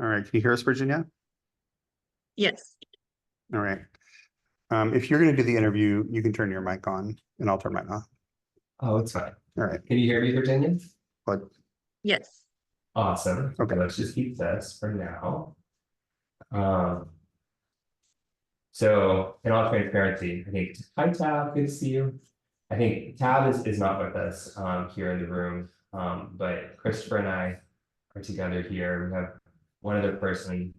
All right, can you hear us, Virginia? Yes. All right. If you're going to do the interview, you can turn your mic on and I'll turn mine off. Oh, it's fine. All right. Can you hear me, Virginia? But Yes. Awesome. Okay. Let's just keep this for now. Um, so in all transparency, I think, hi Tab, good to see you. I think Tab is not with us here in the room, but Christopher and I are together here. We have one other person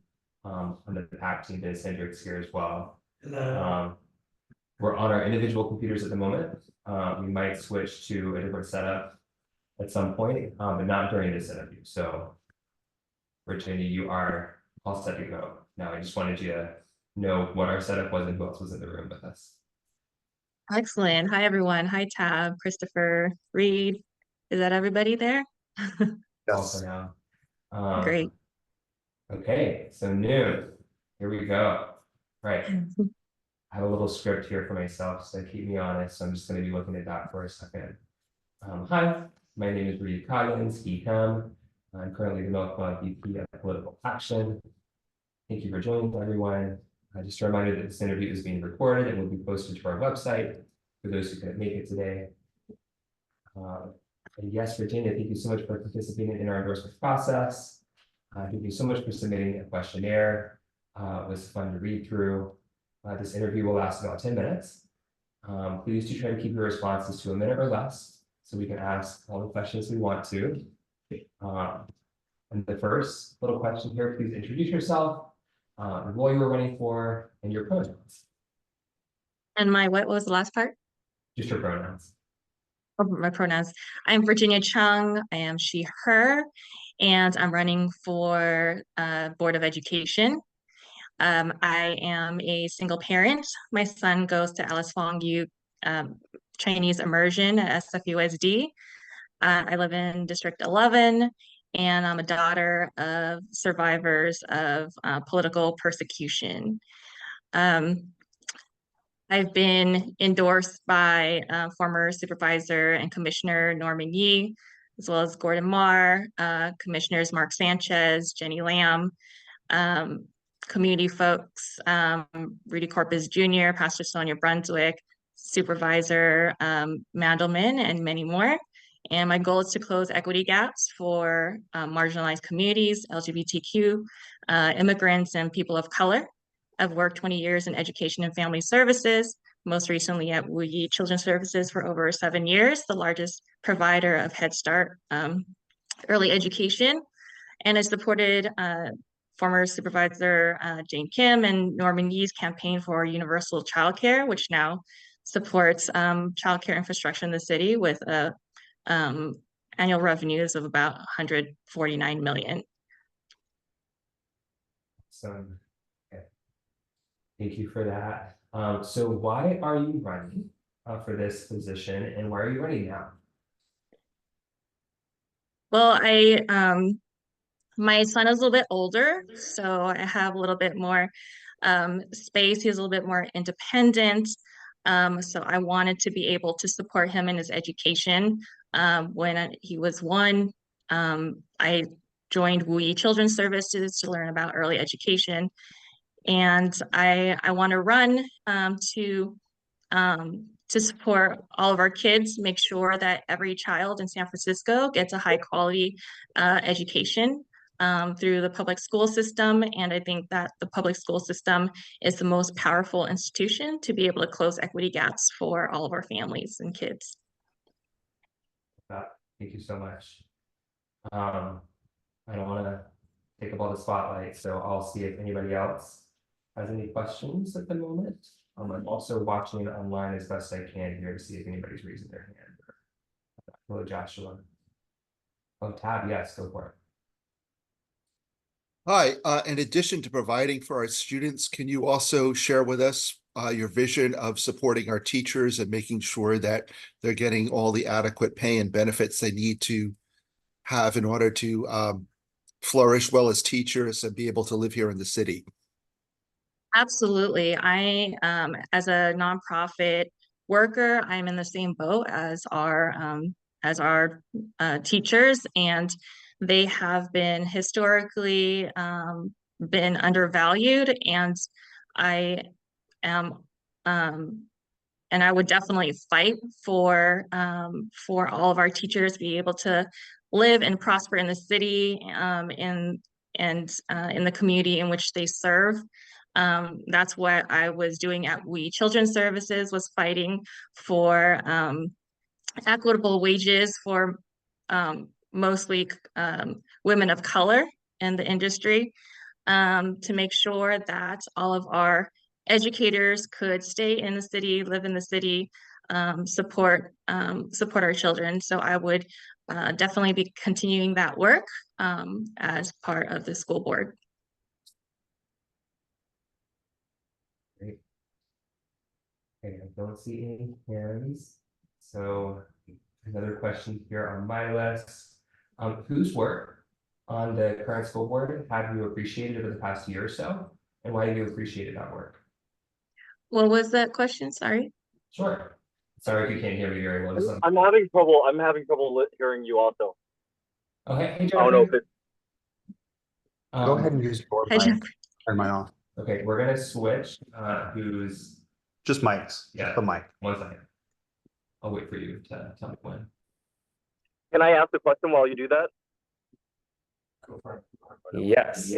on the PAC team, Ben Hendricks, here as well. Hello. We're on our individual computers at the moment. We might switch to a different setup at some point, but not during this interview. So, Virginia, you are all set to go. Now, I just wanted you to know what our setup was and who else was in the room with us. Excellent. Hi, everyone. Hi, Tab, Christopher, Reed. Is that everybody there? Also now. Great. Okay, so noon. Here we go. Right. I have a little script here for myself, so keep me honest. So I'm just going to be looking at that for a second. Hi, my name is Reed Coggins, he, him. I'm currently the Milk VP of Political Action. Thank you for joining, everyone. Just a reminder that this interview is being recorded and will be posted to our website for those who couldn't make it today. And yes, Virginia, thank you so much for participating in our endorsement process. Thank you so much for submitting a questionnaire. It was fun to read through. This interview will last about 10 minutes. Please do try to keep your responses to a minute or less so we can ask all the questions we want to. And the first little question here, please introduce yourself, the role you were running for, and your pronouns. And what was the last part? Just your pronouns. Oh, my pronouns. I'm Virginia Chung. I am she, her, and I'm running for Board of Education. I am a single parent. My son goes to Alice Fong Yu Chinese immersion at SFUSD. I live in District 11, and I'm a daughter of survivors of political persecution. I've been endorsed by former Supervisor and Commissioner Norman Yee, as well as Gordon Marr, Commissioners Mark Sanchez, Jenny Lamb, community folks, Rudy Corpus Jr., Pastor Sonia Brunswick, Supervisor Mandelman, and many more. And my goal is to close equity gaps for marginalized communities, LGBTQ, immigrants, and people of color. I've worked 20 years in education and family services, most recently at Wu Yi Children's Services for over 7 years, the largest provider of Head Start early education. And I supported former Supervisor Jane Kim and Norman Yee's campaign for universal childcare, which now supports childcare infrastructure in the city with annual revenues of about 149 million. So, okay. Thank you for that. So why are you running for this position, and why are you running now? Well, my son is a little bit older, so I have a little bit more space. He's a little bit more independent. So I wanted to be able to support him in his education. When he was 1, I joined Wu Yi Children's Services to learn about early education. And I want to run to support all of our kids, make sure that every child in San Francisco gets a high quality education through the public school system. And I think that the public school system is the most powerful institution to be able to close equity gaps for all of our families and kids. Thank you so much. I don't want to take up all the spotlight, so I'll see if anybody else has any questions at the moment. I'm also watching online as best I can here to see if anybody's raising their hand. Hello, Joshua. Oh, Tab, yes, go for it. Hi, in addition to providing for our students, can you also share with us your vision of supporting our teachers and making sure that they're getting all the adequate pay and benefits they need to have in order to flourish well as teachers and be able to live here in the city? Absolutely. As a nonprofit worker, I'm in the same boat as our teachers, and They have been historically been undervalued, and I am and I would definitely fight for all of our teachers to be able to live and prosper in the city and in the community in which they serve. That's what I was doing at We Children's Services, was fighting for equitable wages for mostly women of color in the industry, to make sure that all of our educators could stay in the city, live in the city, support our children. So I would definitely be continuing that work as part of the school board. Great. Okay, I don't see any hands. So another question here on my list. Whose work on the current school board have you appreciated over the past year or so? And why have you appreciated that work? What was that question? Sorry. Sure. Sorry if you can't hear me very well. I'm having trouble. I'm having trouble hearing you also. Oh, hey, I don't know if it's Go ahead and use your Hi, mic, Jeffrey. turn mine off. Okay, we're gonna switch. Who's Just mics, Yeah. the mic. 1 second. I'll wait for you to tell me when. Can I ask the question while you do that? Go for it. Yes.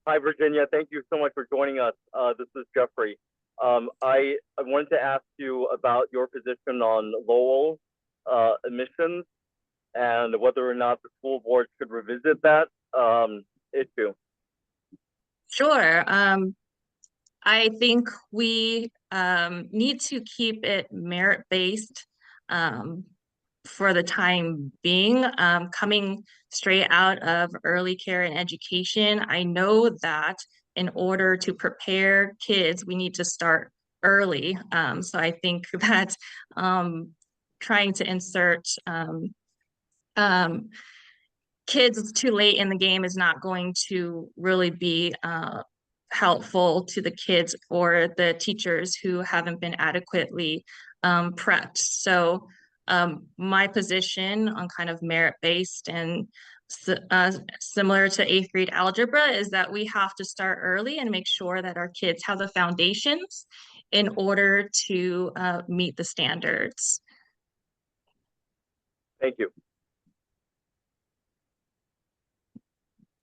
Hi, Virginia. Thank you so much for joining us. This is Jeffrey. I wanted to ask you about your position on Lowell admissions and whether or not the school board should revisit that issue. Sure. I think we need to keep it merit-based for the time being. Coming straight out of early care and education, I know that in order to prepare kids, we need to start early. So I think that trying to insert kids too late in the game is not going to really be helpful to the kids or the teachers who haven't been adequately prepped. So my position on kind of merit-based and similar to 8th grade algebra is that we have to start early and make sure that our kids have the foundations in order to meet the standards. Thank you.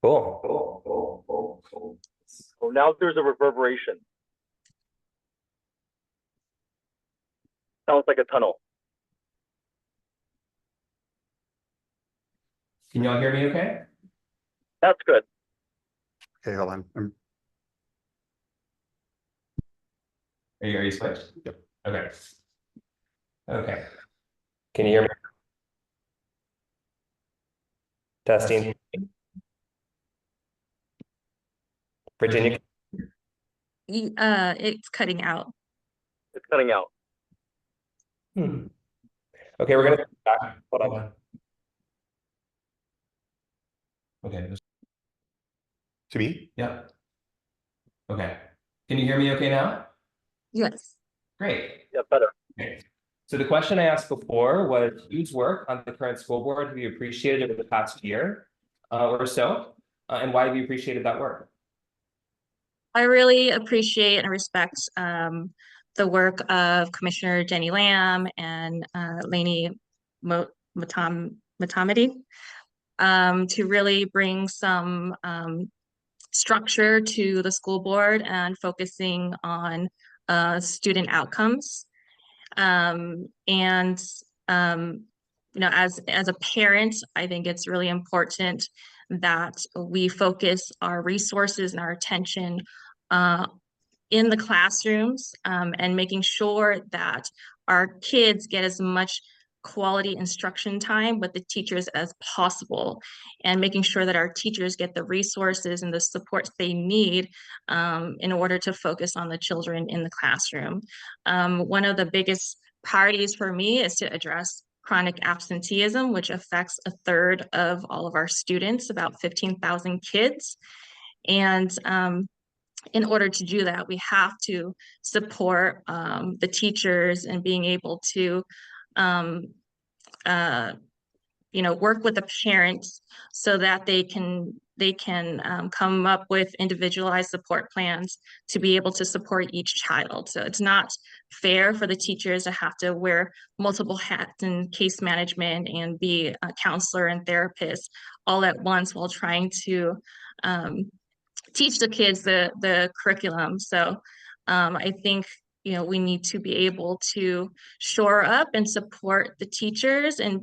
Cool. So now there's a reverberation. Sounds like a tunnel. Can y'all hear me okay? That's good. Okay, hold on. Are you switched? Yep. Okay. Okay. Can you hear me? Testing. Virginia, It's cutting out. It's cutting out. okay, we're gonna back. Hold on. Okay. To me? Yep. Okay. Can you hear me okay now? Yes. Great. Yeah, better. Okay. So the question I asked before was, whose work on the current school board have you appreciated over the past year or so? And why have you appreciated that work? I really appreciate and respect the work of Commissioner Jenny Lamb and Lainey Matamidi to really bring some structure to the school board and focusing on student outcomes. You know, as a parent, I think it's really important that we focus our resources and our attention in the classrooms and making sure that our kids get as much quality instruction time with the teachers as possible, and making sure that our teachers get the resources and the supports they need in order to focus on the children in the classroom. One of the biggest priorities for me is to address chronic absenteeism, which affects 1/3 of all of our students, about 15,000 kids. And in order to do that, we have to support the teachers and being able to work with the parents so that they can come up with individualized support plans to be able to support each child. So it's not fair for the teachers to have to wear multiple hats in case management and be a counselor and therapist all at once while trying to teach the kids the curriculum. So I think we need to be able to shore up and support the teachers and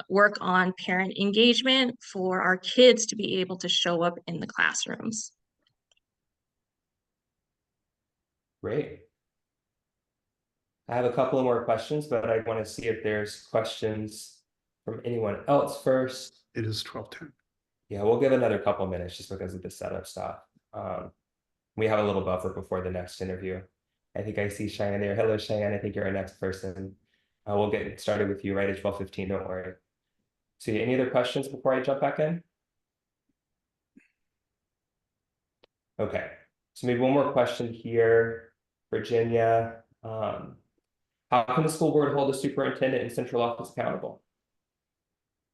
work on parent engagement for our kids to be able to show up in the classrooms. Great. I have a couple of more questions, but I want to see if there's questions from anyone else first. It is 12:10. Yeah, we'll give another couple minutes just because of the setup stuff. We have a little buffer before the next interview. I think I see Cheyenne there. Hello, Cheyenne. I think you're our next person. We'll get started with you right at 12:15. Don't worry. So, any other questions before I jump back in? Okay. So maybe one more question here, Virginia. How can the school board hold the superintendent and central office accountable?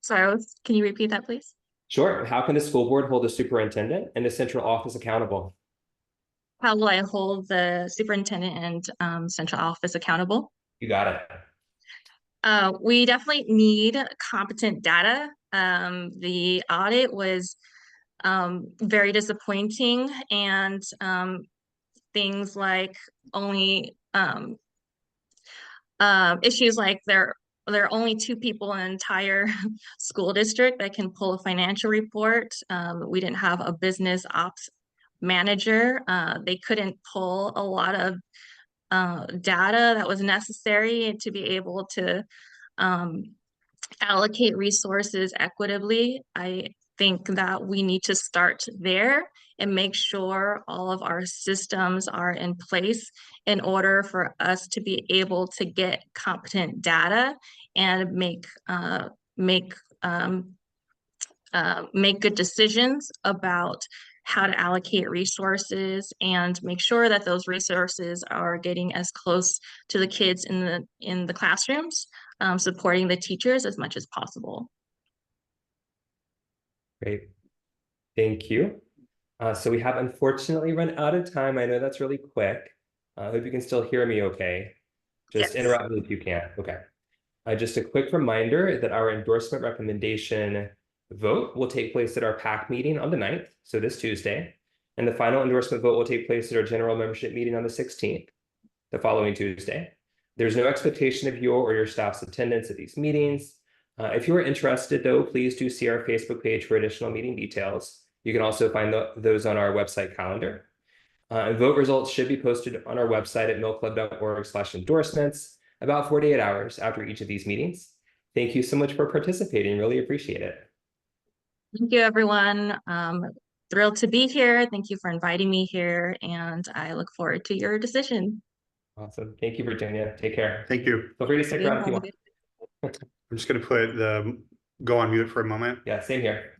So can you repeat that, please? Sure. How can the school board hold the superintendent and the central office accountable? How will I hold the superintendent and central office accountable? You got it. We definitely need competent data. The audit was very disappointing, and things like issues like there are only 2 people in the entire school district that can pull a financial report. We didn't have a business ops manager. They couldn't pull a lot of data that was necessary to be able to allocate resources equitably. I think that we need to start there and make sure all of our systems are in place in order for us to be able to get competent data and make good decisions about how to allocate resources and make sure that those resources are getting as close to the kids in the classrooms, supporting the teachers as much as possible. Great. Thank you. So we have unfortunately run out of time. I know that's really quick. I hope you can still hear me okay. Just Yes. interrupt me if you can. Okay. Just a quick reminder that our endorsement recommendation vote will take place at our PAC meeting on the 9th, so this Tuesday. And the final endorsement vote will take place at our general membership meeting on the 16th, the following Tuesday. There's no expectation of your or your staff's attendance at these meetings. If you are interested, though, please do see our Facebook page for additional meeting details. You can also find those on our website calendar. And vote results should be posted on our website at millclub.org/endorsements about 48 hours after each of these meetings. Thank you so much for participating. Really appreciate it. Thank you, everyone. Thrilled to be here. Thank you for inviting me here, and I look forward to your decision. Awesome. Thank you, Virginia. Take care. Thank you. Feel free to stick around if you want. I'm just going to put the go on mute for a moment. Yeah, same here.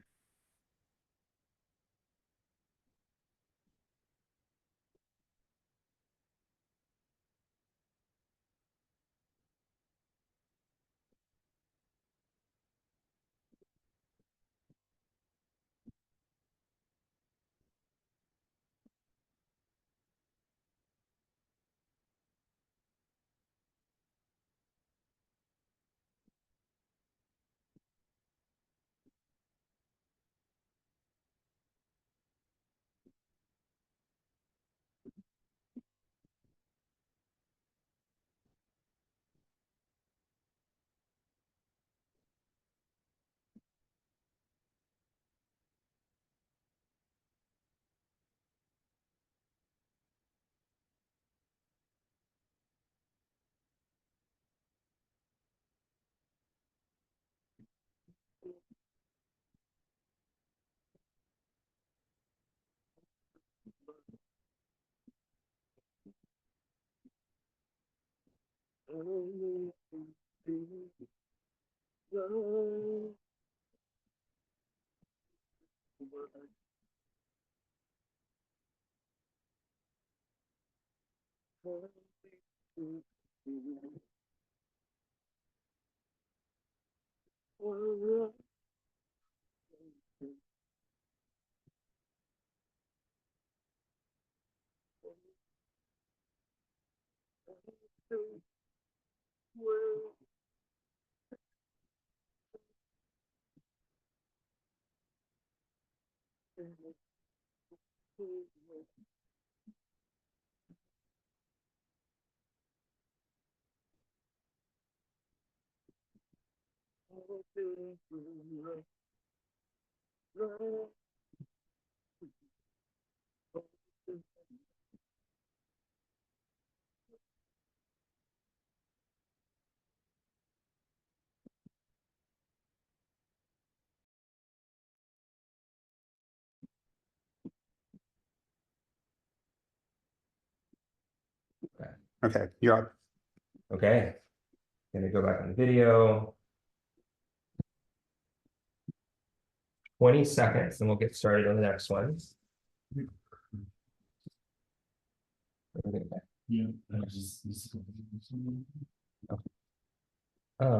Okay, you're up. Okay, gonna go back on the video. 20 seconds and we'll get started on the next one. You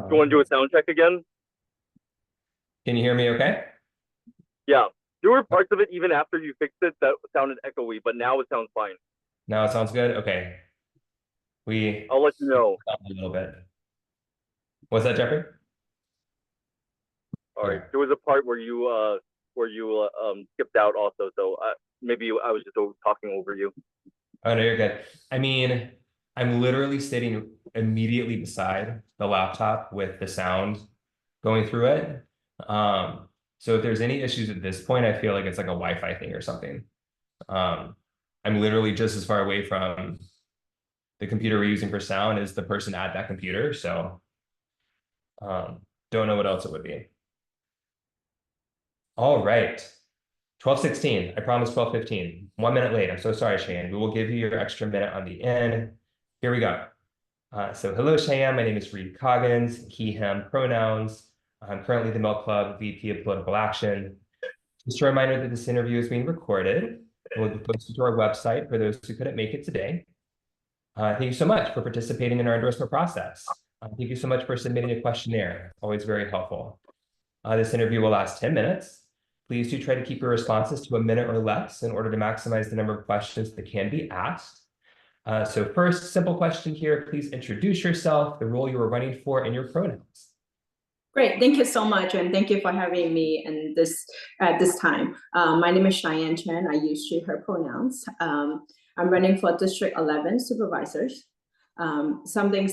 want to do a sound check again? Can you hear me okay? Yeah. There were parts of it even after you fixed it that sounded echoey, but now it sounds fine. Now it sounds good? Okay. I'll let you know. A little bit. What's that, Jeffrey? All right. Okay. There was a part where you skipped out also, so maybe I was just talking over you. Oh, no, you're good. I mean, I'm literally sitting immediately beside the laptop with the sound going through it. So if there's any issues at this point, I feel like it's like a Wi-Fi thing or something. I'm literally just as far away from the computer we're using for sound as the person at that computer. So don't know what else it would be. All right. 12:16. I promised 12:15. 1 minute late. I'm so sorry, Cheyenne. We will give you your extra minute on the end. Here we go. So hello, Cheyenne. My name is Reed Coggins, he, him pronouns. I'm currently the Milk Club VP of Political Action. Just a reminder that this interview is being recorded and will be posted to our website for those who couldn't make it today. Thank you so much for participating in our endorsement process. Thank you so much for submitting a questionnaire. Always very helpful. This interview will last 10 minutes. Please do try to keep your responses to a minute or less in order to maximize the number of questions that can be asked. So first, simple question here. Please introduce yourself, the role you were running for, and your pronouns. Great, thank you so much, and thank you for having me in at this time. My name is Cheyenne Chen. I use she, her pronouns. I'm running for District 11 supervisors. Something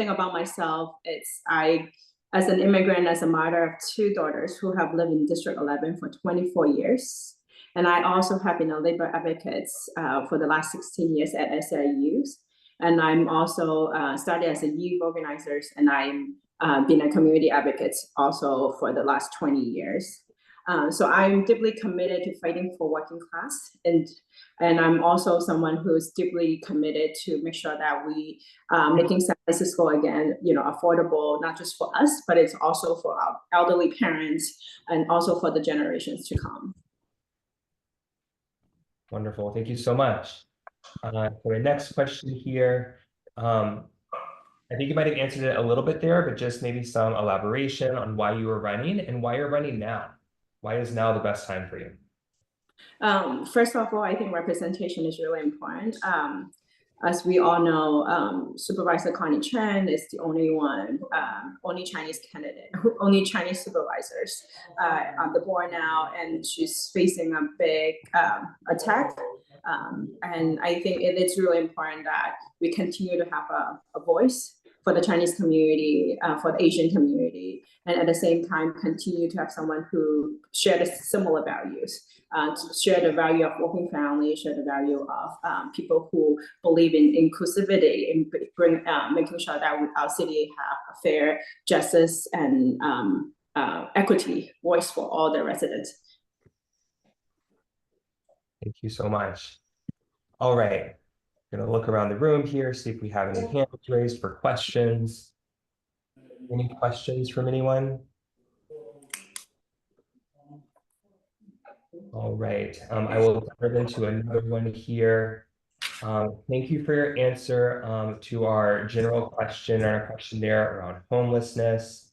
about myself, as an immigrant, as a mother of 2 daughters who have lived in District 11 for 24 years. And I also have been a labor advocate for the last 16 years at SIUs. And I'm also started as a youth organizer, and I'm been a community advocate also for the last 20 years. So I'm deeply committed to fighting for working class, and I'm also someone who is deeply committed to make sure that we making San Francisco again, affordable, not just for us, but it's also for our elderly parents and also for the generations to come. Wonderful, thank you so much. For the next question here, I think you might have answered it a little bit there, but just maybe some elaboration on why you were running and why you're running now. Why is now the best time for you? First of all, I think representation is really important. As we all know, Supervisor Connie Chen is the only Chinese candidate, only Chinese supervisors on the board now, and she's facing a big attack. And I think it is really important that we continue to have a voice for the Chinese community, for the Asian community, and at the same time continue to have someone who shares similar values, share the value of working family, share the value of people who believe in inclusivity, in making sure that our city have a fair justice and equity voice for all the residents. Thank you so much. All right, gonna look around the room here, see if we have any hands raised for questions. Any questions from anyone? All right, I will turn into another one here. Thank you for your answer to our general question and our questionnaire around homelessness.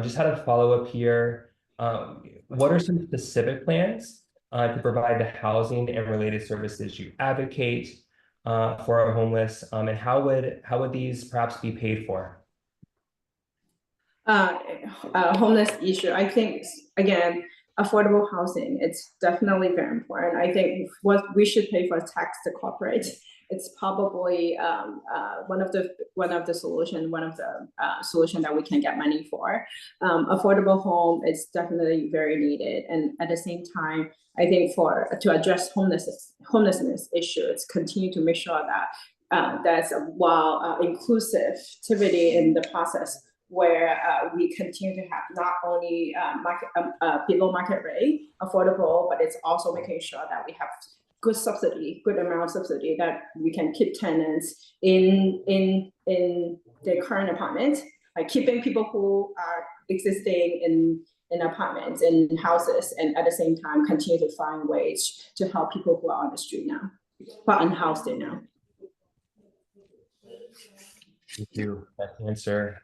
Just had a follow-up here. What are some specific plans to provide the housing and related services you advocate? for our homeless, and how would these perhaps be paid for? Homeless issue, I think, again, affordable housing, it's definitely very important. I think what we should pay for tax to corporate, it's probably one of the solution that we can get money for. Affordable home is definitely very needed, and at the same time, I think to address homelessness issue, it's continue to make sure that there's a inclusivity in the process, where we continue to have not only below market rate affordable, but it's also making sure that we have good amount of subsidy, that we can keep tenants in their current apartment, like keeping people who are existing in apartments and houses, and at the same time continue to find ways to help people who are on the street now, who are unhoused now. Thank you for that answer.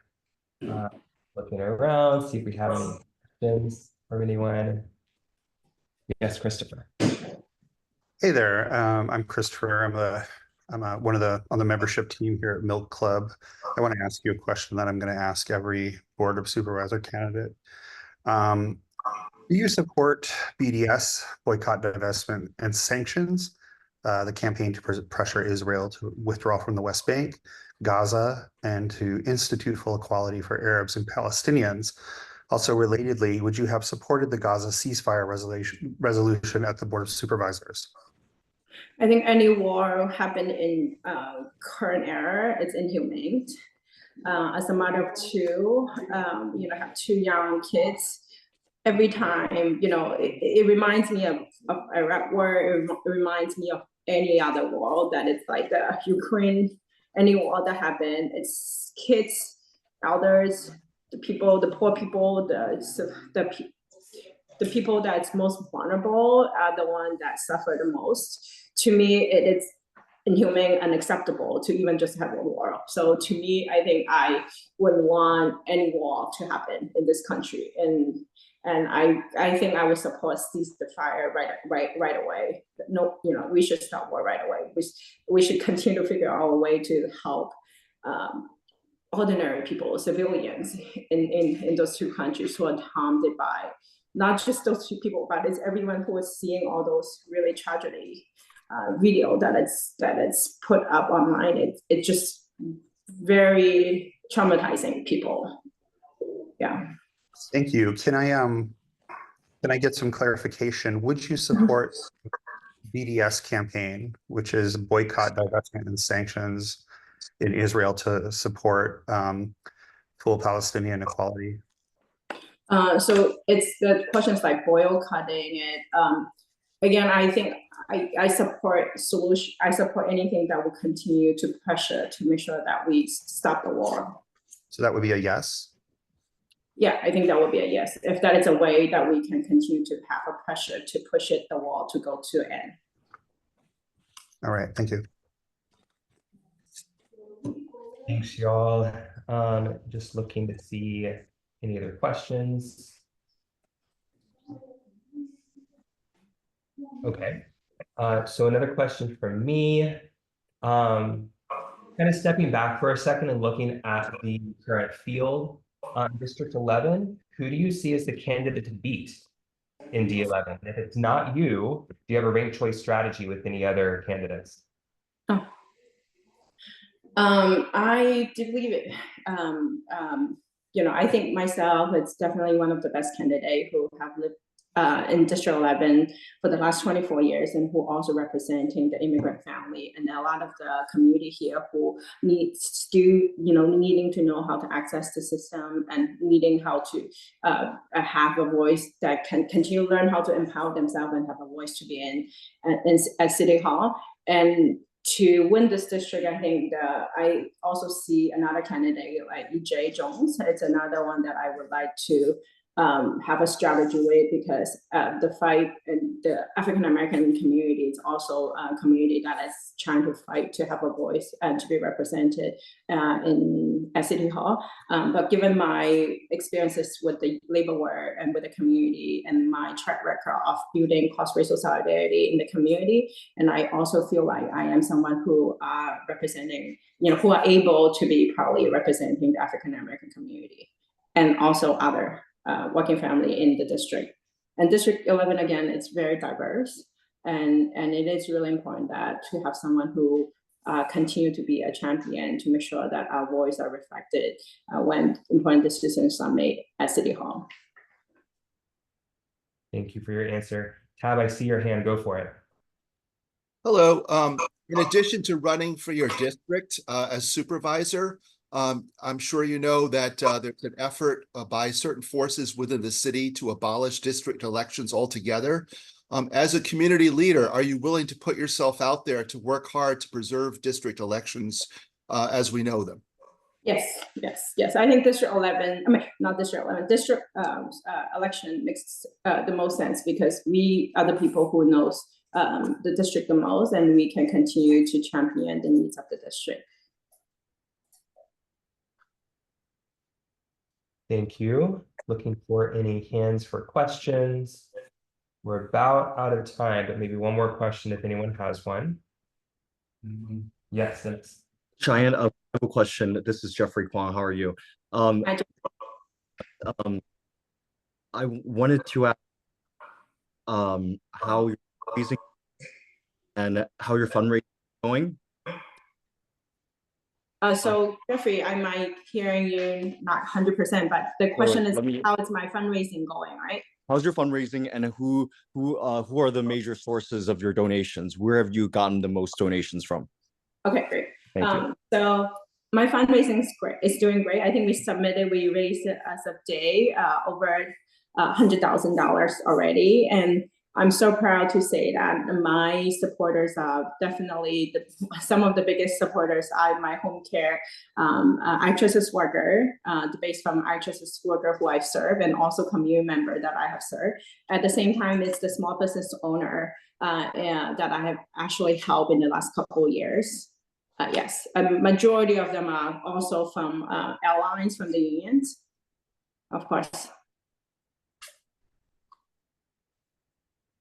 Looking around, see if we have any questions from anyone. Yes, Christopher. Hey there, I'm Christopher. I'm one of on the membership team here at Milk Club. I want to ask you a question that I'm going to ask every Board of Supervisor candidate. Do you support BDS, boycott, divestment, and sanctions, the campaign to pressure Israel to withdraw from the West Bank, Gaza, and to institute full equality for Arabs and Palestinians? Also, relatedly, would you have supported the Gaza ceasefire resolution at the Board of Supervisors? I think any war happened in current era, it's inhumane. As a mother of two, have two young kids. Every time, it reminds me of Iraq war. It reminds me of any other war that it's like the Ukraine, any war that happened. It's kids, elders, the poor people, the people that's most vulnerable are the ones that suffer the most. To me, it is inhumane and unacceptable to even just have a war. So to me, I think I wouldn't want any war to happen in this country. And I think I would support cease the fire right away. No, we should stop war right away. We should continue to figure out a way to help ordinary people, civilians in those two countries who are harmed by not just those two people, but it's everyone who is seeing all those really tragedy video that it's put up online. It's just very traumatizing people. Yeah. Thank you. Can I get some clarification? Would you support BDS campaign, which is boycott, divestment, and sanctions in Israel to support full Palestinian equality? So it's the questions like boycotting it. Again, I think I support solution. I support anything that will continue to pressure to make sure that we stop the war. So that would be a yes? Yeah, I think that would be a yes. If that is a way that we can continue to have a pressure to push the war to go to an end. All right, thank you. Thanks, y'all. Just looking to see any other questions. Okay. So another question from me. Kind of stepping back for a second and looking at the current field. District 11, who do you see as the candidate to beat in D11? If it's not you, do you have a ranked choice strategy with any other candidates? Oh. I do believe it. I think myself, it's definitely one of the best candidates who have lived in District 11 for the last 24 years, and who also representing the immigrant family and a lot of the community here who needs to, needing to know how to access the system and needing how to have a voice that can continue to learn how to empower themselves and have a voice to be in at City Hall. And to win this district, I think I also see another candidate like E.J. Jones. It's another one that I would like to have a strategy with, because the fight in the African American community is also a community that is trying to fight to have a voice and to be represented at City Hall. But given my experiences with the labor war and with the community and my track record of building cross-racial solidarity in the community, and I also feel like I am someone who are representing, who are able to be proudly representing the African American community and also other working family in the district. And District 11, again, it's very diverse, and it is really important that to have someone who continue to be a champion to make sure that our voice are reflected when important decisions are made at City Hall. Thank you for your answer. Tab, I see your hand, go for it. Hello. In addition to running for your district as supervisor, I'm sure you know that there's an effort by certain forces within the city to abolish district elections altogether. As a community leader, are you willing to put yourself out there to work hard to preserve district elections as we know them? Yes. I think District 11, I mean, not District 11, district election makes the most sense, because we are the people who knows the district the most, and we can continue to champion the needs of the district. Thank you. Looking for any hands for questions. We're about out of time, but maybe one more question if anyone has one. Yes, thanks. Cheyenne, I have a question. This is Jeffrey Kwong. How are you? I wanted to ask how you're raising and how your fundraising is going. So Jeffrey, I might hearing you not 100%, but the question is how is my fundraising going, right? How's your fundraising, and who are the major sources of your donations? Where have you gotten the most donations from? Okay, great. Thank you. So my fundraising is great. It's doing great. I think we raised as of day over $100,000 already, and I'm so proud to say that my supporters are definitely some of the biggest supporters are my home care actresses worker, based from actresses worker who I serve, and also community member that I have served. At the same time, it's the small business owner that I have actually helped in the last couple of years. Yes, a majority of them are also from airlines, from the unions, of course.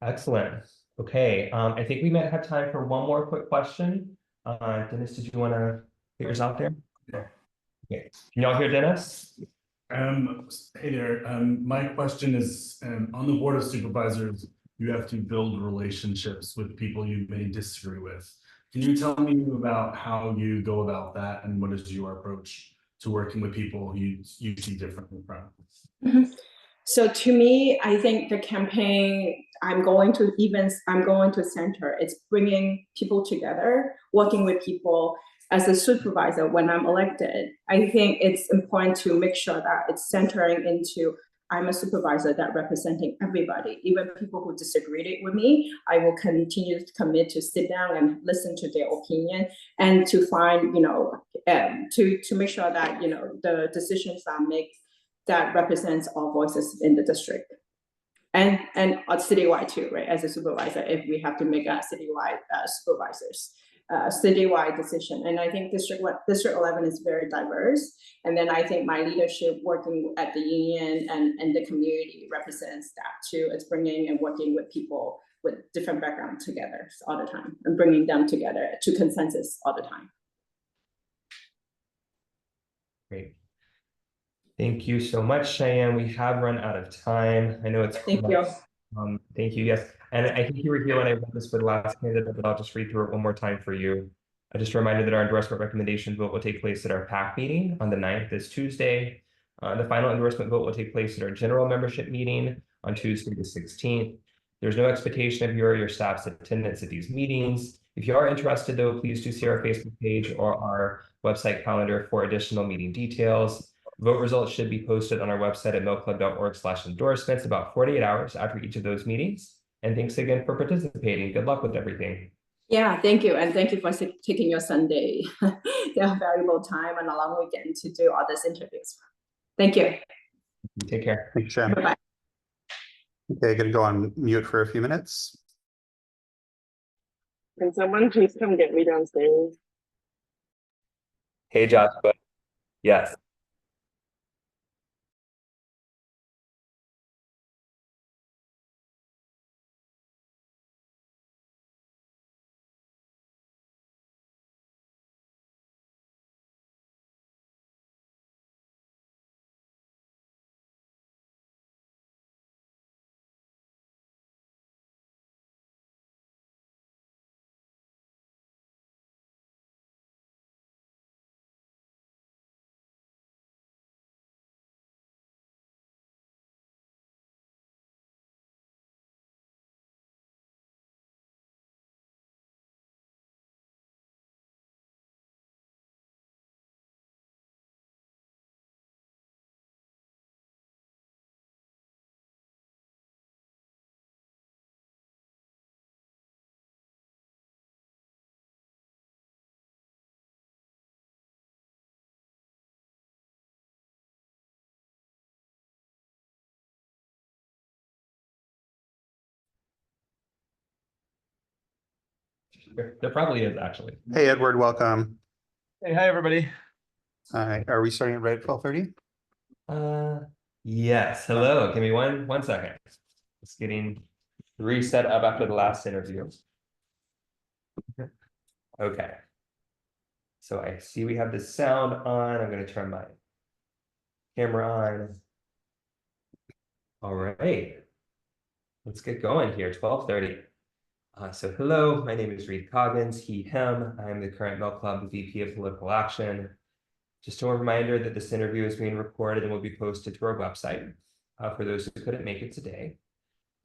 Excellent. Okay, I think we might have time for one more quick question. Dennis, did you want to get yours out there? Okay, can y'all hear Dennis? Hey there. My question is, on the Board of Supervisors, you have to build relationships with people you may disagree with. Can you tell me about how you go about that, and what is your approach to working with people you see differently from? Mm-hmm. So to me, I think the campaign, I'm going to center. It's bringing people together, working with people. As a supervisor, when I'm elected, I think it's important to make sure that it's centering into I'm a supervisor that representing everybody, even people who disagreed with me. I will continue to commit to sit down and listen to their opinion, and to find, to make sure that, the decisions are made that represents all voices in the district, and citywide too, right? As a supervisor, if we have to make a citywide citywide decision. And I think District 11 is very diverse. And then I think my leadership working at the union and the community represents that too. It's bringing and working with people with different backgrounds together all the time, and bringing them together to consensus all the time. Great. Thank you so much, Cheyenne. We have run out of time. I know it's thank you. Thank you. Yes, and I think you were here when I read this for the last candidate, but I'll just read through it one more time for you. I just reminder that our endorsement recommendation vote will take place at our PAC meeting on the 9th, this Tuesday. The final endorsement vote will take place at our general membership meeting on Tuesday, the 16th. There's no expectation of your staff's attendance at these meetings. If you are interested, though, please do see our Facebook page or our website calendar for additional meeting details. Vote results should be posted on our website at millclub.org/endorsements about 48 hours after each of those meetings. And thanks again for participating. Good luck with everything. Yeah, thank you. And thank you for taking your Sunday, your valuable time and a long weekend to do all these interviews. Thank you. Take care. Thanks, Jen. Bye-bye. Okay, gonna go on mute for a few minutes. Can someone please come get me downstairs? Hey, Joshua. Yes. There probably is actually. Hey, Edward, welcome. Hey, hi, everybody. Hi, are we starting right at 12:30? Yes. Hello. Give me one second. Just getting reset up after the last interview. Okay. So I see we have the sound on. I'm going to turn my camera on. All right. Let's get going here. 12:30. So hello, my name is Reed Coggins, he, him. I'm the current Mill Club VP of Political Action. Just a reminder that this interview is being recorded and will be posted to our website for those who couldn't make it today.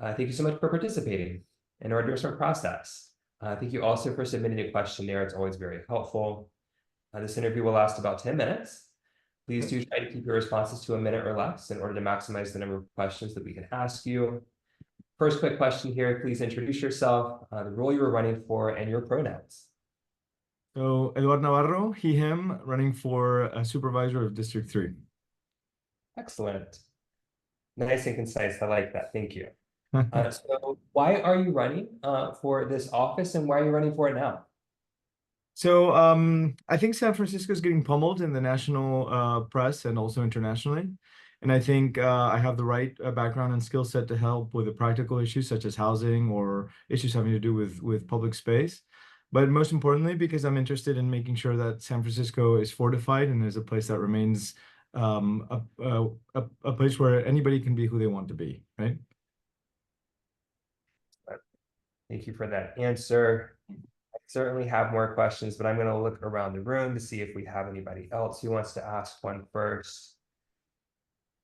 Thank you so much for participating in our endorsement process. Thank you also for submitting a questionnaire. It's always very helpful. This interview will last about 10 minutes. Please do try to keep your responses to a minute or less in order to maximize the number of questions that we can ask you. First quick question here, please introduce yourself, the role you were running for, and your pronouns. So, Eduardo Navarro, he, him, running for a supervisor of District 3. Excellent. Nice and concise. I like that. Thank you. So why are you running for this office, and why are you running for it now? So I think San Francisco is getting pummeled in the national press and also internationally. And I think I have the right background and skill set to help with the practical issues such as housing or issues having to do with public space. But most importantly, because I'm interested in making sure that San Francisco is fortified and is a place that remains a place where anybody can be who they want to be, right? Thank you for that answer. I certainly have more questions, but I'm going to look around the room to see if we have anybody else who wants to ask one first.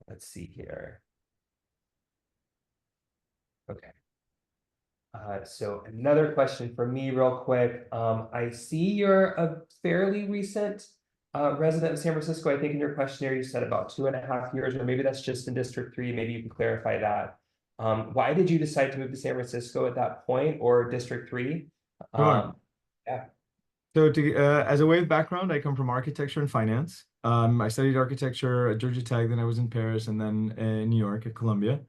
Let's see here. Okay. So another question for me real quick. I see you're a fairly recent resident of San Francisco. I think in your questionnaire you said about 2.5 years, or maybe that's just in District 3. Maybe you can clarify that. Why did you decide to move to San Francisco at that point, or District 3? Sure. Yeah. So as a way of background, I come from architecture and finance. I studied architecture at Georgia Tech, then I was in Paris, and then in New York at Columbia.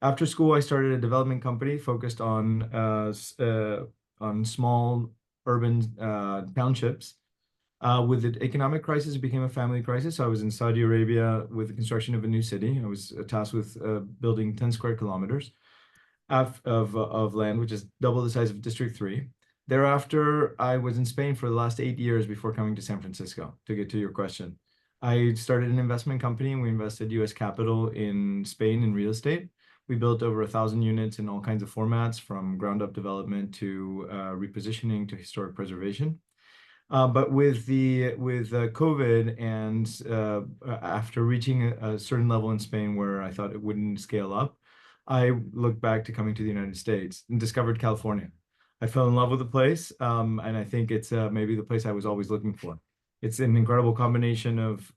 After school, I started a development company focused on small urban townships. With the economic crisis, it became a family crisis. So I was in Saudi Arabia with the construction of a new city. I was tasked with building 10 square kilometers of land, which is double the size of District 3. Thereafter, I was in Spain for the last 8 years before coming to San Francisco, to get to your question. I started an investment company and we invested US capital in Spain in real estate. We built over 1,000 units in all kinds of formats, from ground up development to repositioning to historic preservation. But with COVID and after reaching a certain level in Spain where I thought it wouldn't scale up, I looked back to coming to the United States and discovered California. I fell in love with the place, and I think it's maybe the place I was always looking for. It's an incredible combination of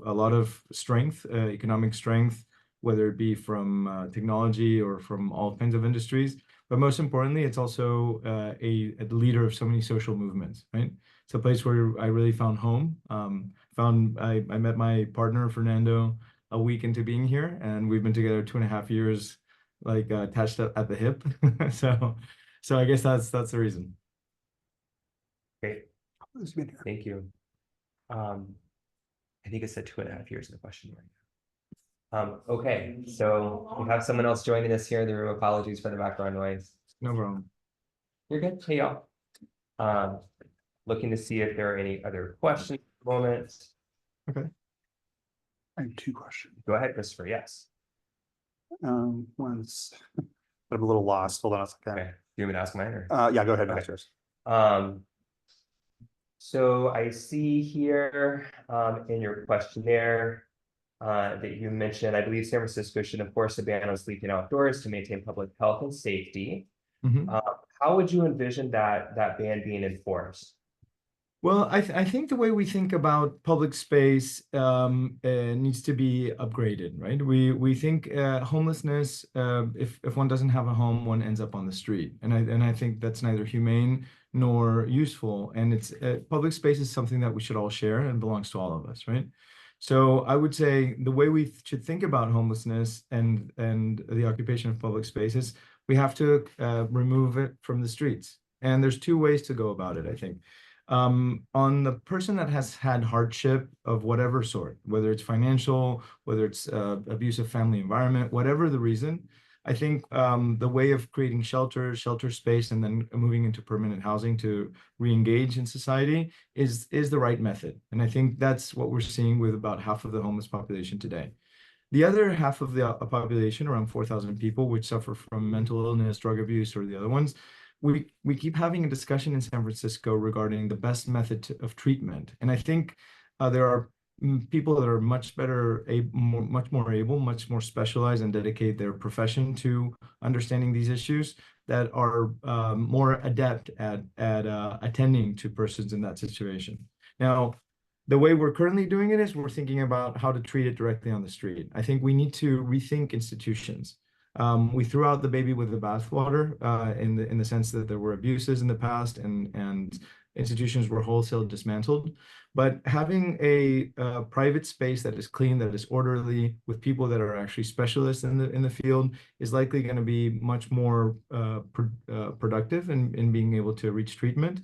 a lot of strength, economic strength, whether it be from technology or from all kinds of industries. But most importantly, it's also a leader of so many social movements, right? It's a place where I really found home. I met my partner, Fernando, a week into being here, and we've been together 2.5 years, like attached at the hip. So I guess that's the reason. Great, Who's been here? thank you. I think it said 2.5 years in the question right now. Okay, so we have someone else joining us here in the room. Apologies for the background noise. No problem. You're good. Hey, y'all. Looking to see if there are any other questions at the moment. Okay. I have two questions. Go ahead, Christopher. Yes. One's, I'm a little lost. Hold on a second. Okay. You want me to ask mine or? Yeah, go ahead. Okay. Ask yours. So I see here in your questionnaire that you mentioned, I believe San Francisco should enforce a ban on sleeping outdoors to maintain public health and safety. Mhm. How would you envision that ban being enforced? Well, I think the way we think about public space needs to be upgraded, right? We think homelessness, if one doesn't have a home, one ends up on the street, and I think that's neither humane nor useful. And it's public space is something that we should all share and belongs to all of us, right? So I would say the way we should think about homelessness and the occupation of public spaces, we have to remove it from the streets. And there's two ways to go about it, I think. On the person that has had hardship of whatever sort, whether it's financial, whether it's abusive family environment, whatever the reason, I think the way of creating shelter space, and then moving into permanent housing to re-engage in society is the right method. And I think that's what we're seeing with about half of the homeless population today. The other half of the population, around 4,000 people, which suffer from mental illness, drug abuse, or the other ones, we keep having a discussion in San Francisco regarding the best method of treatment. And I think there are people that are much better, much more able, much more specialized, and dedicate their profession to understanding these issues, that are more adept at attending to persons in that situation. Now, the way we're currently doing it is we're thinking about how to treat it directly on the street. I think we need to rethink institutions. We threw out the baby with the bathwater in the sense that there were abuses in the past, and institutions were wholesale dismantled. But having a private space that is clean, that is orderly, with people that are actually specialists in the field, is likely going to be much more productive in being able to reach treatment.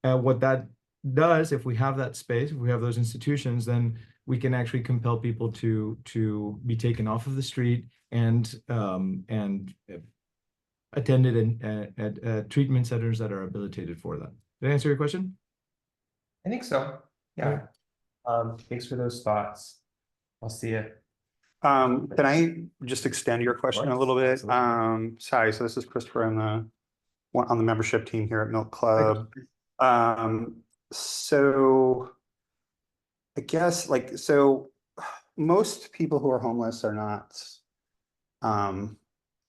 What that does, if we have that space, if we have those institutions, then we can actually compel people to be taken off of the street and attended at treatment centers that are habilitated for that. Did I answer your question? I think so. Yeah. Thanks for those thoughts. I'll see you. Can I just extend your question a little bit? Absolutely. Sorry, so this is Christopher. I'm on the membership team here at Milk Club. So I guess so most people who are homeless are not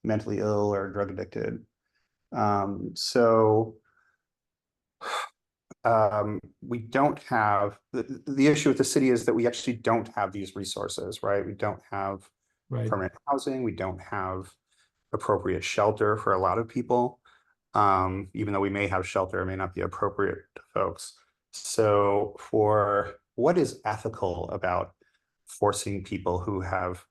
mentally ill or drug addicted. We don't have the issue with the city is that we actually don't have these resources, right? We don't have permanent housing. We don't have appropriate shelter for a lot of people. Even though we may have shelter, it may not be appropriate to folks. So for what is ethical about forcing people who have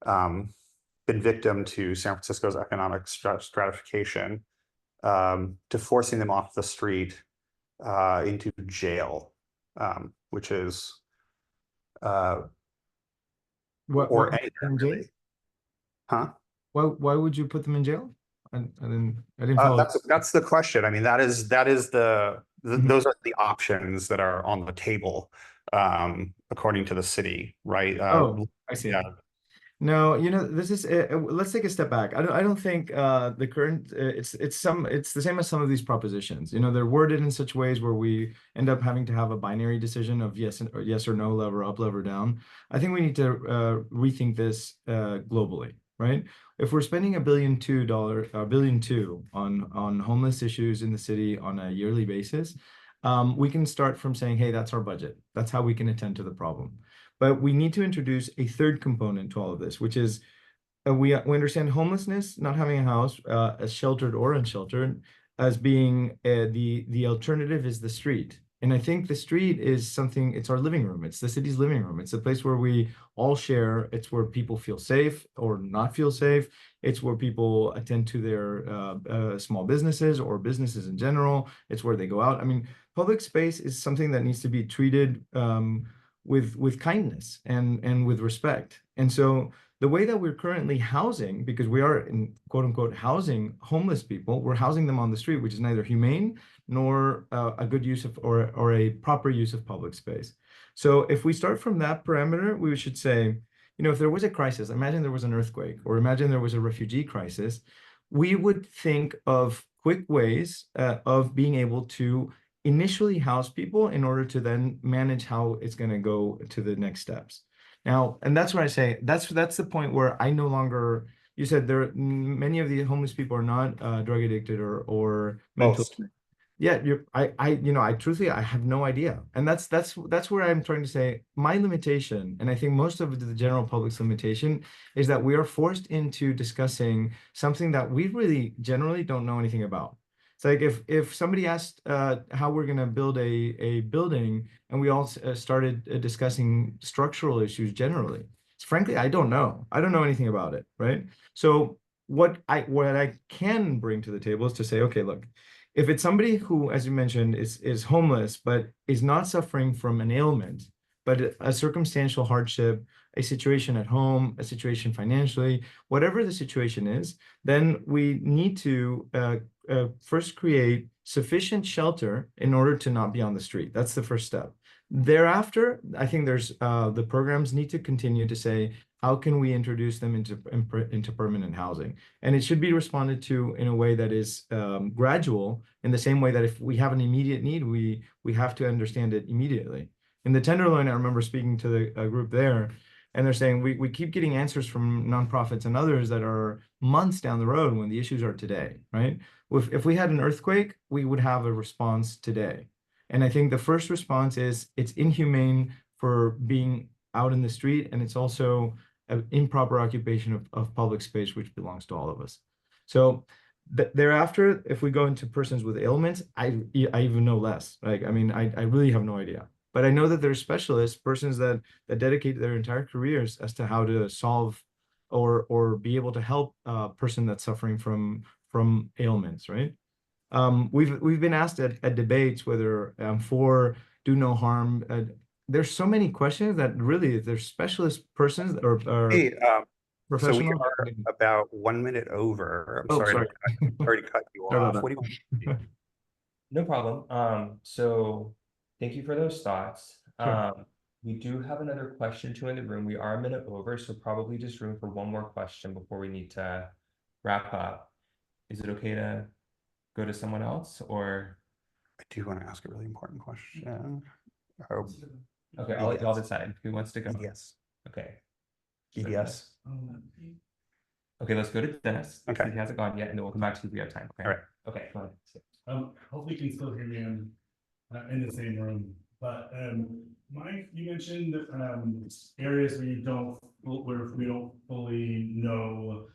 been victim to San Francisco's economic stratification, to forcing them off the street into jail, which is or anything really. Huh? Why would you put them in jail? I didn't follow. That's the question. I mean, that is those are the options that are on the table, according to the city, right? I see. Yeah. No, this is let's take a step back. I don't think the current it's the same as some of these propositions. They're worded in such ways where we end up having to have a binary decision of yes or no, lever up, lever down. I think we need to rethink this globally, right? If we're spending $1.2 billion on homeless issues in the city on a yearly basis, we can start from saying, hey, that's our budget. That's how we can attend to the problem. But we need to introduce a third component to all of this, which is we understand homelessness, not having a house, as sheltered or unsheltered, as being the alternative is the street. And I think the street is something, it's our living room. It's the city's living room. It's a place where we all share. It's where people feel safe or not feel safe. It's where people attend to their small businesses or businesses in general. It's where they go out. I mean, public space is something that needs to be treated with kindness and with respect. And so the way that we're currently housing, because we are in quote unquote housing homeless people, we're housing them on the street, which is neither humane nor a good use of or a proper use of public space. So if we start from that parameter, we should say, you know, if there was a crisis, imagine there was an earthquake, or imagine there was a refugee crisis, we would think of quick ways of being able to initially house people in order to then manage how it's going to go to the next steps. Now, and that's what I say, that's the point where I no longer, you said there many of the homeless people are not drug addicted or mental. Most. Yeah, I truthfully, I have no idea. And that's where I'm trying to say my limitation, and I think most of the general public's limitation is that we are forced into discussing something that we really generally don't know anything about. It's like if somebody asked how we're going to build a building and we all started discussing structural issues generally. Frankly, I don't know. I don't know anything about it, right? So what I can bring to the table is to say, okay, look, if it's somebody who, as you mentioned, is homeless, but is not suffering from an ailment, but a circumstantial hardship, a situation at home, a situation financially, whatever the situation is, then we need to first create sufficient shelter in order to not be on the street. That's the first step. Thereafter, I think there's the programs need to continue to say, how can we introduce them into permanent housing? And it should be responded to in a way that is gradual, in the same way that if we have an immediate need, we have to understand it immediately. In the Tenderloin, I remember speaking to the group there, and they're saying we keep getting answers from nonprofits and others that are months down the road when the issues are today, right? If we had an earthquake, we would have a response today. And I think the first response is it's inhumane for being out in the street, and it's also an improper occupation of public space, which belongs to all of us. So thereafter, if we go into persons with ailments, I even know less. Like, I mean, I really have no idea. But I know that there's specialists, persons that dedicate their entire careers as to how to solve or be able to help a person that's suffering from ailments, right? We've been asked at debates whether for do no harm. There's so many questions that really there's specialist persons or Hey, so we professionals. are about 1 minute over. I'm Oh, sorry sorry. to cut you Sorry about off. What do you want? No problem. So thank you for those thoughts. Sure. We do have another question too in the room. We are a minute over, so probably just room for one more question before we need to wrap up. Is it okay to go to someone else, or? I do want to ask a really important question. Oh, Okay, I'll let y'all decide who wants to go. yes. Okay. EDS. Okay, let's go to Dennis. Okay. He hasn't gone yet, and then we'll come back to you if we have time. Okay. All right. Okay, go ahead. Hopefully you can still hear me in the same room, but Mike, you mentioned areas where we don't fully know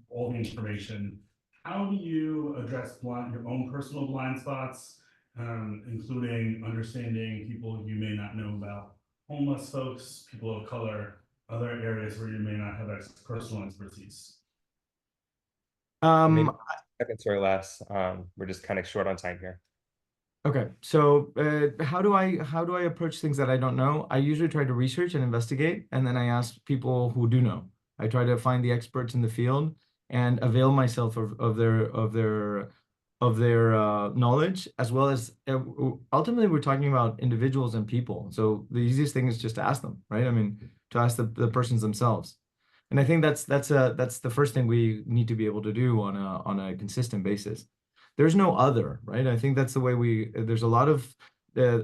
all the information. How do you address your own personal blind spots, including understanding people you may not know about, homeless folks, people of color, other areas where you may not have personal expertise? Maybe seconds or less. We're just kind of short on time here. Okay, so how do I approach things that I don't know? I usually try to research and investigate, and then I ask people who do know. I try to find the experts in the field and avail myself of their knowledge, as well as ultimately we're talking about individuals and people. So the easiest thing is just to ask them, right? I mean, to ask the persons themselves. And I think that's the first thing we need to be able to do on a consistent basis. There's no other, right? I think that's the way there's a lot of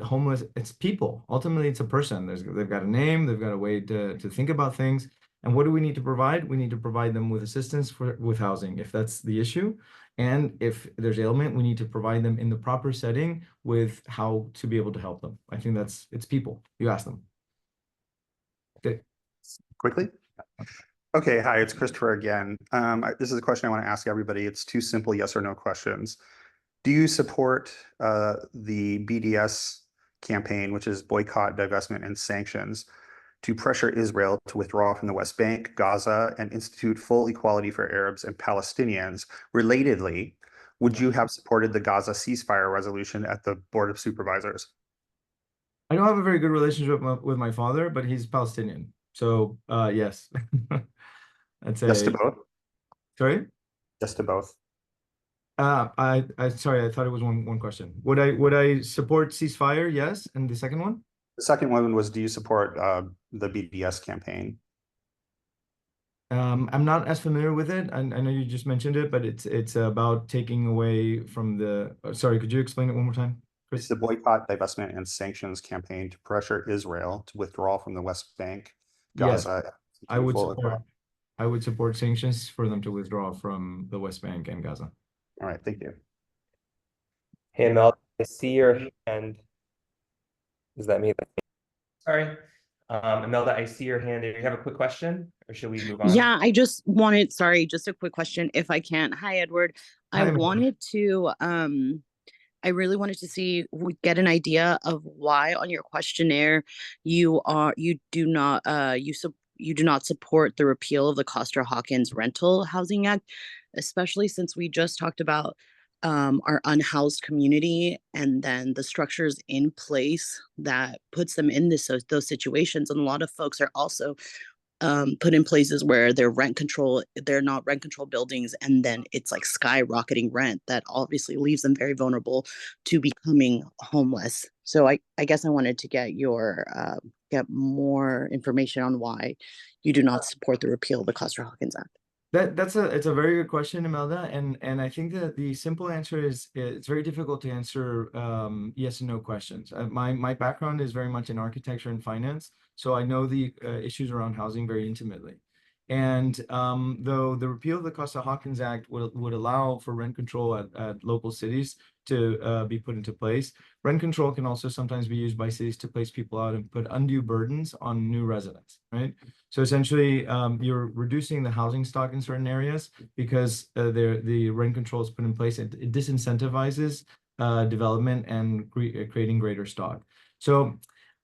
homeless, it's people. Ultimately, it's a person. They've got a name, they've got a way to think about things. And what do we need to provide? We need to provide them with assistance with housing, if that's the issue. And if there's ailment, we need to provide them in the proper setting with how to be able to help them. I think it's people. You ask them. Okay. Quickly? Okay, hi, it's Christopher again. This is a question I want to ask everybody. It's two simple yes or no questions. Do you support the BDS campaign, which is boycott, divestment, and sanctions, to pressure Israel to withdraw from the West Bank, Gaza, and institute full equality for Arabs and Palestinians? Relatedly, would you have supported the Gaza ceasefire resolution at the Board of Supervisors? I don't have a very good relationship with my father, but he's Palestinian. So yes. I'd say Yes to both? sorry. Yes to both. I sorry, I thought it was one question. Would I support ceasefire? Yes. And the second one? The second one was, do you support the BDS campaign? I'm not as familiar with it. I know you just mentioned it, but it's about taking away from the. Sorry, could you explain it one more time, Chris? It's the boycott, divestment, and sanctions campaign to pressure Israel to withdraw from the West Bank, Yes, Gaza. I would support sanctions for them to withdraw from the West Bank and Gaza. All right, thank you. Hey, Mel, I see your hand. Is that me? Sorry. Imelda, I see your hand. Do you have a quick question or should we move on? Yeah, I just wanted, sorry, just a quick question if I can. Hi, Edward. Hi, I Imelda. wanted to, I really wanted to get an idea of why on your questionnaire you do not support the repeal of the Coster-Hawkins Rental Housing Act, especially since we just talked about our unhoused community and then the structures in place that puts them in those situations. And a lot of folks are also put in places where they're not rent control buildings, and then it's like skyrocketing rent that obviously leaves them very vulnerable to becoming homeless. So I guess I wanted to get get more information on why you do not support the repeal of the Coster-Hawkins Act. It's a very good question, Imelda, and I think that the simple answer is it's very difficult to answer yes and no questions. My background is very much in architecture and finance, so I know the issues around housing very intimately. And though the repeal of the Costa-Hawkins Act would allow for rent control at local cities to be put into place, rent control can also sometimes be used by cities to place people out and put undue burdens on new residents, right? So essentially, you're reducing the housing stock in certain areas because the rent control is put in place. It disincentivizes development and creating greater stock. So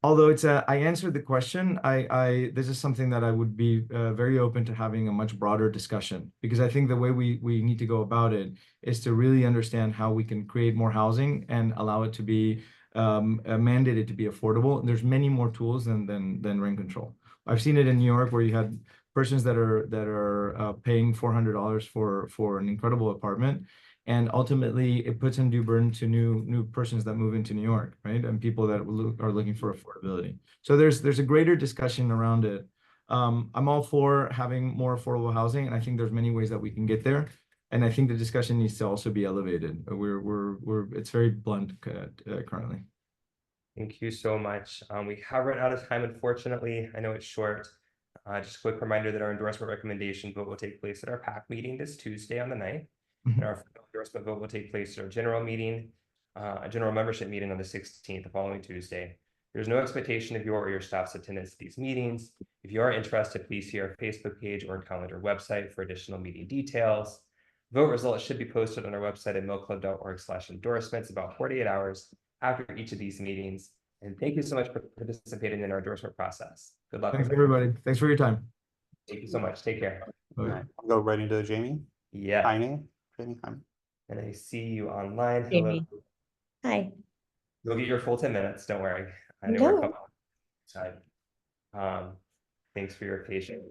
although I answered the question, this is something that I would be very open to having a much broader discussion, because I think the way we need to go about it is to really understand how we can create more housing and allow it to be mandated to be affordable. There's many more tools than rent control. I've seen it in New York where you had persons that are paying $400 for an incredible apartment, and ultimately it puts undue burden to new persons that move into New York, right? And people that are looking for affordability. So there's a greater discussion around it. I'm all for having more affordable housing, and I think there's many ways that we can get there. And I think the discussion needs to also be elevated. It's very blunt currently. Thank you so much. We have run out of time, unfortunately. I know it's short. Just a quick reminder that our endorsement recommendation vote will take place at our PAC meeting this Tuesday on the 9th. And our endorsement vote will take place at our general membership meeting on the 16th, the following Tuesday. There's no expectation of your or your staff's attendance at these meetings. If you are interested, please see our Facebook page or calendar website for additional meeting details. Vote results should be posted on our website at millclub.org/endorsements about 48 hours after each of these meetings. And thank you so much for participating in our endorsement process. Good luck. Thanks, everybody. Thanks for your time. Thank you so much. Take care. All right, I'll go right into Jamie. Yeah. Hi, Jamie. And I see you online. Jamie. Hello. Hi. You'll get your full 10 minutes. Don't worry. I know we're a couple time. Thanks for your patience.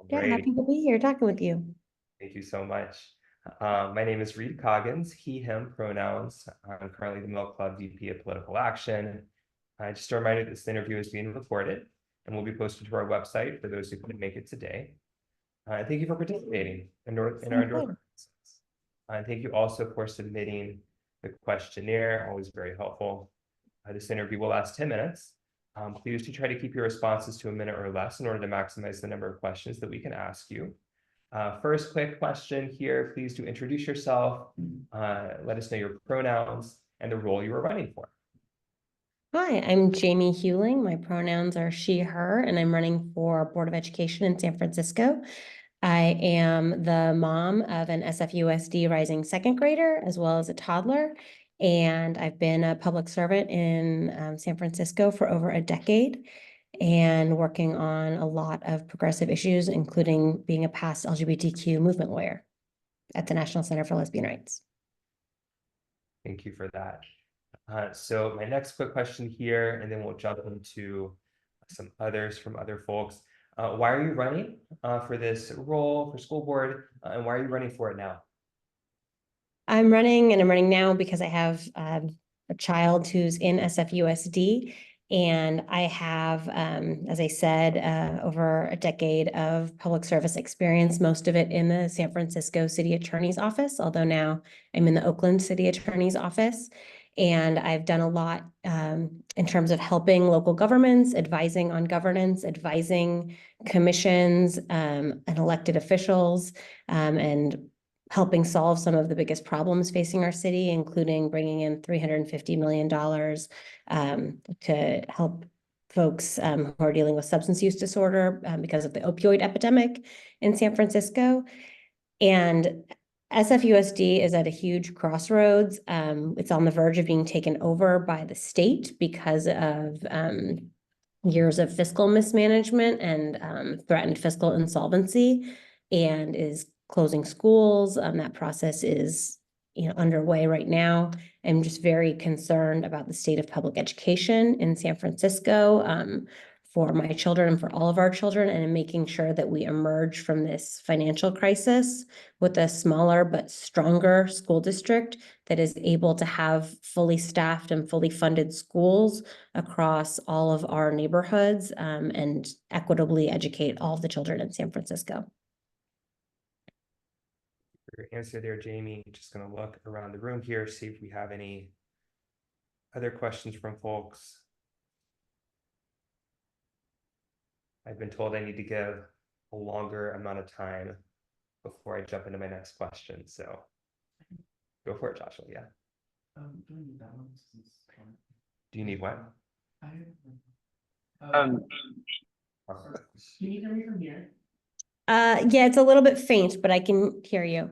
Yeah, Alrighty. happy to be here talking with you. Thank you so much. My name is Reed Coggins, he, him pronouns. I'm currently the Mill Club VP of Political Action. Just a reminder that this interview is being recorded and will be posted to our website for those who couldn't make it today. Thank you for participating in our endorsement process. And thank you also for submitting the questionnaire, always very helpful. This interview will last 10 minutes. Please do try to keep your responses to a minute or less in order to maximize the number of questions that we can ask you. First quick question here, please do introduce yourself, let us know your pronouns and the role you are running for. Hi, I'm Jamie Hewling. My pronouns are she, her, and I'm running for Board of Education in San Francisco. I am the mom of an SFUSD rising second grader as well as a toddler. And I've been a public servant in San Francisco for over a decade and working on a lot of progressive issues, including being a past LGBTQ movement lawyer at the National Center for Lesbian Rights. Thank you for that. So my next quick question here, and then we'll jump into some others from other folks. Why are you running for this role for school board, and why are you running for it now? I'm running now because I have a child who's in SFUSD, and I have, as I said, over a decade of public service experience, most of it in the San Francisco City Attorney's Office, although now I'm in the Oakland City Attorney's Office. And I've done a lot in terms of helping local governments, advising on governance, advising commissions and elected officials, and helping solve some of the biggest problems facing our city, including bringing in $350 million to help folks who are dealing with substance use disorder because of the opioid epidemic in San Francisco. And SFUSD is at a huge crossroads. It's on the verge of being taken over by the state because of years of fiscal mismanagement and threatened fiscal insolvency, and is closing schools. That process is, underway right now. I'm just very concerned about the state of public education in San Francisco for my children and for all of our children, and in making sure that we emerge from this financial crisis with a smaller but stronger school district that is able to have fully staffed and fully funded schools across all of our neighborhoods and equitably educate all of the children in San Francisco. For your answer there, Jamie. Just going to look around the room here, see if we have any other questions from folks. I've been told I need to give a longer amount of time before I jump into my next question. So go for it, Joshua. Yeah. Do I need that one? Do you need what? Um, Can you hear me from here? Yeah, it's a little bit faint, but I can hear you.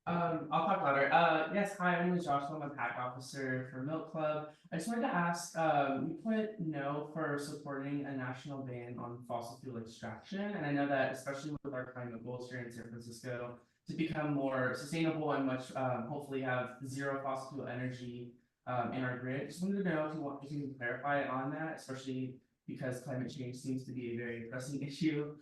I'll talk louder. Yes, hi, my name is Joshua. I'm a PAC officer for Milk Club. I just wanted to ask, we put no for supporting a national ban on fossil fuel extraction. And I know that especially with our climate goals here in San Francisco, to become more sustainable and much, hopefully have zero fossil fuel energy in our grid. Just wanted to know if you can clarify on that, especially because climate change seems to be a very pressing issue.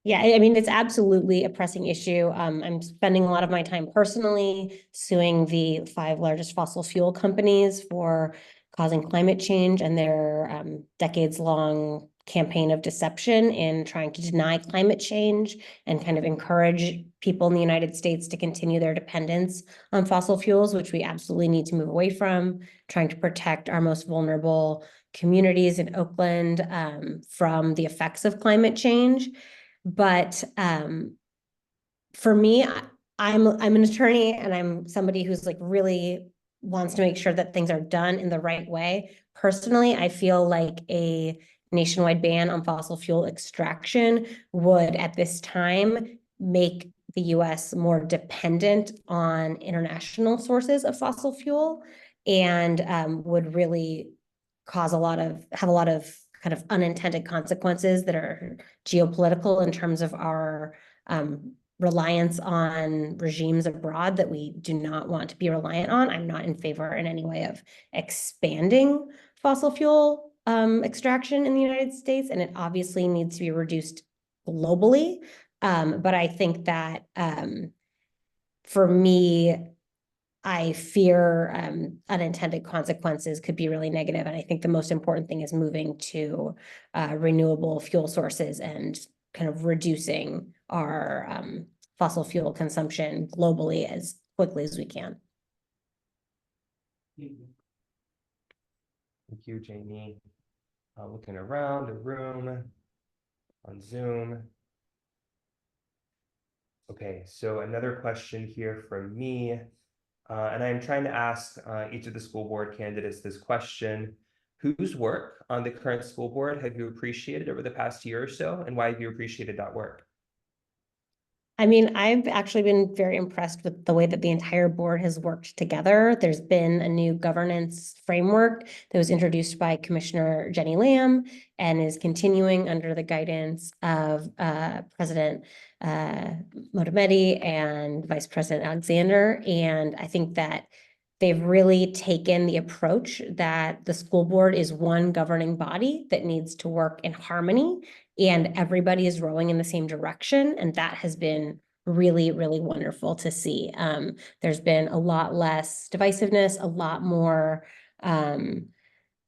Yeah, I mean, it's absolutely a pressing issue. I'm spending a lot of my time personally suing the 5 largest fossil fuel companies for causing climate change and their decades-long campaign of deception in trying to deny climate change and kind of encourage people in the United States to continue their dependence on fossil fuels, which we absolutely need to move away from, trying to protect our most vulnerable communities in Oakland from the effects of climate change. But for me, I'm an attorney, and I'm somebody who's like really wants to make sure that things are done in the right way. Personally, I feel like a nationwide ban on fossil fuel extraction would, at this time, make the US more dependent on international sources of fossil fuel, and would really have a lot of kind of unintended consequences that are geopolitical in terms of our reliance on regimes abroad that we do not want to be reliant on. I'm not in favor in any way of expanding fossil fuel extraction in the United States, and it obviously needs to be reduced globally. But I think that for me, I fear unintended consequences could be really negative. And I think the most important thing is moving to renewable fuel sources and kind of reducing our fossil fuel consumption globally as quickly as we can. Thank you, Jamie. Looking around the room on Zoom. Okay, so another question here from me. And I'm trying to ask each of the school board candidates this question. whose work on the current school board have you appreciated over the past year or so, and why have you appreciated that work? I mean, I've actually been very impressed with the way that the entire board has worked together. There's been a new governance framework that was introduced by Commissioner Jenny Lamb and is continuing under the guidance of President Mohammedi and Vice President Alexander. And I think that they've really taken the approach that the school board is one governing body that needs to work in harmony, and everybody is rowing in the same direction. And that has been really, really wonderful to see. There's been a lot less divisiveness, a lot more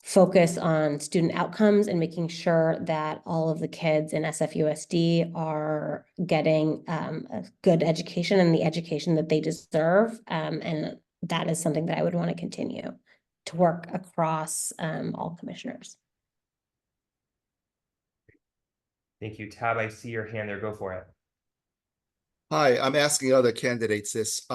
focus on student outcomes and making sure that all of the kids in SFUSD are getting a good education and the education that they deserve. And that is something that I would want to continue to work across all commissioners. Thank you. Tab, I see your hand there. Go for it. Hi, I'm asking other candidates this.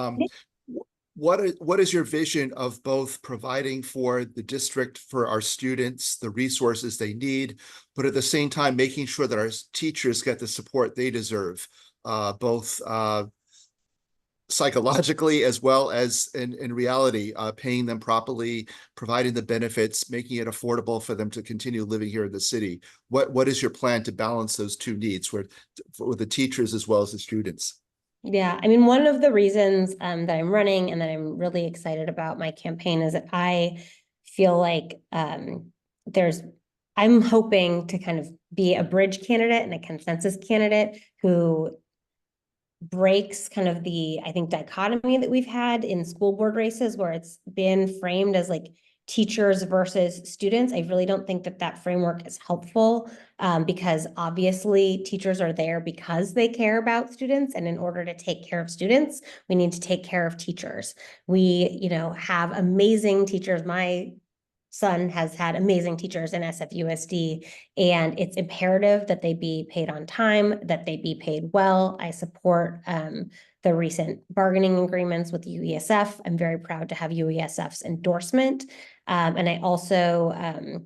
What is your vision of both providing for the district, for our students, the resources they need, but at the same time, making sure that our teachers get the support they deserve, both psychologically as well as in reality, paying them properly, providing the benefits, making it affordable for them to continue living here in the city? What is your plan to balance those two needs for the teachers as well as the students? Yeah, I mean, one of the reasons that I'm running and that I'm really excited about my campaign is that I feel like I'm hoping to kind of be a bridge candidate and a consensus candidate who breaks kind of the, I think, dichotomy that we've had in school board races where it's been framed as like teachers versus students. I really don't think that that framework is helpful because obviously teachers are there because they care about students. And in order to take care of students, we need to take care of teachers. We, have amazing teachers. My son has had amazing teachers in SFUSD, and it's imperative that they be paid on time, that they be paid well. I support the recent bargaining agreements with UESF. I'm very proud to have UESF's endorsement. And I also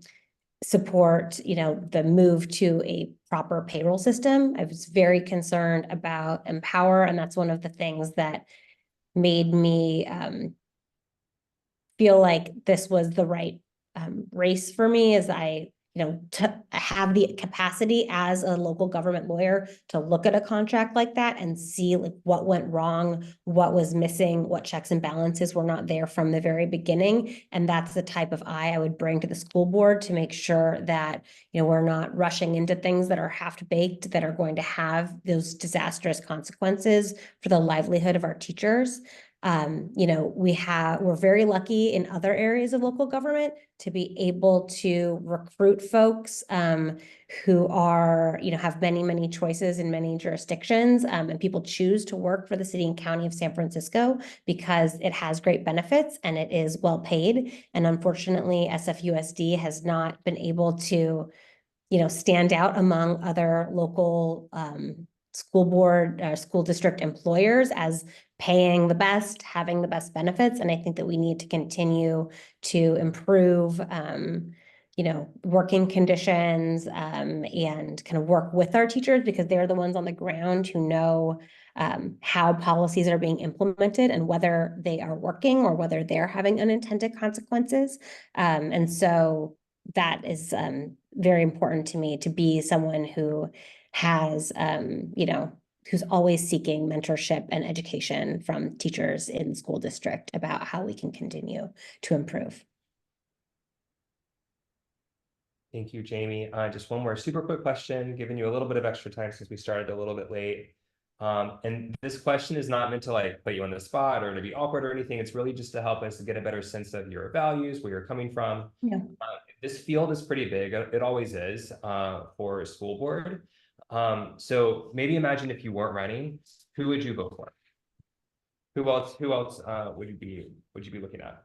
support, the move to a proper payroll system. I was very concerned about Empower, and that's one of the things that made me feel like this was the right race for me, as I, to have the capacity as a local government lawyer to look at a contract like that and see like what went wrong, what was missing, what checks and balances were not there from the very beginning. And that's the type of eye I would bring to the school board to make sure that, we're not rushing into things that are half-baked, that are going to have those disastrous consequences for the livelihood of our teachers. We're very lucky in other areas of local government to be able to recruit folks who are, have many, many choices in many jurisdictions, and people choose to work for the city and county of San Francisco because it has great benefits and it is well paid. And unfortunately, SFUSD has not been able to, stand out among other local school board, school district employers as paying the best, having the best benefits. And I think that we need to continue to improve, working conditions and kind of work with our teachers because they're the ones on the ground who know how policies are being implemented and whether they are working or whether they're having unintended consequences. And so that is very important to me, to be someone who has, who's always seeking mentorship and education from teachers in the school district about how we can continue to improve. Thank you, Jamie. Just one more super quick question, giving you a little bit of extra time since we started a little bit late. And this question is not meant to like put you on the spot or to be awkward or anything. It's really just to help us to get a better sense of your values, where you're coming from. Yeah. This field is pretty big. It always is for a school board. So maybe imagine if you weren't running, who would you vote for? Who else would you be looking at?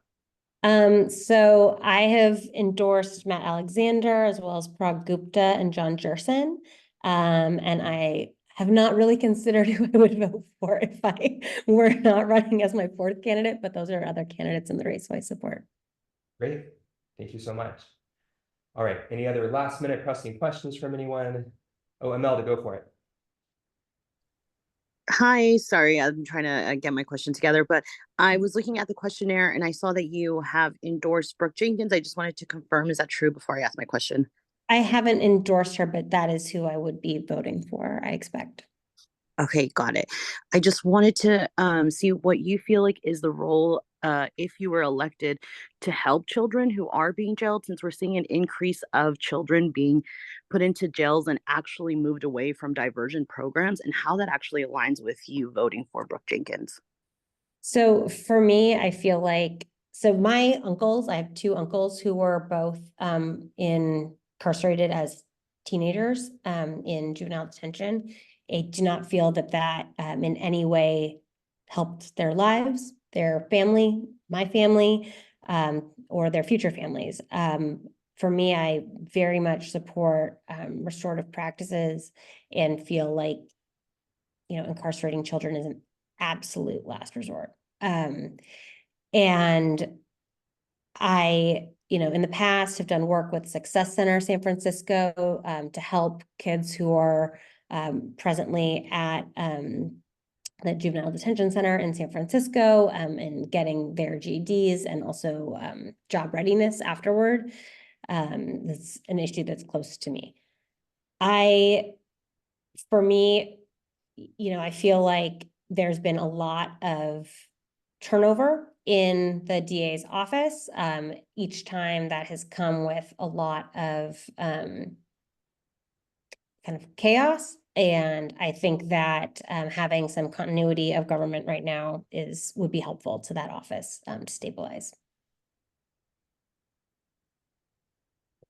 So I have endorsed Matt Alexander as well as Prag Gupta and John Jerson. And I have not really considered who I would vote for if I were not running as my fourth candidate, but those are other candidates in the race who I support. Great. Thank you so much. All right, any other last minute pressing questions from anyone? Oh, Imelda, go for it. Hi, sorry, I'm trying to get my question together, but I was looking at the questionnaire and I saw that you have endorsed Brooke Jenkins. I just wanted to confirm, is that true before I ask my question? I haven't endorsed her, but that is who I would be voting for, I expect. Okay, got it. I just wanted to see what you feel like is the role, if you were elected, to help children who are being jailed, since we're seeing an increase of children being put into jails and actually moved away from diversion programs, and how that actually aligns with you voting for Brooke Jenkins. So for me, I feel like, so my uncles, I have two uncles who were both incarcerated as teenagers in juvenile detention. I do not feel that in any way helped their lives, their family, my family, or their future families. For me, I very much support restorative practices and feel like, incarcerating children is an absolute last resort. And I, in the past have done work with Success Center San Francisco to help kids who are presently at the Juvenile Detention Center in San Francisco and getting their GEDs and also job readiness afterward. That's an issue that's close to me. For me, I feel like there's been a lot of turnover in the DA's office. Each time that has come with a lot of kind of chaos. And I think that having some continuity of government right now would be helpful to that office to stabilize.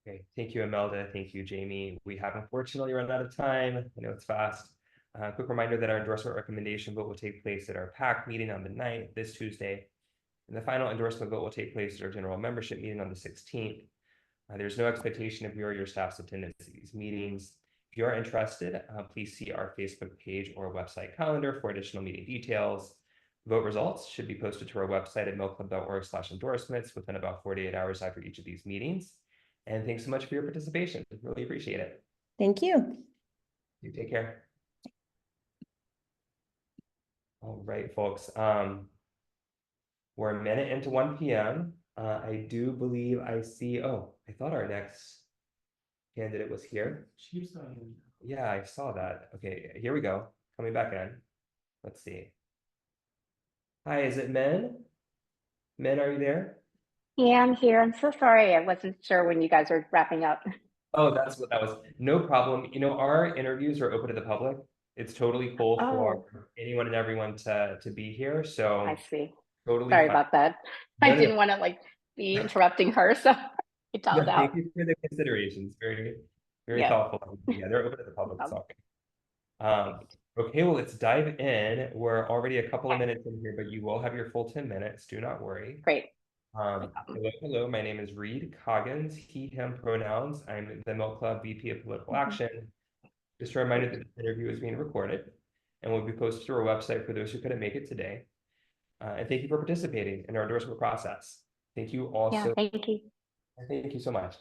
Okay, thank you, Imelda. Thank you, Jamie. We have unfortunately run out of time. I know it's fast. Quick reminder that our endorsement recommendation vote will take place at our PAC meeting on the 9th, this Tuesday. And the final endorsement vote will take place at our general membership meeting on the 16th. There's no expectation of you or your staff's attendance at these meetings. If you are interested, please see our Facebook page or website calendar for additional meeting details. Vote results should be posted to our website at millclub.org/endorsements within about 48 hours after each of these meetings. And thanks so much for your participation. Really appreciate it. Thank you. You take care. All right, folks. We're a minute into 1 p.m. I do believe I see, I thought our next candidate was here. Yeah, I saw that. Okay, here we go. Coming back in. Let's see. Hi, is it Men? Men, are you there? Yeah, I'm here. I'm so sorry. I wasn't sure when you guys were wrapping up. Oh, that's what that was. No problem. Our interviews are open to the public. It's totally cool for anyone and everyone to be here. So I see. Totally Sorry fine. about that. I didn't want to be interrupting her, so I dialed out. Thank you for the considerations. Very, very Yeah. thoughtful. Yeah, they're open to the public. It's okay. Okay, well, let's dive in. We're already a couple of minutes in here, but you will have your full 10 minutes. Do not worry. Great. Hello, my name is Reed Coggins, he, him pronouns. I'm the Milk Club VP of Political Action. Just a reminder that this interview is being recorded and will be posted to our website for those who couldn't make it today. And thank you for participating in our endorsement process. Thank you also. Yeah, thank you. Thank you so much.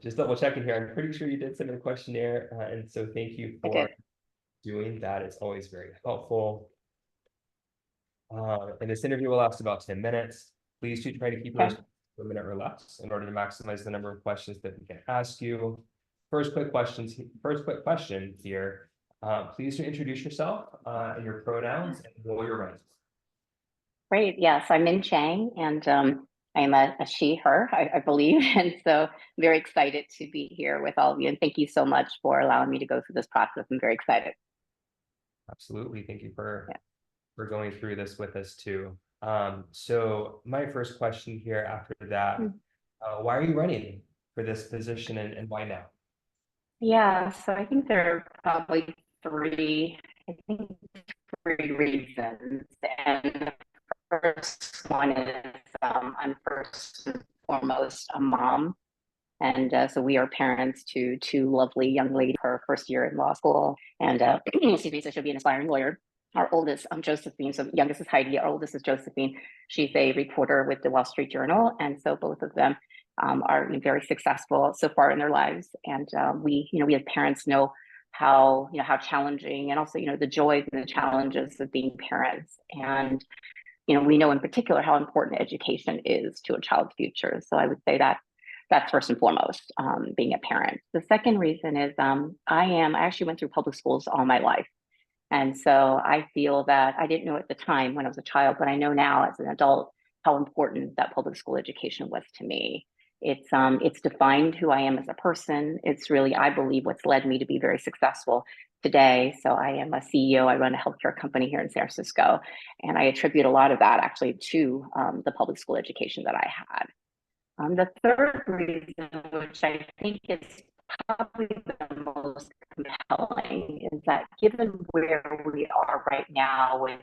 Just double checking here. I'm pretty sure you did send a questionnaire. And so thank you for doing that. It's always very helpful. And this interview will last about 10 minutes. Please do try to keep yours a minute or less in order to maximize the number of questions that we can ask you. First quick question here. Please do introduce yourself and your pronouns and what you're running. Great. Yes, I'm Min Chang, and I am a she, her, I believe. And so very excited to be here with all of you. And thank you so much for allowing me to go through this process. I'm very excited. Absolutely. Thank you for going through this with us too. So my first question here after that, why are you running for this position and why now? Yeah, so I think there are probably three reasons. And the first one is I'm first and foremost a mom. And so we are parents to two lovely young ladies, her first year in law school. And excuse me, so she'll be an aspiring lawyer. our oldest, Josephine, so youngest is Heidi, our oldest is Josephine. She's a reporter with the Wall Street Journal. And so both of them are very successful so far in their lives. And we as parents know how challenging, and also, the joys and the challenges of being parents. And, we know in particular how important education is to a child's future. So I would say that that's first and foremost, being a parent. The second reason is I actually went through public schools all my life. And so I feel that I didn't know at the time when I was a child, but I know now as an adult how important that public school education was to me. It's defined who I am as a person. It's really, I believe, what's led me to be very successful today. So I am a CEO. I run a healthcare company here in San Francisco, and I attribute a lot of that actually to the public school education that I had. The third reason, which I think is probably the most compelling, is that given where we are right now with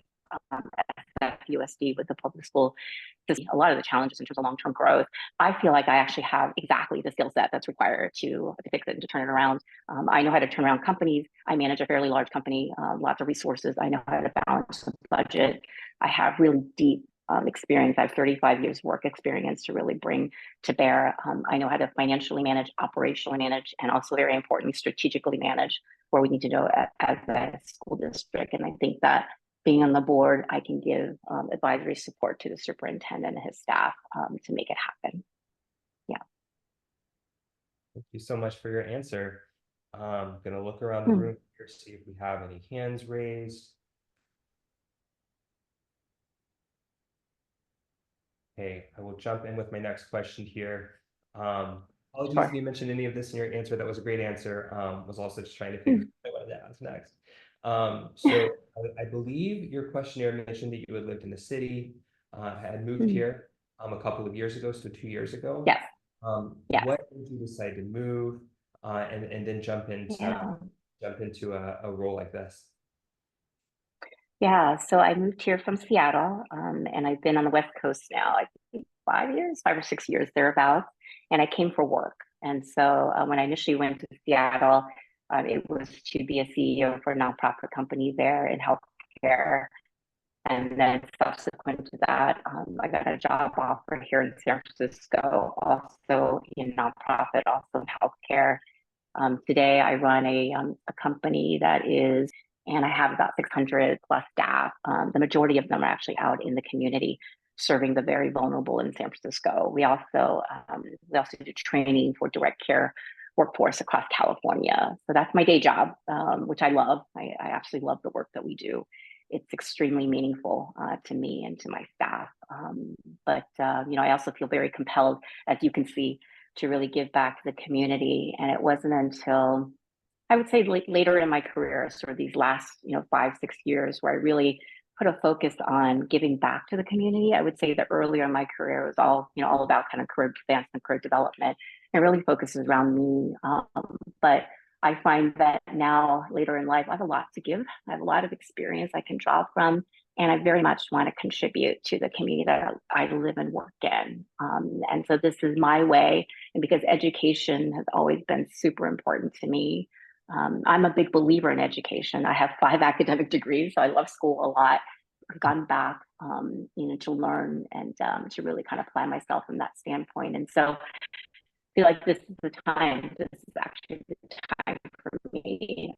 SFUSD, with the public school, a lot of the challenges in terms of long-term growth, I feel like I actually have exactly the skill set that's required to fix it and to turn it around. I know how to turn around companies. I manage a fairly large company, lots of resources. I know how to balance the budget. I have really deep experience. I have 35 years work experience to really bring to bear. I know how to financially manage, operationally manage, and also very importantly, strategically manage where we need to go as a school district. And I think that being on the board, I can give advisory support to the superintendent and his staff to make it happen. Yeah. Thank you so much for your answer. I'm going to look around the room here, see if we have any hands raised. Okay, I will jump in with my next question here. Apologies if you mentioned any of this in your answer. That was a great answer. Was also just trying to figure out what I wanted to ask next. So I believe your questionnaire mentioned that you had lived in the city, had moved here a couple of years ago, so 2 years ago. Yes. What made you decide to move and then jump into a role like this? Yeah, so I moved here from Seattle, and I've been on the West Coast now, I think 5 or 6 years thereabouts, and I came for work. And so when I initially went to Seattle, it was to be a CEO for a nonprofit company there in healthcare. And then subsequent to that, I got a job offer here in San Francisco, also in nonprofit, also in healthcare. Today, I run a company that is, and I have about 600 plus staff. The majority of them are actually out in the community, serving the very vulnerable in San Francisco. We also do training for direct care workforce across California. So that's my day job, which I love. I absolutely love the work that we do. It's extremely meaningful to me and to my staff. But I also feel very compelled, as you can see, to really give back to the community. And it wasn't until I would say later in my career, sort of these last 5-6 years, where I really put a focus on giving back to the community. I would say that earlier in my career it was all about kind of career advancement, career development. It really focuses around me. But I find that now, later in life, I have a lot to give. I have a lot of experience I can draw from, and I very much want to contribute to the community that I live and work in. And so this is my way. And because education has always been super important to me, I'm a big believer in education. I have 5 academic degrees, so I love school a lot. I've gone back, to learn and to really kind of apply myself from that standpoint. And so I feel like this is the time. This is actually the time for me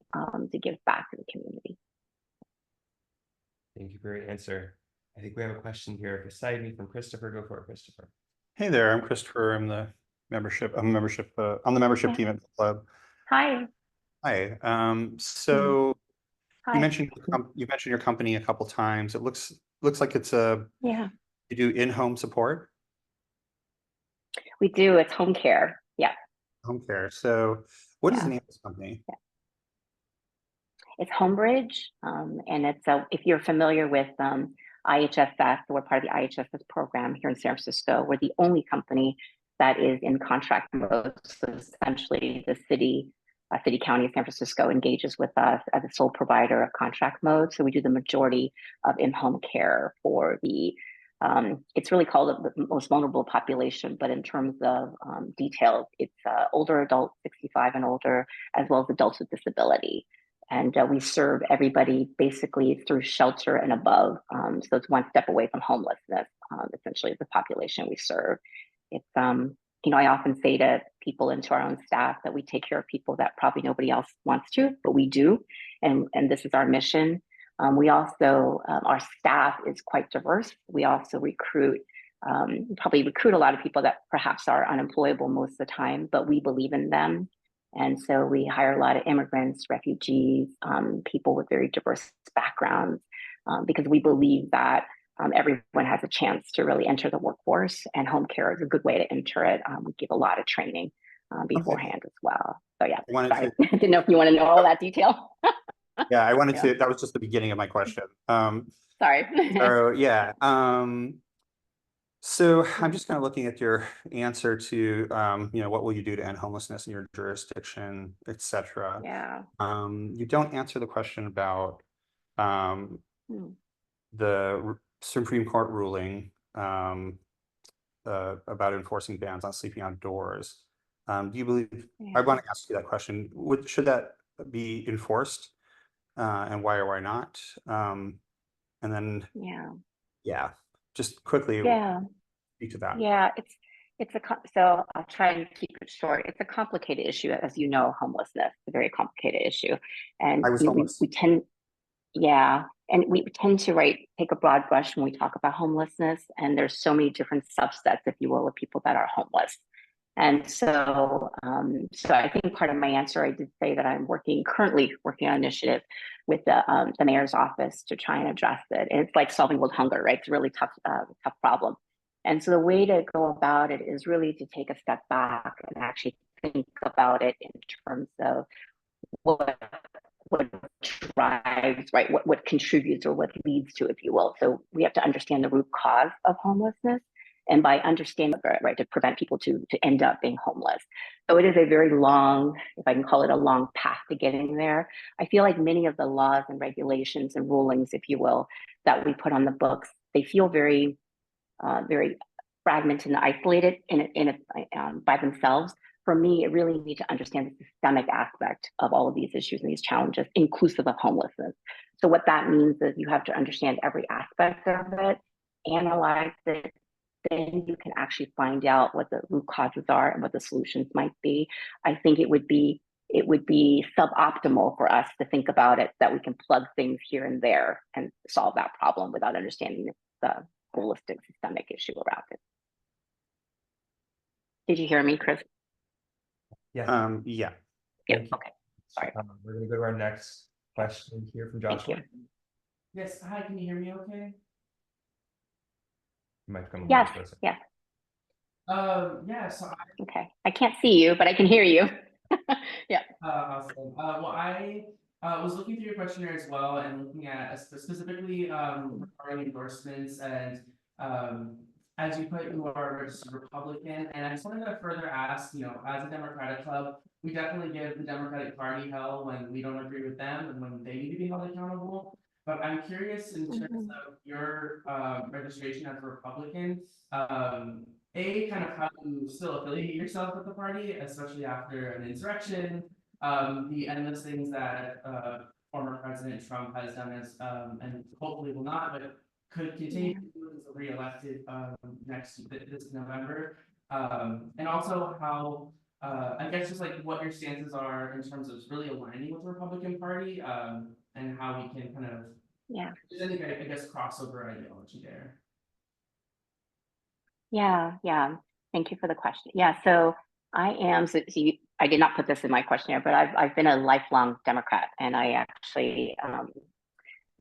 to give back to the community. Thank you for your answer. I think we have a question here beside me from Christopher. Go for it, Christopher. Hey there, I'm Christopher. I'm the membership. I'm on the membership team at the club. Hi. Hi. So Hi. you mentioned your company a couple times. It looks like it's you do in-home support. We do. It's home care. Yeah. Home care. So what is the name of this company? Yeah. It's Homebridge, and it's if you're familiar with IHSS, we're part of the IHSS program here in San Francisco. We're the only company that is in contract mode. So essentially, the city county of San Francisco engages with us as a sole provider of contract mode. So we do the majority of in-home care for the it's really called the most vulnerable population, but in terms of details, it's older adults, 65 and older, as well as adults with disability. And we serve everybody basically through shelter and above. So it's one step away from homelessness, essentially the population we serve. It's, you know, I often say to people and to our own staff that we take care of people that probably nobody else wants to, but we do. And this is our mission. We also, our staff is quite diverse. We also recruit, probably recruit a lot of people that perhaps are unemployable most of the time, but we believe in them. And so we hire a lot of immigrants, refugees, people with very diverse backgrounds, because we believe that everyone has a chance to really enter the workforce, and home care is a good way to enter it. We give a lot of training beforehand as well. So yeah, sorry. I didn't know if you want to know all that detail. Yeah, I wanted to, that was just the beginning of my question. Sorry. So yeah. So I'm just kind of looking at your answer to, you know, what will you do to end homelessness in your jurisdiction, et cetera. Yeah. You don't answer the question about the Supreme Court ruling about enforcing bans on sleeping outdoors. Do you believe, I want to ask you that question, should that be enforced, and why or why not? And then, yeah, just quickly speak to that. Yeah, so I'll try and keep it short. It's a complicated issue, as you know, homelessness, a very complicated issue. And we tend, and we tend to take a broad brush when we talk about homelessness, and there's so many different subsets, if you will, of people that are homeless. And so, so I think part of my answer, I did say that I'm currently working on an initiative with the mayor's office to try and address it. And it's like solving world hunger, right? It's a really tough problem. And so the way to go about it is really to take a step back and actually think about it in terms of what drives, right? What contributes or what leads to, if you will. So we have to understand the root cause of homelessness. And by understanding, right, to prevent people to end up being homeless. So it is a very long, if I can call it a long path to getting there. I feel like many of the laws and regulations and rulings, if you will, that we put on the books, they feel very, very fragmented and isolated by themselves. For me, it really need to understand the systemic aspect of all of these issues and these challenges, inclusive of homelessness. So what that means is you have to understand every aspect of it, analyze it, then you can actually find out what the root causes are and what the solutions might be. I think it would be suboptimal for us to think about it that we can plug things here and there and solve that problem without understanding the holistic systemic issue around it. Did you hear me, Chris? Yeah. Yeah. Okay. Sorry. We're going to go to our next question here from Joshua. Yes. Hi. Can you hear me? Okay. Yes. Yes. Yeah. So okay. I can't see you, but I can hear you. Yeah. Awesome. Well, I was looking through your questionnaire as well, and looking at specifically regarding endorsements, and as you put, you are a registered Republican, and I just wanted to further ask, you know, as a Democratic club, we definitely give the Democratic Party hell when we don't agree with them and when they need to be held accountable. But I'm curious in terms of your registration as a Republican, kind of how you still affiliate yourself with the party, especially after an insurrection, the endless things that former President Trump has done as, and hopefully will not, but could continue to do as re-elected this November, and also how I guess just like what your stances are in terms of really aligning with the Republican Party, and how we can kind of there's any I guess crossover ideology there. Yeah. Thank you for the question. Yeah, so I am. So I did not put this in my questionnaire, but I've been a lifelong Democrat, and I actually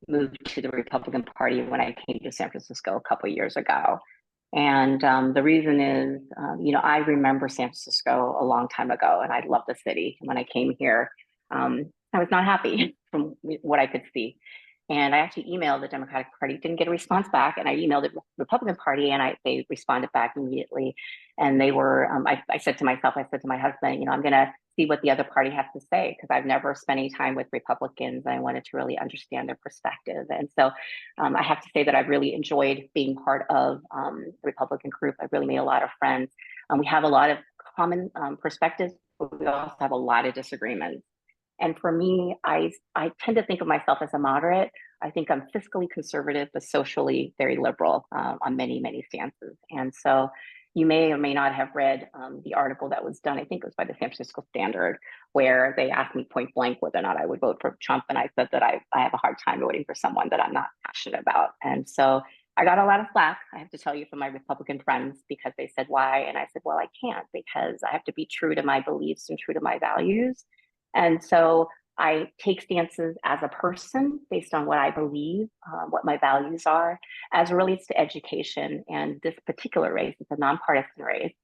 moved to the Republican Party when I came to San Francisco a couple of years ago. And the reason is, you know, I remember San Francisco a long time ago, and I love the city. When I came here, I was not happy from what I could see. And I actually emailed the Democratic Party, didn't get a response back. And I emailed the Republican Party, and they responded back immediately. And they were, I said to myself, I said to my husband, you know, I'm going to see what the other party has to say, because I've never spent any time with Republicans. I wanted to really understand their perspective. And so I have to say that I've really enjoyed being part of the Republican group. I've really made a lot of friends. We have a lot of common perspectives, but we also have a lot of disagreements. And for me, I tend to think of myself as a moderate. I think I'm fiscally conservative, but socially very liberal on many, many stances. And so you may or may not have read the article that was done, I think it was by the San Francisco Standard, where they asked me point blank whether or not I would vote for Trump. And I said that I have a hard time voting for someone that I'm not passionate about. And so I got a lot of flack, I have to tell you, from my Republican friends, because they said, why? And I said, well, I can't, because I have to be true to my beliefs and true to my values. And so I take stances as a person based on what I believe, what my values are, as it relates to education. And this particular race is a nonpartisan race.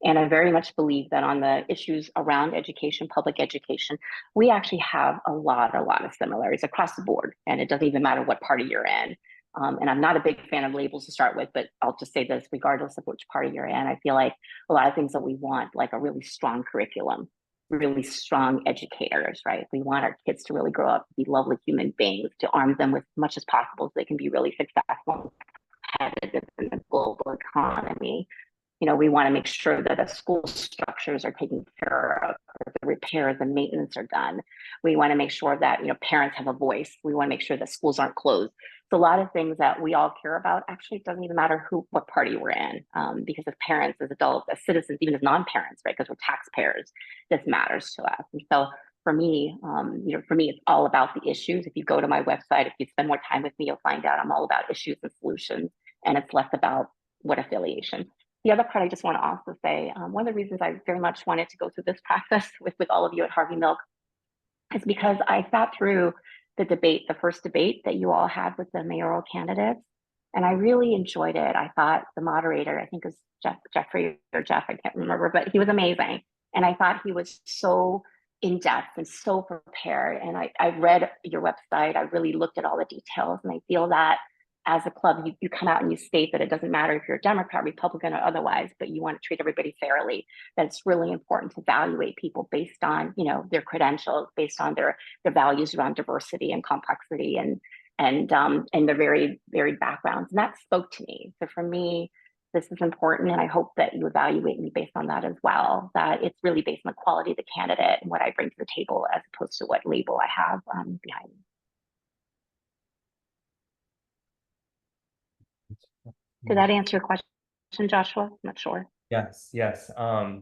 And I very much believe that on the issues around education, public education, we actually have a lot of similarities across the board. And it doesn't even matter what party you're in. And I'm not a big fan of labels to start with, but I'll just say this, regardless of which party you're in, I feel like a lot of things that we want, like a really strong curriculum, really strong educators, right? We want our kids to really grow up to be lovely human beings, to arm them with as much as possible so they can be really successful and competitive in the global economy. You know, we want to make sure that the school structures are taken care of, the repairs and maintenance are done. We want to make sure that, you know, parents have a voice. We want to make sure that schools aren't closed. So a lot of things that we all care about. Actually, it doesn't even matter what party we're in, because as parents, as adults, as citizens, even as non-parents, right? Because we're taxpayers, this matters to us. And so for me, you know, for me, it's all about the issues. If you go to my website, if you spend more time with me, you'll find out I'm all about issues and solutions, and it's less about what affiliation. The other part I just want to also say, one of the reasons I very much wanted to go through this process with all of you at Harvey Milk is because I sat through the debate, the first debate that you all had with the mayoral candidates, and I really enjoyed it. I thought the moderator, I think it was Jeffrey or Jeff, I can't remember, but he was amazing. And I thought he was so in-depth and so prepared. And I read your website, I really looked at all the details, and I feel that as a club, you come out and you state that it doesn't matter if you're a Democrat, Republican, or otherwise, but you want to treat everybody fairly. That it's really important to evaluate people based on, you know, their credentials, based on their values around diversity and complexity and their very varied backgrounds. And that spoke to me. So for me, this is important, and I hope that you evaluate me based on that as well. That it's really based on the quality of the candidate and what I bring to the table, as opposed to what label I have behind me. Did that answer your question, Joshua? I'm not sure. Yes. Okay.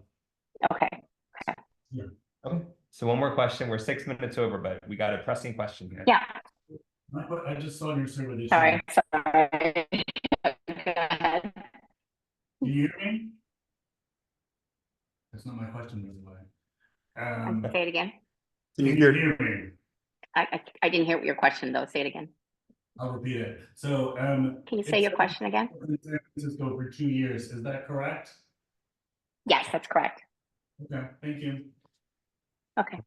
Yeah. Okay. So one more question. We're 6 minutes over, but we got a pressing question here. Yeah. I just saw in your survey this Sorry. Go ahead. Do you hear me? That's not my question, by the way. Say it again. Can you hear me? I didn't hear your question though. Say it again. I'll repeat it. So, can you say your question again? In San Francisco for 2 years, is that correct? Yes, that's correct. Okay, thank you. Okay.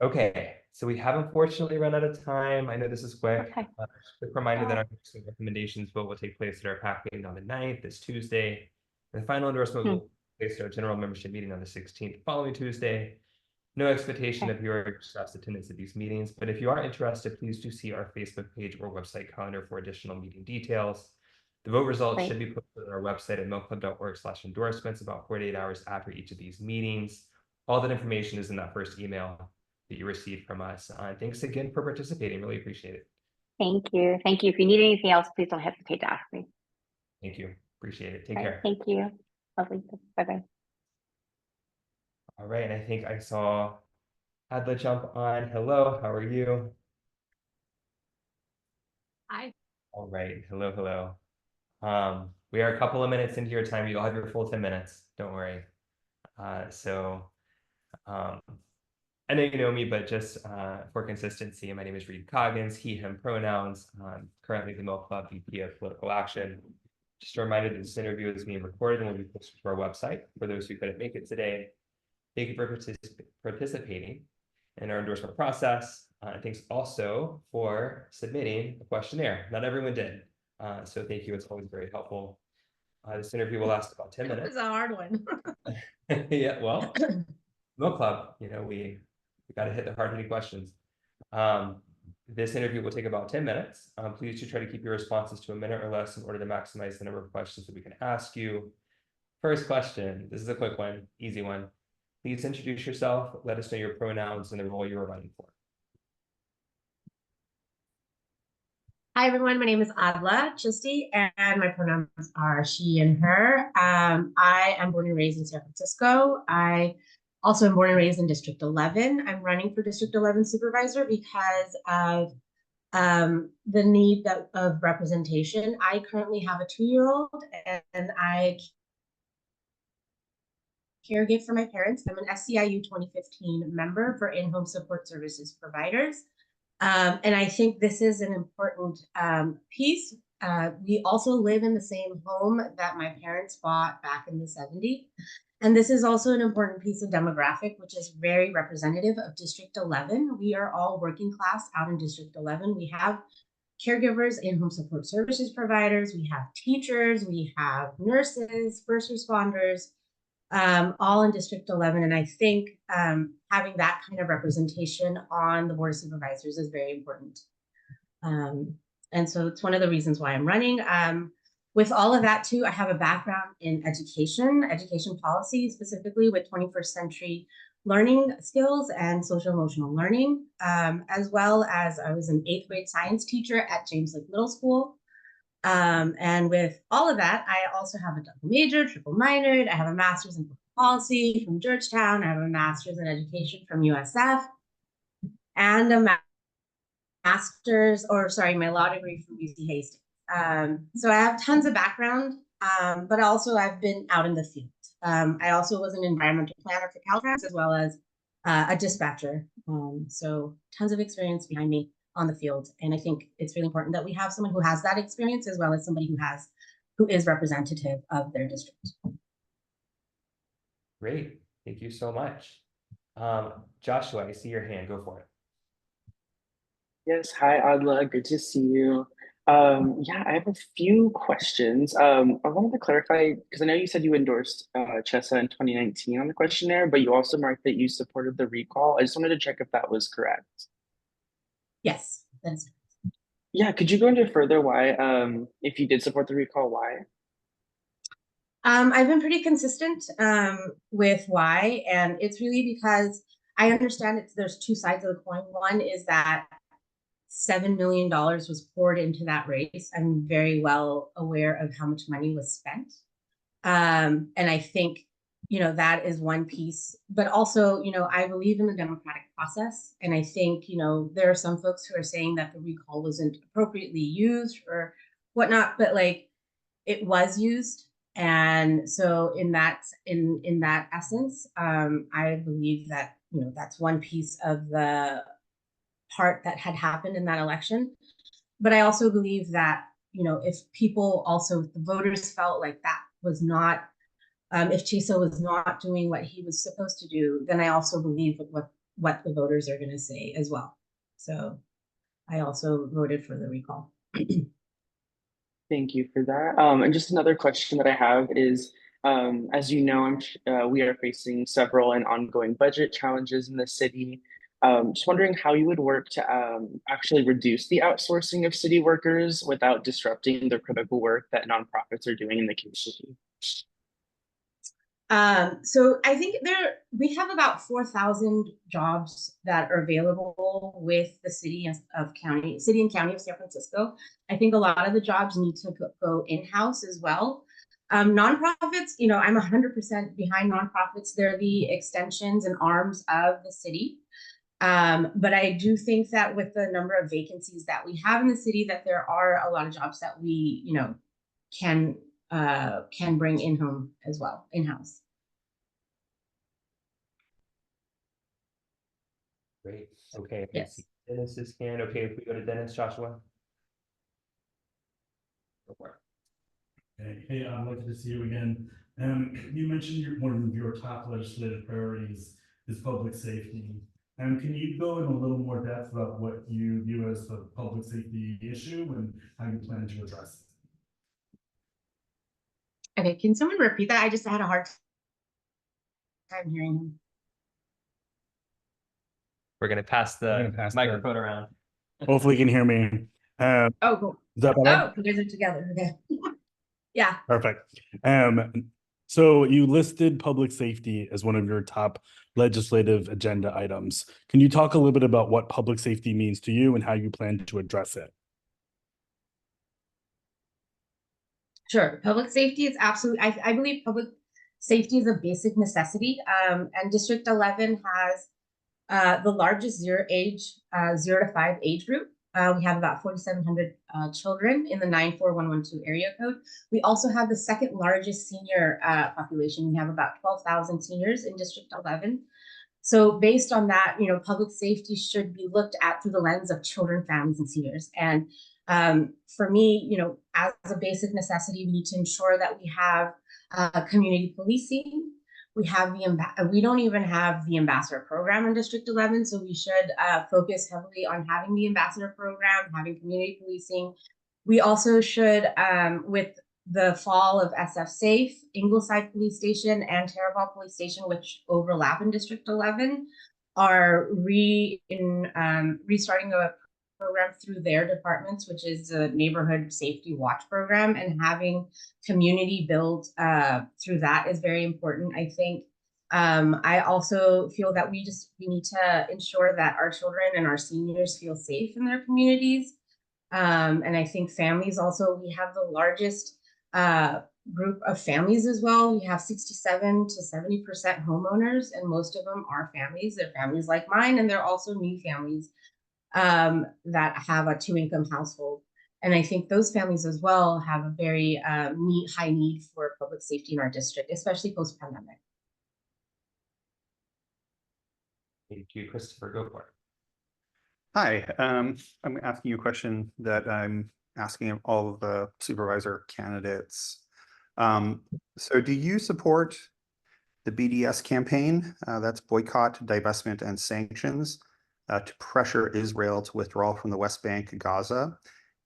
Okay, so we have unfortunately run out of time. I know this is quick. Okay. Quick reminder that our recommendations vote will take place at our PAC meeting on the 9th, this Tuesday. And the final endorsement will take place at our general membership meeting on the 16th, following Tuesday. No expectation of your staff's attendance at these meetings, but if you are interested, please do see our Facebook page or website calendar for additional meeting details. The vote results should be posted on our website at milkclub.org/endorsements about 48 hours after each of these meetings. All that information is in that first email that you received from us. Thanks again for participating. Really appreciate it. Thank you. Thank you. If you need anything else, please don't hesitate to ask me. Thank you. Appreciate it. Take care. Thank you. Lovely. Bye-bye. All right, and I think I saw Adla jump on. Hello, how are you? Hi. All right, hello. We are a couple of minutes into your time. You'll have your full 10 minutes. Don't worry. I know you know me, but just for consistency, my name is Reed Coggins, he, him pronouns. Currently the Milk Club VP of Political Action. Just a reminder that this interview is being recorded and will be posted to our website for those who couldn't make it today. Thank you for participating in our endorsement process. Thanks also for submitting a questionnaire. Not everyone did. So thank you. It's always very helpful. This interview will last about 10 minutes. It was a hard one. Yeah, well, Milk Club, you know, we got to hit the hard-hitting questions. This interview will take about 10 minutes. Please do try to keep your responses to a minute or less in order to maximize the number of questions that we can ask you. First question, this is a quick one, easy one. Please introduce yourself, let us know your pronouns and the role you are running for. Hi, everyone. My name is Adla Chisti, and my pronouns are she and her. I am born and raised in San Francisco. I also am born and raised in District 11. I'm running for District 11 supervisor because of the need of representation. I currently have a 2-year-old, and I caregive for my parents. I'm an SCIU 2015 member for in-home support services providers. And I think this is an important piece. We also live in the same home that my parents bought back in the 70s. And this is also an important piece of demographic, which is very representative of District 11. We are all working class out in District 11. We have caregivers, in-home support services providers, we have teachers, we have nurses, first responders, all in District 11. And I think having that kind of representation on the Board of Supervisors is very important. And so it's one of the reasons why I'm running. With all of that too, I have a background in education policy, specifically with 21st century learning skills and social emotional learning, as well as I was an 8th grade science teacher at James Lake Middle School. And with all of that, I also have a double major, triple minored. I have a master's in public policy from Georgetown. I have a master's in education from USF and a my law degree from UC Hastings. So I have tons of background, but also I've been out in the field. I also was an environmental planner for Caltrans as well as a dispatcher. So tons of experience behind me on the field. And I think it's really important that we have someone who has that experience as well as somebody who is representative of their district. Great, thank you so much. Joshua, I see your hand, go for it. Yes, hi Adla, good to see you. Yeah, I have a few questions. I wanted to clarify, because I know you said you endorsed Chessa in 2019 on the questionnaire, but you also marked that you supported the recall. I just wanted to check if that was correct. Yes, that's correct. Yeah, could you go into further why, if you did support the recall, why? I've been pretty consistent with why, and it's really because I understand there's two sides of the coin. One is that $7 million was poured into that race. I'm very well aware of how much money was spent. And I think, that is one piece, but also, I believe in the democratic process. And I think, there are some folks who are saying that the recall wasn't appropriately used or whatnot, but it was used. And so in that essence, I believe that, that's one piece of the part that had happened in that election. But I also believe that, if the voters felt like that was not, if Chisa was not doing what he was supposed to do, then I also believe what the voters are going to say as well. So I also voted for the recall. Thank you for that. And just another question that I have is, as you know, we are facing several and ongoing budget challenges in the city. Just wondering how you would work to actually reduce the outsourcing of city workers without disrupting the critical work that nonprofits are doing in the community. So I think we have about 4,000 jobs that are available with the city and county of San Francisco. I think a lot of the jobs need to go in-house as well. Nonprofits, I'm 100% behind nonprofits. They're the extensions and arms of the city. But I do think that with the number of vacancies that we have in the city, that there are a lot of jobs that we, can bring in-home as well, in-house. Great. Okay. Yes. Dennis's hand. Okay, if we go to Dennis, Joshua. Go for it. Hey, I'd like to see you again. You mentioned one of your top legislative priorities is public safety. Can you go in a little more depth about what you view as the public safety issue and how you plan to address it? Okay, can someone repeat that? I just had a hard time hearing him. We're gonna pass the microphone around. Hopefully you can hear me. Oh, cool. Is that better? Oh, you guys are together. Okay. Yeah. Perfect. So you listed public safety as one of your top legislative agenda items. Can you talk a little bit about what public safety means to you and how you plan to address it? Sure. Public safety is absolutely, I believe public safety is a basic necessity. And District 11 has the largest 0 to 5 age group. We have about 4,700 children in the 94112 area code. We also have the second largest senior population. We have about 12,000 seniors in District 11. So based on that, public safety should be looked at through the lens of children, families, and seniors. And for me, as a basic necessity, we need to ensure that we have community policing. We don't even have the ambassador program in District 11, so we should focus heavily on having the ambassador program, having community policing. We also should, with the fall of SF Safe, Ingleside Police Station, and Terrebonne Police Station, which overlap in District 11, are restarting a program through their departments, which is the Neighborhood Safety Watch Program, and having community build through that is very important. I think I also feel that we need to ensure that our children and our seniors feel safe in their communities. And I think families also, we have the largest group of families as well. We have 67 to 70% homeowners, and most of them are families. They're families like mine, and they're also new families that have a 2-income household. And I think those families as well have a very high need for public safety in our district, especially post-pandemic. Thank you, Christopher. Go for it. Hi, I'm asking you a question that I'm asking all of the supervisor candidates. So do you support the BDS campaign, that's boycott, divestment, and sanctions, to pressure Israel to withdraw from the West Bank, Gaza,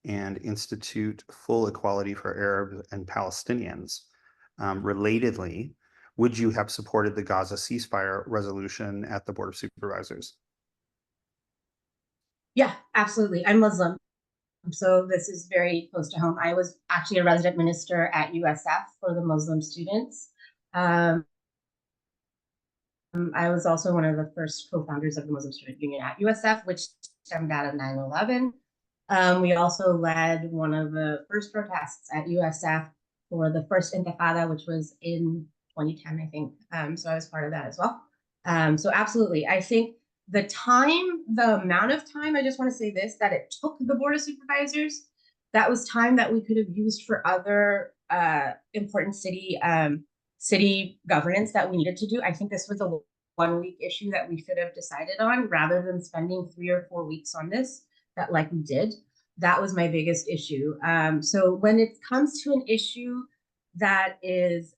and institute full equality for Arabs and Palestinians? Relatedly, would you have supported the Gaza ceasefire resolution at the Board of Supervisors? Yeah, absolutely. I'm Muslim, so this is very close to home. I was actually a resident minister at USF for the Muslim students. I was also one of the first co-founders of the Muslim Student Union at USF, which stemmed out of 9/11. We also led one of the first protests at USF for the first Intifada, which was in 2010, I think. So I was part of that as well. So absolutely, I think the amount of time, I just want to say this, that it took the Board of Supervisors, that was time that we could have used for other important city governance that we needed to do. I think this was a 1-week issue that we should have decided on rather than spending 3 or 4 weeks on this, that like we did. That was my biggest issue. So when it comes to an issue that is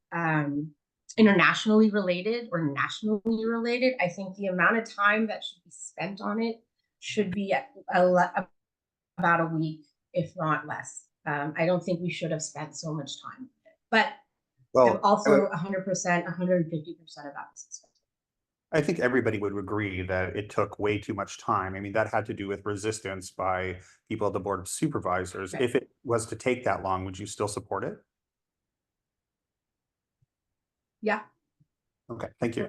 internationally related or nationally related, I think the amount of time that should be spent on it should be about a week, if not less. I don't think we should have spent so much time. But I'm also 100%, 150% about this. I think everybody would agree that it took way too much time. I mean, that had to do with resistance by people at the Board of Supervisors. Right. If it was to take that long, would you still support it? Yeah. Okay, thank you.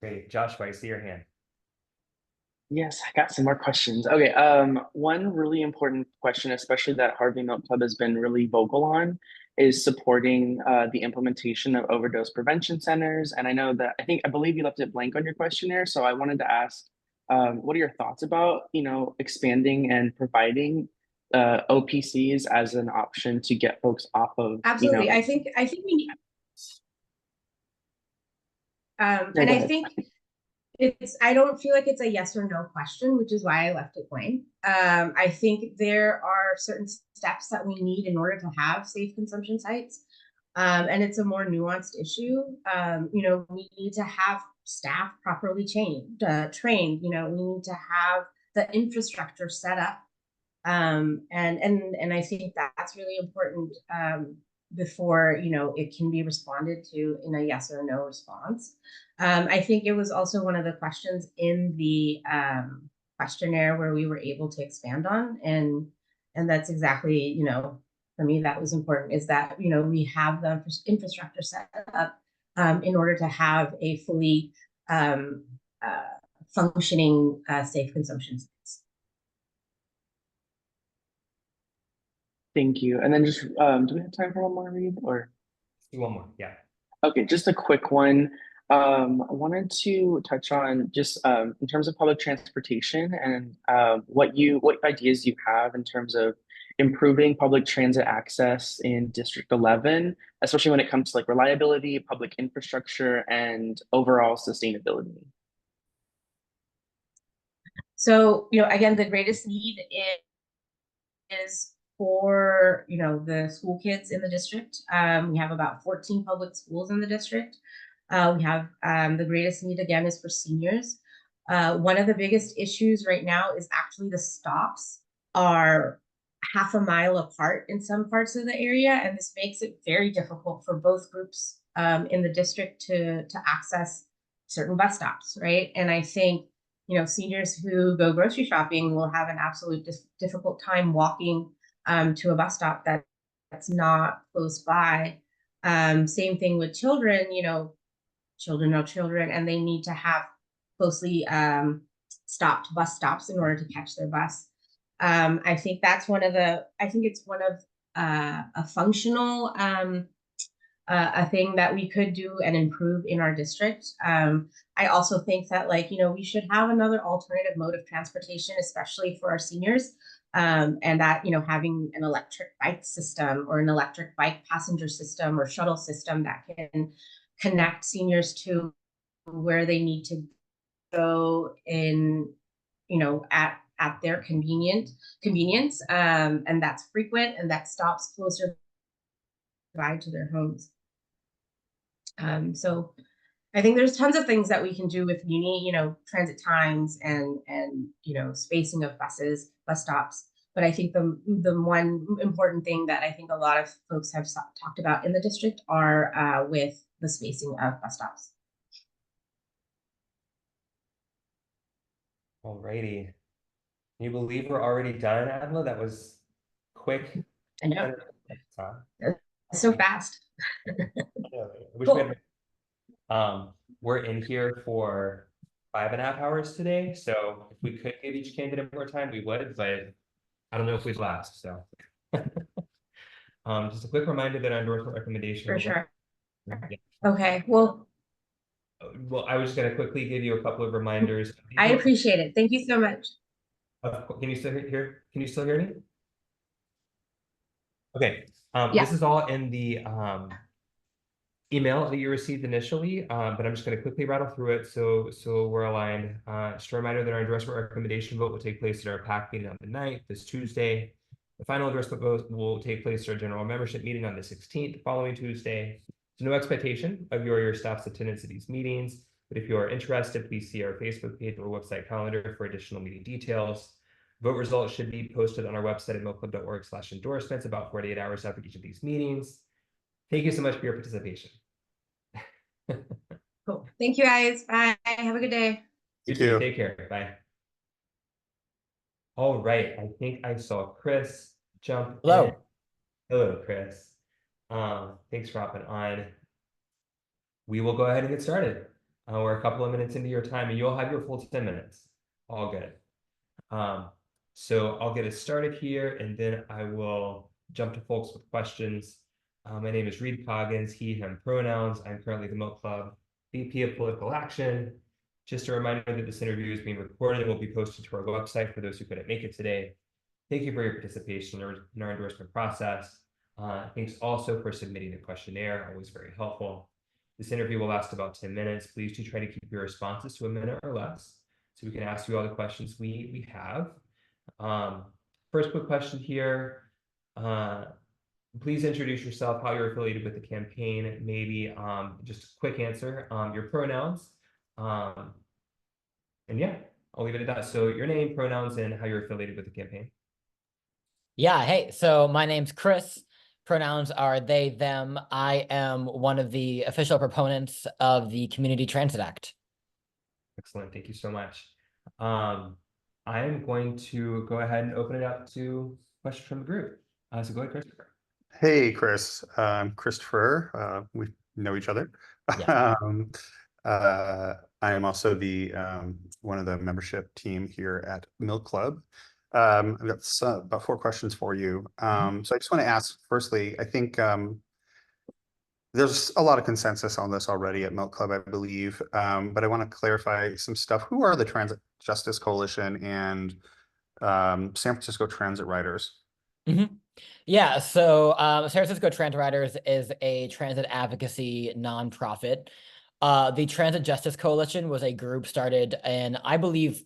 Great. Joshua, I see your hand. Yes, I got some more questions. Okay, one really important question, especially that Harvey Milk Club has been really vocal on, is supporting the implementation of overdose prevention centers. And I know that I believe you left it blank on your questionnaire. So I wanted to ask, what are your thoughts about, expanding and providing OPCs as an option to get folks off of? Absolutely, I think we need. And I think I don't feel like it's a yes or no question, which is why I left it blank. I think there are certain steps that we need in order to have safe consumption sites. And it's a more nuanced issue. We need to have staff properly trained. We need to have the infrastructure set up. And I think that's really important before it can be responded to in a yes or no response. I think it was also one of the questions in the questionnaire where we were able to expand on, and that's exactly, for me, that was important, is that we have the infrastructure set up in order to have a fully functioning safe consumption space. Thank you. And then just, do we have time for one more read or? Do one more, yeah. Okay, just a quick one. I wanted to touch on just in terms of public transportation and what ideas you have in terms of improving public transit access in District 11, especially when it comes to like reliability, public infrastructure, and overall sustainability. So, again, the greatest need is for, the school kids in the district. We have about 14 public schools in the district. We have the greatest need, again, is for seniors. One of the biggest issues right now is actually the stops are half a mile apart in some parts of the area, and this makes it very difficult for both groups in the district to access certain bus stops, right? And I think, seniors who go grocery shopping will have an absolute difficult time walking to a bus stop that's not close by. Same thing with children, children are children, and they need to have closely stopped bus stops in order to catch their bus. I think it's one of a functional a thing that we could do and improve in our district. I also think that we should have another alternative mode of transportation, especially for our seniors. And that, having an electric bike system or an electric bike passenger system or shuttle system that can connect seniors to where they need to go in, at their convenience, and that's frequent and that stops closer by to their homes. So I think there's tons of things that we can do with transit times and spacing of bus stops. But I think the one important thing that I think a lot of folks have talked about in the district are with the spacing of bus stops. Alrighty. Can you believe we're already done, Adela? That was quick. I know. So fast. Cool. We're in here for 5.5 hours today, so if we could give each candidate more time, we would, but I don't know if we'd last, so. Just a quick reminder that our endorsement recommendation. For sure. Yeah. Okay, well, I was just going to quickly give you a couple of reminders. I appreciate it. Thank you so much. Can you still hear? Can you still hear me? Okay. Yeah. This is all in the email that you received initially, but I'm just going to quickly rattle through it so we're aligned. Just a reminder that our endorsement recommendation vote will take place at our PAC meeting on the 9th, this Tuesday. The final endorsement vote will take place at our general membership meeting on the 16th, the following Tuesday. There's no expectation of your staff's attendance at these meetings, but if you are interested, please see our Facebook page or website calendar for additional meeting details. Vote results should be posted on our website at millclub.org/endorsements about 48 hours after each of these meetings. Thank you so much for your participation. Cool. Thank you, guys. Bye. Have a good day. You too. Take care. Bye. All right. I think I saw Chris jump in. Hello, Chris. Thanks for hopping on. We will go ahead and get started. We're a couple of minutes into your time, and you'll have your full 10 minutes. All good. So I'll get us started here, and then I will jump to folks with questions. My name is Reed Coggins, he, him pronouns. I'm currently the Milk Club VP of Political Action. Just a reminder that this interview is being recorded and will be posted to our website for those who couldn't make it today. Thank you for your participation in our endorsement process. Thanks also for submitting the questionnaire, always very helpful. This interview will last about 10 minutes. Please do try to keep your responses to a minute or less so we can ask you all the questions we have. First quick question here. Please introduce yourself, how you're affiliated with the campaign, maybe just a quick answer, your pronouns. And yeah, I'll leave it at that. So your name, pronouns, and how you're affiliated with the campaign. Yeah, hey, so my name's Chris. Pronouns are they, them. I am one of the official proponents of the Community Transit Act. Excellent, thank you so much. I am going to go ahead and open it up to questions from the group. So go ahead, Christopher. Hey, Chris. I'm Christopher. We know each other. Yeah. I am also the one of the membership team here at Milk Club. I've got about 4 questions for you. So I just want to ask, firstly, I think there's a lot of consensus on this already at Milk Club, I believe, but I want to clarify some stuff. Who are the Transit Justice Coalition and San Francisco Transit Riders? Yeah, so San Francisco Transit Riders is a transit advocacy nonprofit. The Transit Justice Coalition was a group started in, I believe,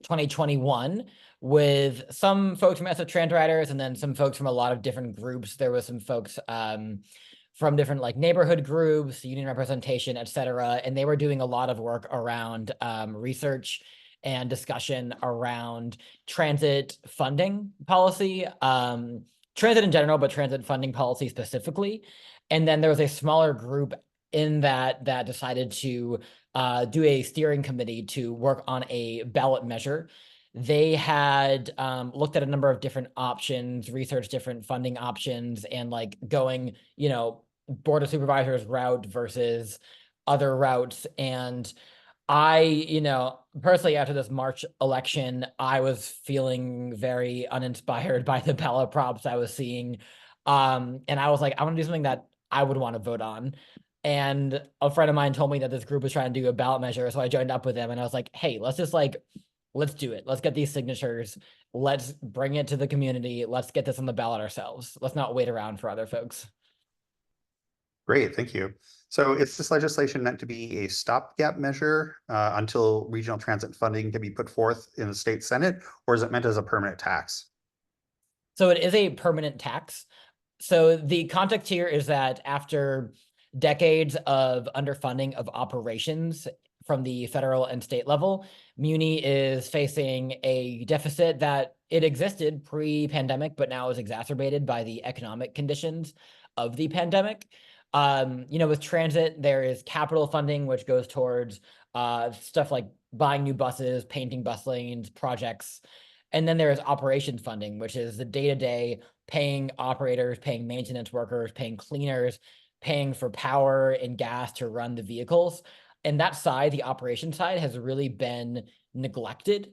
2021 with some folks from SF Transit Riders and then some folks from a lot of different groups. There was some folks from different like neighborhood groups, union representation, etc. And they were doing a lot of work around research and discussion around transit funding policy, transit in general, but transit funding policy specifically. And then there was a smaller group in that decided to do a steering committee to work on a ballot measure. They had looked at a number of different options, researched different funding options, and like going, Board of Supervisors route versus other routes. And I, personally, after this March election, I was feeling very uninspired by the ballot props I was seeing. And I was like, I want to do something that I would want to vote on. And a friend of mine told me that this group was trying to do a ballot measure. So I joined up with them and I was like, hey, let's do it. Let's get these signatures. Let's bring it to the community. Let's get this on the ballot ourselves. Let's not wait around for other folks. Great, thank you. So is this legislation meant to be a stopgap measure until regional transit funding can be put forth in the state Senate, or is it meant as a permanent tax? So it is a permanent tax. So the context here is that after decades of underfunding of operations from the federal and state level, Muni is facing a deficit that it existed pre-pandemic, but now is exacerbated by the economic conditions of the pandemic. With transit, there is capital funding, which goes towards stuff like buying new buses, painting bus lanes, projects. And then there is operations funding, which is the day-to-day paying operators, paying maintenance workers, paying cleaners, paying for power and gas to run the vehicles. And that side, the operation side, has really been neglected.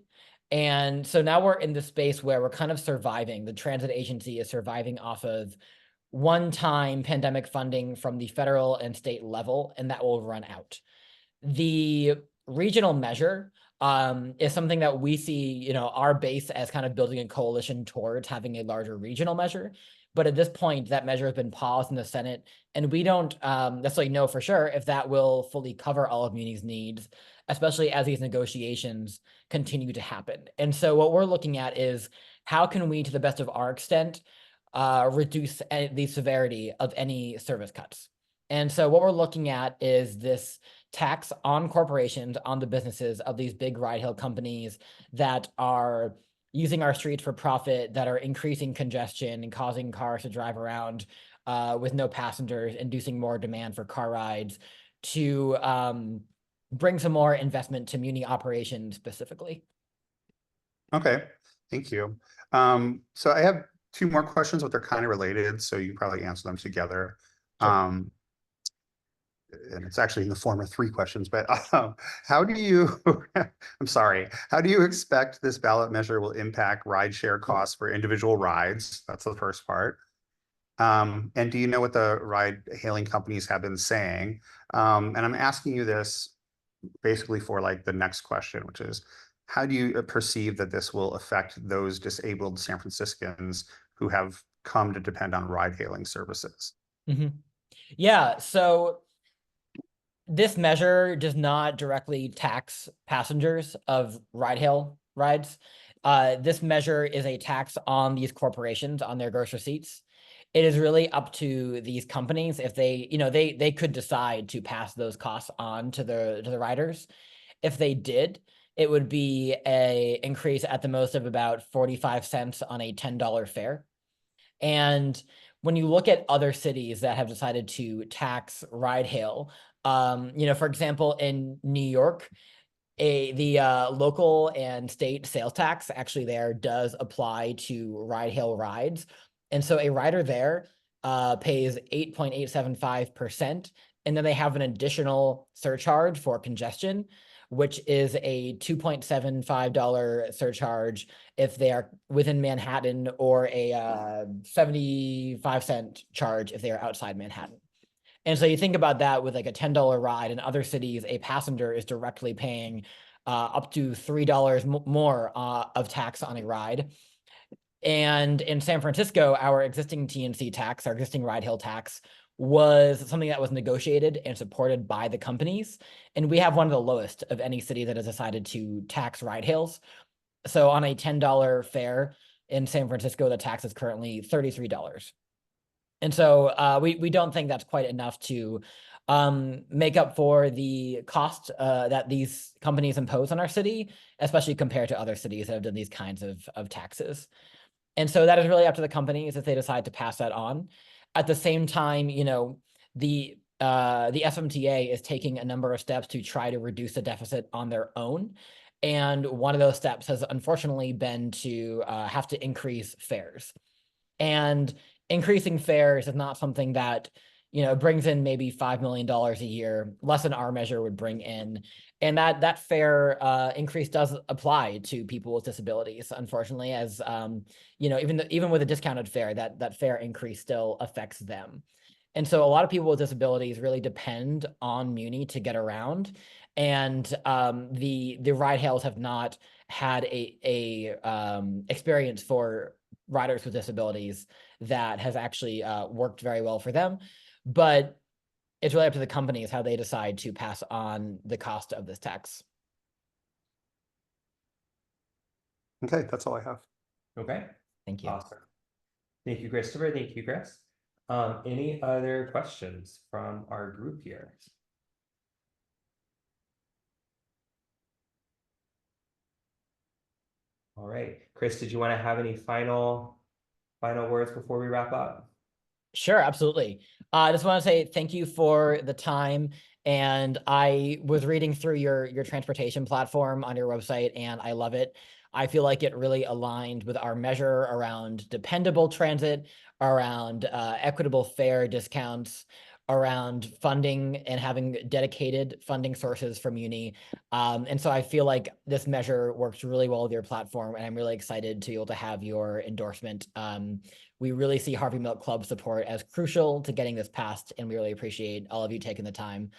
And so now we're in the space where we're kind of surviving. The transit agency is surviving off of one-time pandemic funding from the federal and state level, and that will run out. The regional measure is something that we see, our base as kind of building a coalition towards having a larger regional measure. But at this point, that measure has been paused in the Senate, and we don't necessarily know for sure if that will fully cover all of Muni's needs, especially as these negotiations continue to happen. And so what we're looking at is how can we, to the best of our extent, reduce the severity of any service cuts. And so what we're looking at is this tax on corporations, on the businesses of these big ride-hail companies that are using our streets for profit, that are increasing congestion and causing cars to drive around with no passengers, inducing more demand for car rides, to bring some more investment to Muni operations specifically. Okay, thank you. So I have 2 more questions, but they're kind of related, so you can probably answer them together. Sure. And it's actually in the form of 3 questions, but how do you, I'm sorry, how do you expect this ballot measure will impact rideshare costs for individual rides? That's the first part. And do you know what the ride hailing companies have been saying? And I'm asking you this basically for like the next question, which is, how do you perceive that this will affect those disabled San Franciscans who have come to depend on ride hailing services? Yeah, so this measure does not directly tax passengers of ride-hail rides. This measure is a tax on these corporations, on their gross receipts. It is really up to these companies if they, they could decide to pass those costs on to the riders. If they did, it would be a increase at the most of about 45 cents on a $10 fare. And when you look at other cities that have decided to tax ride hail, for example, in New York, the local and state sales tax actually there does apply to ride hail rides. And so a rider there pays 8.875%, and then they have an additional surcharge for congestion. which is a $2.75 surcharge if they are within Manhattan, or a 75-cent charge if they are outside Manhattan. And so you think about that with like a $10 ride. In other cities, a passenger is directly paying up to $3 more of tax on a ride. And in San Francisco, our existing TNC tax, our existing ride hail tax, was something that was negotiated and supported by the companies. And we have one of the lowest of any city that has decided to tax ride hails. So on a $10 fare in San Francisco, the tax is currently $33. And so we don't think that's quite enough to make up for the cost that these companies impose on our city, especially compared to other cities that have done these kinds of taxes. And so that is really up to the companies if they decide to pass that on. At the same time, you know, the FMTA is taking a number of steps to try to reduce the deficit on their own. And one of those steps has unfortunately been to have to increase fares. And increasing fares is not something that, you know, brings in maybe $5 million a year, less than our measure would bring in. And that fare increase does apply to people with disabilities, unfortunately, as you know, even with a discounted fare, that fare increase still affects them. And so a lot of people with disabilities really depend on Muni to get around. And the ride hails have not had a experience for riders with disabilities that has actually worked very well for them. But it's really up to the companies how they decide to pass on the cost of this tax. Okay, that's all I have. Okay. Thank you. Awesome. Thank you, Christopher. Thank you, Chris. Any other questions from our group here? All right, Chris, did you want to have any final words before we wrap up? Sure, absolutely. I just want to say thank you for the time. And I was reading through your transportation platform on your website, and I love it. I feel like it really aligned with our measure around dependable transit, around equitable fare discounts, around funding and having dedicated funding sources from Muni. And so I feel like this measure works really well with your platform, and I'm really excited to be able to have your endorsement. We really see Harvey Milk Club support as crucial to getting this passed, and we really appreciate all of you taking the time.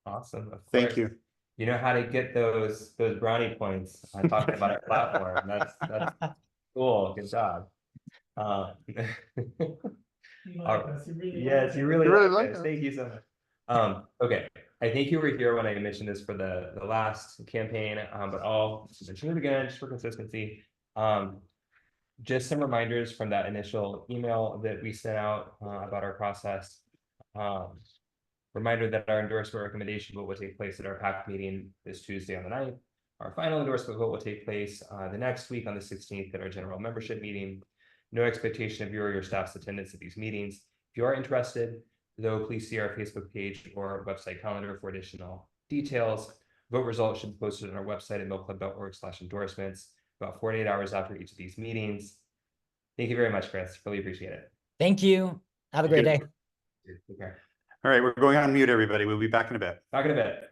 Awesome. Of Thank course. you. You know how to get those brownie points talking about our platform. That's cool. Good job. You like us, you really yes, like you us. really, You really like like us. us. Thank you so much. Okay, I think you were here when I mentioned this for the last campaign, but I'll mention it again just for consistency. Just some reminders from that initial email that we sent out about our process. Reminder that our endorsement recommendation vote will take place at our PAC meeting this Tuesday on the 9th. Our final endorsement vote will take place the next week on the 16th at our general membership meeting. No expectation of your or your staff's attendance at these meetings. If you are interested, though, please see our Facebook page or website calendar for additional details. Vote results should be posted on our website at milkclub.org/endorsements about 48 hours after each of these meetings. Thank you very much, Chris. Really appreciate it. Thank you. Have a great day. Take care. All right, we're going on mute, everybody. We'll be back in a bit. Back in a bit.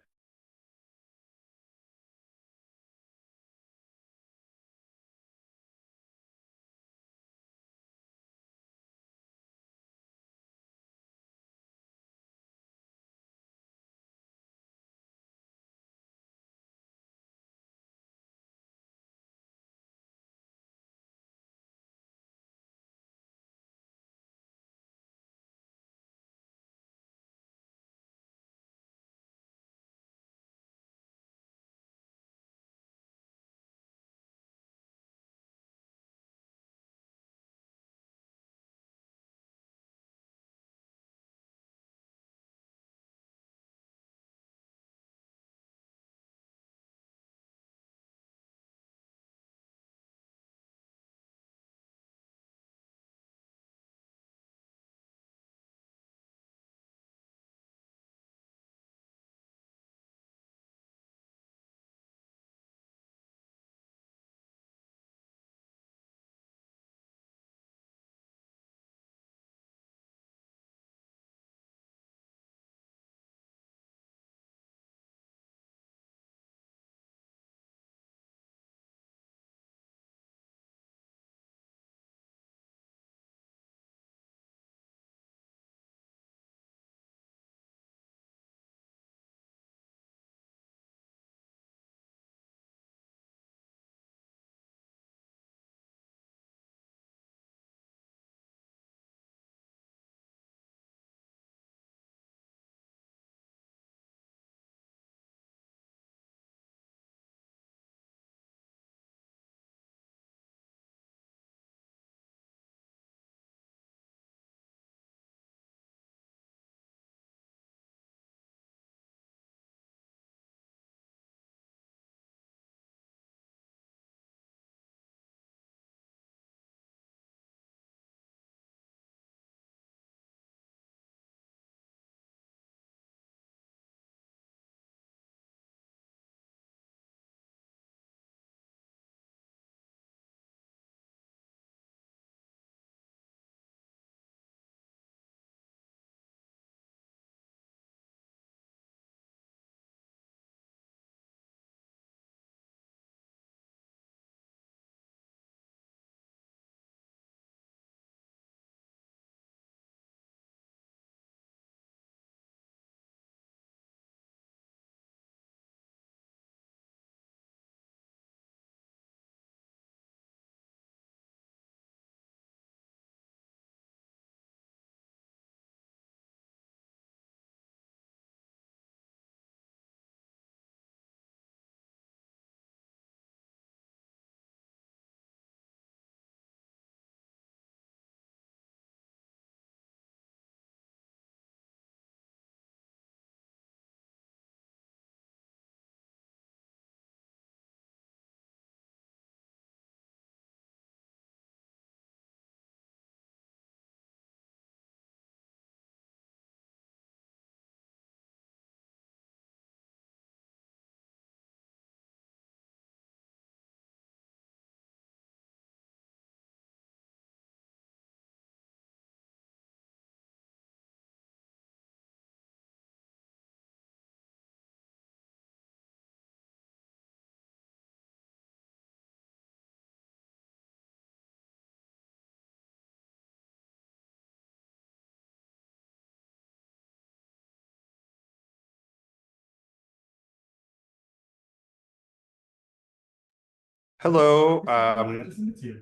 Hello,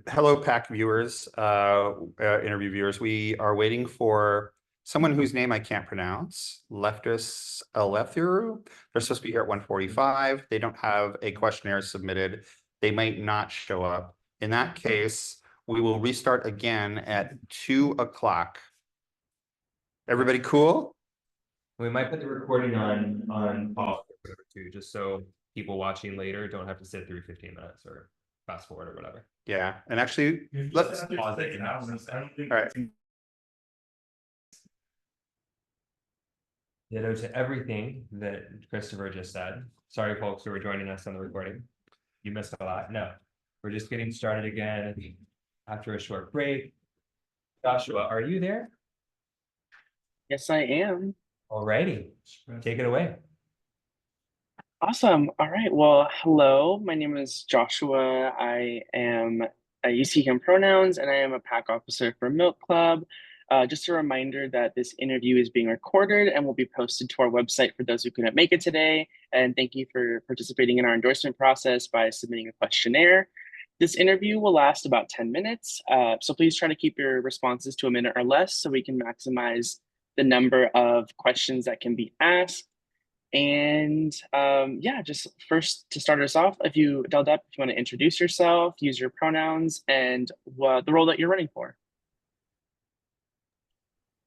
hello, PAC viewers, interview viewers. We are waiting for someone whose name I can't pronounce, Leftis Aletheru. They're supposed to be here at 1:45. They don't have a questionnaire submitted. They might not show up. In that case, we will restart again at 2 o'clock. Everybody cool? We might put the recording on pause too, just so people watching later don't have to sit through 15 minutes or fast forward or whatever. Yeah, and actually, let's pause it. All right. Ditto to everything that Christopher just said. Sorry, folks who are joining us on the recording. You missed a lot. No, we're just getting started again after a short break. Joshua, are you there? Yes, I am. Alrighty, take it away. Awesome. All right. Well, hello. My name is Joshua. I use he, him pronouns, and I am a PAC officer for Milk Club. Just a reminder that this interview is being recorded and will be posted to our website for those who couldn't make it today. And thank you for participating in our endorsement process by submitting a questionnaire. This interview will last about 10 minutes. So please try to keep your responses to a minute or less so we can maximize the number of questions that can be asked. And yeah, just first to start us off, if you want to introduce yourself, use your pronouns, and the role that you're running for.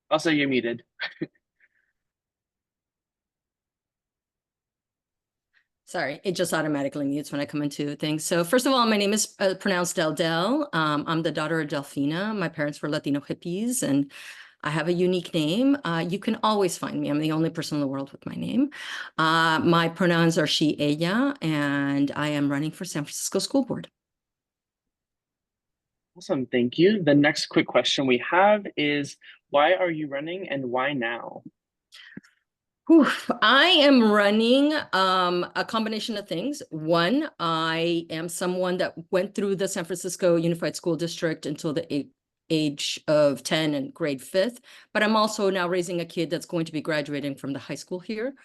Also, you're muted. Sorry, it just automatically mutes when I come into things. So first of all, my name is pronounced Del. I'm the daughter of Delfina. My parents were Latino hippies, and I have a unique name. You can always find me. I'm the only person in the world with my name. My pronouns are she, ella, and I am running for San Francisco School Board. Awesome, thank you. The next quick question we have is, why are you running and why now? I am running a combination of things. One, I am someone that went through the San Francisco Unified School District until the age of 10 and grade 5th, but I'm also now raising a kid that's going to be graduating from the high school here.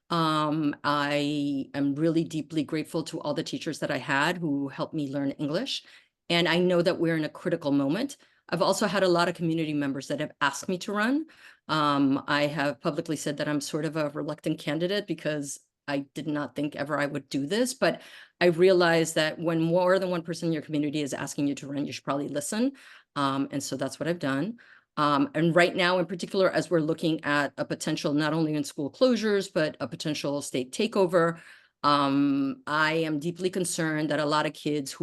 I am really deeply grateful to all the teachers that I had who helped me learn English. And I know that we're in a critical moment. I've also had a lot of community members that have asked me to run. I have publicly said that I'm sort of a reluctant candidate because I did not think ever I would do this, but I realized that when more than one person in your community is asking you to run, you should probably listen. And so that's what I've done. And right now in particular, as we're looking at a potential, not only in school closures, but a potential state takeover, I am deeply concerned that a lot of kids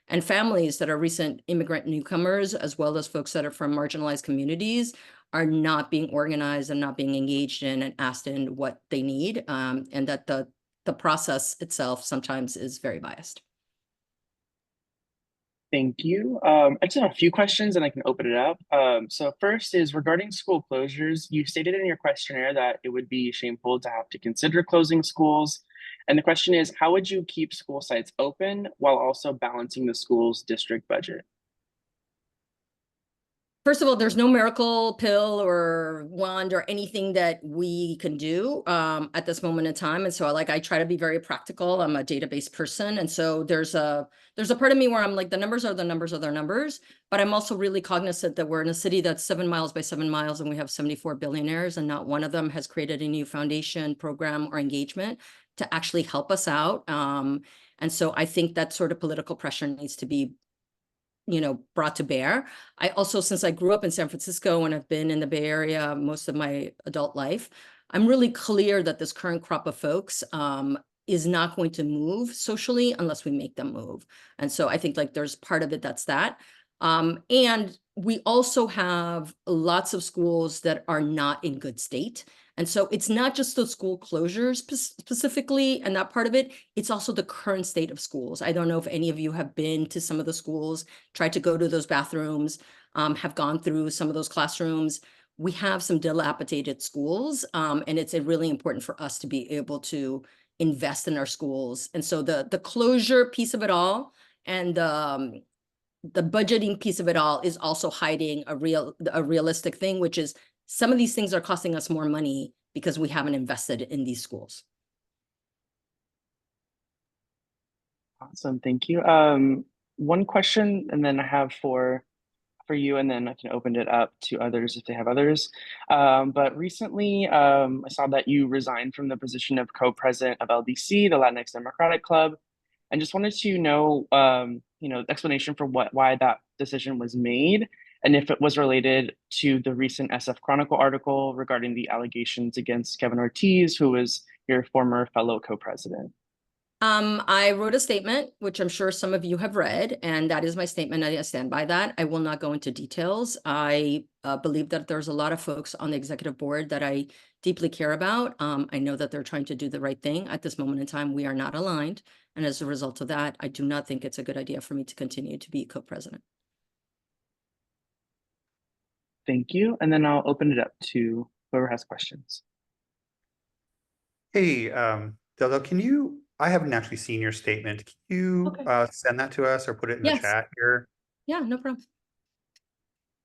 and families that are recent immigrant newcomers, as well as folks that are from marginalized communities, are not being organized and not being engaged in and asked in what they need, and that the process itself sometimes is very biased. Thank you. I just have a few questions and I can open it up. So first is regarding school closures. You stated in your questionnaire that it would be shameful to have to consider closing schools. And the question is, how would you keep school sites open while also balancing the school's district budget? First of all, there's no miracle pill or wand or anything that we can do at this moment in time. And so I try to be very practical. I'm a database person. And so there's a part of me where I'm like, the numbers are the numbers are their numbers. But I'm also really cognizant that we're in a city that's 7 miles by 7 miles and we have 74 billionaires and not one of them has created a new foundation, program, or engagement to actually help us out. And so I think that sort of political pressure needs to be brought to bear. I also, since I grew up in San Francisco and I've been in the Bay Area most of my adult life, I'm really clear that this current crop of folks is not going to move socially unless we make them move. And so I think there's part of it that's that. And we also have lots of schools that are not in good state. And so it's not just the school closures specifically and that part of it, it's also the current state of schools. I don't know if any of you have been to some of the schools, tried to go to those bathrooms, have gone through some of those classrooms. We have some dilapidated schools, and it's really important for us to be able to invest in our schools. And so the closure piece of it all and the budgeting piece of it all is also hiding a realistic thing, which is some of these things are costing us more money because we haven't invested in these schools. Awesome, thank you. One question, and then I have for you, and then I can open it up to others if they have others. But recently, I saw that you resigned from the position of co-president of LDC, the Latinx Democratic Club, and just wanted to know, explanation for why that decision was made, and if it was related to the recent SF Chronicle article regarding the allegations against Kevin Ortiz, who was your former fellow co-president. I wrote a statement, which I'm sure some of you have read, and that is my statement. I stand by that. I will not go into details. I believe that there's a lot of folks on the executive board that I deeply care about. I know that they're trying to do the right thing. At this moment in time, we are not aligned. And as a result of that, I do not think it's a good idea for me to continue to be co-president. Thank you. And then I'll open it up to whoever has questions. Hey, Deldo, I haven't actually seen your statement. Can you send that to us or put it in the chat here? Yeah, no problem.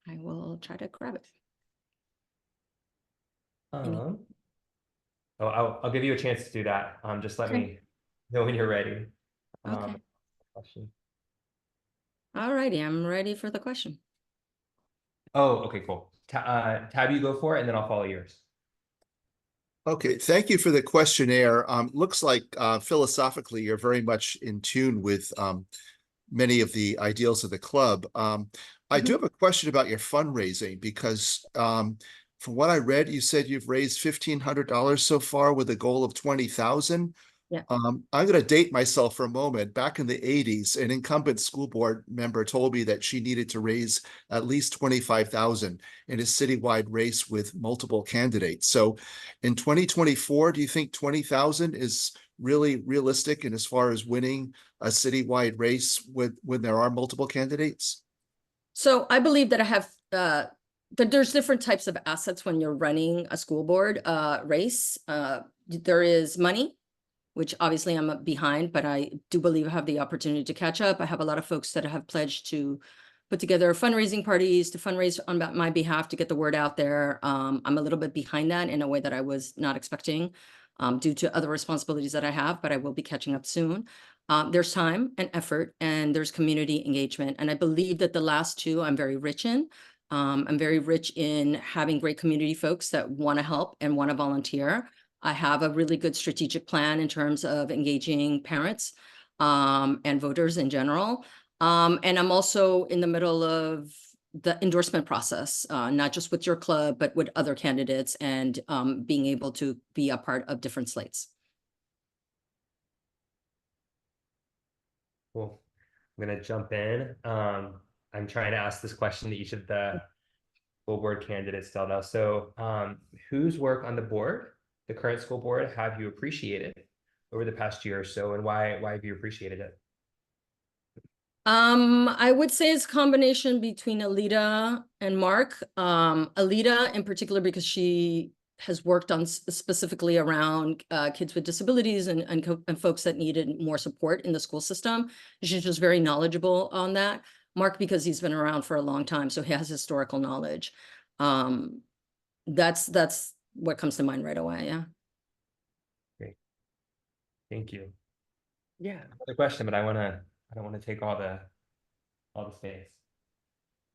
I will try to grab it. I'll give you a chance to do that. Just let me know when you're ready. Okay. All righty, I'm ready for the question. Oh, okay, cool. Tab, you go for it, and then I'll follow yours. Okay, thank you for the questionnaire. Looks like philosophically you're very much in tune with many of the ideals of the club. I do have a question about your fundraising because from what I read, you said you've raised $1,500 so far with a goal of 20,000. Yeah. I'm going to date myself for a moment. Back in the 80s, an incumbent school board member told me that she needed to raise at least 25,000 in a citywide race with multiple candidates. So in 2024, do you think 20,000 is really realistic and as far as winning a citywide race when there are multiple candidates? So I believe that I have that there's different types of assets when you're running a school board race. There is money, which obviously I'm behind, but I do believe I have the opportunity to catch up. I have a lot of folks that have pledged to put together fundraising parties to fundraise on my behalf to get the word out there. I'm a little bit behind that in a way that I was not expecting due to other responsibilities that I have, but I will be catching up soon. There's time and effort, and there's community engagement. And I believe that the last two I'm very rich in. I'm very rich in having great community folks that want to help and want to volunteer. I have a really good strategic plan in terms of engaging parents and voters in general. And I'm also in the middle of the endorsement process, not just with your club, but with other candidates and being able to be a part of different slates. Cool. I'm going to jump in. I'm trying to ask this question to each of the school board candidates still now. So whose work on the board, the current school board, have you appreciated over the past year or so, and why have you appreciated it? I would say it's a combination between Alita and Mark. Alita in particular, because she has worked on specifically around kids with disabilities and folks that needed more support in the school system. She's just very knowledgeable on that. Mark, because he's been around for a long time, so he has historical knowledge. That's what comes to mind right away. Yeah. Great. Thank you. Yeah. Another question, but I don't want to take all the space.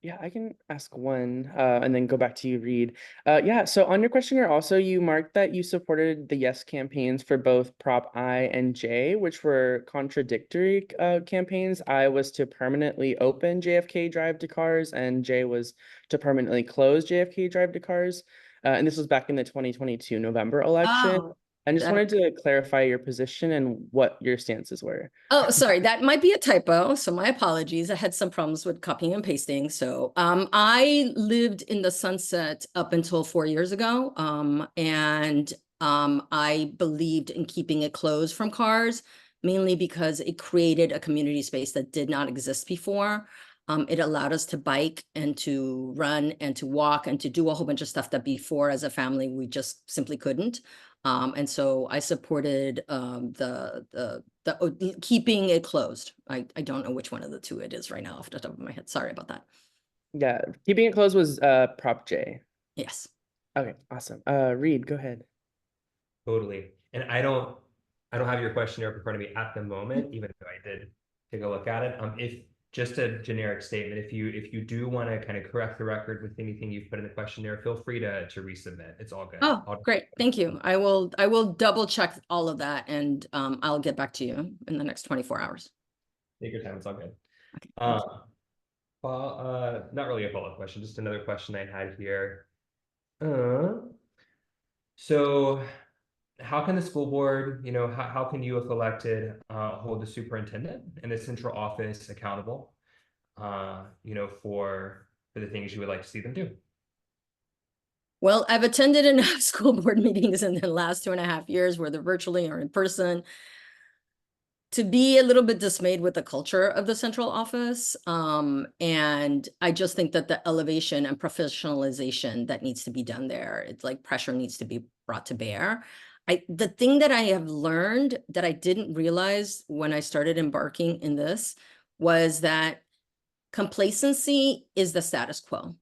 Yeah, I can ask one and then go back to you, Reed. Yeah, so on your questionnaire also, you marked that you supported the Yes campaigns for both Prop I and J, which were contradictory campaigns. I was to permanently open JFK Drive to cars, and J was to permanently close JFK Drive to cars. And this was back in the 2022 November election. Oh, I just wanted to clarify your position and what your stances were. Oh, sorry, that might be a typo. So my apologies. I had some problems with copying and pasting. So I lived in the Sunset up until 4 years ago. And I believed in keeping it closed from cars, mainly because it created a community space that did not exist before. It allowed us to bike and to run and to walk and to do a whole bunch of stuff that before as a family, we just simply couldn't. And so I supported the keeping it closed. I don't know which one of the two it is right now off the top of my head. Sorry about that. Yeah, keeping it closed was Prop J. Yes. Okay, awesome. Reed, go ahead. Totally. And I don't I don't have your questionnaire in front of me at the moment, even though I did take a look at it. If just a generic statement, if you do want to kind of correct the record with anything you've put in the questionnaire, feel free to resubmit. It's all good. Oh, great. Thank you. I will double check all of that and I'll get back to you in the next 24 hours. Take your time. It's all good. Okay, Well, not really a follow-up question, just another question I had here. So how can the school board, how can you, if elected, hold the superintendent and the central office accountable, for the things you would like to see them do? Well, I've attended enough school board meetings in the last 2.5 years, whether virtually or in person, to be a little bit dismayed with the culture of the central office. And I just think that the elevation and professionalization that needs to be done there, it's like pressure needs to be brought to bear. The thing that I have learned that I didn't realize when I started embarking in this was that complacency is the status quo.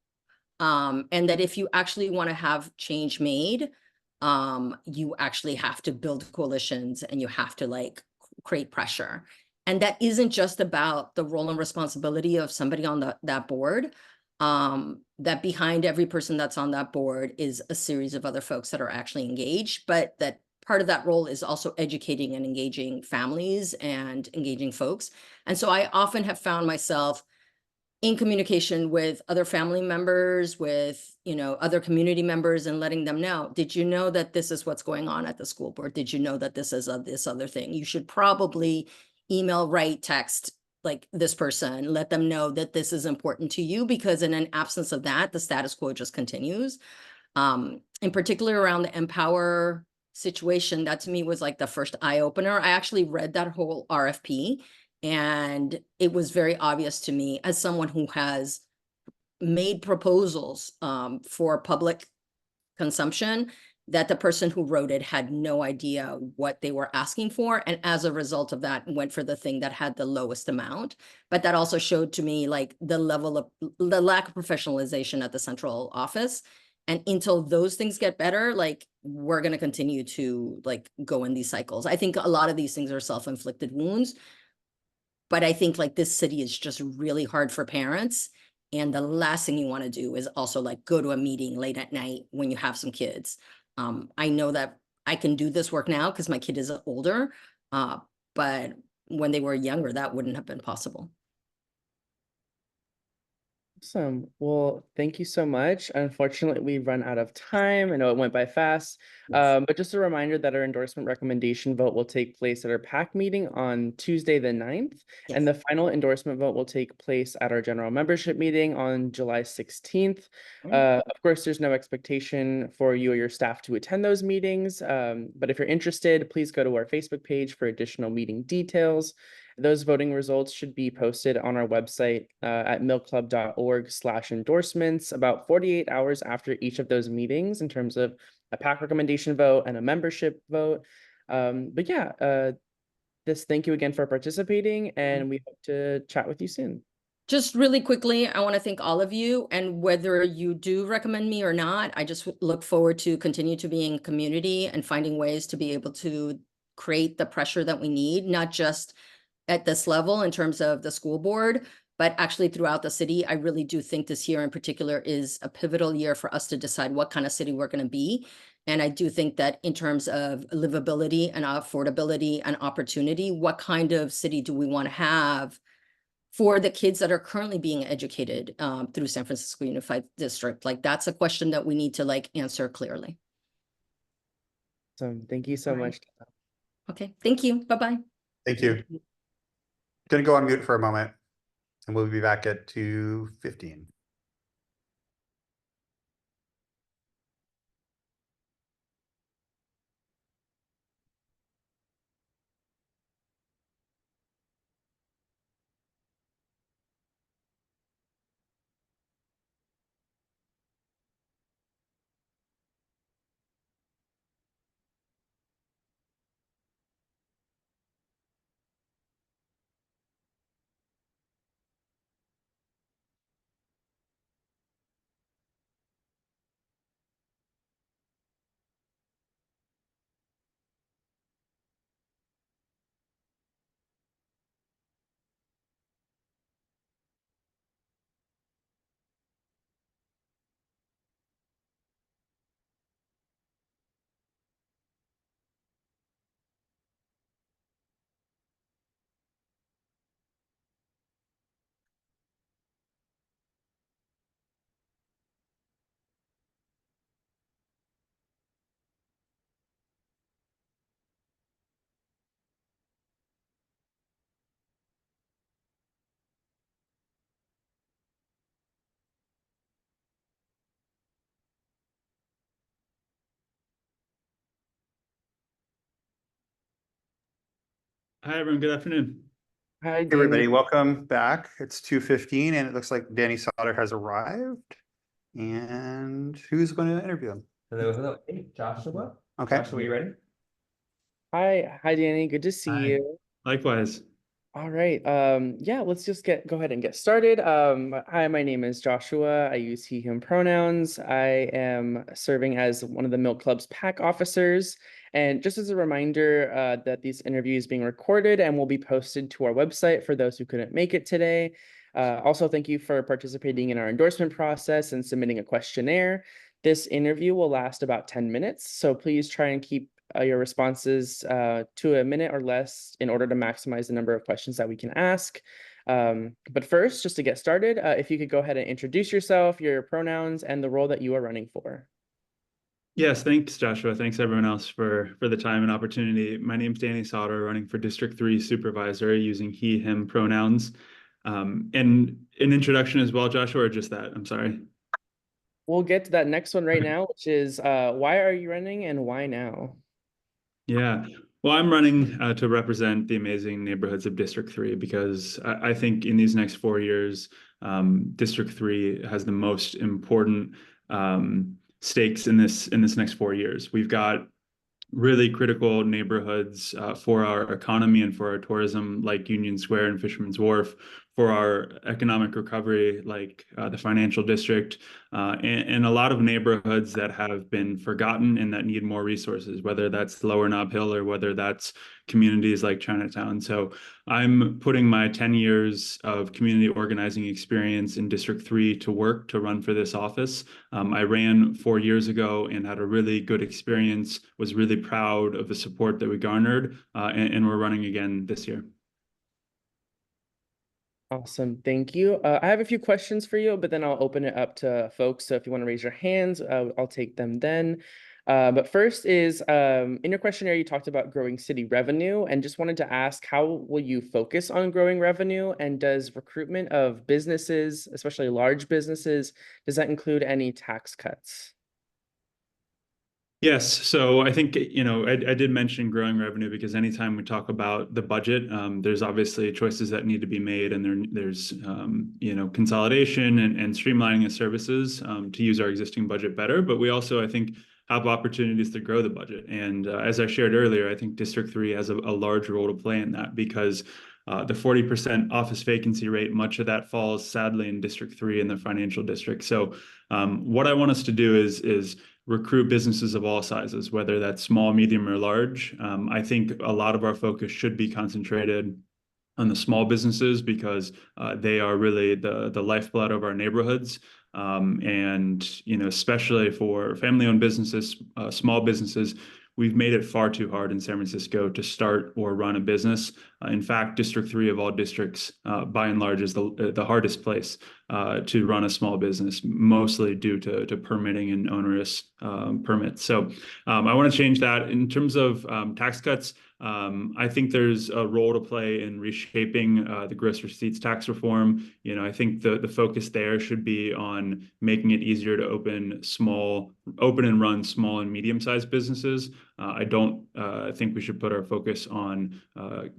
And that if you actually want to have change made, you actually have to build coalitions and you have to like create pressure. And that isn't just about the role and responsibility of somebody on that board. That behind every person that's on that board is a series of other folks that are actually engaged, but that part of that role is also educating and engaging families and engaging folks. And so I often have found myself in communication with other family members, with, other community members, and letting them know, did you know that this is what's going on at the school board? Did you know that this is this other thing? You should probably email, write, text like this person, let them know that this is important to you, because in an absence of that, the status quo just continues. In particular around the Empower situation, that to me was like the first eye opener. I actually read that whole RFP, and it was very obvious to me as someone who has made proposals for public consumption that the person who wrote it had no idea what they were asking for. And as a result of that, went for the thing that had the lowest amount. But that also showed to me like the lack of professionalization at the central office. And until those things get better, like we're going to continue to like go in these cycles. I think a lot of these things are self-inflicted wounds. But I think like this city is just really hard for parents. And the last thing you want to do is also like go to a meeting late at night when you have some kids. I know that I can do this work now because my kid is older, but when they were younger, that wouldn't have been possible. Awesome. Well, thank you so much. Unfortunately, we've run out of time. I know it went by fast. But just a reminder that our endorsement recommendation vote will take place at our PAC meeting on Tuesday, the 9th. Yes. And the final endorsement vote will take place at our general membership meeting on July 16th. Of course, there's no expectation for you or your staff to attend those meetings. But if you're interested, please go to our Facebook page for additional meeting details. Those voting results should be posted on our website at milclub.org/endorsements about 48 hours after each of those meetings in terms of a PAC recommendation vote and a membership vote. But yeah, thank you again for participating, and we hope to chat with you soon. Just really quickly, I want to thank all of you, and whether you do recommend me or not, I just look forward to continue to be in community and finding ways to be able to create the pressure that we need, not just at this level in terms of the school board, but actually throughout the city. I really do think this year in particular is a pivotal year for us to decide what kind of city we're going to be. And I do think that in terms of livability and affordability and opportunity, what kind of city do we want to have for the kids that are currently being educated through San Francisco Unified District? Like that's a question that we need to like answer clearly. So thank you so much. Okay, thank you. Bye-bye. Thank you. Gonna go on mute for a moment and we'll be back at 2:15. Hi, everyone. Good afternoon. Hi, Hey, everybody, welcome back. It's 2:15 and it looks like Danny Sauter has arrived. And who's going to interview him? Hello. Hey, Joshua. Okay. Joshua, you ready? Hi, Danny. Good to see Hi. you. Likewise. All right. Yeah, let's just go ahead and get started. Hi, my name is Joshua. I use he, him pronouns. I am serving as one of the Milk Club's PAC officers. And just as a reminder that this interview is being recorded and will be posted to our website for those who couldn't make it today. Also, thank you for participating in our endorsement process and submitting a questionnaire. This interview will last about 10 minutes, so please try and keep your responses to a minute or less in order to maximize the number of questions that we can ask. But first, just to get started, if you could go ahead and introduce yourself, your pronouns, and the role that you are running for. Yes, thanks, Joshua. Thanks, everyone else, for the time and opportunity. My name's Danny Sauter, running for District 3 Supervisor using he, him pronouns. And an introduction as well, Joshua, or just that? I'm sorry. We'll get to that next one right now, which is why are you running and why now? Yeah, well, I'm running to represent the amazing neighborhoods of District 3 because I think in these next 4 years, District 3 has the most important stakes in this next 4 years. We've got really critical neighborhoods for our economy and for our tourism, like Union Square and Fisherman's Wharf, for our economic recovery, like the financial district, and a lot of neighborhoods that have been forgotten and that need more resources, whether that's Lower Nob Hill or whether that's communities like Chinatown. So I'm putting my 10 years of community organizing experience in District 3 to work to run for this office. I ran 4 years ago and had a really good experience, was really proud of the support that we garnered, and we're running again this year. Awesome, thank you. I have a few questions for you, but then I'll open it up to folks. So if you want to raise your hands, I'll take them then. But first is, in your questionnaire, you talked about growing city revenue and just wanted to ask, how will you focus on growing revenue? And does recruitment of businesses, especially large businesses, does that include any tax cuts? Yes, so I think, I did mention growing revenue because anytime we talk about the budget, there's obviously choices that need to be made, and there's consolidation and streamlining of services to use our existing budget better. But we also, I think, have opportunities to grow the budget. And as I shared earlier, I think District 3 has a large role to play in that because the 40% office vacancy rate, much of that falls sadly in District 3 in the financial district. So what I want us to do is recruit businesses of all sizes, whether that's small, medium, or large. I think a lot of our focus should be concentrated on the small businesses because they are really the lifeblood of our neighborhoods. And especially for family-owned businesses, small businesses, we've made it far too hard in San Francisco to start or run a business. In fact, District 3 of all districts, by and large, is the hardest place to run a small business, mostly due to permitting and onerous permits. So I want to change that. In terms of tax cuts, I think there's a role to play in reshaping the gross receipts tax reform. I think the focus there should be on making it easier to open and run small and medium-sized businesses. I don't think we should put our focus on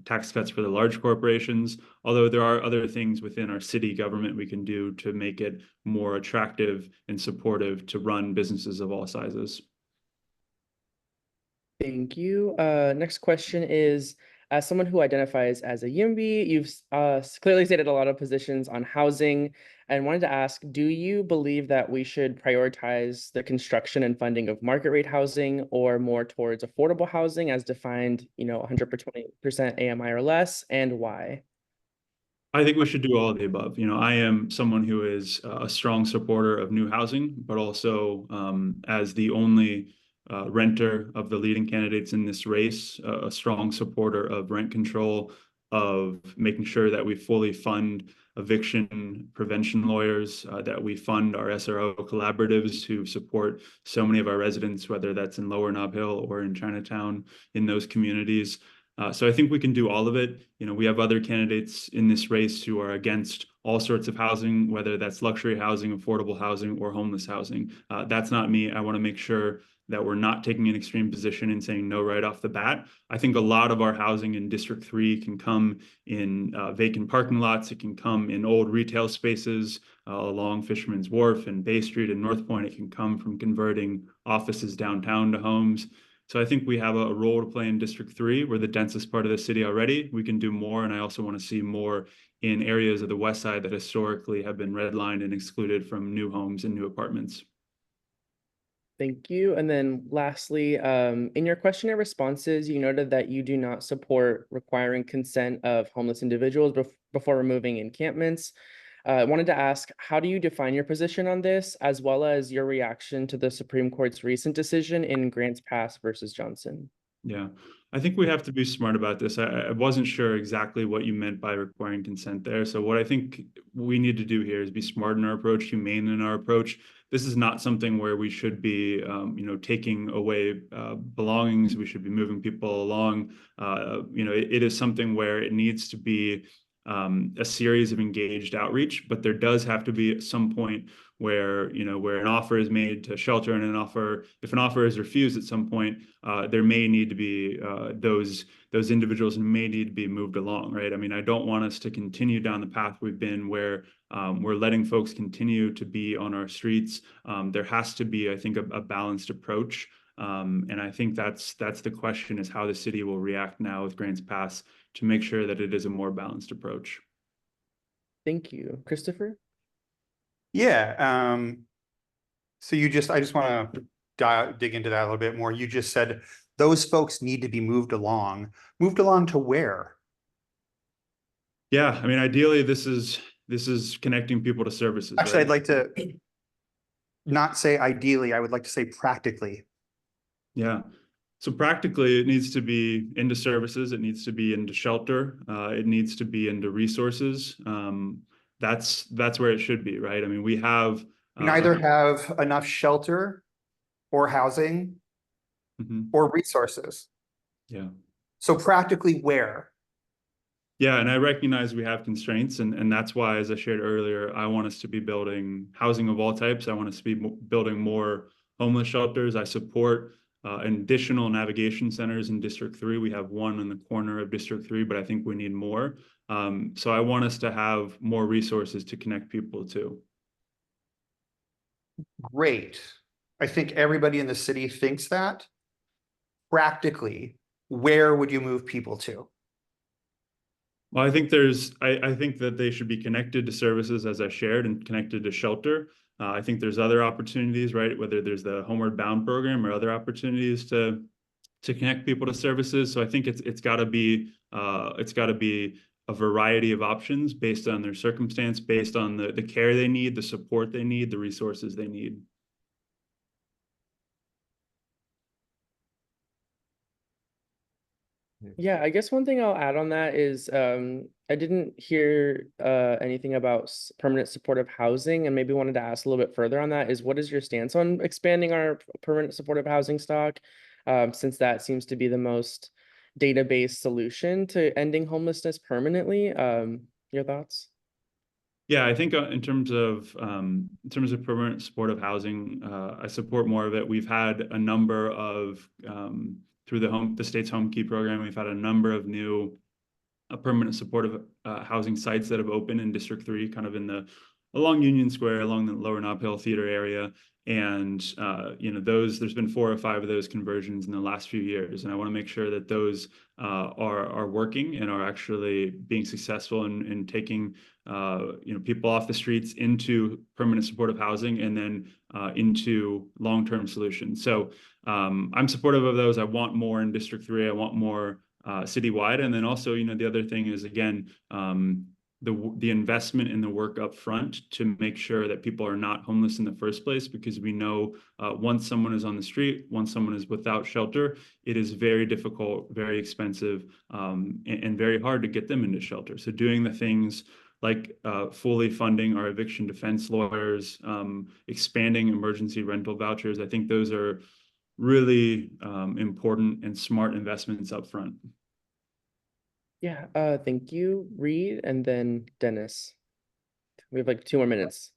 tax cuts for the large corporations, although there are other things within our city government we can do to make it more attractive and supportive to run businesses of all sizes. Thank you. Next question is, as someone who identifies as a YIMBY, you've clearly stated a lot of positions on housing, and wanted to ask, do you believe that we should prioritize the construction and funding of market rate housing or more towards affordable housing as defined, 100% AMI or less, and why? I think we should do all of the above. I am someone who is a strong supporter of new housing, but also as the only renter of the leading candidates in this race, a strong supporter of rent control, of making sure that we fully fund eviction prevention lawyers, that we fund our SRO collaboratives who support so many of our residents, whether that's in Lower Nob Hill or in Chinatown, in those communities. So I think we can do all of it. We have other candidates in this race who are against all sorts of housing, whether that's luxury housing, affordable housing, or homeless housing. That's not me. I want to make sure that we're not taking an extreme position and saying no right off the bat. I think a lot of our housing in District 3 can come in vacant parking lots. It can come in old retail spaces along Fisherman's Wharf and Bay Street and North Point. It can come from converting offices downtown to homes. So I think we have a role to play in District 3. We're the densest part of the city already. We can do more, and I also want to see more in areas of the west side that historically have been redlined and excluded from new homes and new apartments. Thank you. And then lastly, in your questionnaire responses, you noted that you do not support requiring consent of homeless individuals before removing encampments. I wanted to ask, how do you define your position on this, as well as your reaction to the Supreme Court's recent decision in Grants Pass versus Johnson? Yeah, I think we have to be smart about this. I wasn't sure exactly what you meant by requiring consent there. So what I think we need to do here is be smart in our approach, humane in our approach. This is not something where we should be, taking away belongings. We should be moving people along. It is something where it needs to be a series of engaged outreach, but there does have to be at some point where an offer is made to shelter and if an offer is refused at some point, there may need to be those individuals may need to be moved along, right? I mean, I don't want us to continue down the path we've been where we're letting folks continue to be on our streets. There has to be, I think, a balanced approach. And I think that's the question, is how the city will react now with Grants Pass to make sure that it is a more balanced approach. Thank you. Christopher? Yeah. So I just want to dig into that a little bit more. You just said those folks need to be moved along. Moved along to where? Yeah, I mean, ideally, this is connecting people to services. Actually, right? I'd like to not say ideally. I would like to say practically. Yeah. So practically, it needs to be into services. It needs to be into shelter. It needs to be into resources. That's where it should be, right? I mean, we have Neither have enough shelter or housing or resources. Yeah. So practically where? Yeah, and I recognize we have constraints, and that's why, as I shared earlier, I want us to be building housing of all types. I want us to be building more homeless shelters. I support additional navigation centers in District 3. We have one in the corner of District 3, but I think we need more. So I want us to have more resources to connect people to. Great. I think everybody in the city thinks that. Practically, where would you move people to? Well, I think I think that they should be connected to services, as I shared, and connected to shelter. I think there's other opportunities, right? Whether there's the Homeward Bound program or other opportunities to connect people to services. So I think it's got to be a variety of options based on their circumstance, based on the care they need, the support they need, the resources they need. Yeah, I guess one thing I'll add on that is I didn't hear anything about permanent supportive housing, and maybe wanted to ask a little bit further on that. Is what is your stance on expanding our permanent supportive housing stock, since that seems to be the most data-based solution to ending homelessness permanently? Your thoughts? Yeah, I think in terms of permanent supportive housing, I support more of it. We've had a number of through the state's Home Key program, we've had a number of new permanent supportive housing sites that have opened in District 3, kind of along Union Square, along the Lower Nob Hill Theater area. And there's been 4 or 5 of those conversions in the last few years, and I want to make sure that those are working and are actually being successful in taking people off the streets into permanent supportive housing and then into long-term solutions. So I'm supportive of those. I want more in District 3. I want more citywide, and then also the other thing is, again, the investment in the work up front to make sure that people are not homeless in the first place, because we know once someone is on the street, once someone is without shelter, it is very difficult, very expensive, and very hard to get them into shelter. So doing the things like fully funding our eviction defense lawyers, expanding emergency rental vouchers, I think those are really important and smart investments up front. Yeah, thank you, Reed, and then Dennis. We have like 2 more minutes.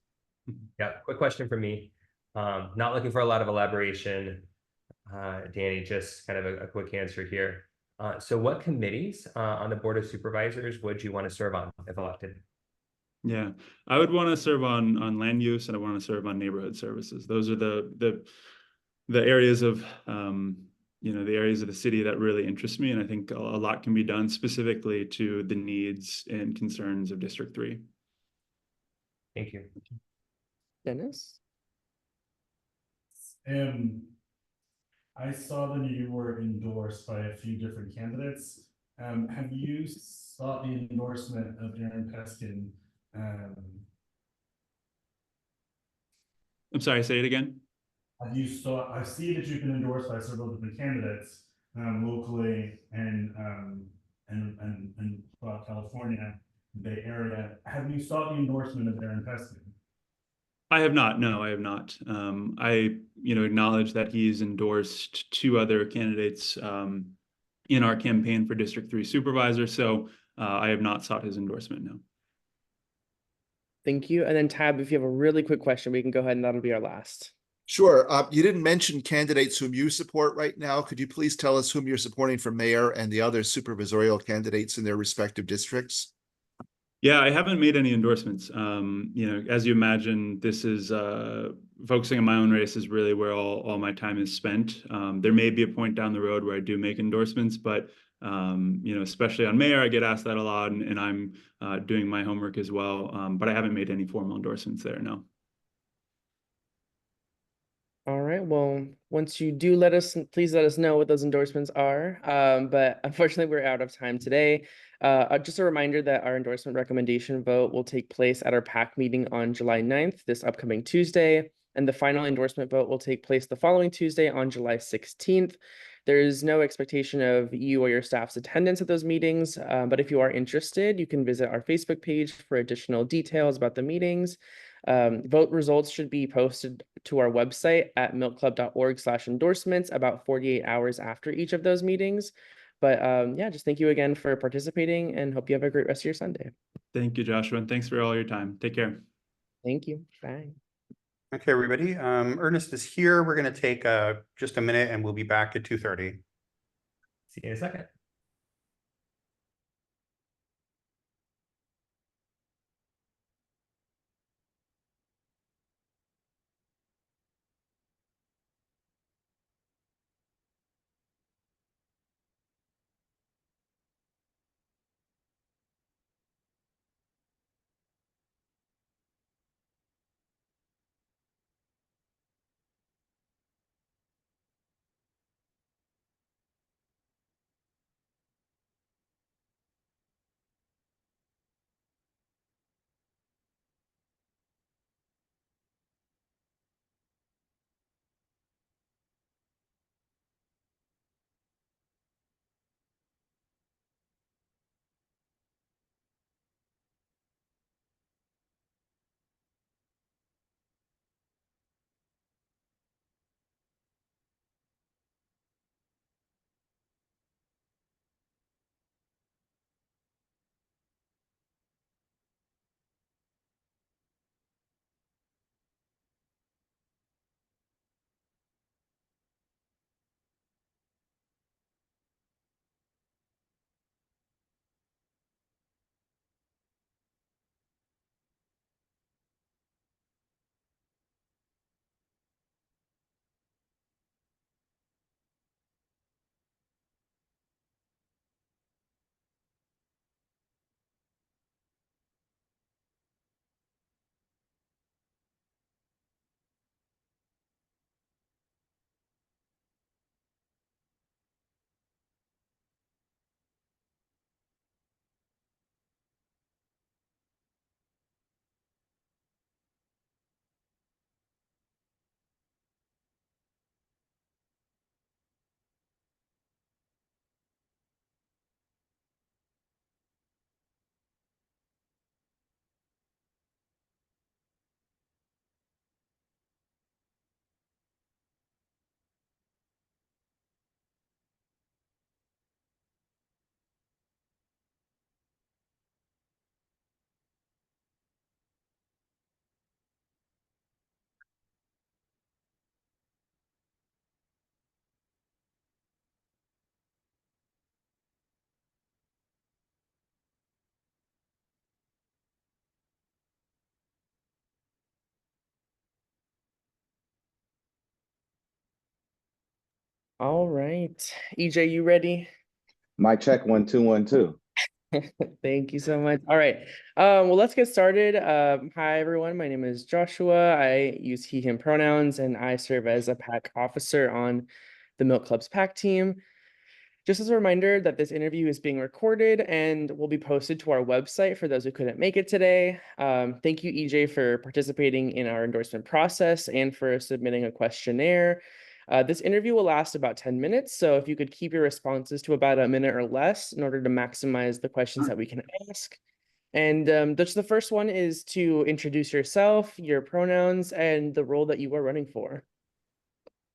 Yeah, quick question for me. Not looking for a lot of elaboration, Danny, just kind of a quick answer here. So what committees on the Board of Supervisors would you want to serve on if elected? Yeah, I would want to serve on land use, and I want to serve on neighborhood services. Those are the areas of the areas of the city that really interest me, and I think a lot can be done specifically to the needs and concerns of District 3. Thank you. Dennis? I saw that you were endorsed by a few different candidates. Have you sought the endorsement of Aaron Peskin? I'm sorry, say it again. I see that you've been endorsed by several different candidates, locally and throughout California, Bay Area. Have you sought the endorsement of Aaron Peskin? I have not. No, I have not. I, acknowledge that he's endorsed 2 other candidates in our campaign for District 3 supervisor. So I have not sought his endorsement. No. Thank you. And then Tab, if you have a really quick question, we can go ahead and that'll be our last. Sure. You didn't mention candidates whom you support right now. Could you please tell us whom you're supporting for mayor and the other supervisorial candidates in their respective districts? Yeah, I haven't made any endorsements. As you imagine, this is focusing on my own race is really where all my time is spent. There may be a point down the road where I do make endorsements, but especially on mayor, I get asked that a lot, and I'm doing my homework as well. But I haven't made any formal endorsements there, no. All right. Well, once you do please let us know what those endorsements are. But unfortunately, we're out of time today. Just a reminder that our endorsement recommendation vote will take place at our PAC meeting on July 9th, this upcoming Tuesday. And the final endorsement vote will take place the following Tuesday on July 16th. There is no expectation of you or your staff's attendance at those meetings, but if you are interested, you can visit our Facebook page for additional details about the meetings. Vote results should be posted to our website at milkclub.org/endorsements about 48 hours after each of those meetings. But yeah, just thank you again for participating and hope you have a great rest of your Sunday. Thank you, Joshua, and thanks for all your time. Take care. Thank you. Bye. Okay, everybody. Ernest is here. We're going to take just a minute and we'll be back at 2:30. See you in a second. All right, EJ, you ready? Mic check 1 2 1 2. Thank you so much. All right. Well, let's get started. Hi, everyone. My name is Joshua. I use he, him pronouns, and I serve as a PAC officer on the Milk Club's PAC team. Just as a reminder that this interview is being recorded and will be posted to our website for those who couldn't make it today. Thank you, EJ, for participating in our endorsement process and for submitting a questionnaire. This interview will last about 10 minutes, so if you could keep your responses to about a minute or less in order to maximize the questions that we can ask. And just the first one is to introduce yourself, your pronouns, and the role that you are running for.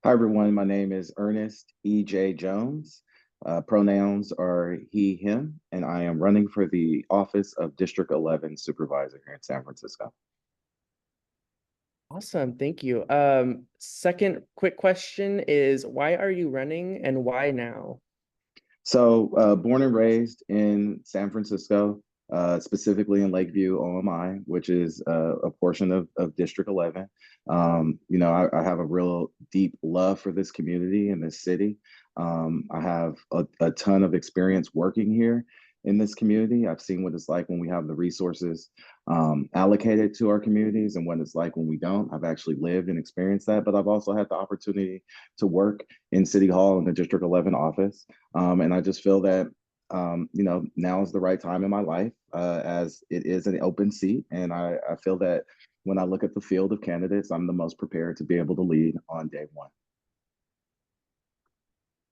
Hi, everyone. My name is Ernest E.J. Jones. Pronouns are he, him, and I am running for the office of District 11 Supervisor here in San Francisco. Awesome, thank you. Second quick question is, why are you running and why now? So born and raised in San Francisco, specifically in Lakeview, OMI, which is a portion of District 11. You know, I have a real deep love for this community and this city. I have a ton of experience working here in this community. I've seen what it's like when we have the resources allocated to our communities and what it's like when we don't. I've actually lived and experienced that, but I've also had the opportunity to work in City Hall in the District 11 office. And I just feel that, you know, now is the right time in my life as it is an open seat. And I feel that when I look at the field of candidates, I'm the most prepared to be able to lead on day one.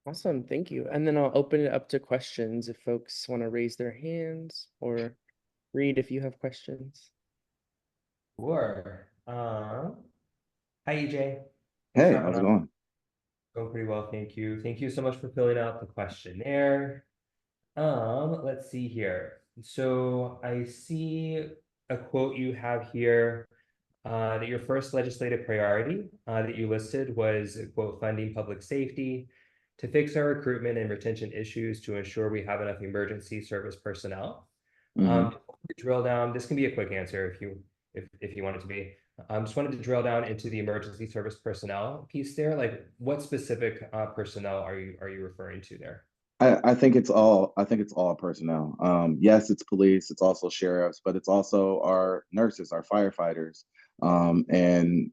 Awesome, thank you. And then I'll open it up to questions if folks want to raise their hands or read if you have questions. Sure. Hi, EJ. Hey, how's it going? Going pretty well, thank you. Thank you so much for filling out the questionnaire. Let's see here. So I see a quote you have here that your first legislative priority that you listed was, quote, funding public safety to fix our recruitment and retention issues to ensure we have enough emergency service personnel. To drill down, this can be a quick answer if you want it to be. Just wanted to drill down into the emergency service personnel piece there. Like, what specific personnel are you referring to there? I think it's all personnel. Yes, it's police, it's also sheriffs, but it's also our nurses, our firefighters, and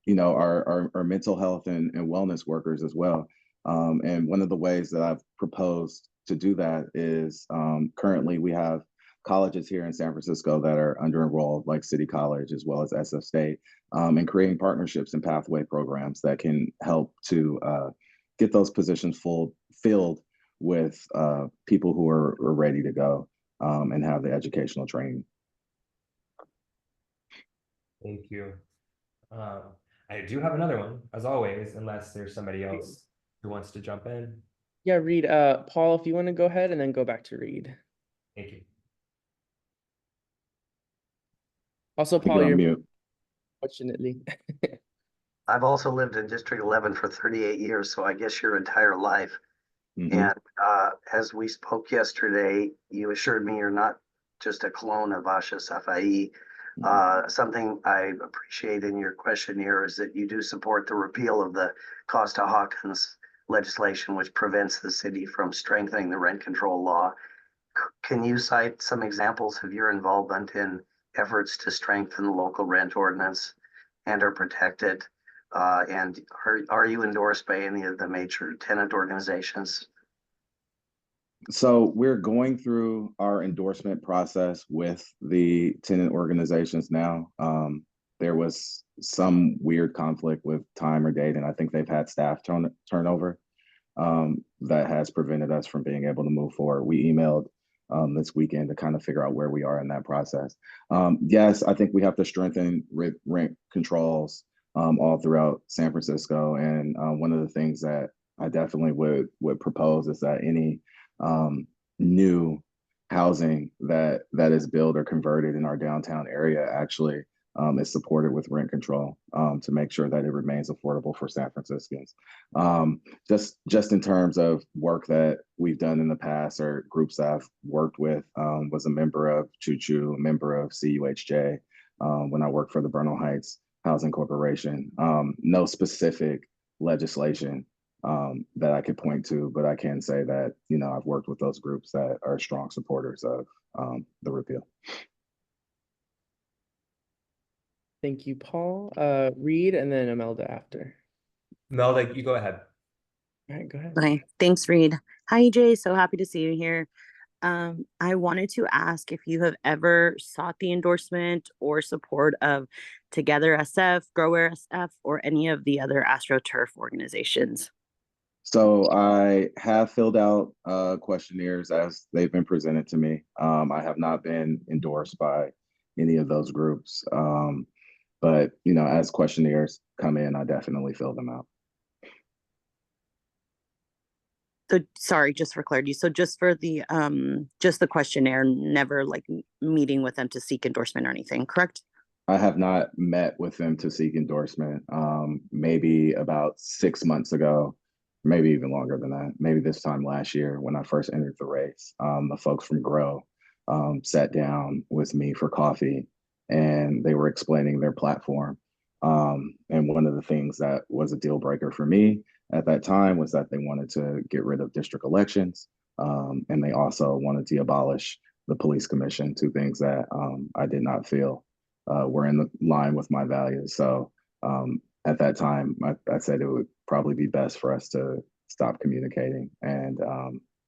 you know, our mental health and wellness workers as well. And one of the ways that I've proposed to do that is currently we have colleges here in San Francisco that are under enrolled, like City College as well as SF State, and creating partnerships and pathway programs that can help to get those positions filled with people who are ready to go and have the educational training. Thank you. I do have another one, as always, unless there's somebody else who wants to jump in. Yeah, Reed. Paul, if you want to go ahead and then go back to Reed. Thank you. Also, Paul, you're mute. Fortunately. I've also lived in District 11 for 38 years, so I guess your entire life. And as we spoke yesterday, you assured me you're not just a clone of Asha Safai. Something I appreciate in your questionnaire is that you do support the repeal of the Costa-Hawkins legislation, which prevents the city from strengthening the rent control law. Can you cite some examples of your involvement in efforts to strengthen the local rent ordinance and or protect it? And are you endorsed by any of the major tenant organizations? So we're going through our endorsement process with the tenant organizations now. There was some weird conflict with time or date, and I think they've had staff turnover that has prevented us from being able to move forward. We emailed this weekend to kind of figure out where we are in that process. Yes, I think we have to strengthen rent controls all throughout San Francisco. And one of the things that I definitely would propose is that any new housing that is built or converted in our downtown area actually is supported with rent control to make sure that it remains affordable for San Franciscans. Just in terms of work that we've done in the past or groups that I've worked with, was a member of Choo Choo, a member of CUHJ when I worked for the Bernal Heights Housing Corporation. No specific legislation that I could point to, but I can say that, you know, I've worked with those groups that are strong supporters of the repeal. Thank you, Paul. Reed, and then Imelda after. Imelda, you go ahead. All right, go ahead. Hi, thanks, Reed. Hi, EJ. So happy to see you here. I wanted to ask if you have ever sought the endorsement or support of Together SF, Grower SF, or any of the other AstroTurf organizations. So I have filled out questionnaires as they've been presented to me. I have not been endorsed by any of those groups. But, you know, as questionnaires come in, I definitely fill them out. So sorry, just for clarity. So just for the questionnaire, never like meeting with them to seek endorsement or anything, correct? I have not met with them to seek endorsement. Maybe about 6 months ago, maybe even longer than that. Maybe this time last year when I first entered the race, the folks from Grow sat down with me for coffee and they were explaining their platform. And one of the things that was a deal breaker for me at that time was that they wanted to get rid of district elections. And they also wanted to abolish the police commission, two things that I did not feel were in line with my values. So at that time, I said it would probably be best for us to stop communicating. And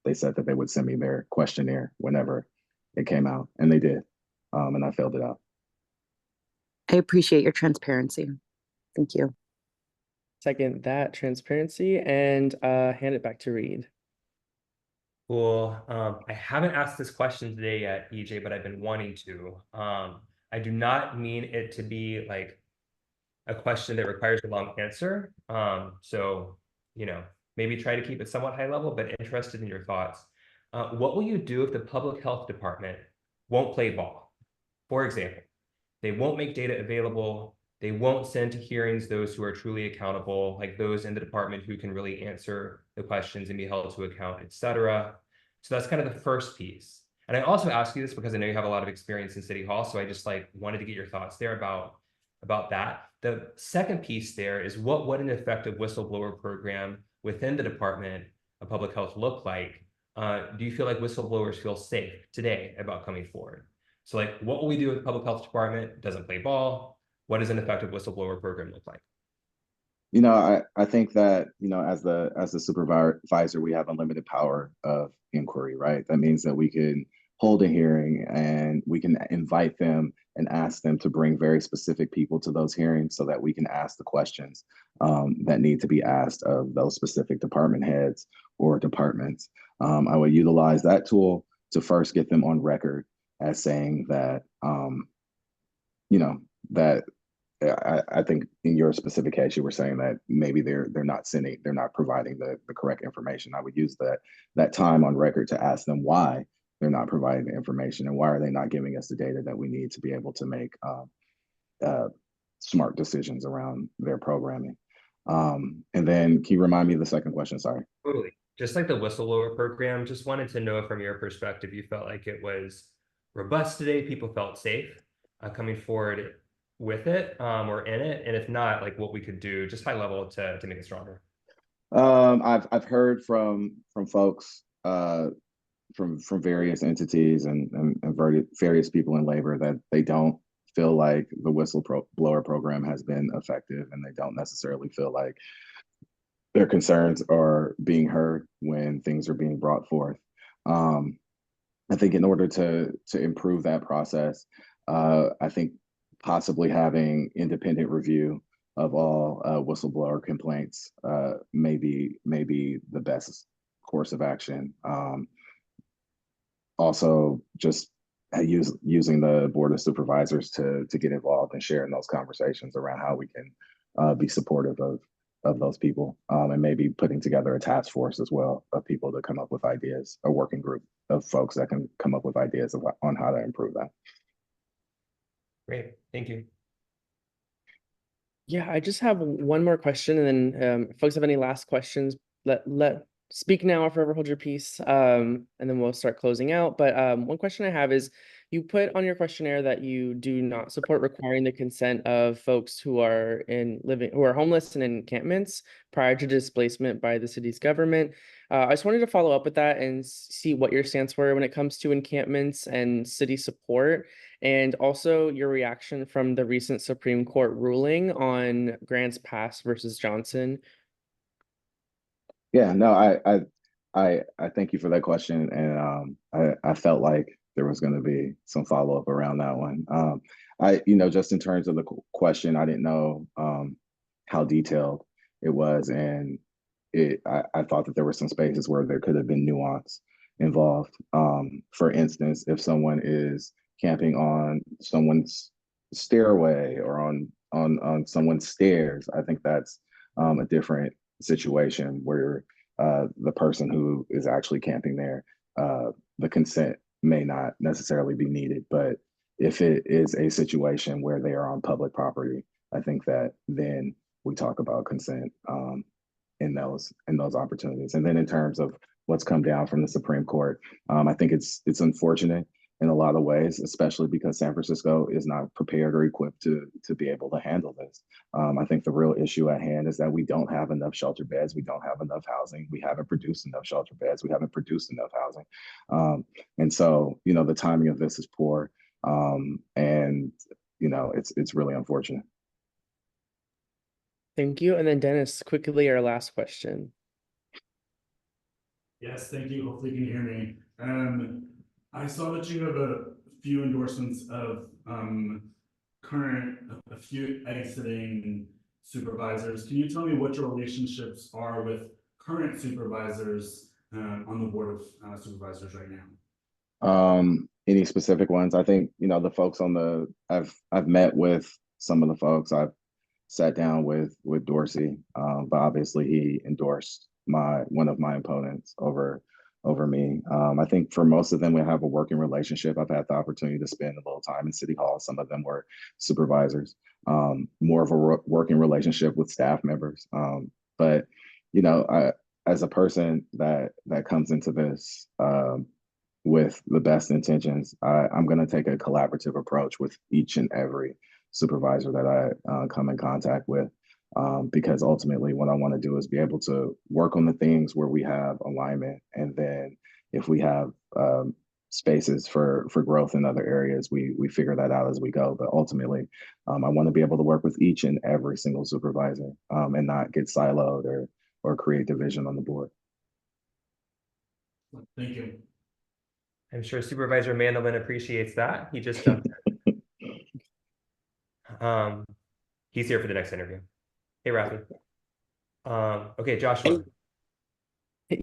they said that they would send me their questionnaire whenever it came out, and they did. And I filled it out. I appreciate your transparency. Thank you. Second that transparency, and hand it back to Reed. Cool. I haven't asked this question today yet, EJ, but I've been wanting to. I do not mean it to be like a question that requires a long answer. So, you know, maybe try to keep it somewhat high level, but interested in your thoughts. What will you do if the public health department won't play ball? For example, they won't make data available. They won't send to hearings those who are truly accountable, like those in the department who can really answer the questions and be held to account, et cetera. So that's kind of the first piece. And I also ask you this because I know you have a lot of experience in City Hall, so I just like wanted to get your thoughts there about that. The second piece there is, what would an effective whistleblower program within the Department of Public Health look like? Do you feel like whistleblowers feel safe today about coming forward? So like, what will we do with the Public Health Department? Doesn't play ball. What does an effective whistleblower program look like? You know, I think that, you know, as the supervisor, we have unlimited power of inquiry, right? That means that we can hold a hearing and we can invite them and ask them to bring very specific people to those hearings so that we can ask the questions that need to be asked of those specific department heads or departments. I would utilize that tool to first get them on record as saying that, you know, that I think in your specific case, you were saying that maybe they're not providing the correct information. I would use that time on record to ask them why they're not providing the information and why are they not giving us the data that we need to be able to make smart decisions around their programming. And then can you remind me of the second question? Sorry. Totally. Just like the whistleblower program, just wanted to know from your perspective, you felt like it was robust today, people felt safe coming forward with it or in it, and if not, like what we could do just high level to make it stronger. I've heard from folks from various entities and various people in labor that they don't feel like the whistleblower program has been effective, and they don't necessarily feel like their concerns are being heard when things are being brought forth. I think in order to improve that process, I think possibly having independent review of all whistleblower complaints may be the best course of action. Also, just using the Board of Supervisors to get involved and share in those conversations around how we can be supportive of those people, and maybe putting together a task force as well of people to come up with ideas, a working group of folks that can come up with ideas on how to improve that. Great, thank you. Yeah, I just have one more question, and then if folks have any last questions, let speak now or forever hold your peace, and then we'll start closing out. But one question I have is, you put on your questionnaire that you do not support requiring the consent of folks who are homeless and in encampments prior to displacement by the city's government. I just wanted to follow up with that and see what your stance were when it comes to encampments and city support, and also your reaction from the recent Supreme Court ruling on Grants Pass versus Johnson. Yeah, no, I thank you for that question, and I felt like there was going to be some follow up around that one. Just in terms of the question, I didn't know how detailed it was, and I thought that there were some spaces where there could have been nuance involved. For instance, if someone is camping on someone's stairway or on someone's stairs, I think that's a different situation where the person who is actually camping there, the consent may not necessarily be needed. But if it is a situation where they are on public property, I think that then we talk about consent in those opportunities. And then in terms of what's come down from the Supreme Court, I think it's unfortunate in a lot of ways, especially because San Francisco is not prepared or equipped to be able to handle this. I think the real issue at hand is that we don't have enough shelter beds. We don't have enough housing. We haven't produced enough shelter beds. We haven't produced enough housing. And so, the timing of this is poor. And, it's really unfortunate. Thank you. And then Dennis, quickly, our last question. Yes, thank you. Hopefully you can hear me. I saw that you have a few endorsements of a few exiting supervisors. Can you tell me what your relationships are with current supervisors on the board of supervisors right now? Any specific ones? I think, the folks I've met with some of the folks. I've sat down with Dorsey, but obviously he endorsed one of my opponents over me. I think for most of them, we have a working relationship. I've had the opportunity to spend a little time in City Hall. Some of them were supervisors, more of a working relationship with staff members. But as a person that comes into this with the best intentions, I'm going to take a collaborative approach with each and every supervisor that I come in contact with. Because ultimately what I want to do is be able to work on the things where we have alignment. And then if we have spaces for growth in other areas, we figure that out as we go. But ultimately, I want to be able to work with each and every single supervisor and not get siloed or create division on the board. Thank you. I'm sure Supervisor Mandelman appreciates that. He just jumped in. He's here for the next interview. Hey, Rafi. Okay, Joshua.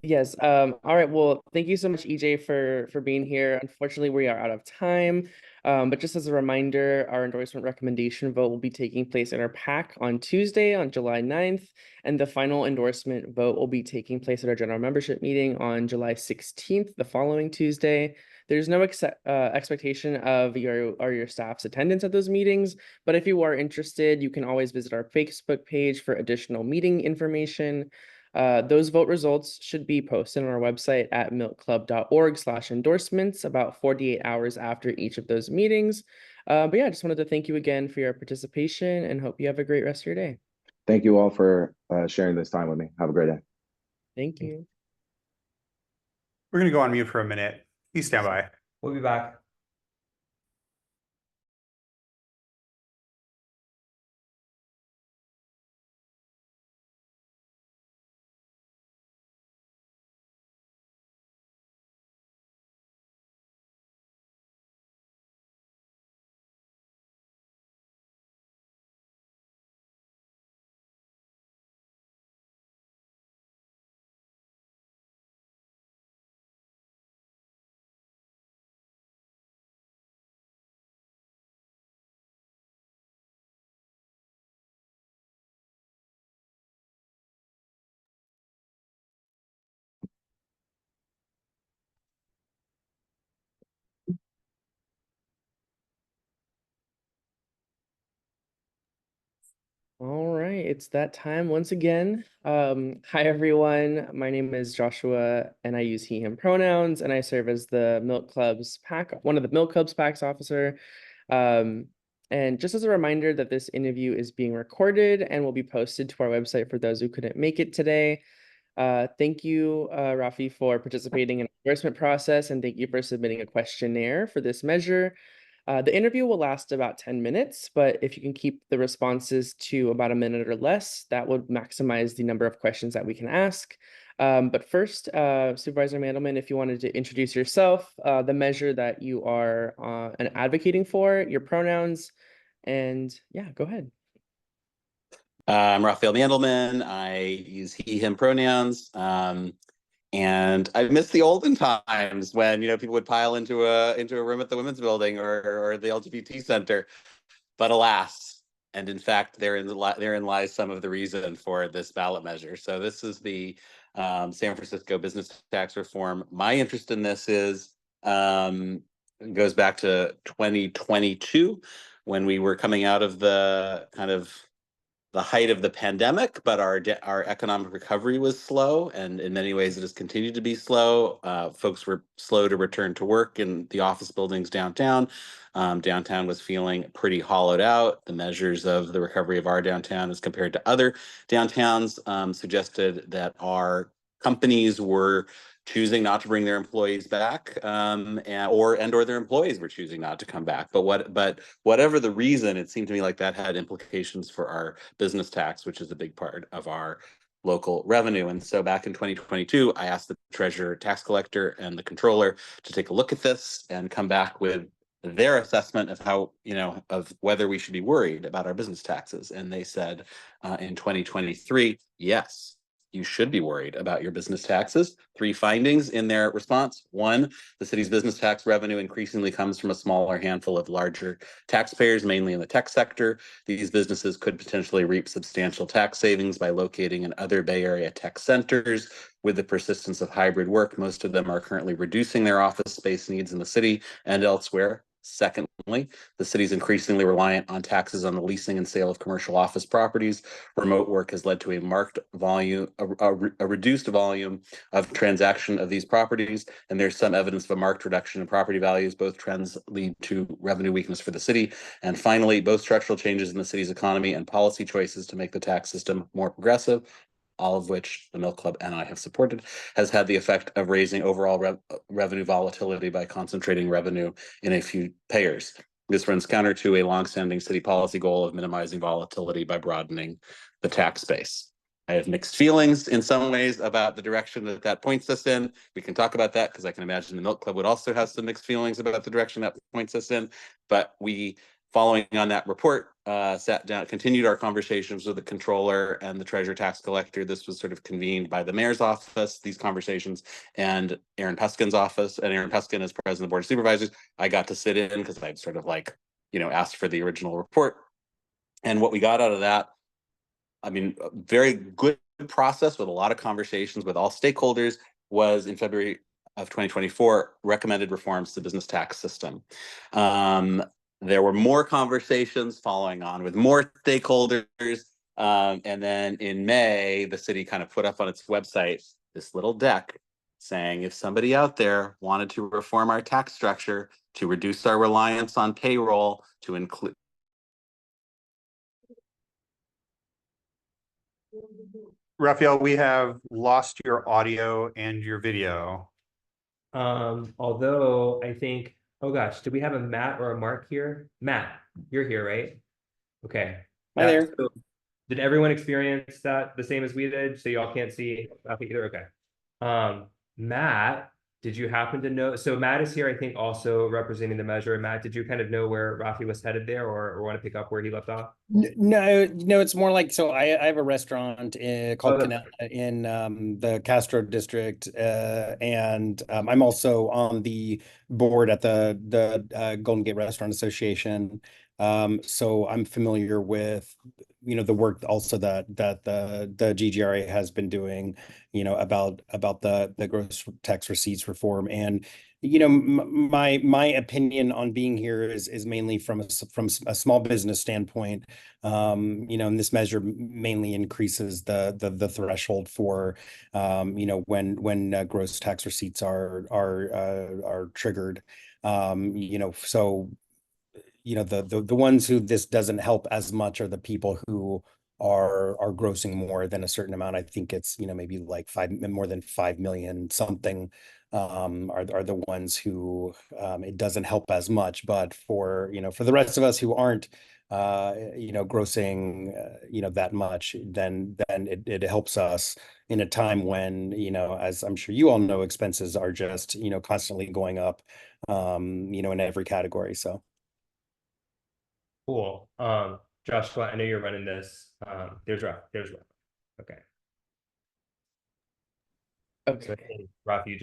Yes. All right. Well, thank you so much, EJ, for being here. Unfortunately, we are out of time. But just as a reminder, our endorsement recommendation vote will be taking place in our PAC on Tuesday, on July 9th, and the final endorsement vote will be taking place at our general membership meeting on July 16th, the following Tuesday. There's no expectation of your staff's attendance at those meetings, but if you are interested, you can always visit our Facebook page for additional meeting information. Those vote results should be posted on our website at milkclub.org/endorsements about 48 hours after each of those meetings. But yeah, I just wanted to thank you again for your participation and hope you have a great rest of your day. Thank you all for sharing this time with me. Have a great day. Thank you. We're going to go on mute for a minute. Please stand by. We'll be back. right, it's that time once again. Hi everyone. My name is Joshua and I use he, him pronouns, and I serve as the Milk Club's PAC, one of the Milk Club's PAC's officer. And just as a reminder that this interview is being recorded and will be posted to our website for those who couldn't make it today. Thank you, Rafi, for participating in the endorsement process, and thank you for submitting a questionnaire for this measure. The interview will last about 10 minutes, but if you can keep the responses to about a minute or less, that would maximize the number of questions that we can ask. But first, Supervisor Mandelman, if you wanted to introduce yourself, the measure that you are advocating for, your pronouns, and yeah, go ahead. I'm Raphael Mandelman. I use he, him pronouns. And I miss the olden times when, people would pile into a room at the Women's Building or the LGBT Center. But alas, and in fact, therein lies some of the reason for this ballot measure. So this is the San Francisco business tax reform. My interest in this goes back to 2022 when we were coming out of the kind of the height of the pandemic, but our economic recovery was slow, and in many ways it has continued to be slow. Folks were slow to return to work in the office buildings downtown. Downtown was feeling pretty hollowed out. The measures of the recovery of our downtown as compared to other downtowns suggested that our companies were choosing not to bring their employees back, or their employees were choosing not to come back. But whatever the reason, it seemed to me like that had implications for our business tax, which is a big part of our local revenue. And so back in 2022, I asked the treasurer, tax collector, and the controller to take a look at this and come back with their assessment of how, of whether we should be worried about our business taxes. And they said in 2023, yes, you should be worried about your business taxes. 3 findings in their response. 1, the city's business tax revenue increasingly comes from a smaller handful of larger taxpayers, mainly in the tech sector. These businesses could potentially reap substantial tax savings by locating in other Bay Area tech centers. With the persistence of hybrid work, most of them are currently reducing their office space needs in the city and elsewhere. Secondly, the city is increasingly reliant on taxes on the leasing and sale of commercial office properties. Remote work has led to a marked volume, a reduced volume of transaction of these properties, and there's some evidence of a marked reduction in property values. Both trends lead to revenue weakness for the city. And finally, both structural changes in the city's economy and policy choices to make the tax system more progressive, all of which the Milk Club and I have supported, has had the effect of raising overall revenue volatility by concentrating revenue in a few payers. This runs counter to a longstanding city policy goal of minimizing volatility by broadening the tax base. I have mixed feelings in some ways about the direction that points us in. We can talk about that because I can imagine the Milk Club would also have some mixed feelings about the direction that points us in. But we, following on that report, sat down, continued our conversations with the controller and the treasurer tax collector. This was sort of convened by the mayor's office, these conversations, and Aaron Peskin's office. And Aaron Peskin, as president of the board of supervisors, I got to sit in because I'd sort of asked for the original report. And what we got out of that, a very good process with a lot of conversations with all stakeholders, was in February of 2024, recommended reforms to the business tax system. There were more conversations following on with more stakeholders. And then in May, the city kind of put up on its website this little deck saying, if somebody out there wanted to reform our tax structure to reduce our reliance on payroll, to include. Raphael, we have lost your audio and your video. Although I think, oh gosh, do we have a Matt or a Mark here? Matt, you're here, right? Okay. Hi there. So did everyone experience that the same as we did? So y'all can't see Rafi either? Okay. Matt, did you happen to know? So Matt is here, I think, also representing the measure. Matt, did you kind of know where Rafi was headed there, or want to pick up where he left off? No, it's more like, so I have a restaurant called Canal in the Castro district, and I'm also on the board at the Golden Gate Restaurant Association. So I'm familiar with, the work also that the GGRA has been doing, about the gross tax receipts reform. And my opinion on being here is mainly from a small business standpoint. And this measure mainly increases the threshold for when gross tax receipts are triggered. So the ones who this doesn't help as much are the people who are grossing more than a certain amount. I think it's maybe like more than 5 million something, are the ones who it doesn't help as much. But for the rest of us who aren't grossing that much, then it helps us in a time when, as I'm sure you all know, expenses are just constantly going up in every category. So Cool. Joshua, I know you're running this. There's Ralph. Okay. Okay. So I think, Ralph, you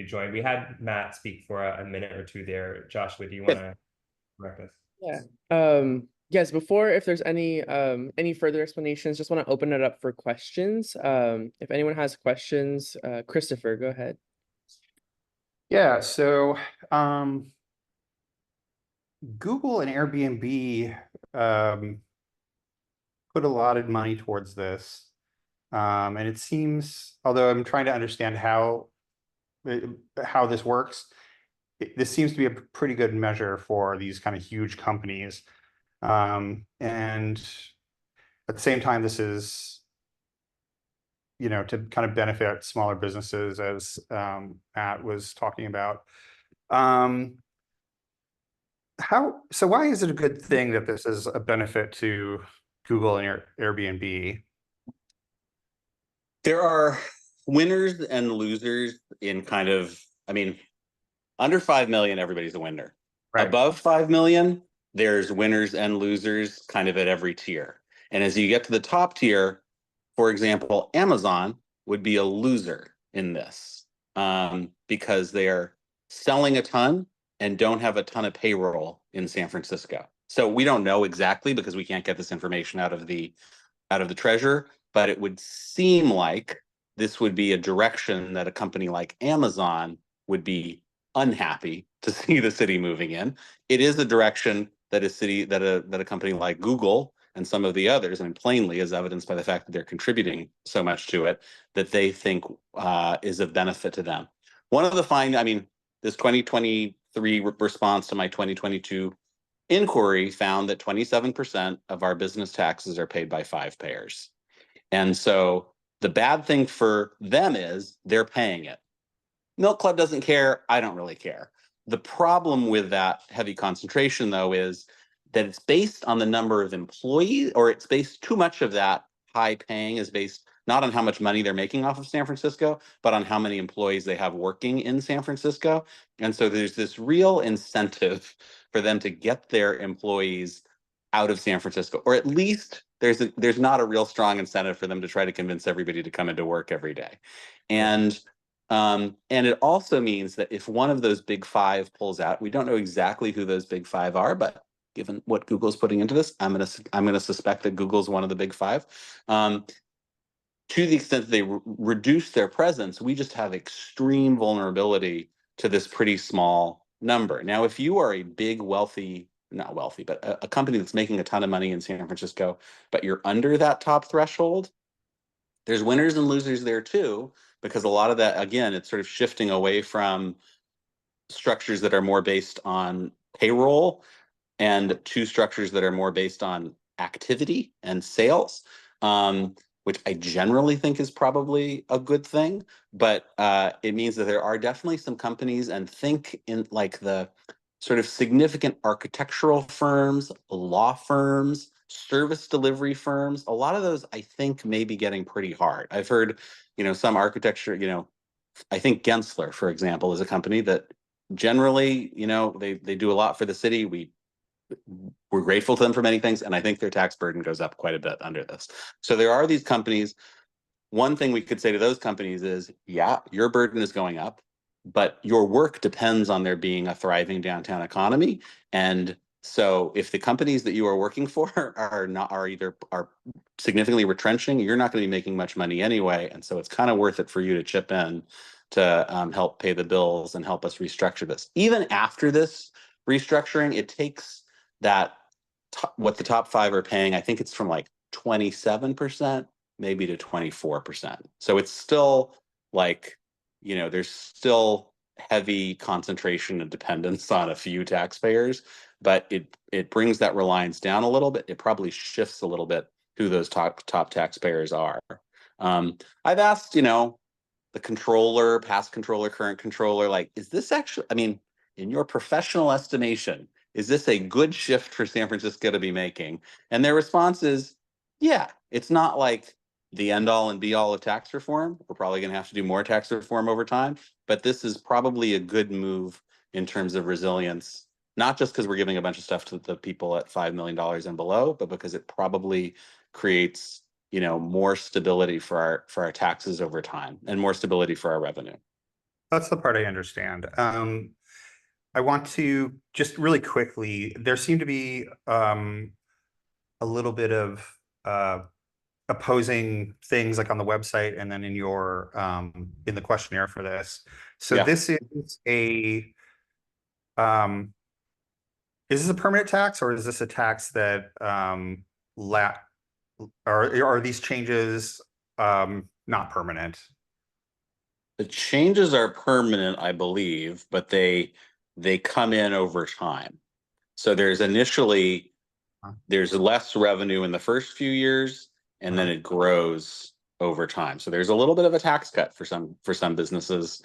joined. We had Matt speak for a minute or two there. Joshua, do you want to correct us? Yeah. Yes, before, if there's any further explanations, just want to open it up for questions. If anyone has questions, Christopher, go ahead. Yeah, so Google and Airbnb put a lot of money towards this. And it seems, although I'm trying to understand how this works, this seems to be a pretty good measure for these kind of huge companies. And at the same time, this is, to kind of benefit smaller businesses, as Matt was talking about. So why is it a good thing that this is a benefit to Google and Airbnb? There are winners and losers in kind of, under 5 million, everybody's a winner. Right. Above 5 million, there's winners and losers kind of at every tier. And as you get to the top tier, for example, Amazon would be a loser in this because they are selling a ton and don't have a ton of payroll in San Francisco. So we don't know exactly because we can't get this information out of the treasurer, but it would seem like this would be a direction that a company like Amazon would be unhappy to see the city moving in. It is a direction that a company like Google and some of the others, plainly as evidenced by the fact that they're contributing so much to it, that they think is of benefit to them. One of the this 2023 response to my 2022 inquiry found that 27% of our business taxes are paid by 5 payers. And so the bad thing for them is they're paying it. Milk Club doesn't care. I don't really care. The problem with that heavy concentration, though, is that it's based on the number of employees, or it's based, too much of that high paying is based not on how much money they're making off of San Francisco, but on how many employees they have working in San Francisco. And so there's this real incentive for them to get their employees out of San Francisco, or at least there's not a real strong incentive for them to try to convince everybody to come into work every day. And it also means that if one of those big 5 pulls out, we don't know exactly who those big 5 are, but given what Google's putting into this, I'm gonna suspect that Google's one of the big 5. To the extent that they reduce their presence, we just have extreme vulnerability to this pretty small number. Now, if you are a big, not wealthy, but a company that's making a ton of money in San Francisco, but you're under that top threshold, there's winners and losers there too, because a lot of that, again, it's sort of shifting away from structures that are more based on payroll and to structures that are more based on activity and sales, which I generally think is probably a good thing. But it means that there are definitely some companies, and think in like the sort of significant architectural firms, law firms, service delivery firms. A lot of those, I think, may be getting pretty hard. I've heard, some architecture, I think Gensler, for example, is a company that generally, they do a lot for the city. We're grateful to them for many things, and I think their tax burden goes up quite a bit under this. So there are these companies. One thing we could say to those companies is, yeah, your burden is going up, but your work depends on there being a thriving downtown economy, and So if the companies that you are working for are significantly retrenching, you're not going to be making much money anyway. And so it's kind of worth it for you to chip in to help pay the bills and help us restructure this. Even after this restructuring, it takes that what the top 5 are paying. I think it's from like 27% maybe to 24%. So it's still like, there's still heavy concentration and dependence on a few taxpayers, but it brings that reliance down a little bit. It probably shifts a little bit who those top taxpayers are. I've asked, the controller, past controller, current controller, like, is this actually, I mean, in your professional estimation, is this a good shift for San Francisco to be making? And their response is, yeah, it's not like the end all and be all of tax reform. We're probably going to have to do more tax reform over time, but this is probably a good move in terms of resilience, not just because we're giving a bunch of stuff to the people at $5 million and below, but because it probably creates, more stability for our taxes over time and more stability for our revenue. That's the part I understand. I want to just really quickly, there seemed to be a little bit of opposing things like on the website and then in your in the questionnaire for this. So Yeah. this is a is this a permanent tax, or is this a tax that are these changes not permanent? The changes are permanent, I believe, but they come in over time. So there's less revenue in the first few years, and then it grows over time. So there's a little bit of a tax cut for some businesses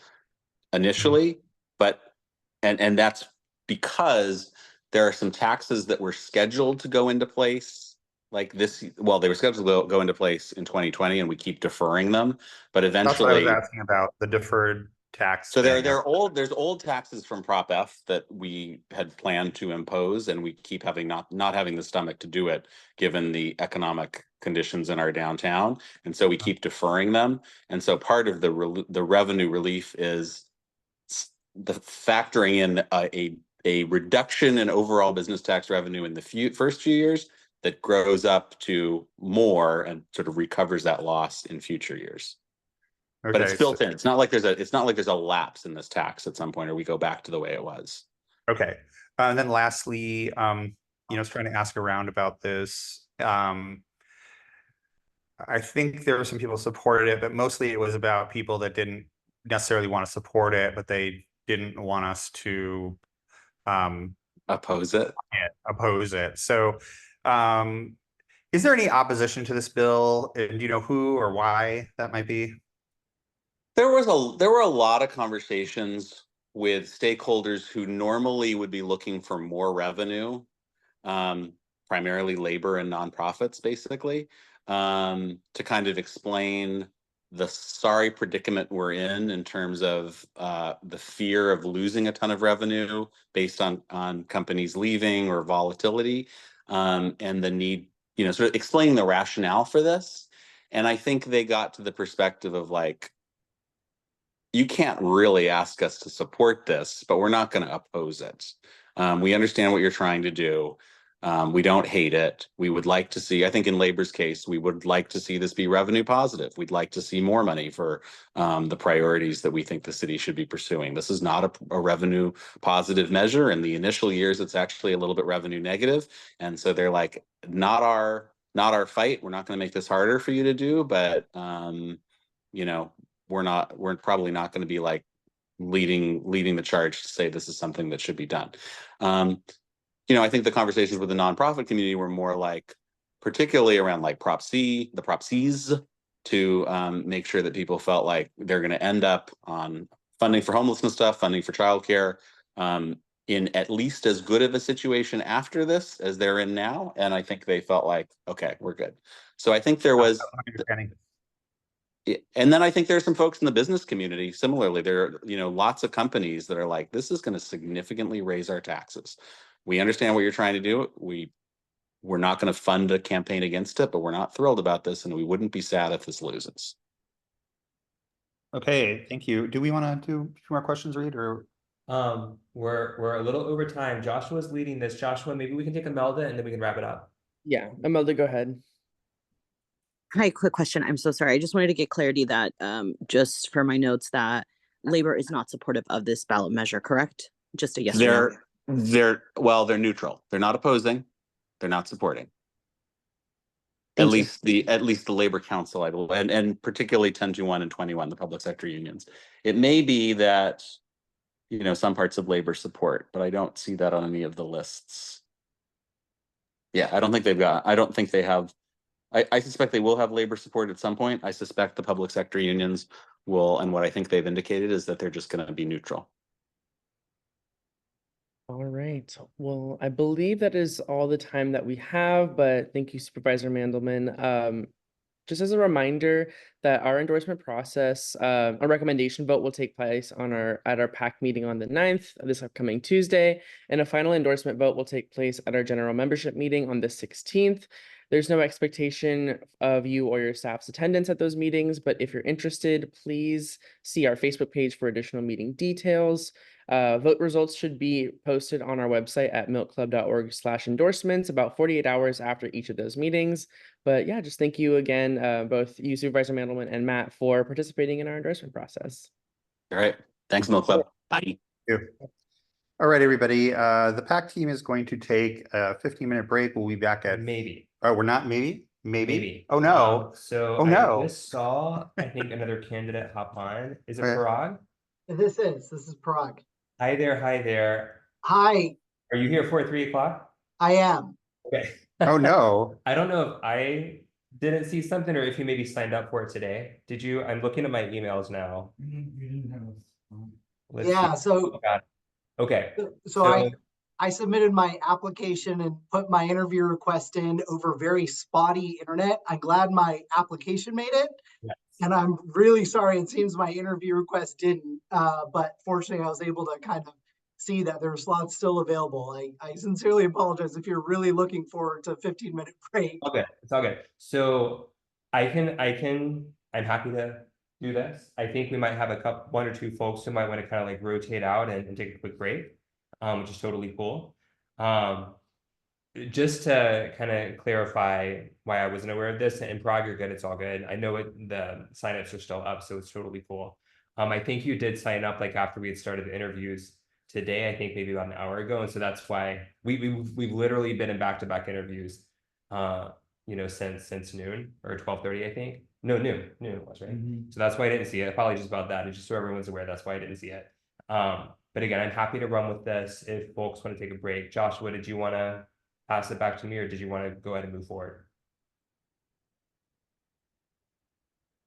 initially, but and that's because there are some taxes that were scheduled to go into place like this. Well, they were scheduled to go into place in 2020, and we keep deferring them. But That's what I was eventually, asking about, the deferred tax. so there's old taxes from Prop F that we had planned to impose, and we keep having not having the stomach to do it given the economic conditions in our downtown, and so we keep deferring them. And so part of the revenue relief is the factoring in a reduction in overall business tax revenue in the first few years that grows up to more and sort of recovers that loss in future years. But it's built in. It's not like there's a lapse in this tax at some point, or we go back to the way it was. Okay. And then lastly, I was trying to ask around about this. I think there were some people who supported it, but mostly it was about people that didn't necessarily want to support it, but they didn't want us to oppose it. So is there any opposition to this bill? And do you know who or why that might be? There were a lot of conversations with stakeholders who normally would be looking for more revenue, primarily labor and nonprofits, basically, to kind of explain the sorry predicament we're in terms of the fear of losing a ton of revenue based on companies leaving or volatility, and the need, sort of explaining the rationale for this. And I think they got to the perspective of like, you can't really ask us to support this, but we're not going to oppose it. We understand what you're trying to do. We don't hate it. We would like to see, I think in labor's case, we would like to see this be revenue positive. We'd like to see more money for the priorities that we think the city should be pursuing. This is not a revenue positive measure. In the initial years, it's actually a little bit revenue negative. And so they're like, not our fight. We're not going to make this harder for you to do, but we're probably not going to be like leading the charge to say this is something that should be done. I think the conversations with the nonprofit community were more like, particularly around like Prop C, the Prop Cs, to make sure that people felt like they're going to end up on funding for homelessness stuff, funding for childcare, in at least as good of a situation after this as they're in now. And I think they felt like, okay, we're good. So I think there was. And then I think there's some folks in the business community. Similarly, there are, lots of companies that are like, this is going to significantly raise our taxes. We understand what you're trying to do. We're not going to fund a campaign against it, but we're not thrilled about this, and we wouldn't be sad if this loses. Okay, thank you. Do we want to do 2 more questions, Reed, or We're a little over time. Joshua's leading this. Joshua, maybe we can take Imelda and then we can wrap it up. Yeah, Imelda, go ahead. Hi, quick question. I'm so sorry. I just wanted to get clarity that just for my notes that labor is not supportive of this ballot measure, correct? Just a yes or no. They're neutral. They're not opposing. They're not supporting. At least the Labor Council, I believe, and particularly 1021 and 21, the public sector unions. It may be that, you know, some parts of labor support, but I don't see that on any of the lists. Yeah, I don't think they have. I suspect they will have labor support at some point. I suspect the public sector unions will, and what I think they've indicated is that they're just going to be neutral. All right. Well, I believe that is all the time that we have, but thank you, Supervisor Mandelman. Just as a reminder that our endorsement process, a recommendation vote will take place at our PAC meeting on the 9th, this upcoming Tuesday, and a final endorsement vote will take place at our general membership meeting on the 16th. There's no expectation of you or your staff's attendance at those meetings, but if you're interested, please see our Facebook page for additional meeting details. Vote results should be posted on our website at milkclub.org/endorsements about 48 hours after each of those meetings. But yeah, just thank you again, both you, Supervisor Mandelman, and Matt, for participating in our endorsement process. All right. Thanks, Milk Club. Bye. Thank you. All right, everybody. The PAC team is going to take a 15-minute break. We'll be back at maybe. Oh, we're not maybe? Maybe. Oh no. So no. I just saw, I think, another candidate hop on. Is it Okay. Parag? This is Parag. Hi there. Hi there. Hi. Are you here for 3 o'clock? I am. Okay. Oh no. I don't know if I didn't see something or if you maybe signed up for it today. Did you? I'm looking at my emails now. You didn't have Let's Yeah, see. so Oh, God. Okay. So I submitted my application and put my interview request in over very spotty internet. I'm glad my application made it. Yes. And I'm really sorry, it seems my interview request didn't. But fortunately, I was able to kind of see that there are slots still available. I sincerely apologize if you're really looking forward to a 15-minute break. Okay, it's all good. So I'm happy to do this. I think we might have one or two folks who might want to kind of like rotate out and take a quick break, which is totally cool. Just to kind of clarify why I wasn't aware of this, and Prague, you're good, it's all good. I know the signups are still up, so it's totally cool. I think you did sign up like after we had started the interviews today, I think maybe about an hour ago, and so that's why we've literally been in back-to-back interviews, you know, since noon or 12:30, I think. No, noon it was, right? So that's why I didn't see it. Apologies about that. It's just so everyone's aware, that's why I didn't see it. But again, I'm happy to run with this if folks want to take a break. Joshua, did you want to pass it back to me, or did you want to go ahead and move forward?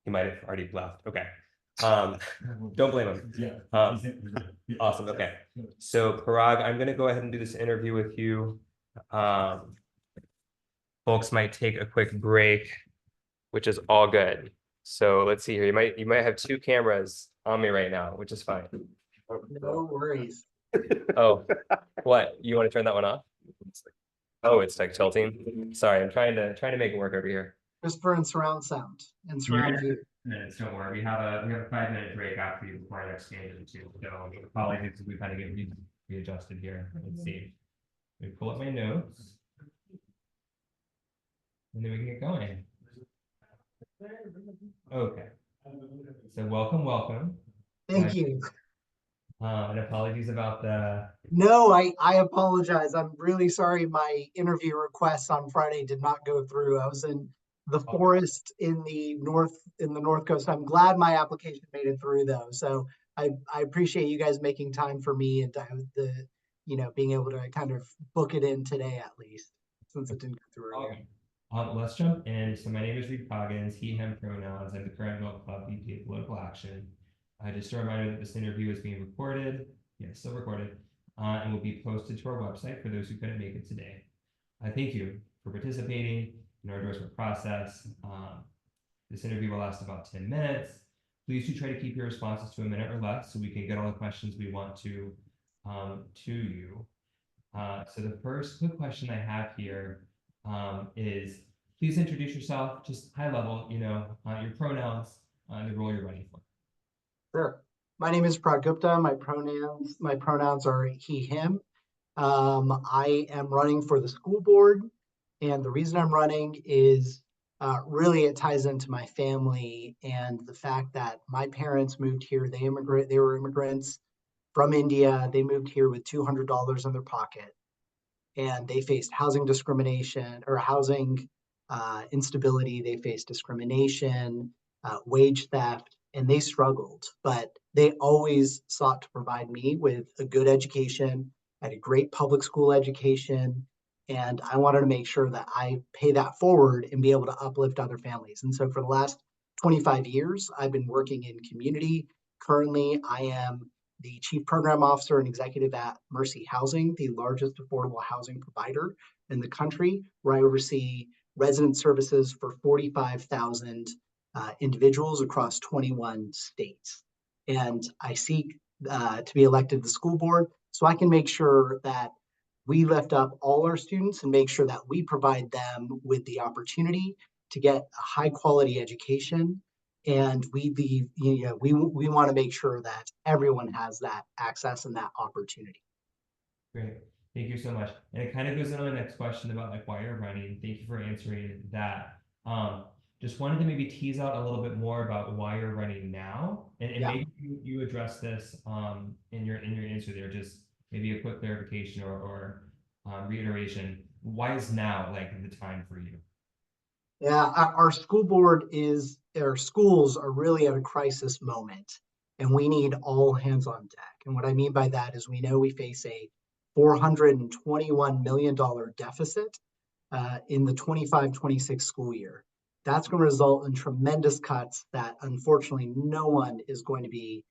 He might have already left. Okay. Don't blame him. Yeah. Awesome. Okay. So Parag, I'm going to go ahead and do this interview with you. Folks might take a quick break, which is all good. So let's see here. You might have two cameras on me right now, which is fine. No worries. Oh, what? You want to turn that one off? Oh, it's like tilting. Sorry, I'm trying to make it work over here. Whisper and surround sound and surround view. Minutes, don't worry. We have a 5-minute break after you before our next game too. So apologies if we've had to get readjusted here. Let's see. Let me pull up my notes. And then we can get going. Okay. So welcome. Thank you. And apologies about the. No, I apologize. I'm really sorry my interview request on Friday did not go through. I was in the forest in the north coast. I'm glad my application made it through though. So I appreciate you guys making time for me and being able to kind of book it in today at least, since it didn't go through earlier. Let's jump in. So my name is Reed Coggins, he, him pronouns. I'm the current Milk Club VP of Political Action. Just a reminder that this interview is being recorded. Yes, still recorded. And will be posted to our website for those who couldn't make it today. I thank you for participating in our endorsement process. This interview will last about 10 minutes. Please do try to keep your responses to a minute or less so we can get all the questions we want to you. So the first quick question I have here is, please introduce yourself, just high level, your pronouns, the role you're running for. Sure. My name is Prad Gupta. My pronouns are he, him. I am running for the school board, and the reason I'm running is really it ties into my family and the fact that my parents moved here. They were immigrants from India. They moved here with $200 in their pocket, and they faced housing discrimination or housing instability. They faced discrimination, wage theft, and they struggled. But they always sought to provide me with a good education, at a great public school education. And I wanted to make sure that I pay that forward and be able to uplift other families. And so for the last 25 years, I've been working in community. Currently, I am the Chief Program Officer and Executive at Mercy Housing, the largest affordable housing provider in the country, where I oversee resident services for 45,000 individuals across 21 states. And I seek to be elected to the school board so I can make sure that we lift up all our students and make sure that we provide them with the opportunity to get a high quality education. And we want to make sure that everyone has that access and that opportunity. Great. Thank you so much. And it kind of goes into the next question about like why you're running. Thank you for answering that. Just wanted to maybe tease out a little bit more about why you're running now. And Yeah. maybe you address this in your answer there, just maybe a quick clarification or reiteration. Why is now like the time for you? Yeah, our school board our schools are really at a crisis moment, and we need all hands on deck. And what I mean by that is we know we face a $421 million deficit in the 25-26 school year. That's going to result in tremendous cuts that unfortunately no one is going to be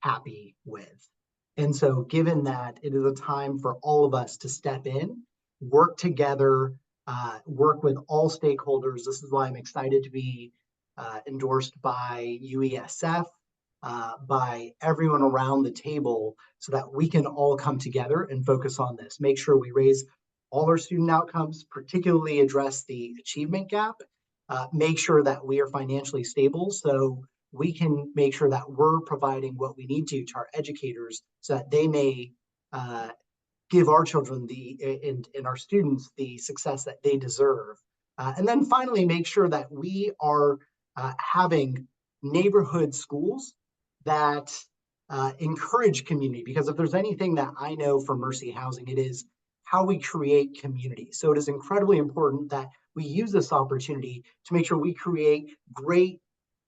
happy with. And so given that, it is a time for all of us to step in, work together, work with all stakeholders. This is why I'm excited to be endorsed by UESF, by everyone around the table, so that we can all come together and focus on this. Make sure we raise all our student outcomes, particularly address the achievement gap, make sure that we are financially stable so we can make sure that we're providing what we need to our educators so that they may give our children and our students the success that they deserve. And then finally, make sure that we are having neighborhood schools that encourage community. Because if there's anything that I know from Mercy Housing, it is how we create community. So it is incredibly important that we use this opportunity to make sure we create great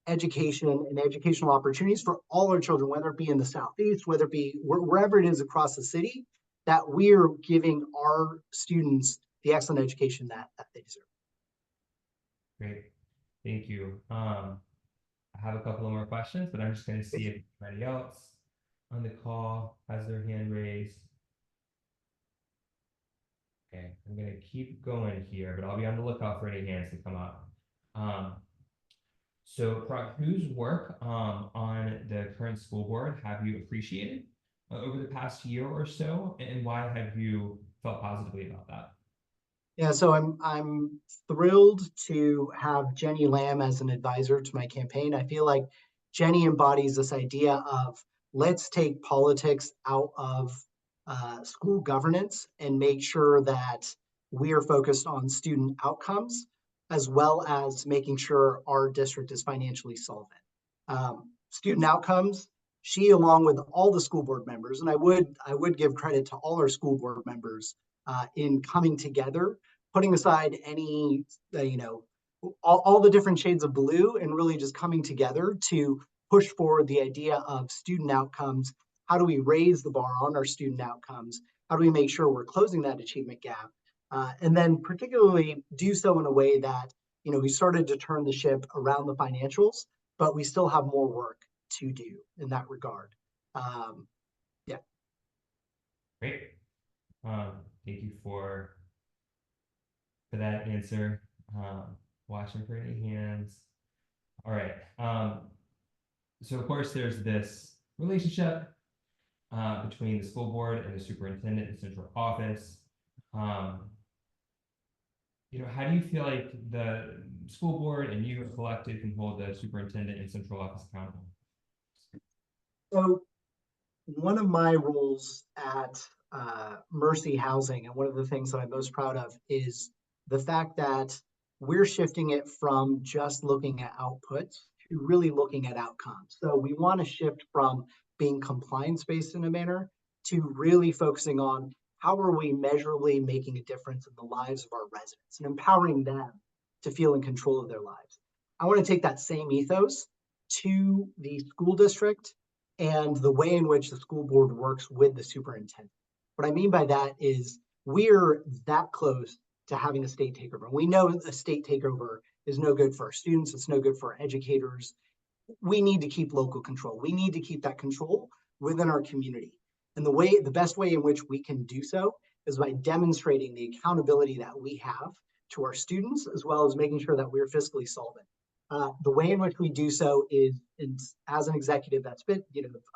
education and educational opportunities for all our children, whether it be in the Southeast, whether it be wherever it is across the city, that we're giving our students the excellent education that they deserve. Great. Thank you. I have a couple of more questions, but I'm just going to see if anybody else on the call has their hand raised. Okay, I'm going to keep going here, but I'll be on the lookout for any hands to come up. So, whose work on the current school board have you appreciated over the past year or so, and why have you felt positively about that? Yeah, so I'm thrilled to have Jenny Lamb as an advisor to my campaign. I feel like Jenny embodies this idea of let's take politics out of school governance and make sure that we are focused on student outcomes, as well as making sure our district is financially solvent. Student outcomes, she, along with all the school board members, and I would give credit to all our school board members in coming together, putting aside any, all the different shades of blue, and really just coming together to push forward the idea of student outcomes. How do we raise the bar on our student outcomes? How do we make sure we're closing that achievement gap? And then particularly do so in a way that, we started to turn the ship around the financials, but we still have more work to do in that regard. Yeah. Great. Thank you for that answer. Watching for any hands. All right. So of course there's this relationship between the school board and the superintendent and central office. How do you feel like the school board and you as collective can hold the superintendent and central office accountable? So one of my roles at Mercy Housing, and one of the things that I'm most proud of, is the fact that we're shifting it from just looking at outputs to really looking at outcomes. So we want to shift from being compliance-based in a manner to really focusing on how are we measurably making a difference in the lives of our residents and empowering them to feel in control of their lives. I want to take that same ethos to the school district and the way in which the school board works with the superintendent. What I mean by that is we're that close to having a state takeover. We know a state takeover is no good for our students. It's no good for our educators. We need to keep local control. We need to keep that control within our community. And the best way in which we can do so is by demonstrating the accountability that we have to our students, as well as making sure that we're fiscally solvent. The way in which we do so is as an executive that's been,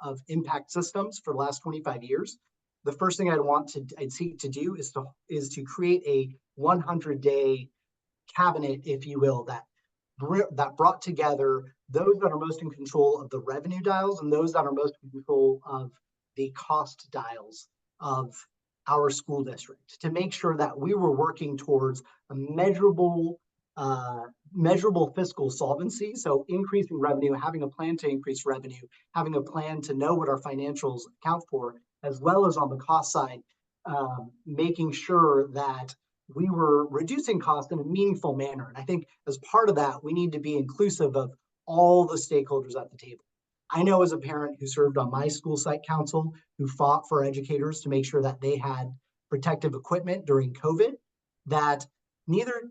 of impact systems for the last 25 years. The first thing I'd seek to do is to create a 100-day cabinet, if you will, that brought together those that are most in control of the revenue dials and those that are most in control of the cost dials of our school district, to make sure that we were working towards a measurable fiscal solvency. So increasing revenue, having a plan to increase revenue, having a plan to know what our financials account for, as well as on the cost side, making sure that we were reducing costs in a meaningful manner. And I think as part of that, we need to be inclusive of all the stakeholders at the table. I know as a parent who served on my school site council, who fought for educators to make sure that they had protective equipment during COVID, that neither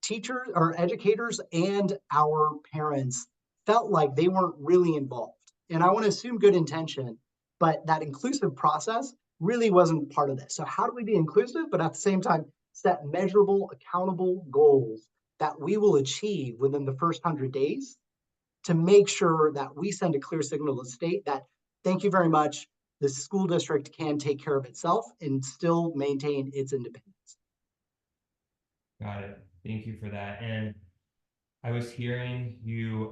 teachers or educators and our parents felt like they weren't really involved. And I want to assume good intention, but that inclusive process really wasn't part of this. So how do we be inclusive, but at the same time, set measurable, accountable goals that we will achieve within the first 100 days to make sure that we send a clear signal to the state that, thank you very much, the school district can take care of itself and still maintain its independence. Got it. Thank you for that. And I was hearing you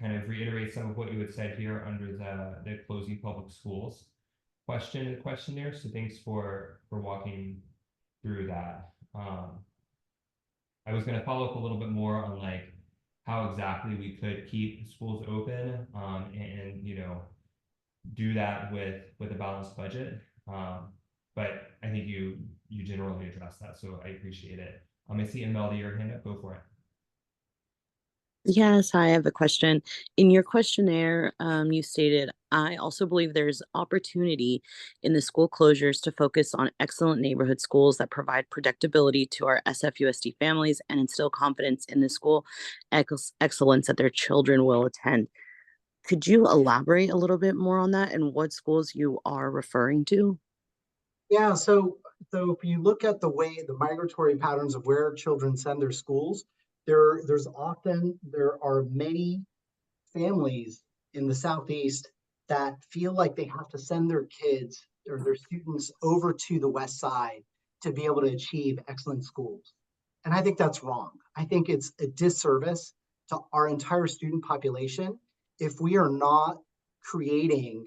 kind of reiterate some of what you had said here under the closing public schools questionnaire. So thanks for walking through that. I was going to follow up a little bit more on like how exactly we could keep schools open and do that with a balanced budget. But I think you generally addressed that, so I appreciate it. I see Imelda, your hand up. Go for it. Yes, hi, I have a question. In your questionnaire, you stated, I also believe there's opportunity in the school closures to focus on excellent neighborhood schools that provide predictability to our SFUSD families and instill confidence in the school excellence that their children will attend. Could you elaborate a little bit more on that and what schools you are referring to? Yeah, so if you look at the migratory patterns of where children send their schools, there are many families in the Southeast that feel like they have to send their kids or their students over to the West Side to be able to achieve excellent schools. And I think that's wrong. I think it's a disservice to our entire student population if we are not creating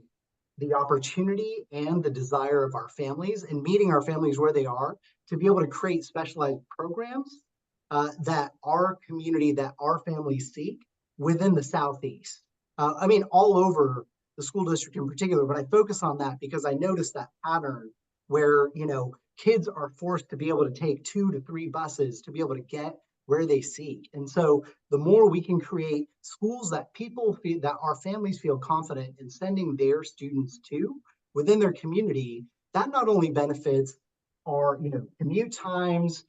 the opportunity and the desire of our families and meeting our families where they are to be able to create specialized programs that our community, that our families seek within the Southeast. I mean, all over the school district in particular, but I focus on that because I noticed that pattern where, kids are forced to be able to take 2 to 3 buses to be able to get where they seek. And so the more we can create schools that that our families feel confident in sending their students to within their community, that not only benefits our, commute times,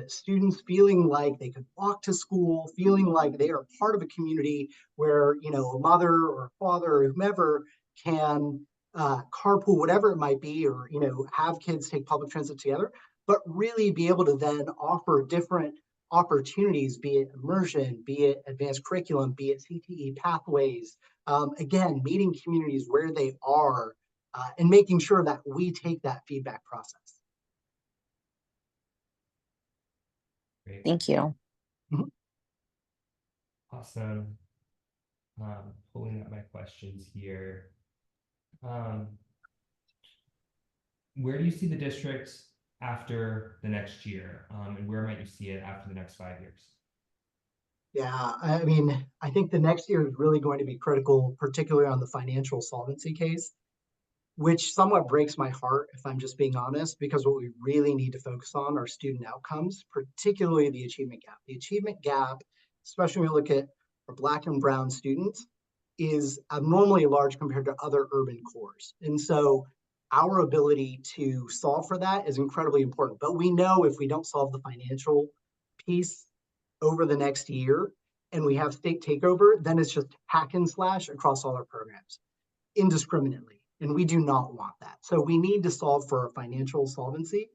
students feeling like they could walk to school, feeling like they are part of a community where, a mother or a father or whomever can carpool, whatever it might be, or, have kids take public transit together, but really be able to then offer different opportunities, be it immersion, be it advanced curriculum, be it CTE pathways, again, meeting communities where they are and making sure that we take that feedback process. Great. Thank you. Awesome. Pulling up my questions here. Where do you see the district after the next year? And where might you see it after the next 5 years? Yeah, I mean, I think the next year is really going to be critical, particularly on the financial solvency case, which somewhat breaks my heart, if I'm just being honest, because what we really need to focus on are student outcomes, particularly the achievement gap. The achievement gap, especially when we look at our Black and Brown students, is abnormally large compared to other urban cores. And so our ability to solve for that is incredibly important. But we know if we don't solve the financial piece over the next year and we have state takeover, then it's just hack and slash across all our programs indiscriminately. And we do not want that. So we need to solve for financial solvency.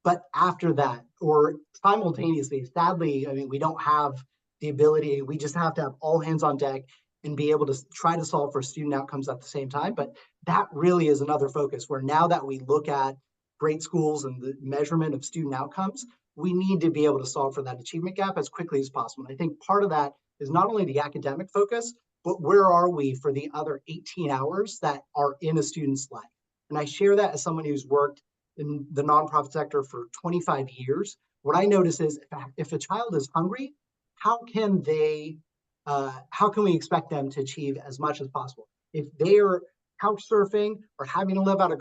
But after that, or simultaneously, sadly, I mean, we don't have the ability, we just have to have all hands on deck and be able to try to solve for student outcomes at the same time. But that really is another focus where now that we look at great schools and the measurement of student outcomes, we need to be able to solve for that achievement gap as quickly as possible. And I think part of that is not only the academic focus, but where are we for the other 18 hours that are in a student's life? And I share that as someone who's worked in the nonprofit sector for 25 years. What I notice is if a child is hungry, how can we expect them to achieve as much as possible? If they are couch surfing or having to live out of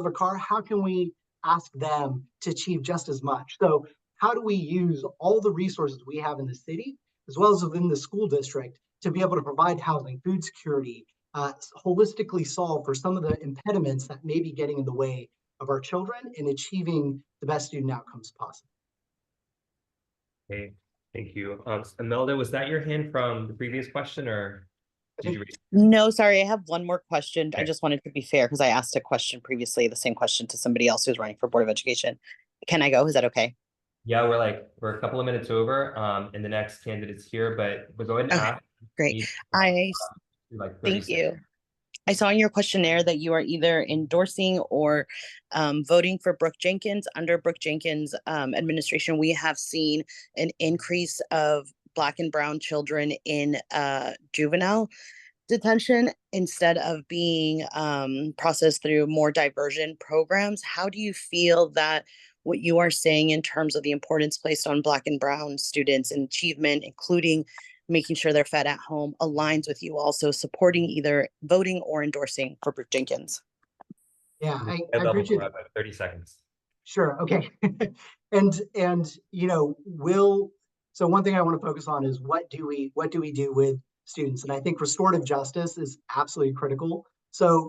a car, how can we ask them to achieve just as much? So how do we use all the resources we have in the city, as well as within the school district, to be able to provide housing, food security, holistically solve for some of the impediments that may be getting in the way of our children in achieving the best student outcomes possible? Okay, thank you. Imelda, was that your hand from the previous question, or did you raise? No, sorry, I have one more question. I Okay. just wanted to be fair because I asked a question previously, the same question to somebody else who's running for Board of Education. Can I go? Is that okay? Yeah, we're a couple of minutes over, and the next candidate's here, but go ahead and Okay, ask. great. Like 30 Thank you. seconds. I saw in your questionnaire that you are either endorsing or voting for Brooke Jenkins. Under Brooke Jenkins' administration, we have seen an increase of Black and Brown children in juvenile detention instead of being processed through more diversion programs. How do you feel that what you are saying in terms of the importance placed on Black and Brown students and achievement, including making sure they're fed at home, aligns with you also supporting either voting or endorsing for Brooke Jenkins? Yeah, I Level appreciate for about 30 seconds. Sure. Okay. and so one thing I want to focus on is what do we do with students? And I think restorative justice is absolutely critical. So,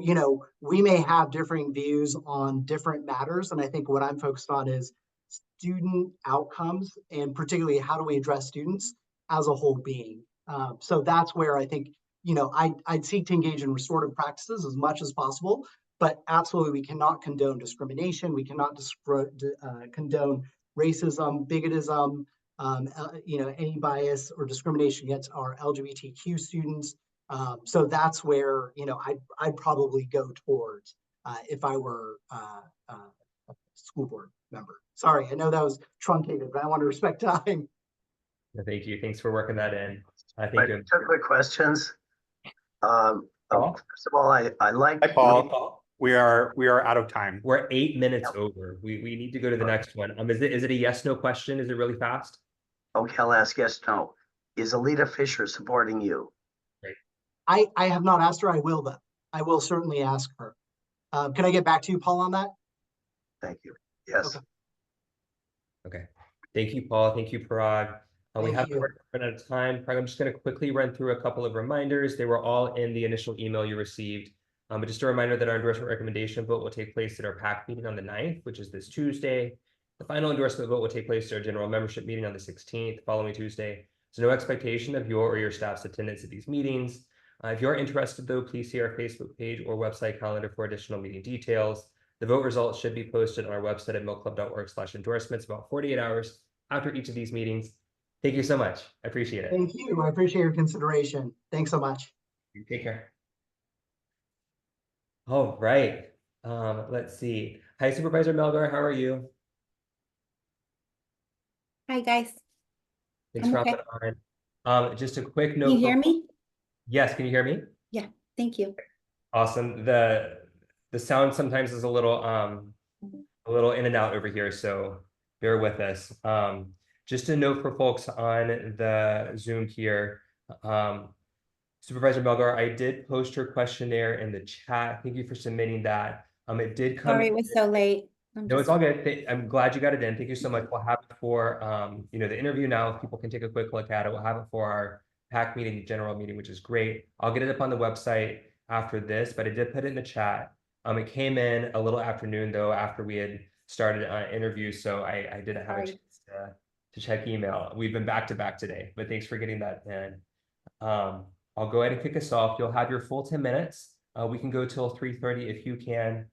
we may have differing views on different matters. And I think what I'm focused on is student outcomes, and particularly how do we address students as a whole being. So that's where I think, I'd seek to engage in restorative practices as much as possible. But absolutely, we cannot condone discrimination. We cannot condone racism, bigotism, any bias or discrimination against our LGBTQ students. So that's where I'd probably go towards if I were a school board member. Sorry, I know that was truncated, but I want to respect time. Thank you. Thanks for working that in. I think. Right, two quick questions. Paul? First of all, I like. Hi, Paul. We are out of time. We're 8 minutes over. We need to go to the next one. Is it a yes, no question? Is it really fast? Okay, I'll ask yes, no. Is Alita Fisher supporting you? Great. I have not asked her. I will, though. I will certainly ask her. Can I get back to you, Paul, on that? Thank you. Yes. Okay. Thank you, Paul. Thank you, Parag. We have to run out of time. I'm just going to quickly run through a couple of reminders. They were all in the initial email you received. But just a reminder that our endorsement recommendation vote will take place at our PAC meeting on the 9th, which is this Tuesday. The final endorsement vote will take place at our general membership meeting on the 16th, following Tuesday. So no expectation of your or your staff's attendance at these meetings. If you're interested, though, please see our Facebook page or website calendar for additional meeting details. The vote results should be posted on our website at milkclub.org/endorsements about 48 hours after each of these meetings. Thank you so much. I appreciate it. Thank you. I appreciate your consideration. Thanks so much. Take care. All right. Let's see. Hi, Supervisor Melgar. How are you? Hi, guys. Thanks for hopping on. Just a quick note. Can you hear me? Yes, can you hear me? Yeah, thank you. Awesome. The sound sometimes is a little in and out over here, so bear with us. Just a note for folks on the Zoom here. Supervisor Melgar, I did post your questionnaire in the chat. Thank you for submitting that. It did come. Sorry it was so late. No, it's all good. I'm glad you got it in. Thank you so much. We'll have it for the interview now. If people can take a quick look at it. We'll have it for our PAC meeting, general meeting, which is great. I'll get it up on the website after this, but I did put it in the chat. It came in a little afternoon though, after we had started interview, so I didn't have a chance to check email. We've been back to back today, but thanks for getting that in. I'll go ahead and kick us off. You'll have your full 10 minutes. We can go till 3:30 if you can.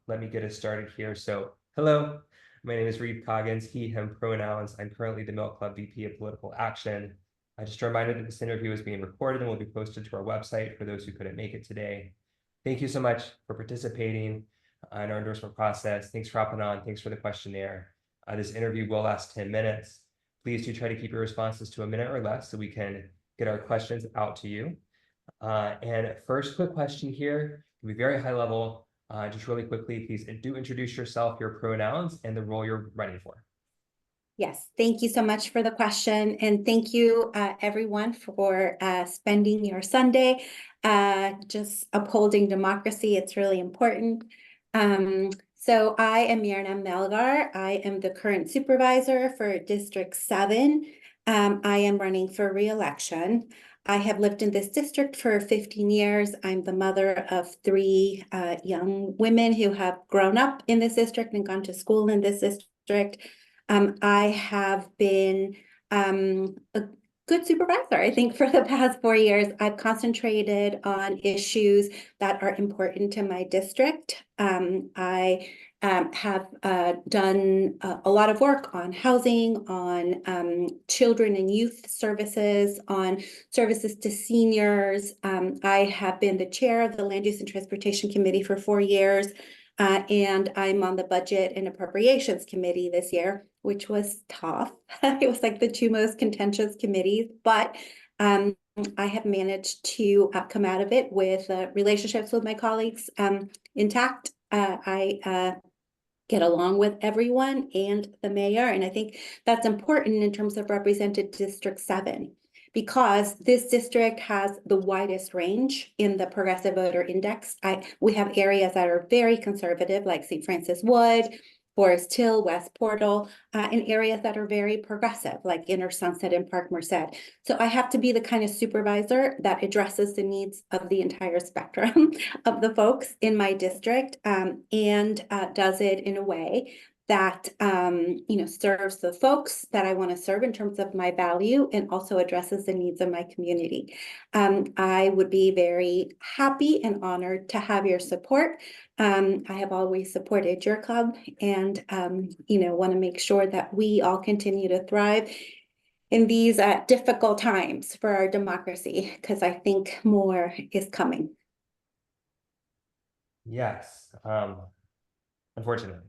Let me get us started here. So, hello, my name is Reed Coggins, he, him pronouns. I'm currently the Milk Club VP of Political Action. Just a reminder that this interview is being recorded and will be posted to our website for those who couldn't make it today. Thank you so much for participating in our endorsement process. Thanks for hopping on. Thanks for the questionnaire. This interview will last 10 minutes. Please do try to keep your responses to a minute or less so we can get our questions out to you. And first quick question here, can be very high level. Just really quickly, please do introduce yourself, your pronouns, and the role you're running for. Yes, thank you so much for the question. And thank you, everyone, for spending your Sunday just upholding democracy. It's really important. So I am Mirna Melgar. I am the current supervisor for District 7. I am running for re-election. I have lived in this district for 15 years. I'm the mother of 3 young women who have grown up in this district and gone to school in this district. I have been a good supervisor, I think, for the past 4 years. I've concentrated on issues that are important to my district. I have done a lot of work on housing, on children and youth services, on services to seniors. I have been the chair of the Land Use and Transportation Committee for 4 years. And I'm on the Budget and Appropriations Committee this year, which was tough. It was like the 2 most contentious committees, but I have managed to come out of it with relationships with my colleagues intact. I get along with everyone and the mayor, and I think that's important in terms of represented District 7. Because this district has the widest range in the Progressive Voter Index. We have areas that are very conservative, like St. Francis Wood, Forest Hill, West Portal, and areas that are very progressive, like Inner Sunset and Park Merced. So I have to be the kind of supervisor that addresses the needs of the entire spectrum of the folks in my district, and does it in a way that serves the folks that I want to serve in terms of my value and also addresses the needs of my community. I would be very happy and honored to have your support. I have always supported your club and want to make sure that we all continue to thrive in these difficult times for our democracy, because I think more is coming. Yes, unfortunately.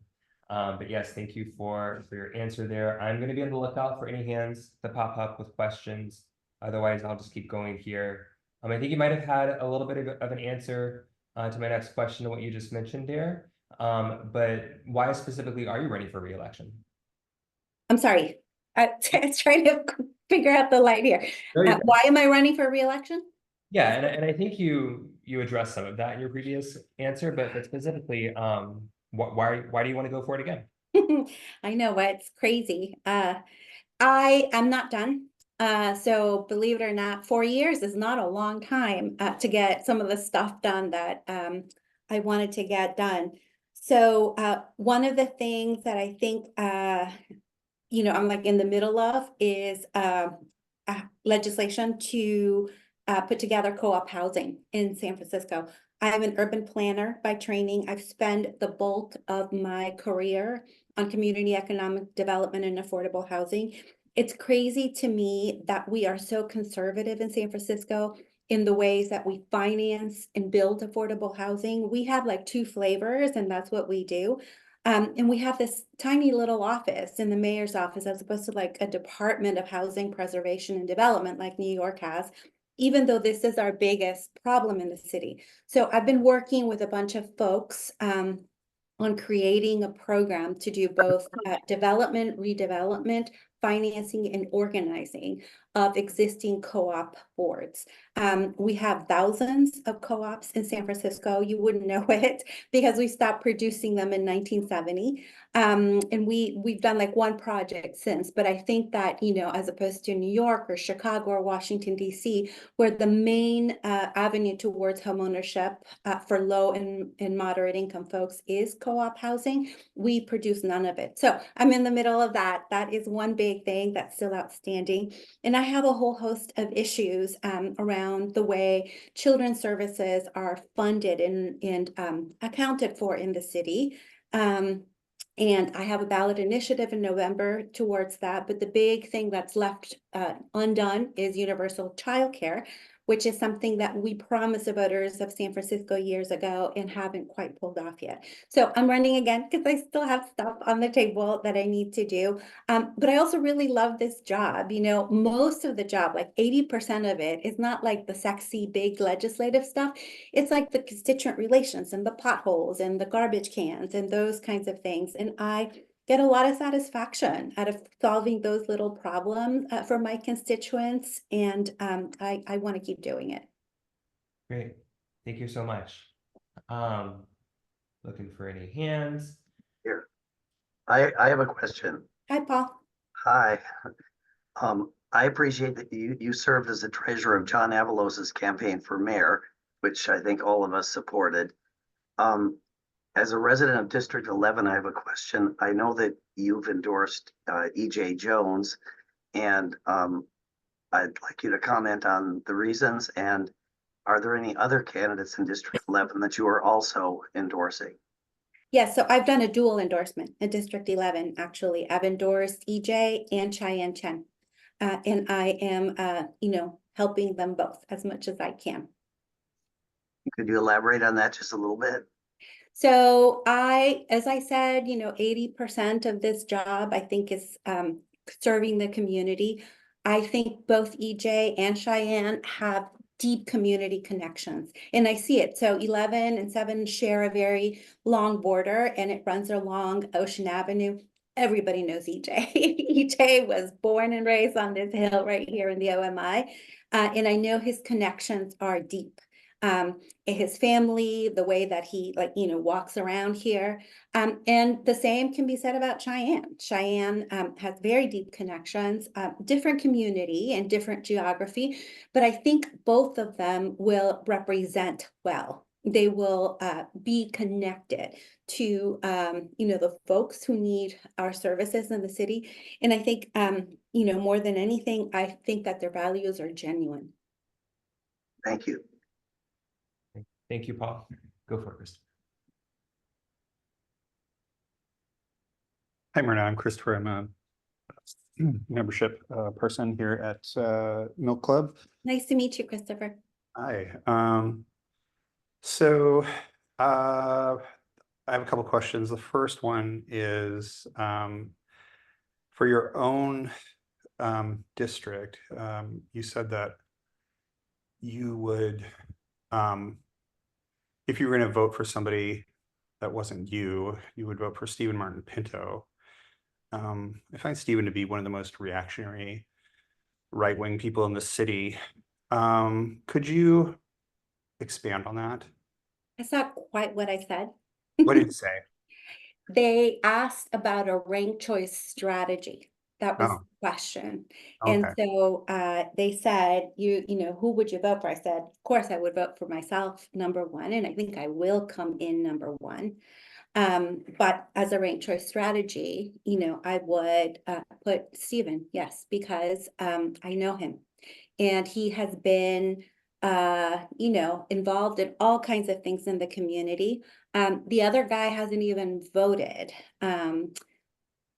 But yes, thank you for your answer there. I'm going to be on the lookout for any hands that pop up with questions. Otherwise, I'll just keep going here. I think you might have had a little bit of an answer to my next question to what you just mentioned there. But why specifically are you running for re-election? I'm sorry. I was trying to figure out the light here. Why am I running for re-election? Yeah, and I think you addressed some of that in your previous answer, but specifically, why do you want to go for it again? I know, it's crazy. I am not done. So believe it or not, 4 years is not a long time to get some of the stuff done that I wanted to get done. So one of the things that I think I'm like in the middle of is legislation to put together co-op housing in San Francisco. I'm an urban planner by training. I've spent the bulk of my career on community economic development and affordable housing. It's crazy to me that we are so conservative in San Francisco in the ways that we finance and build affordable housing. We have like 2 flavors, and that's what we do. And we have this tiny little office in the mayor's office as opposed to like a Department of Housing Preservation and Development like New York has. even though this is our biggest problem in the city. So I've been working with a bunch of folks on creating a program to do both development, redevelopment, financing, and organizing of existing co-op boards. We have thousands of co-ops in San Francisco. You wouldn't know it because we stopped producing them in 1970. And we've done like one project since, but I think that, you know, as opposed to New York or Chicago or Washington, D.C., where the main avenue towards homeownership for low and moderate income folks is co-op housing, we produce none of it. So I'm in the middle of that. That is one big thing that's still outstanding. And I have a whole host of issues around the way children's services are funded and accounted for in the city. And I have a ballot initiative in November towards that. But the big thing that's left undone is universal childcare, which is something that we promised the voters of San Francisco years ago and haven't quite pulled off yet. So I'm running again because I still have stuff on the table that I need to do. But I also really love this job. You know, most of the job, like 80% of it, is not like the sexy, big legislative stuff. It's like the constituent relations and the potholes and the garbage cans and those kinds of things. And I get a lot of satisfaction out of solving those little problems for my constituents, and I want to keep doing it. Great, thank you so much. Looking for any hands. Here, I have a question. Hi, Paul. Hi. I appreciate that you served as the treasurer of John Avalos's campaign for mayor, which I think all of us supported. As a resident of District 11, I have a question. I know that you've endorsed E.J. Jones, and I'd like you to comment on the reasons. And are there any other candidates in District 11 that you are also endorsing? Yes, so I've done a dual endorsement in District 11, actually. I've endorsed EJ and Cheyenne Chen. And I am, you know, helping them both as much as I can. Could you elaborate on that just a little bit? So as I said, you know, 80% of this job, I think, is serving the community. I think both EJ and Cheyenne have deep community connections, and I see it. So 11 and 7 share a very long border, and it runs along Ocean Avenue. Everybody knows EJ. EJ was born and raised on this hill right here in the OMI, and I know his connections are deep. His family, the way that he, like, you know, walks around here. And the same can be said about Cheyenne. Cheyenne has very deep connections, different community and different geography, but I think both of them will represent well. They will be connected to, you know, the folks who need our services in the city. And I think, you know, more than anything, I think that their values are genuine. Thank you. Thank you, Paul. Go for it, Christopher. Hi, Myrna. I'm Christopher. I'm a membership person here at Milk Club. Nice to meet you, Christopher. Hi. So I have a couple questions. The first one is for your own district. You said that you would, if you were going to vote for somebody that wasn't you, you would vote for Stephen Martin Pinto. I find Stephen to be one of the most reactionary right-wing people in the city. Could you expand on that? That's not quite what I said. What did you say? They asked about a ranked choice strategy. That was the question. And Okay. so they said, you know, who would you vote for? I said, of course, I would vote for myself, number one, and I think I will come in number one. But as a ranked choice strategy, you know, I would put Stephen, yes, because I know him, and he has been you know, involved in all kinds of things in the community. The other guy hasn't even voted,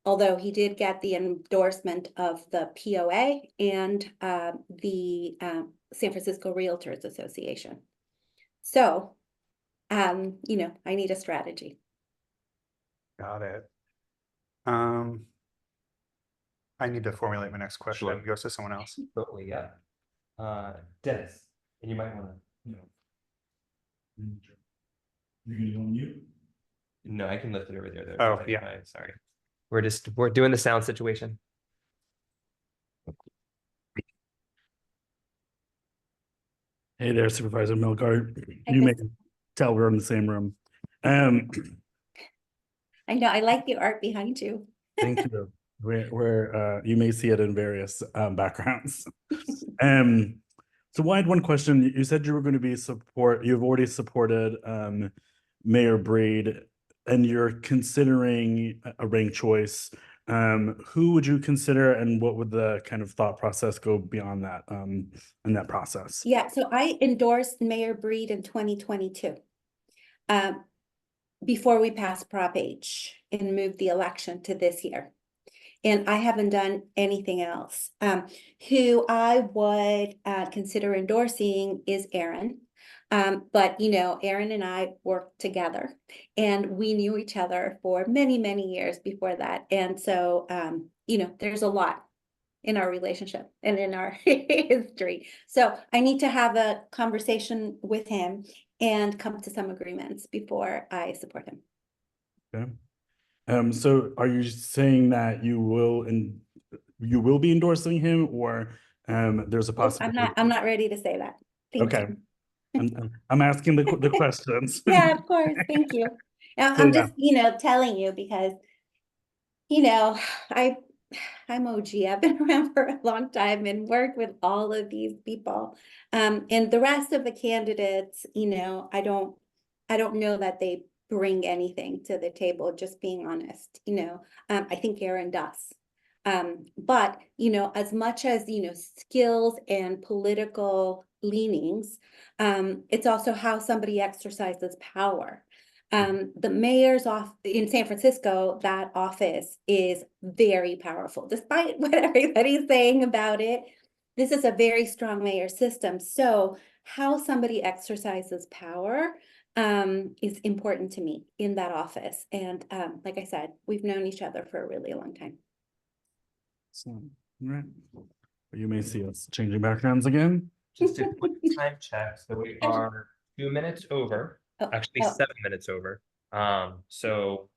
although he did get the endorsement of the POA and the San Francisco Realtors Association. So, you know, I need a strategy. Got it. I need to formulate my next question. Sure. Goes to someone else. Totally, yeah. Dennis, and you might want to. You're gonna go on mute? No, I can lift it over there though. Oh, yeah. Sorry. We're doing the sound situation. Hey there, Supervisor Milgaard. Hi, You may Chris. tell we're in the same room. I know, I like the art behind you. Thank you. You may see it in various backgrounds. So I had one question. You said you were going to you've already supported Mayor Breed, and you're considering a ranked choice. Who would you consider, and what would the kind of thought process go beyond that in that process? Yeah, so I endorsed Mayor Breed in 2022. Before we passed Prop H and moved the election to this year. And I haven't done anything else. Who I would consider endorsing is Aaron. But you know, Aaron and I worked together and we knew each other for many, many years before that. And so, you know, there's a lot in our relationship and in our history. So I need to have a conversation with him and come to some agreements before I support him. Okay. So are you saying that you will be endorsing him, or there's a possibility? I'm not ready to say that. Thank Okay. you. I'm asking the questions. Yeah, of course. Thank you. I'm just, you know, telling you because, you know, I'm OG. I've been around for a long time and worked with all of these people. And the rest of the candidates, you know, I don't know that they bring anything to the table, just being honest, you know. I think Aaron does. But, you know, as much as, you know, skills and political leanings, it's also how somebody exercises power. The mayor's in San Francisco, that office is very powerful, despite what everybody's saying about it. This is a very strong mayor system. So how somebody exercises power is important to me in that office. And like I said, we've known each other for a really long time. So, right. You may see us changing backgrounds again. Just a quick time check. So we are 2 minutes over. Actually, 7 minutes over. So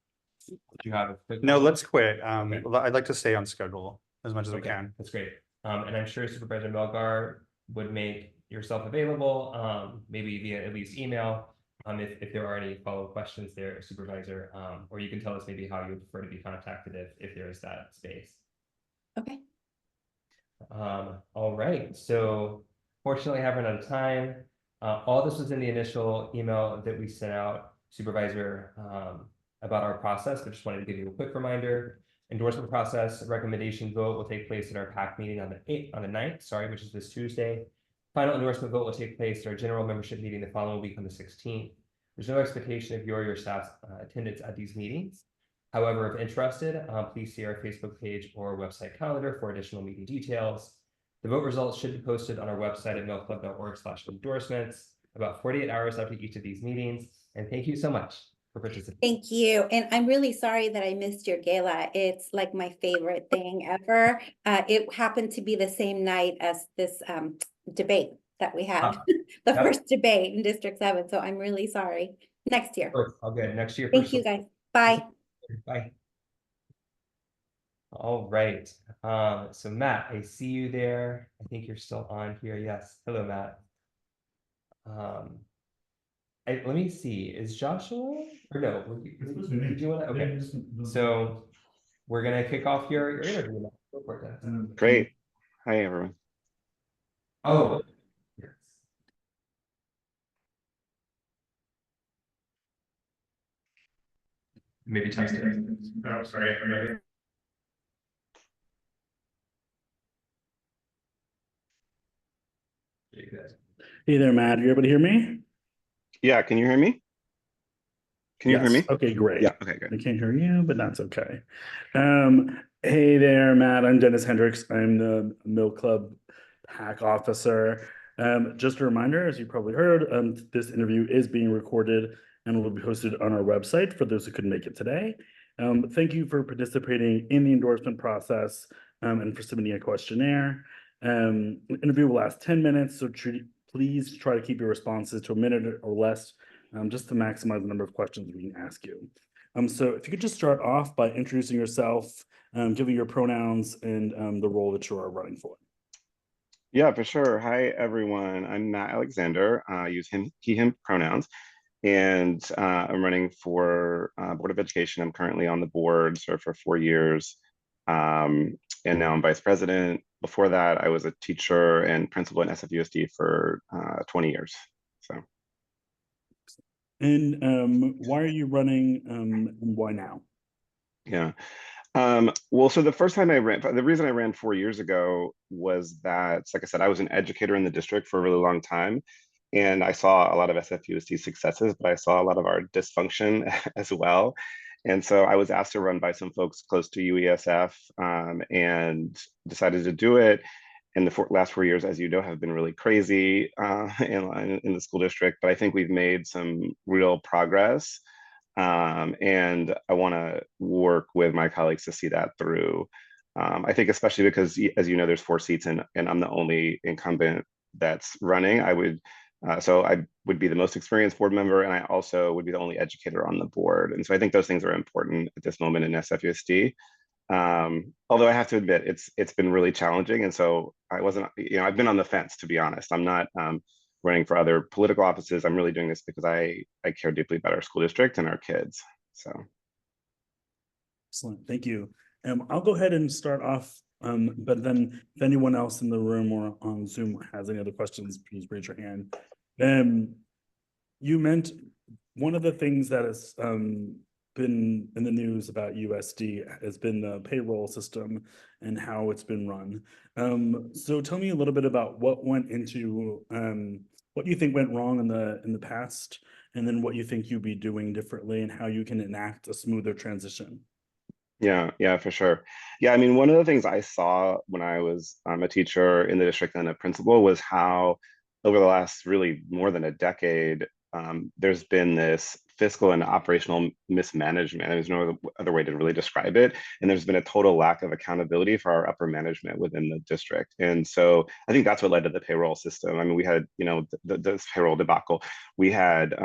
do you have a quick? No, let's quit. I'd like to stay on schedule as much as we can. That's great. And I'm sure Supervisor Melgar would make yourself available, maybe via at least email, if there are any follow-up questions there, Supervisor, or you can tell us maybe how you would prefer to be contacted if there is that space. Okay. All right. So fortunately, I have run out of time. All this was in the initial email that we sent out, Supervisor, about our process, but just wanted to give you a quick reminder. Endorsement process recommendation vote will take place at our PAC meeting on the 9th, which is this Tuesday. Final endorsement vote will take place at our general membership meeting the following week on the 16th. There's no expectation of your staff's attendance at these meetings. However, if interested, please see our Facebook page or website calendar for additional meeting details. The vote results should be posted on our website at millclub.org/endorsements about 48 hours after each of these meetings. And thank you so much for participating. Thank you. And I'm really sorry that I missed your gala. It's like my favorite thing ever. It happened to be the same night as this debate that we had, the first debate in District 7. So I'm really sorry. Next year. All good. Next year. Thank you guys. Bye. Bye. All right. So Matt, I see you there. I think you're still on here. Yes. Hello, Matt. Let me see. Is Joshua or no? Did you want to? Okay. So we're gonna kick off your interview. Go for it. Great. Hi, everyone. Oh. Maybe text it. Oh, sorry. Hey there, Matt. Are you able to hear me? Yeah, can you hear me? Can you hear me? Okay, great. Yeah, okay, good. I can't hear you, but that's okay. Hey there, Matt. I'm Dennis Hendricks. I'm the Mill Club PAC officer. Just a reminder, as you probably heard, this interview is being recorded and will be posted on our website for those who couldn't make it today. Thank you for participating in the endorsement process and for submitting a questionnaire. Interview will last 10 minutes, so please try to keep your responses to a minute or less, just to maximize the number of questions we can ask you. So if you could just start off by introducing yourself, giving your pronouns and the role that you are running for. Yeah, for sure. Hi, everyone. I'm Matt Alexander. I use him, he, him pronouns, and I'm running for Board of Education. I'm currently on the board, served for 4 years, and now I'm vice president. Before that, I was a teacher and principal at SFUSD for 20 years. So. And why are you running, and why now? Yeah. Well, so the first time I ran, the reason I ran 4 years ago was that, like I said, I was an educator in the district for a really long time. And I saw a lot of SFUSD successes, but I saw a lot of our dysfunction as well. And so I was asked to run by some folks close to UESF, and decided to do it. And the last 4 years, as you know, have been really crazy in the school district. But I think we've made some real progress. And I want to work with my colleagues to see that through. I think especially because, as you know, there's 4 seats and I'm the only incumbent that's running. So I would be the most experienced board member, and I also would be the only educator on the board. And so I think those things are important at this moment in SFUSD. Although I have to admit, it's been really challenging. And so I wasn't, I've been on the fence, to be honest. I'm not running for other political offices. I'm really doing this because I care deeply about our school district and our kids. So. Excellent, thank you. I'll go ahead and start off, but then if anyone else in the room or on Zoom has any other questions, please raise your hand. You meant one of the things that has been in the news about USD has been the payroll system and how it's been run. So tell me a little bit about what went into, what you think went wrong in the past, and then what you think you'd be doing differently and how you can enact a smoother transition. Yeah, for sure. Yeah, I mean, one of the things I saw when I was a teacher in the district and a principal was how over the last really more than a decade, there's been this fiscal and operational mismanagement. There's no other way to really describe it. And there's been a total lack of accountability for our upper management within the district. And so I think that's what led to the payroll system. I mean, we had, this payroll debacle. We had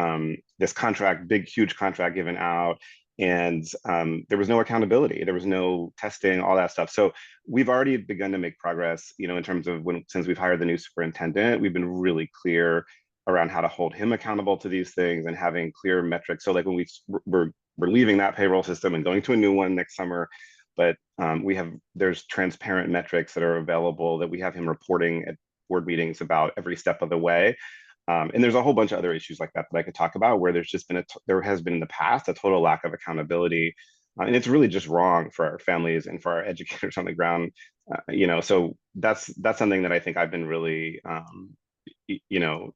this contract, big, huge contract given out, and there was no accountability, there was no testing, all that stuff. So we've already begun to make progress, in terms of since we've hired the new superintendent, we've been really clear around how to hold him accountable to these things and having clear metrics. So like when we're leaving that payroll system and going to a new one next summer, but there's transparent metrics that are available that we have him reporting at board meetings about every step of the way. And there's a whole bunch of other issues like that I could talk about where there's just been there has been in the past a total lack of accountability, and it's really just wrong for our families and for our educators on the ground. So that's something that I think I've been really,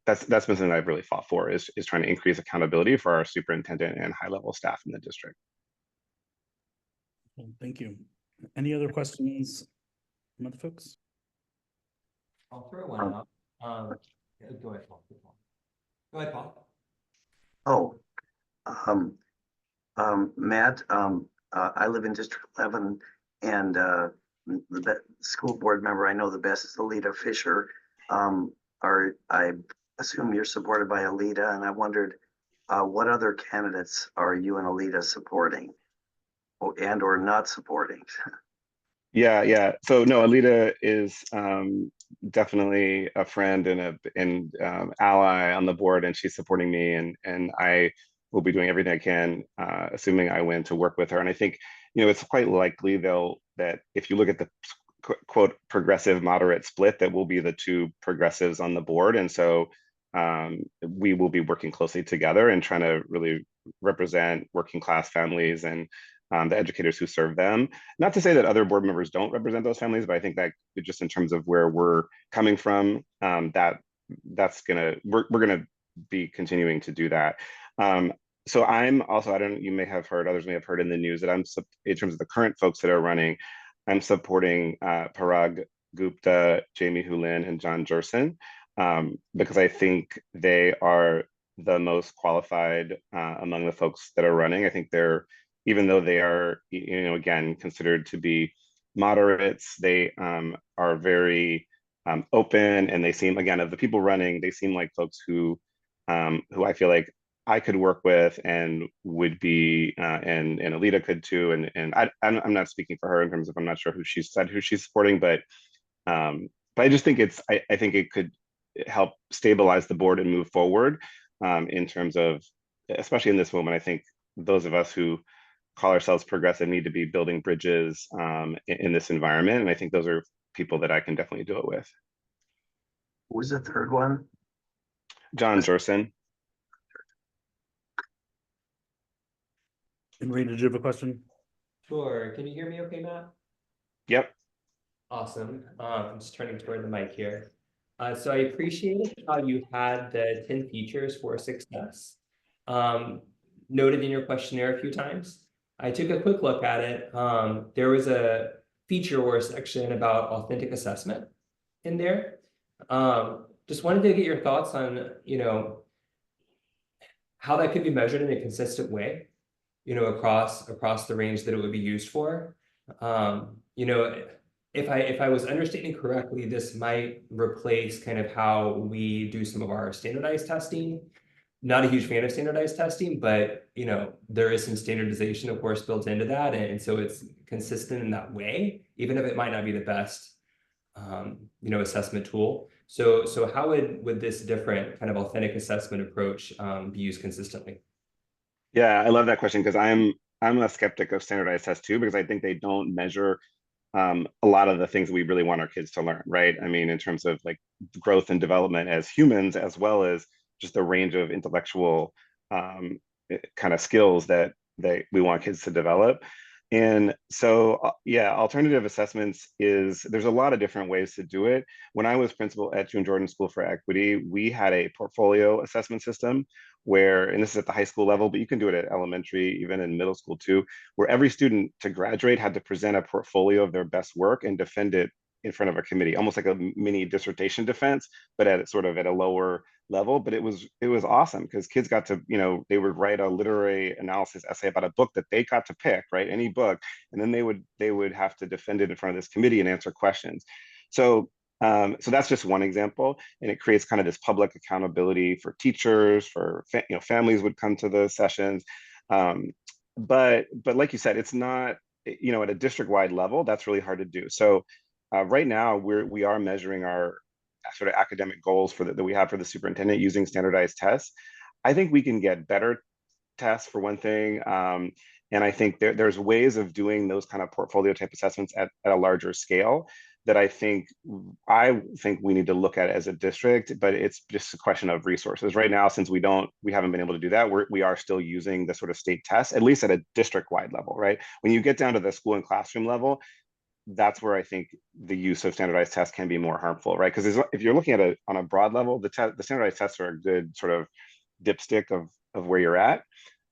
that's been something I've really fought for is trying to increase accountability for our superintendent and high level staff in the district. Well, thank you. Any other questions from other folks? I'll throw one up. Go ahead, Paul. Go ahead, Paul. Matt, I live in District 11, and the school board member I know the best is Alita Fisher. I assume you're supported by Alita, and I wondered what other candidates are you and Alita supporting, or not supporting? Yeah. So no, Alita is definitely a friend and an ally on the board, and she's supporting me, and I will be doing everything I can, assuming I win, to work with her. And I think it's quite likely that if you look at the quote progressive moderate split, that will be the two progressives on the board, and so we will be working closely together and trying to really represent working class families and the educators who serve them. Not to say that other board members don't represent those families, but I think that just in terms of where we're coming from, we're gonna be continuing to do that. So I'm also, you may have heard, others may have heard in the news that in terms of the current folks that are running, I'm supporting Parag Gupta, Jamie Hulin, and John Jerson, because I think they are the most qualified among the folks that are running. I think even though they are, again, considered to be moderates, they are very open, and they seem, again, of the people running, they seem like folks who I feel like I could work with and would be, and Alita could too. And I'm not speaking for her in terms of, I'm not sure who she said who she's supporting, but I just think I think it could help stabilize the board and move forward in terms of, especially in this moment. I think those of us who call ourselves progressive need to be building bridges in this environment, and I think those are people that I can definitely do it with. Who was the third one? John Jorson. Henry, did you have a question? Sure. Can you hear me okay, Matt? Yep. Awesome. I'm just turning toward the mic here. So I appreciated how you had the 10 features for success noted in your questionnaire a few times. I took a quick look at it. There was a feature or a section about authentic assessment in there. Just wanted to get your thoughts on, how that could be measured in a consistent way, across the range that it would be used for. If I was understanding correctly, this might replace kind of how we do some of our standardized testing. Not a huge fan of standardized testing, but there is some standardization, of course, built into that, and so it's consistent in that way, even if it might not be the best, assessment tool. So how would this different kind of authentic assessment approach be used consistently? Yeah, I love that question, because I'm a skeptic of standardized tests too, because I think they don't measure a lot of the things we really want our kids to learn, right? I mean, in terms of like growth and development as humans, as well as just the range of intellectual kind of skills that we want kids to develop. And so, yeah, alternative assessments there's a lot of different ways to do it. When I was principal at June Jordan School for Equity, we had a portfolio assessment system where, and this is at the high school level, but you can do it at elementary, even in middle school too, where every student to graduate had to present a portfolio of their best work and defend it in front of a committee, almost like a mini dissertation defense, but at sort of at a lower level. But it was awesome, because kids got to, they would write a literary analysis essay about a book that they got to pick, right? Any book, and then they would have to defend it in front of this committee and answer questions. So that's just one example, and it creates kind of this public accountability for teachers, for families would come to the sessions, but like you said, it's not, at a district-wide level, that's really hard to do. So right now we are measuring our sort of academic goals that we have for the superintendent using standardized tests. I think we can get better tests, for one thing. And I think there's ways of doing those kind of portfolio type assessments at a larger scale that I think we need to look at as a district, but it's just a question of resources. Right now, since we haven't been able to do that, we are still using the sort of state tests, at least at a district-wide level, right? When you get down to the school and classroom level, that's where I think the use of standardized tests can be more harmful, right? Because if you're looking at it on a broad level, the standardized tests are a good sort of dipstick of where you're at.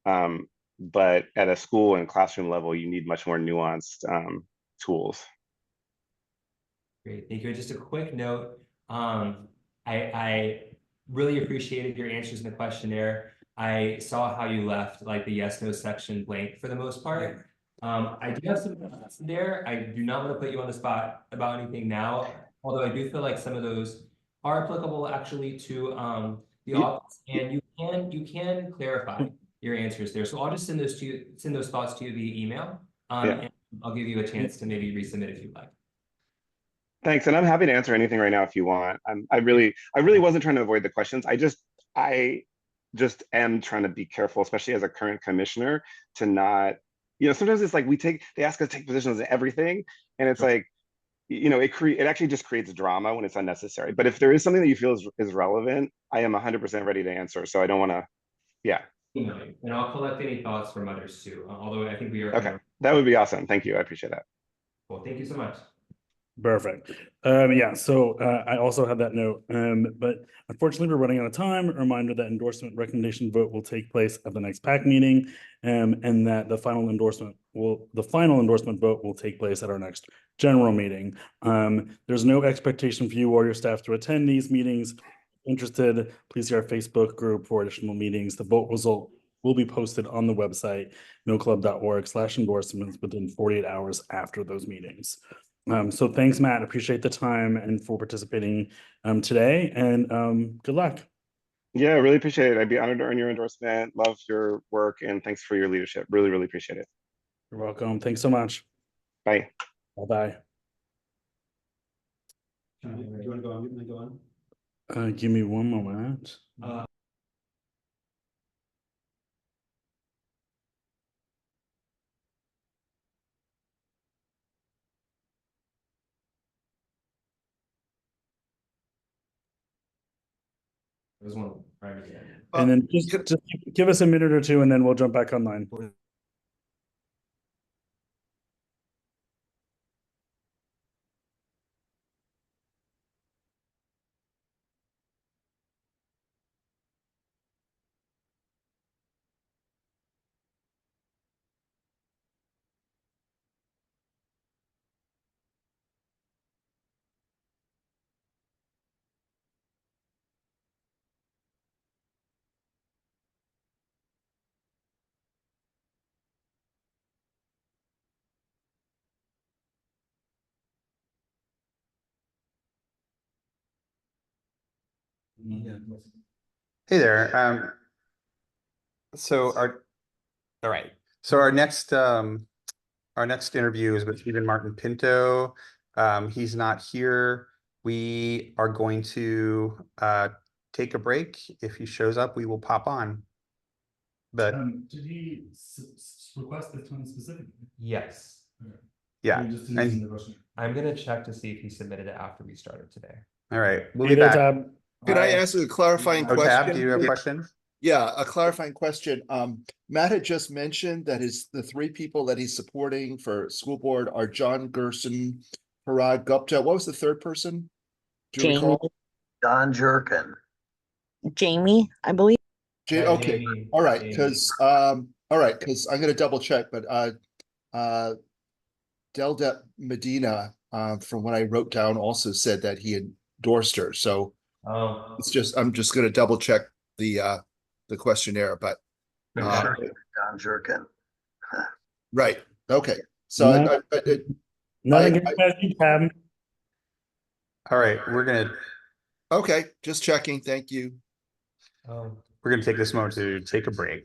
But at a school and classroom level, you need much more nuanced tools. Great, thank you. Just a quick note, I really appreciated your answers in the questionnaire. I saw how you left like the yes/no section blank for the most part. I do have some thoughts there. I do not want to put you on the spot about anything now, although I do feel like some of those are applicable actually to the office, and you can clarify your answers there. So I'll just send those thoughts to you via email, and I'll give you a chance to maybe resubmit if you'd like. Thanks, and I'm happy to answer anything right now if you want. I really wasn't trying to avoid the questions. I just am trying to be careful, especially as a current commissioner, to not, sometimes it's like they ask us to take positions on everything, and it's like, it actually just creates drama when it's unnecessary. But if there is something that you feel is relevant, I am 100% ready to answer. So I don't want to, yeah. And I'll collect any thoughts from others too, although I think we are. Okay, that would be awesome. Thank you. I appreciate that. Well, thank you so much. Perfect. Yeah, so I also have that note, but unfortunately we're running out of time. A reminder that endorsement recommendation vote will take place at the next PAC meeting, and that the final endorsement vote will take place at our next general meeting. There's no expectation for you or your staff to attend these meetings. If interested, please see our Facebook group for additional meetings. The vote result will be posted on the website millclub.org/endorsements within 48 hours after those meetings. So thanks, Matt. Appreciate the time and for participating today, and good luck. Yeah, really appreciate it. I'd be honored to earn your endorsement. Love your work and thanks for your leadership. Really, really appreciate it. You're welcome. Thanks so much. Bye. Bye-bye. Do you want to go on? You want to go on? Give me one moment. There's one right And then just give us a minute or two, and then we'll jump back online. Hey there. So all right. So our next interview is with Stephen Martin Pinto. He's not here. We are going to take a break. If he shows up, we will pop on. But Did he request this time specifically? Yes. yeah, And I'm gonna check to see if he submitted it after we started today. all right, we'll Hey be there, back. Tab. Could I ask a clarifying Oh, question? Tab, do you have a question? Yeah, a clarifying question. Matt had just mentioned that the three people that he's supporting for school board are John Gerson, Parag Gupta. What was the third person? Do you Jamie. recall? Don Jerkin. Jamie, I believe. Okay, Jamie, all right, Jamie. because I'm gonna double check, but Delda Medina, from what I wrote down, also said that he endorsed her. So Oh, I'm just gonna double check the questionnaire, but okay. Don Jerkin. right, okay. So Nothing against you, Tab. All right, okay, just checking. Thank you. we're gonna take this moment to take a break.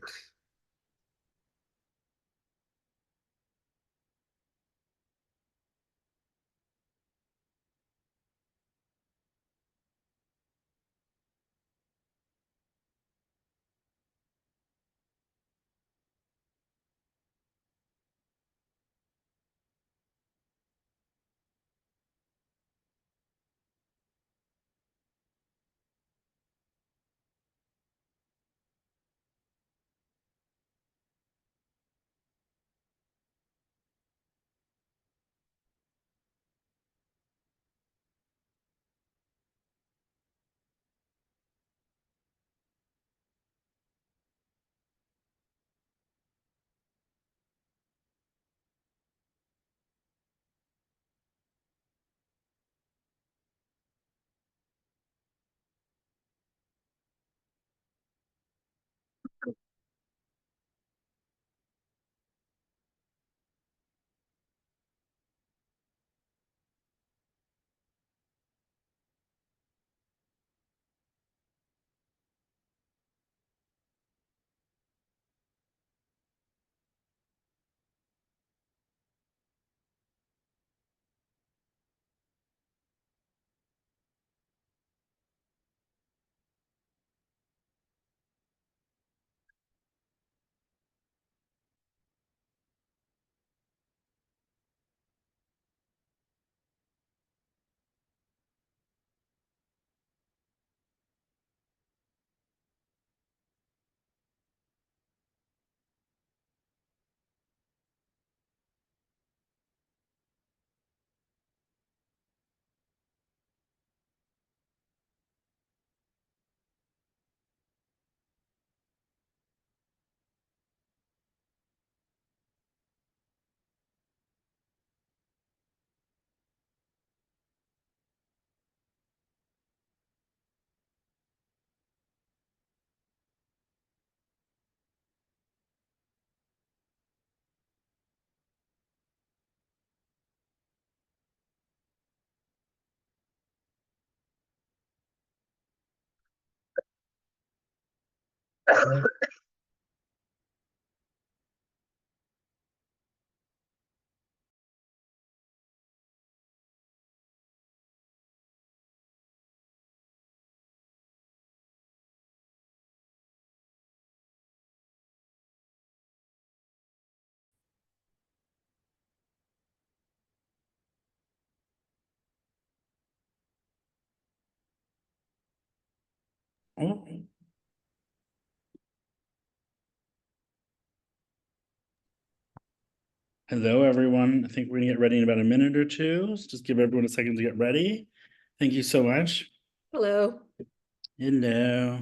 Oh. Hello, everyone. I think we're gonna get ready in about a minute or two. Let's just give everyone a second to get ready. Thank you so much. Hello. Hello.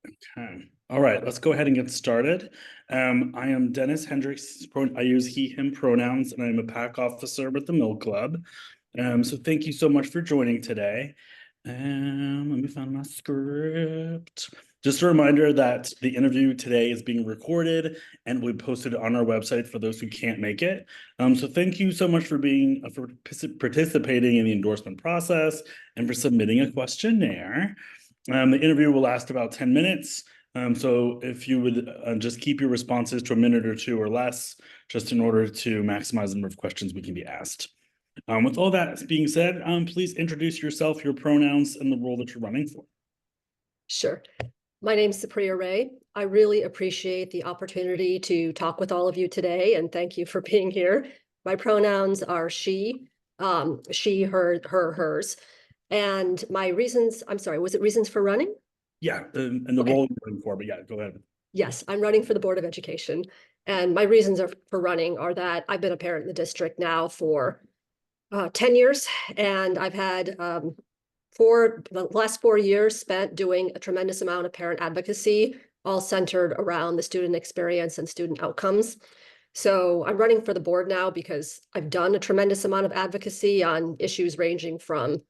Okay. All right, let's go ahead and get started. I am Dennis Hendricks. I use he, him pronouns, and I'm a PAC officer with the Mill Club. So thank you so much for joining today. Let me find my script. Just a reminder that the interview today is being recorded and will be posted on our website for those who can't make it. So thank you so much for participating in the endorsement process and for submitting a questionnaire. The interview will last about 10 minutes. So if you would just keep your responses to a minute or two or less, just in order to maximize the number of questions we can be asked. With all that being said, please introduce yourself, your pronouns, and the role that you're running for. Sure. My name's Supriya Ray. I really appreciate the opportunity to talk with all of you today, and thank you for being here. My pronouns are she, her, hers. And my reasons, I'm sorry, was it reasons for running? Yeah, and the role you're running for, but yeah, go ahead. Yes, I'm running for the Board of Education. And my reasons for running are that I've been a parent in the district now for 10 years, and I've had the last 4 years spent doing a tremendous amount of parent advocacy, all centered around the student experience and student outcomes. So I'm running for the board now because I've done a tremendous amount of advocacy on issues ranging from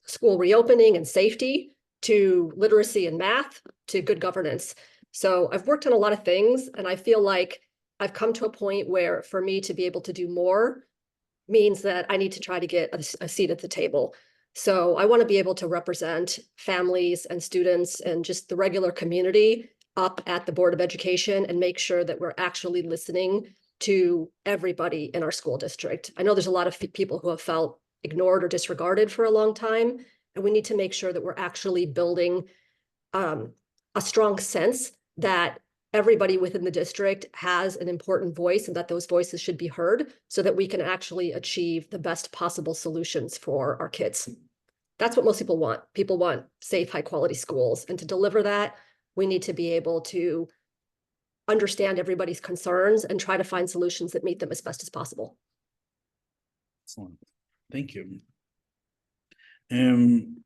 school reopening and safety to literacy and math to good governance. So I've worked on a lot of things, and I feel like I've come to a point where for me to be able to do more means that I need to try to get a seat at the table. So I want to be able to represent families and students and just the regular community up at the Board of Education and make sure that we're actually listening to everybody in our school district. I know there's a lot of people who have felt ignored or disregarded for a long time, and we need to make sure that we're actually building a strong sense that everybody within the district has an important voice and that those voices should be heard so that we can actually achieve the best possible solutions for our kids. That's what most people want. People want safe, high quality schools. And to deliver that, we need to be able to understand everybody's concerns and try to find solutions that meet them as best as possible. Excellent. Thank you. And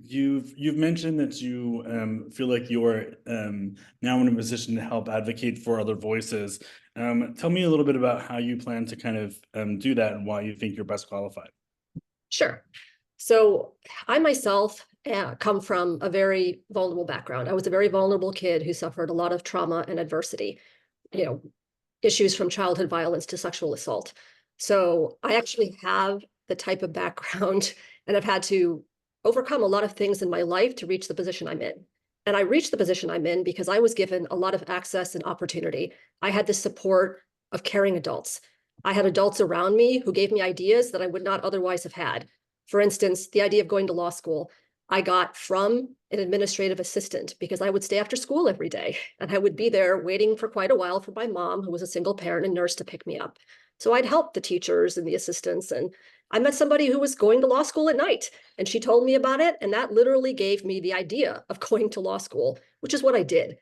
you've mentioned that you feel like you're now in a position to help advocate for other voices. Tell me a little bit about how you plan to kind of do that and why you think you're best qualified. Sure. So I myself come from a very vulnerable background. I was a very vulnerable kid who suffered a lot of trauma and adversity, issues from childhood violence to sexual assault. So I actually have the type of background and I've had to overcome a lot of things in my life to reach the position I'm in. And I reached the position I'm in because I was given a lot of access and opportunity. I had the support of caring adults. I had adults around me who gave me ideas that I would not otherwise have had. For instance, the idea of going to law school, I got from an administrative assistant because I would stay after school every day and I would be there waiting for quite a while for my mom, who was a single parent and nurse, to pick me up. So I'd help the teachers and the assistants. And I met somebody who was going to law school at night and she told me about it. And that literally gave me the idea of going to law school, which is what I did.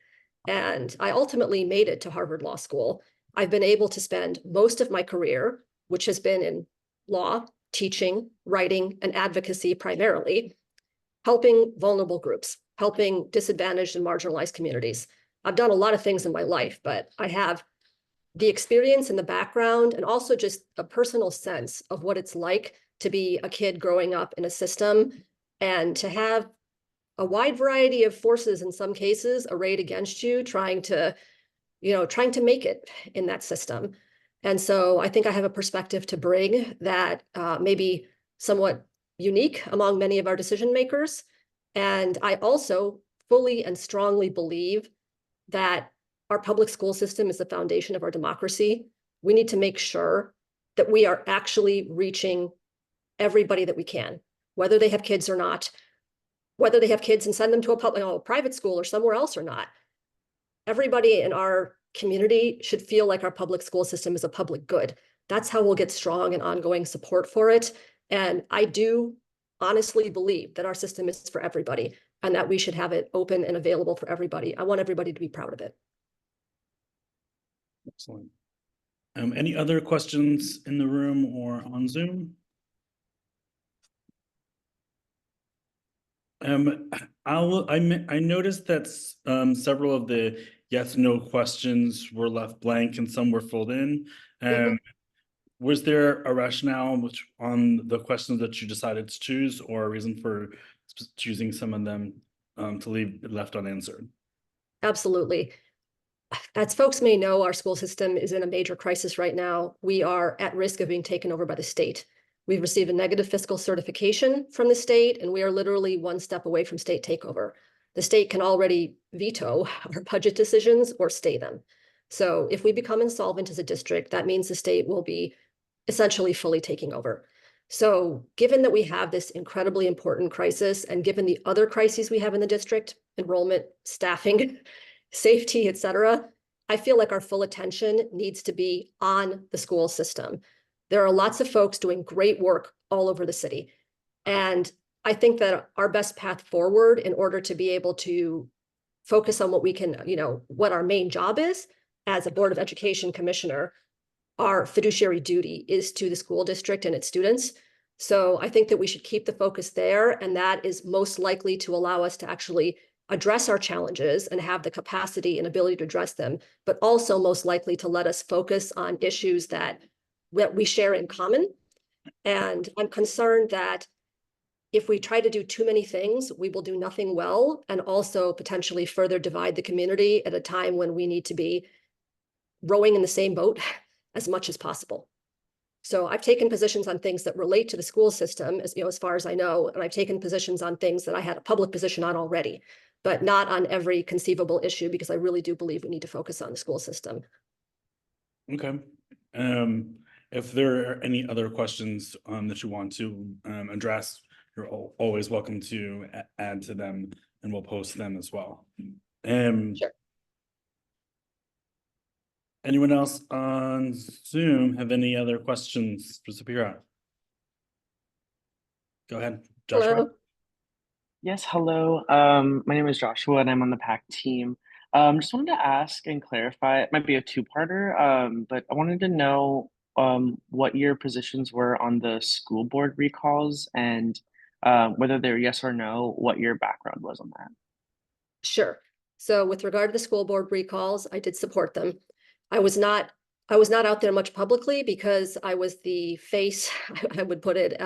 And I ultimately made it to Harvard Law School. I've been able to spend most of my career, which has been in law, teaching, writing, and advocacy primarily, helping vulnerable groups, helping disadvantaged and marginalized communities. I've done a lot of things in my life, but I have the experience and the background and also just a personal sense of what it's like to be a kid growing up in a system and to have a wide variety of forces in some cases arrayed against you, trying to make it in that system. And so I think I have a perspective to bring that maybe somewhat unique among many of our decision makers. And I also fully and strongly believe that our public school system is the foundation of our democracy. We need to make sure that we are actually reaching everybody that we can, whether they have kids or not, whether they have kids and send them to a private school or somewhere else or not. Everybody in our community should feel like our public school system is a public good. That's how we'll get strong and ongoing support for it. And I do honestly believe that our system is for everybody and that we should have it open and available for everybody. I want everybody to be proud of it. Excellent. Any other questions in the room or on Zoom? I noticed that several of the yes/no questions were left blank and some were filled in. Was there a rationale on the questions that you decided to choose, or a reason for choosing some of them to leave left unanswered? Absolutely. As folks may know, our school system is in a major crisis right now. We are at risk of being taken over by the state. We've received a negative fiscal certification from the state, and we are literally one step away from state takeover. The state can already veto our budget decisions or stay them. So if we become insolvent as a district, that means the state will be essentially fully taking over. So given that we have this incredibly important crisis, and given the other crises we have in the district, enrollment, staffing, safety, et cetera, I feel like our full attention needs to be on the school system. There are lots of folks doing great work all over the city. And I think that our best path forward in order to be able to focus on what we can, what our main job is as a Board of Education commissioner, our fiduciary duty is to the school district and its students. So I think that we should keep the focus there, and that is most likely to allow us to actually address our challenges and have the capacity and ability to address them, but also most likely to let us focus on issues that we share in common. And I'm concerned that if we try to do too many things, we will do nothing well, and also potentially further divide the community at a time when we need to be rowing in the same boat as much as possible. So I've taken positions on things that relate to the school system, as far as I know, and I've taken positions on things that I had a public position on already, but not on every conceivable issue, because I really do believe we need to focus on the school system. Okay. If there are any other questions that you want to address, you're always welcome to add to them, and we'll post them as well. Sure. Anyone else on Zoom have any other questions for Sapira? Go ahead, Joshua. Hello. Yes, hello. My name is Joshua and I'm on the PAC team. Just wanted to ask and clarify, it might be a two-parter, but I wanted to know what your positions were on the school board recalls, and whether they're yes or no, what your background was on that. Sure. So with regard to the school board recalls, I did support them. I was not out there much publicly because I was the face, I would put it,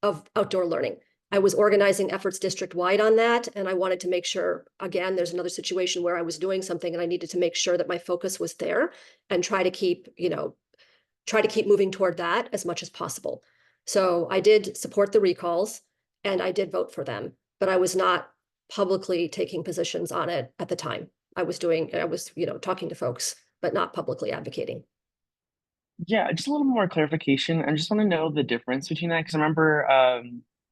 of outdoor learning. I was organizing efforts district-wide on that, and I wanted to make sure, again, there's another situation where I was doing something and I needed to make sure that my focus was there and try to keep moving toward that as much as possible. So I did support the recalls and I did vote for them, but I was not publicly taking positions on it at the time. I was talking to folks, but not publicly advocating. Yeah, just a little more clarification. I just want to know the difference between that, because I remember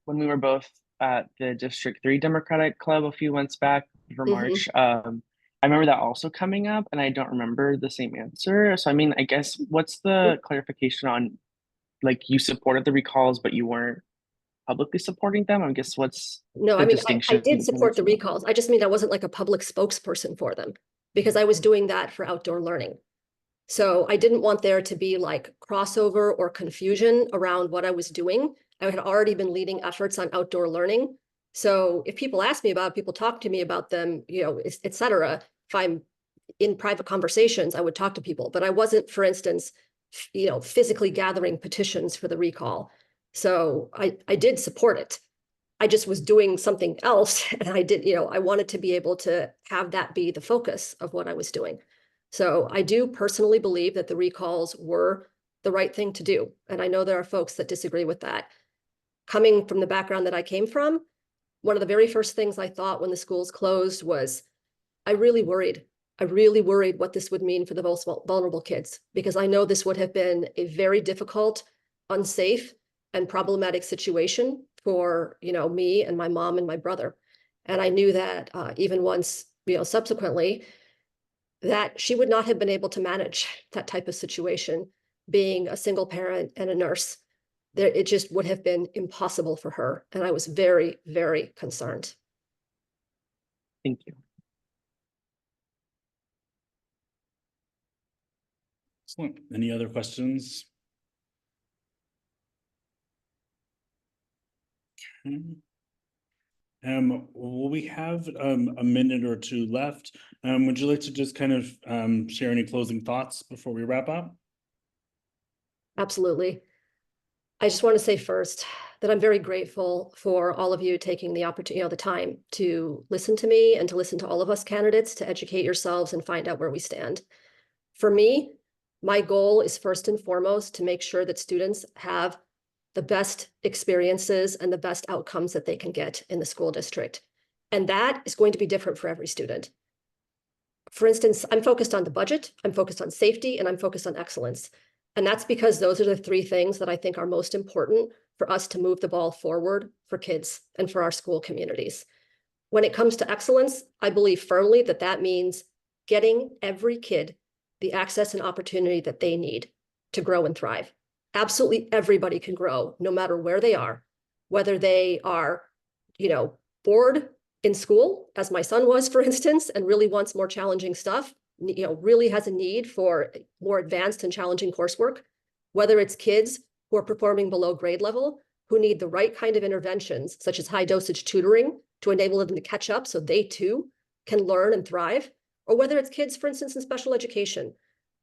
when we were both at the District 3 Democratic Club a few months back for March, I remember that also coming up, and I don't remember the same answer. So, I mean, I guess what's the clarification on, like, you supported the recalls, but you weren't publicly supporting them? I guess what's No, the I mean, distinction I did between support the the two? recalls. I just mean I wasn't like a public spokesperson for them because I was doing that for outdoor learning. So I didn't want there to be like crossover or confusion around what I was doing. I had already been leading efforts on outdoor learning. So if people ask me about, people talk to me about them, et cetera, if I'm in private conversations, I would talk to people, but I wasn't, for instance, physically gathering petitions for the recall. So I did support it. I just was doing something else. And I wanted to be able to have that be the focus of what I was doing. So I do personally believe that the recalls were the right thing to do. And I know there are folks that disagree with that. coming from the background that I came from, one of the very first things I thought when the schools closed was, I really worried. I really worried what this would mean for the most vulnerable kids, because I know this would have been a very difficult, unsafe, and problematic situation for, me and my mom and my brother. And I knew that even once, subsequently, that she would not have been able to manage that type of situation, being a single parent and a nurse. It just would have been impossible for her. And I was very, very concerned. Thank you. Excellent. Any other questions? Okay. Well, we have a minute or two left. Would you like to just kind of share any closing thoughts before we wrap up? Absolutely. I just want to say first that I'm very grateful for all of you taking the opportunity, the time to listen to me and to listen to all of us candidates, to educate yourselves and find out where we stand. For me, my goal is first and foremost to make sure that students have the best experiences and the best outcomes that they can get in the school district. And that is going to be different for every student. For instance, I'm focused on the budget, I'm focused on safety, and I'm focused on excellence. And that's because those are the three things that I think are most important for us to move the ball forward for kids and for our school communities. When it comes to excellence, I believe firmly that that means getting every kid the access and opportunity that they need to grow and thrive. Absolutely everybody can grow, no matter where they are, whether they are, bored in school, as my son was, for instance, and really wants more challenging stuff, really has a need for more advanced and challenging coursework, whether it's kids who are performing below grade level, who need the right kind of interventions, such as high dosage tutoring, to enable them to catch up so they too can learn and thrive, or whether it's kids, for instance, in special education,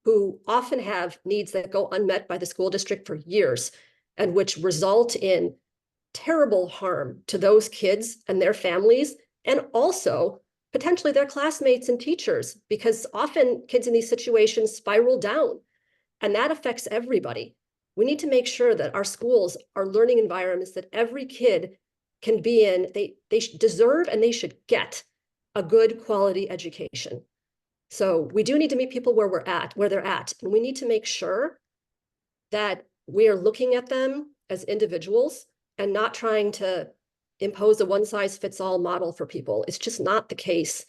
who often have needs that go unmet by the school district for years, and which result in terrible harm to those kids and their families, and also potentially their classmates and teachers, because often kids in these situations spiral down, and that affects everybody. We need to make sure that our schools are learning environments that every kid can be in. They deserve and they should get a good quality education. So we do need to meet people where they're at, and we need to make sure that we are looking at them as individuals and not trying to impose a one-size-fits-all model for people. It's just not the case,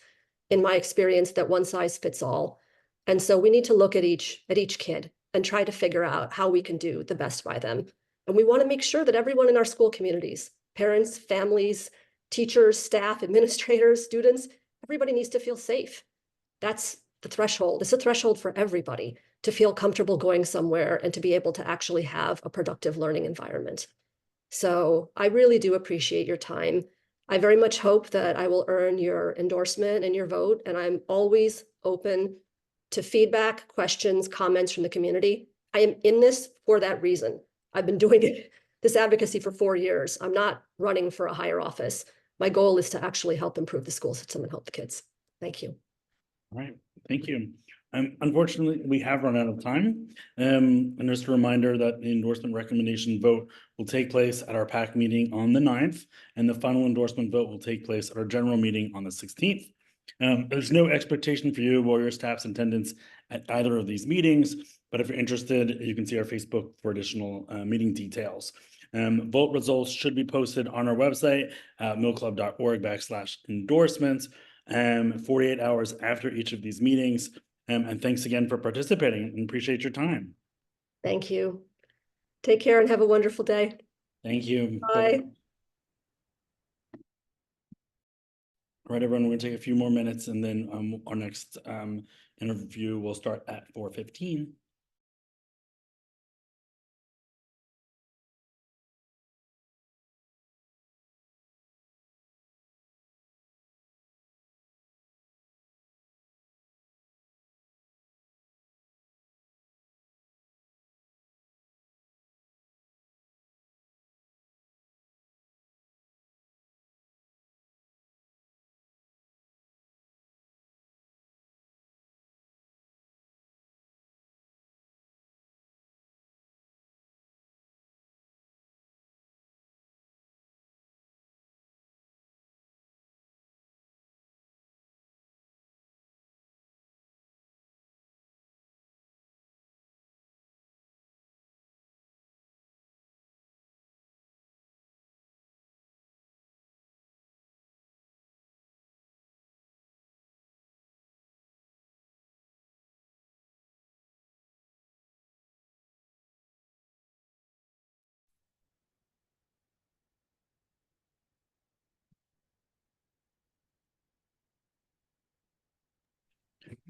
in my experience, that one size fits all. And so we need to look at each kid and try to figure out how we can do the best by them. And we want to make sure that everyone in our school communities, parents, families, teachers, staff, administrators, students, everybody needs to feel safe. That's the threshold. It's a threshold for everybody to feel comfortable going somewhere and to be able to actually have a productive learning environment. So I really do appreciate your time. I very much hope that I will earn your endorsement and your vote, and I'm always open to feedback, questions, comments from the community. I am in this for that reason. I've been doing this advocacy for 4 years. I'm not running for a higher office. My goal is to actually help improve the school system and help the kids. Thank you. All right, thank you. Unfortunately, we have run out of time. And just a reminder that the endorsement recommendation vote will take place at our PAC meeting on the 9th, and the final endorsement vote will take place at our general meeting on the 16th. There's no expectation for you or your staff's attendance at either of these meetings, but if you're interested, you can see our Facebook for additional meeting details. Vote results should be posted on our website, millclub.org/endorsements, 48 hours after each of these meetings. And thanks again for participating and appreciate your time. Thank you. Take care and have a wonderful day. Thank you. Bye. All right, everyone, we're gonna take a few more minutes and then our next interview will start at 4:15.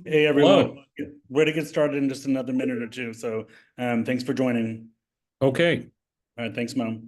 Hey, everyone. We're to get started in just another minute or two. So thanks for joining. Okay. All right. Thanks, Mo.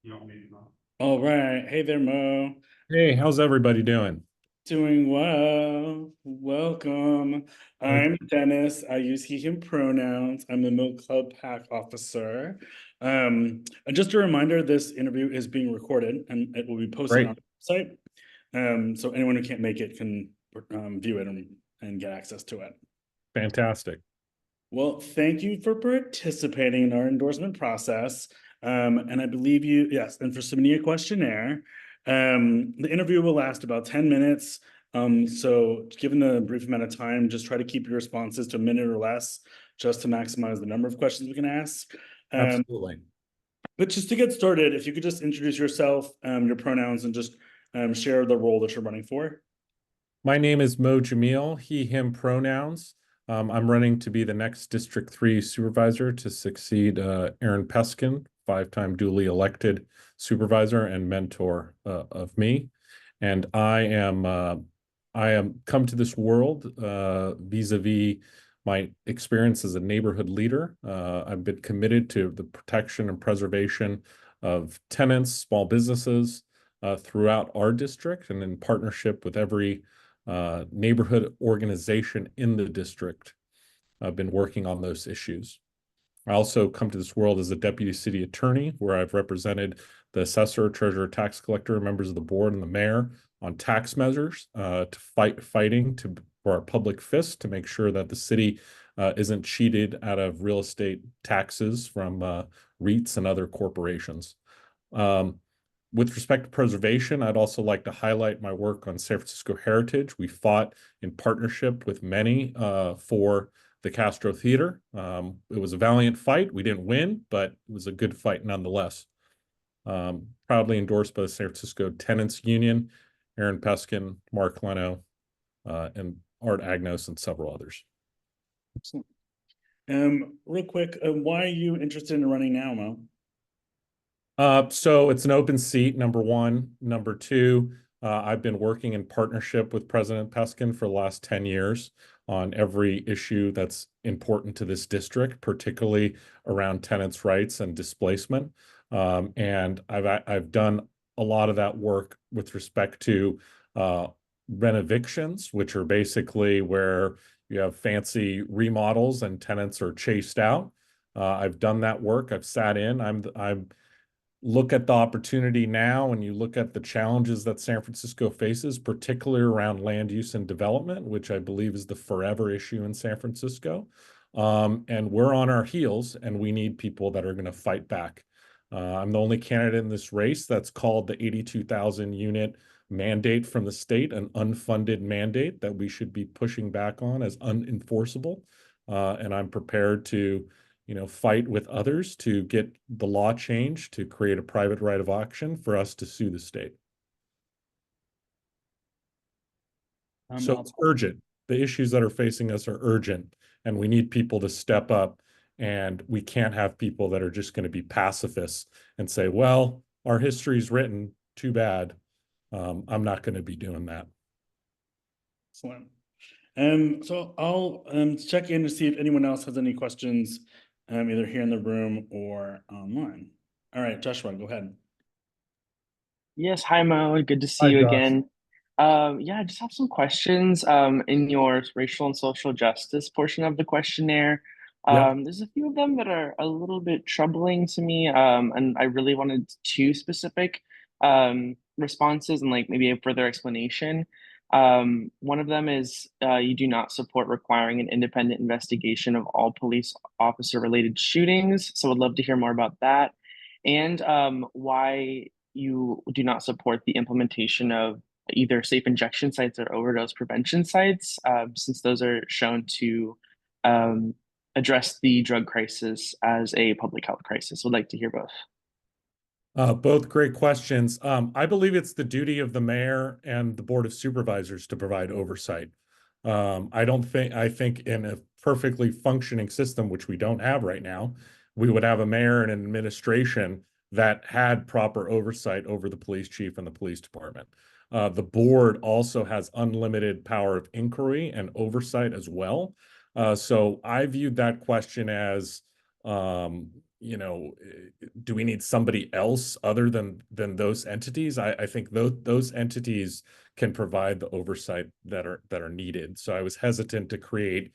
You want me to know? All right. Hey there, Mo. Hey, how's everybody doing? Doing well. Welcome. I'm Dennis. I use he, him pronouns. I'm the Milk Club PAC officer. And just a reminder, this interview is being recorded and it will be posted Great. on our website. So anyone who can't make it can view it and get access to it. Fantastic. Well, thank you for participating in our endorsement process. And I believe you, yes, and for submitting a questionnaire. The interview will last about 10 minutes. So given the brief amount of time, just try to keep your responses to a minute or less, just to maximize the number of questions we can ask. Absolutely. But just to get started, if you could just introduce yourself, your pronouns, and just share the role that you're running for. My name is Mo Jamil, he, him pronouns. I'm running to be the next District 3 supervisor to succeed Aaron Peskin, 5-time duly elected supervisor and mentor of me. And I am come to this world vis-a-vis my experience as a neighborhood leader. I've been committed to the protection and preservation of tenants, small businesses throughout our district, and in partnership with every neighborhood organization in the district. I've been working on those issues. I also come to this world as a deputy city attorney, where I've represented the assessor, treasurer, tax collector, members of the board, and the mayor on tax measures fighting for our public fist to make sure that the city isn't cheated out of real estate taxes from REITs and other corporations. With respect to preservation, I'd also like to highlight my work on San Francisco heritage. We fought in partnership with many for the Castro Theater. It was a valiant fight. We didn't win, but it was a good fight nonetheless. Proudly endorsed by the San Francisco Tenants Union, Aaron Peskin, Mark Leno, and Art Agnos, and several others. Excellent. Real quick, why are you interested in running now, Mo? So it's an open seat, number one. Number two, I've been working in partnership with President Peskin for the last 10 years on every issue that's important to this district, particularly around tenants' rights and displacement. And I've done a lot of that work with respect to rent evictions, which are basically where you have fancy remodels and tenants are chased out. I've done that work. I've sat in. I'm look at the opportunity now and you look at the challenges that San Francisco faces, particularly around land use and development, which I believe is the forever issue in San Francisco. And we're on our heels and we need people that are going to fight back. I'm the only candidate in this race that's called the 82,000 unit mandate from the state, an unfunded mandate that we should be pushing back on as unenforceable. And I'm prepared to fight with others to get the law changed to create a private right of auction for us to sue the state. So it's urgent. The issues that are facing us are urgent, and we need people to step up, and we can't have people that are just going to be pacifists and say, well, our history's written, too bad. I'm not going to be doing that. Excellent. So I'll check in to see if anyone else has any questions, either here in the room or online. All right, Joshua, go ahead. Yes, hi Mo, good to see Hi, you Josh. again. Yeah, I just have some questions in your racial and social justice portion of the questionnaire. There's a few of them that are a little bit troubling to me, and I really wanted two specific responses and like maybe a further explanation. One of them is you do not support requiring an independent investigation of all police officer related shootings. So I'd love to hear more about that. And why you do not support the implementation of either safe injection sites or overdose prevention sites, since those are shown to address the drug crisis as a public health crisis. Would like to hear both. Both great questions. I believe it's the duty of the mayor and the board of supervisors to provide oversight. I think in a perfectly functioning system, which we don't have right now, we would have a mayor and an administration that had proper oversight over the police chief and the police department. The board also has unlimited power of inquiry and oversight as well. So I viewed that question as, do we need somebody else other than those entities? I think those entities can provide the oversight that are needed. So I was hesitant to create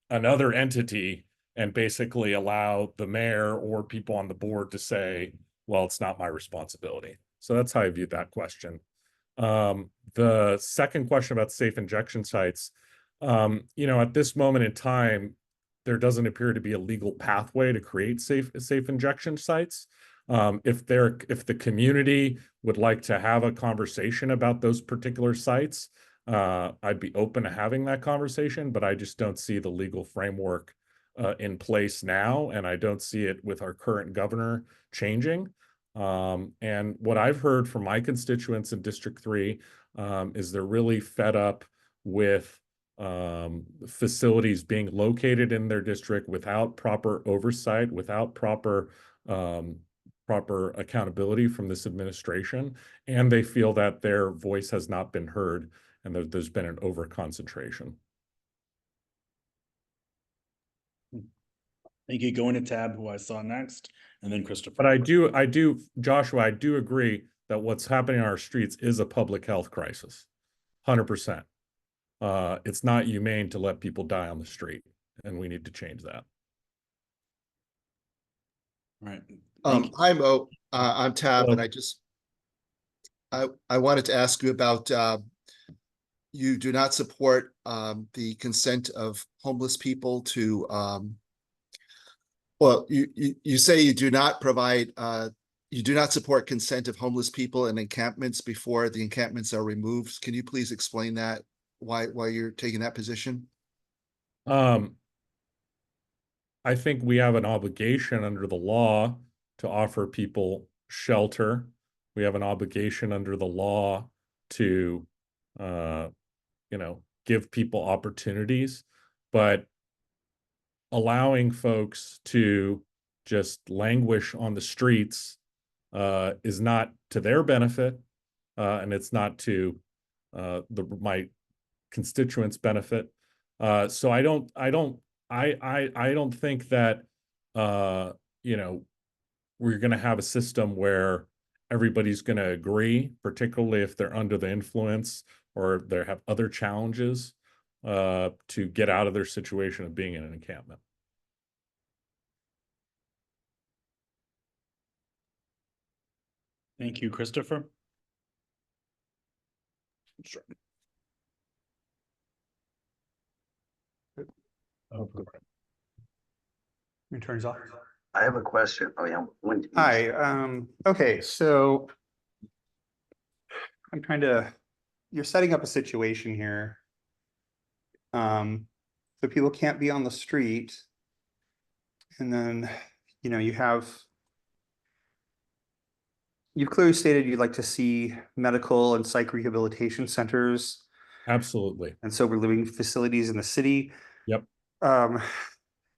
another entity and basically allow the mayor or people on the board to say, well, it's not my responsibility. So that's how I viewed that question. The second question about safe injection sites, at this moment in time, there doesn't appear to be a legal pathway to create safe injection sites. If the community would like to have a conversation about those particular sites, I'd be open to having that conversation, but I just don't see the legal framework in place now, and I don't see it with our current governor changing. And what I've heard from my constituents in District 3 is they're really fed up with facilities being located in their district without proper oversight, without proper accountability from this administration, and they feel that their voice has not been heard and there's been an over-concentration. Thank you. Going to Tab, who I saw next, and then Christopher. But Joshua, I do agree that what's happening on our streets is a public health crisis, 100%. It's not humane to let people die on the street, and we need to change that. Right. Hi, Mo. I'm Tab, Hello. and I wanted to ask you about you do not support the consent of homeless people to well, you say you do not provide you do not support consent of homeless people in encampments before the encampments are removed. Can you please explain that? Why you're taking that position? I think we have an obligation under the law to offer people shelter. We have an obligation under the law to, give people opportunities, but allowing folks to just languish on the streets is not to their benefit, and it's not to my constituents' benefit. So I don't think that we're going to have a system where everybody's going to agree, particularly if they're under the influence or they have other challenges to get out of their situation of being in an encampment. Thank you, Christopher. Sure. Your turn's off. I have a question. Oh yeah. Hi. Okay, so you're setting up a situation here. So people can't be on the street, and then you've clearly stated you'd like to see medical and psych rehabilitation centers. Absolutely. And sober living facilities in the city. Yep.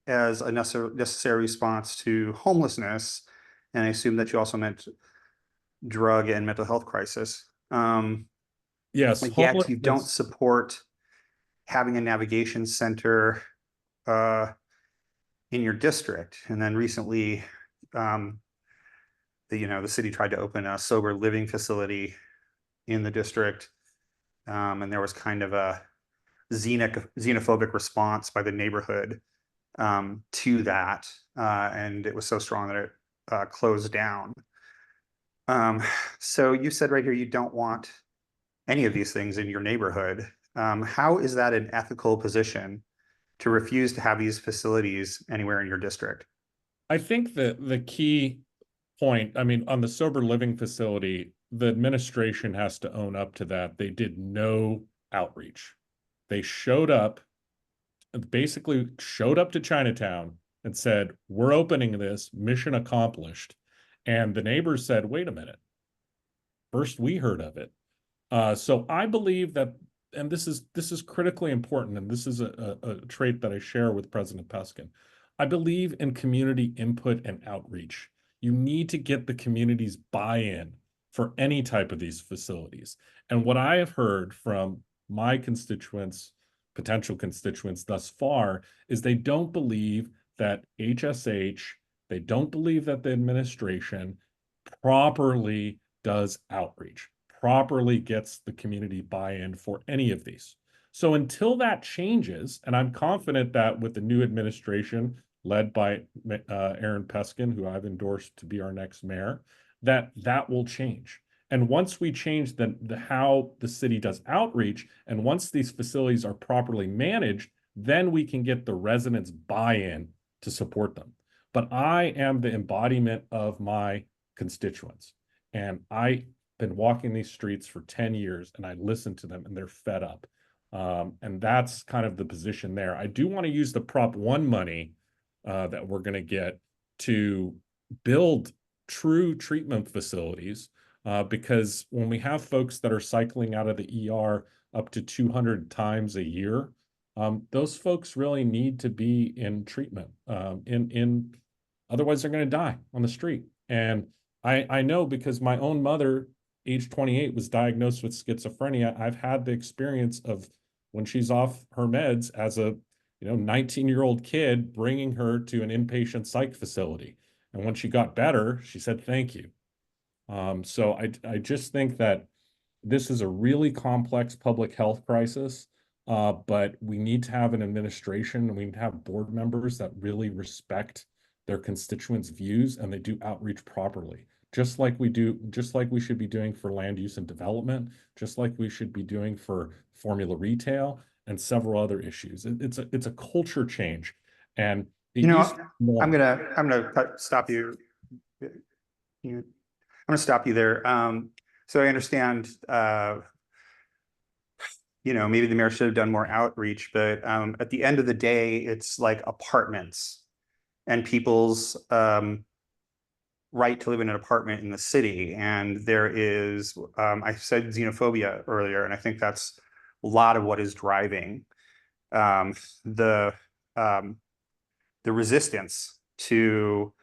As a necessary response to homelessness. And I assume that you also meant drug and mental health crisis. Yes. Yet you don't support having a navigation center in your district. And then recently, the city tried to open a sober living facility in the district. And there was kind of a xenophobic response by the neighborhood to that. And it was so strong that it closed down. So you said right here, you don't want any of these things in your neighborhood, how is that an ethical position to refuse to have these facilities anywhere in your district? I think that the key point, I mean, on the sober living facility, the administration has to own up to that. They did no outreach. They showed up, basically showed up to Chinatown and said, we're opening this, mission accomplished. And the neighbors said, wait a minute, first we heard of it. So I believe that, and this is critically important, and this is a trait that I share with President Peskin. I believe in community input and outreach. You need to get the community's buy-in for any type of these facilities. And what I have heard from my constituents, potential constituents thus far, is they don't believe that HSH, they don't believe that the administration properly does outreach, properly gets the community buy-in for any of these. So until that changes, and I'm confident that with the new administration led by Aaron Peskin, who I've endorsed to be our next mayor, that will change. And once we change the how the city does outreach, and once these facilities are properly managed, then we can get the residents' buy-in to support them. But I am the embodiment of my constituents, and I've been walking these streets for 10 years, and I listen to them, and they're fed up. And that's kind of the position there. I do want to use the Prop 1 money that we're going to get to build true treatment facilities, because when we have folks that are cycling out of the ER up to 200 times a year, those folks really need to be in treatment. Otherwise, they're going to die on the street. And I know, because my own mother, age 28, was diagnosed with schizophrenia. I've had the experience of, when she's off her meds, as a 19-year-old kid, bringing her to an inpatient psych facility. And when she got better, she said, thank you. So I just think that this is a really complex public health crisis, but we need to have an administration, and we need to have board members that really respect their constituents' views, and they do outreach properly. Just like we should be doing for land use and development, just like we should be doing for formula retail and several other issues. It's a culture change, and I'm gonna stop you. I'm gonna stop you there. So I understand. Maybe the mayor should have done more outreach, but at the end of the day, it's like apartments and people's right to live in an apartment in the city. And there is, I said xenophobia earlier, and I think that's a lot of what is driving the resistance to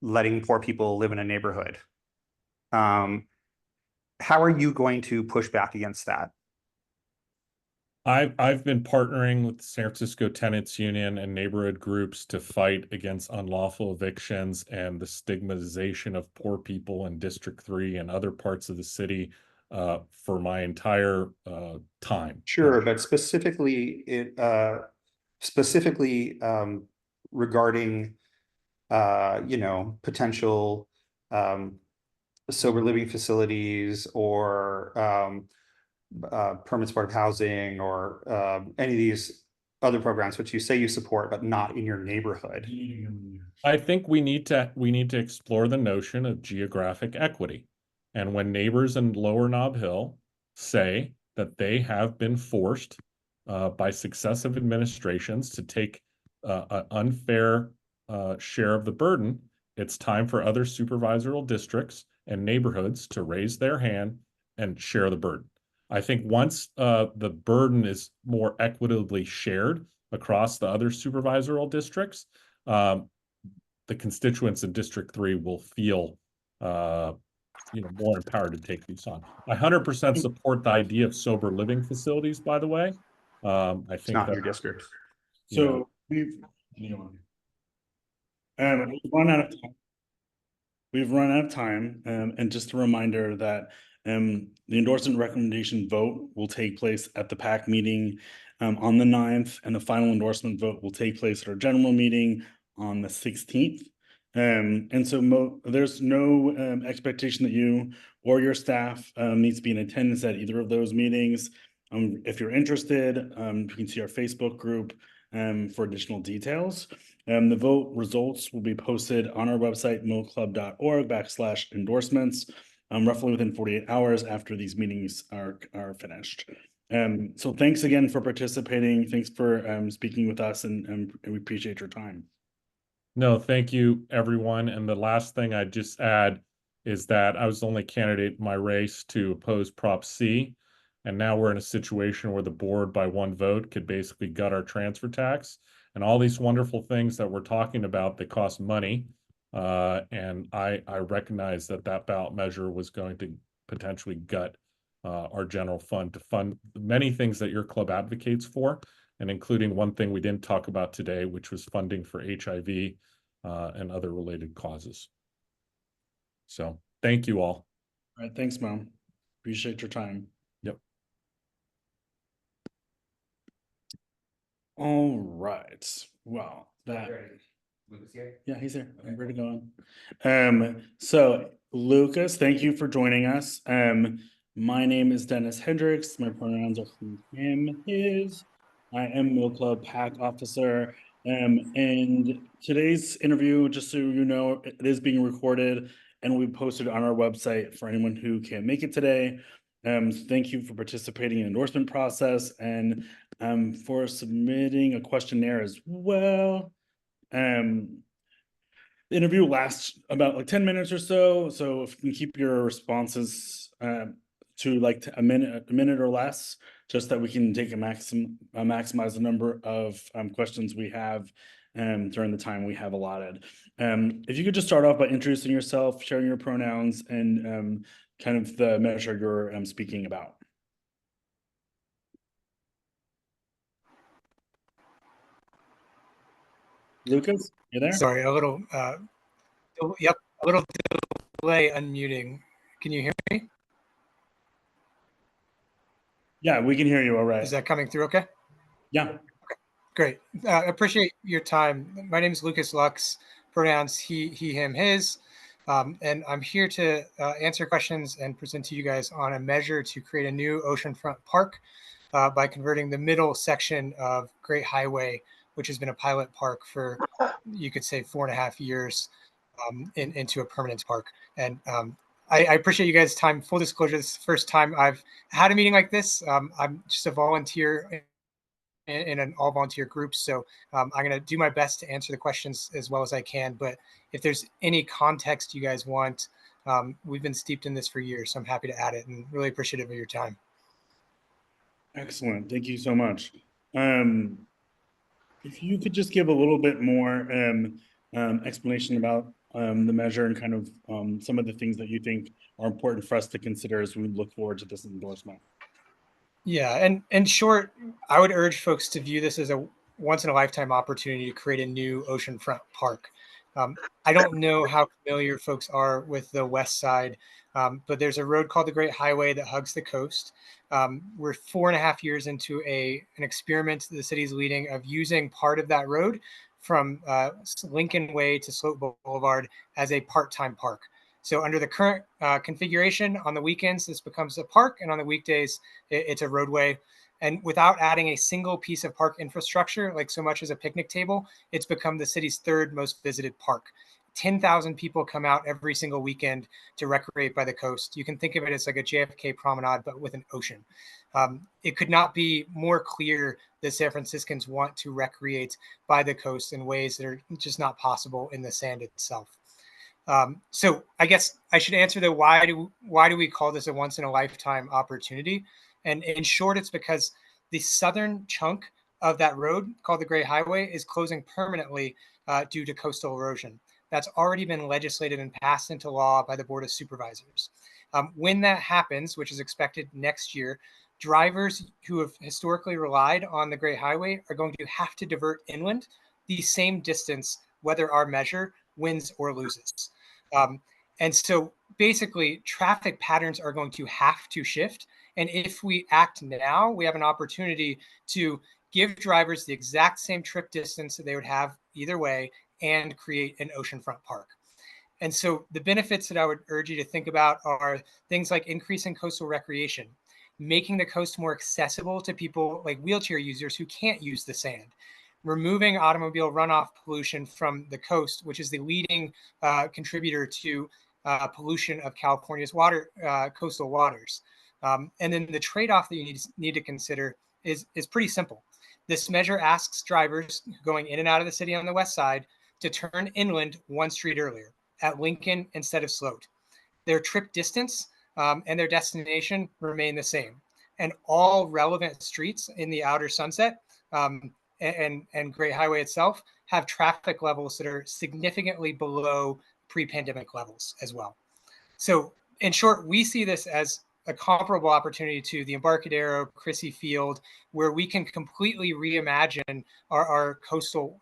letting poor people live in a neighborhood. How are you going to push back against that? I've been partnering with the San Francisco Tenants Union and neighborhood groups to fight against unlawful evictions and the stigmatization of poor people in District 3 and other parts of the city for my entire time. Sure, but specifically regarding potential sober living facilities, or permanent supportive housing, or any of these other programs which you say you support but not in your neighborhood. I think we need to explore the notion of geographic equity. And when neighbors in Lower Nob Hill say that they have been forced by successive administrations to take an unfair share of the burden, it's time for other supervisorial districts and neighborhoods to raise their hand and share the burden. I think once the burden is more equitably shared across the other supervisorial districts, the constituents in District 3 will feel more empowered to take these on. I 100% support the idea of sober living facilities, by the way. I think it's not your district. So we've run out of time. We've run out of time, and just a reminder that the endorsement recommendation vote will take place at the PAC meeting on the 9th, and the final endorsement vote will take place at our general meeting on the 16th. And so there's no expectation that you or your staff needs to be in attendance at either of those meetings. If you're interested, you can see our Facebook group for additional details. The vote results will be posted on our website, millclub.org/endorsements, roughly within 48 hours after these meetings are finished. So thanks again for participating. Thanks for speaking with us, and we appreciate your time. No, thank you, everyone. And the last thing I'd just add is that I was the only candidate in my race to oppose Prop C. And now we're in a situation where the board by one vote could basically gut our transfer tax and all these wonderful things that we're talking about that cost money. And I recognize that ballot measure was going to potentially gut our general fund to fund many things that your club advocates for, and including one thing we didn't talk about today, which was funding for HIV and other related causes. So thank you all. All right, thanks, Mom. Appreciate your time. Yep. All right. Well, that. Lucas here? Yeah, he's here. I'm ready to go on. So Lucas, thank you for joining us. My name is Dennis Hendricks. My pronouns are he, him, his. I am Mill Club PAC officer. And today's interview, just so you know, it is being recorded and we posted on our website for anyone who can't make it today. Thank you for participating in the endorsement process and for submitting a questionnaire as well. The interview will last about like 10 minutes or so. So if you can keep your responses to like a minute or less, just that we can take maximize the number of questions we have during the time we have allotted. If you could just start off by introducing yourself, sharing your pronouns, and kind of the measure you're speaking about. Lucas, you there? Sorry, a little, yep, a little delay unmuting. Can you hear me? Yeah, we can hear you all right. Is that coming through okay? Yeah. Okay, great. Appreciate your time. My name is Lucas Lux, pronouns he, him, his. And I'm here to answer questions and present to you guys on a measure to create a new oceanfront park by converting the middle section of Great Highway, which has been a pilot park for, you could say, 4.5 years, into a permanent park. And I appreciate you guys' time. Full disclosure, this is the first time I've had a meeting like this. I'm just a volunteer in an all volunteer group. So I'm going to do my best to answer the questions as well as I can. But if there's any context you guys want, we've been steeped in this for years. So I'm happy to add it and really appreciative of your time. Excellent. Thank you so much. If you could just give a little bit more explanation about the measure and kind of some of the things that you think are important for us to consider as we look forward to this endorsement. Yeah, and in short, I would urge folks to view this as a once-in-a-lifetime opportunity to create a new oceanfront park. I don't know how familiar folks are with the west side, but there's a road called the Great Highway that hugs the coast. We're 4.5 years into an experiment the city's leading of using part of that road from Lincoln Way to Sloat Boulevard as a part-time park. So under the current configuration, on the weekends, this becomes a park, and on the weekdays, it's a roadway. And without adding a single piece of park infrastructure, like so much as a picnic table, it's become the city's third most visited park. 10,000 people come out every single weekend to recreate by the coast. You can think of it as like a JFK promenade, but with an ocean. It could not be more clear that San Franciscans want to recreate by the coast in ways that are just not possible in the sand itself. So I guess I should answer the why do we call this a once in a lifetime opportunity? And in short, it's because the southern chunk of that road called the Great Highway is closing permanently due to coastal erosion. That's already been legislated and passed into law by the Board of Supervisors. When that happens, which is expected next year, drivers who have historically relied on the Great Highway are going to have to divert inland the same distance, whether our measure wins or loses. And so basically traffic patterns are going to have to shift. And if we act now, we have an opportunity to give drivers the exact same trip distance that they would have either way and create an oceanfront park. And so the benefits that I would urge you to think about are things like increasing coastal recreation, making the coast more accessible to people like wheelchair users who can't use the sand, removing automobile runoff pollution from the coast, which is the leading contributor to pollution of California's coastal waters. And then the trade-off that you need to consider is pretty simple. This measure asks drivers going in and out of the city on the west side to turn inland one street earlier, at Lincoln instead of Sloat. Their trip distance and their destination remain the same. And all relevant streets in the outer Sunset and Great Highway itself have traffic levels that are significantly below pre-pandemic levels as well. So in short, we see this as a comparable opportunity to the Embarcadero, Crissy Field, where we can completely reimagine our coastal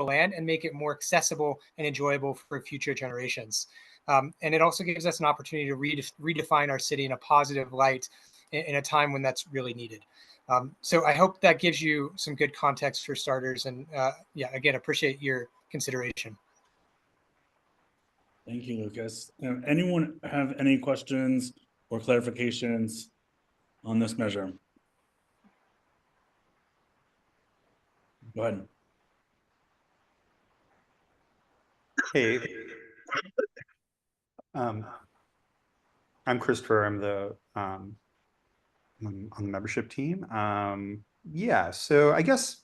land and make it more accessible and enjoyable for future generations. And it also gives us an opportunity to redefine our city in a positive light in a time when that's really needed. So I hope that gives you some good context for starters. And yeah, again, appreciate your consideration. Thank you, Lucas. Anyone have any questions or clarifications on this measure? Go ahead. Hey, I'm Christopher. I'm on the membership team. Yeah, so I guess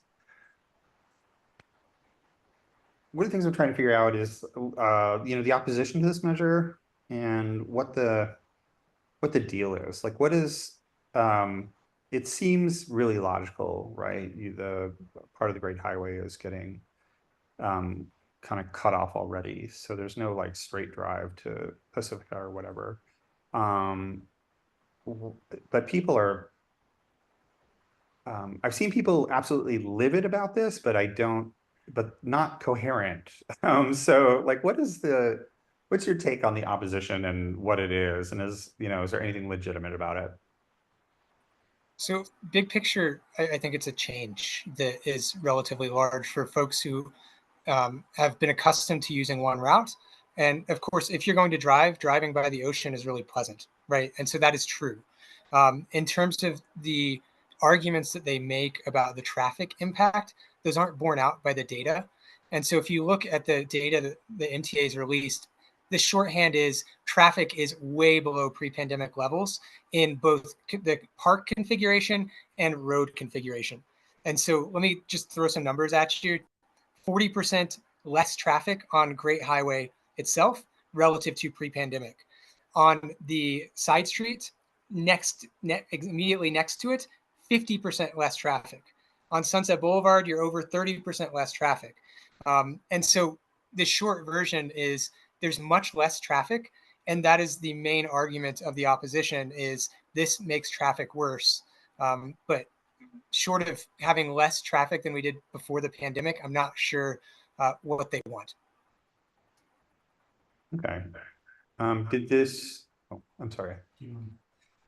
one of the things I'm trying to figure out is, the opposition to this measure and what the deal is. Like, what is, it seems really logical, right? The part of the Great Highway is getting kind of cut off already. So there's no like straight drive to Pacifica or whatever. But people are, I've seen people absolutely livid about this, but but not coherent. So like, what's your take on the opposition and what it is? And is there anything legitimate about it? So big picture, I think it's a change that is relatively large for folks who have been accustomed to using one route. And of course, if you're going to driving by the ocean is really pleasant, right? And so that is true. In terms of the arguments that they make about the traffic impact, those aren't borne out by the data. And so if you look at the data that the MTA has released, the shorthand is traffic is way below pre-pandemic levels in both the park configuration and road configuration. And so let me just throw some numbers at you. 40% less traffic on Great Highway itself relative to pre-pandemic. On the side street, immediately next to it, 50% less traffic. On Sunset Boulevard, you're over 30% less traffic. And so the short version is there's much less traffic. And that is the main argument of the opposition is this makes traffic worse. But short of having less traffic than we did before the pandemic, I'm not sure what they want. Okay. Did this, oh, I'm sorry.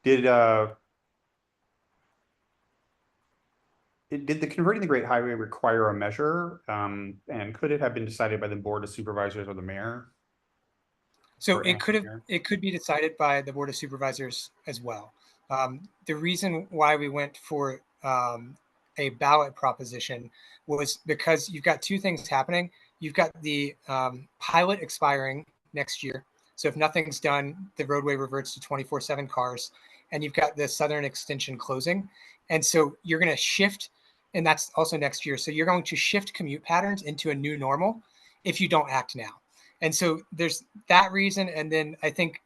Did the converting the Great Highway require a measure? And could it have been decided by the Board of Supervisors or the mayor? So it could be decided by the Board of Supervisors as well. The reason why we went for a ballot proposition was because you've got two things happening. You've got the pilot expiring next year. So if nothing's done, the roadway reverts to 24/7 cars, and you've got the southern extension closing. And so you're going to shift, and that's also next year. So you're going to shift commute patterns into a new normal if you don't act now. And so there's that reason. And then I think,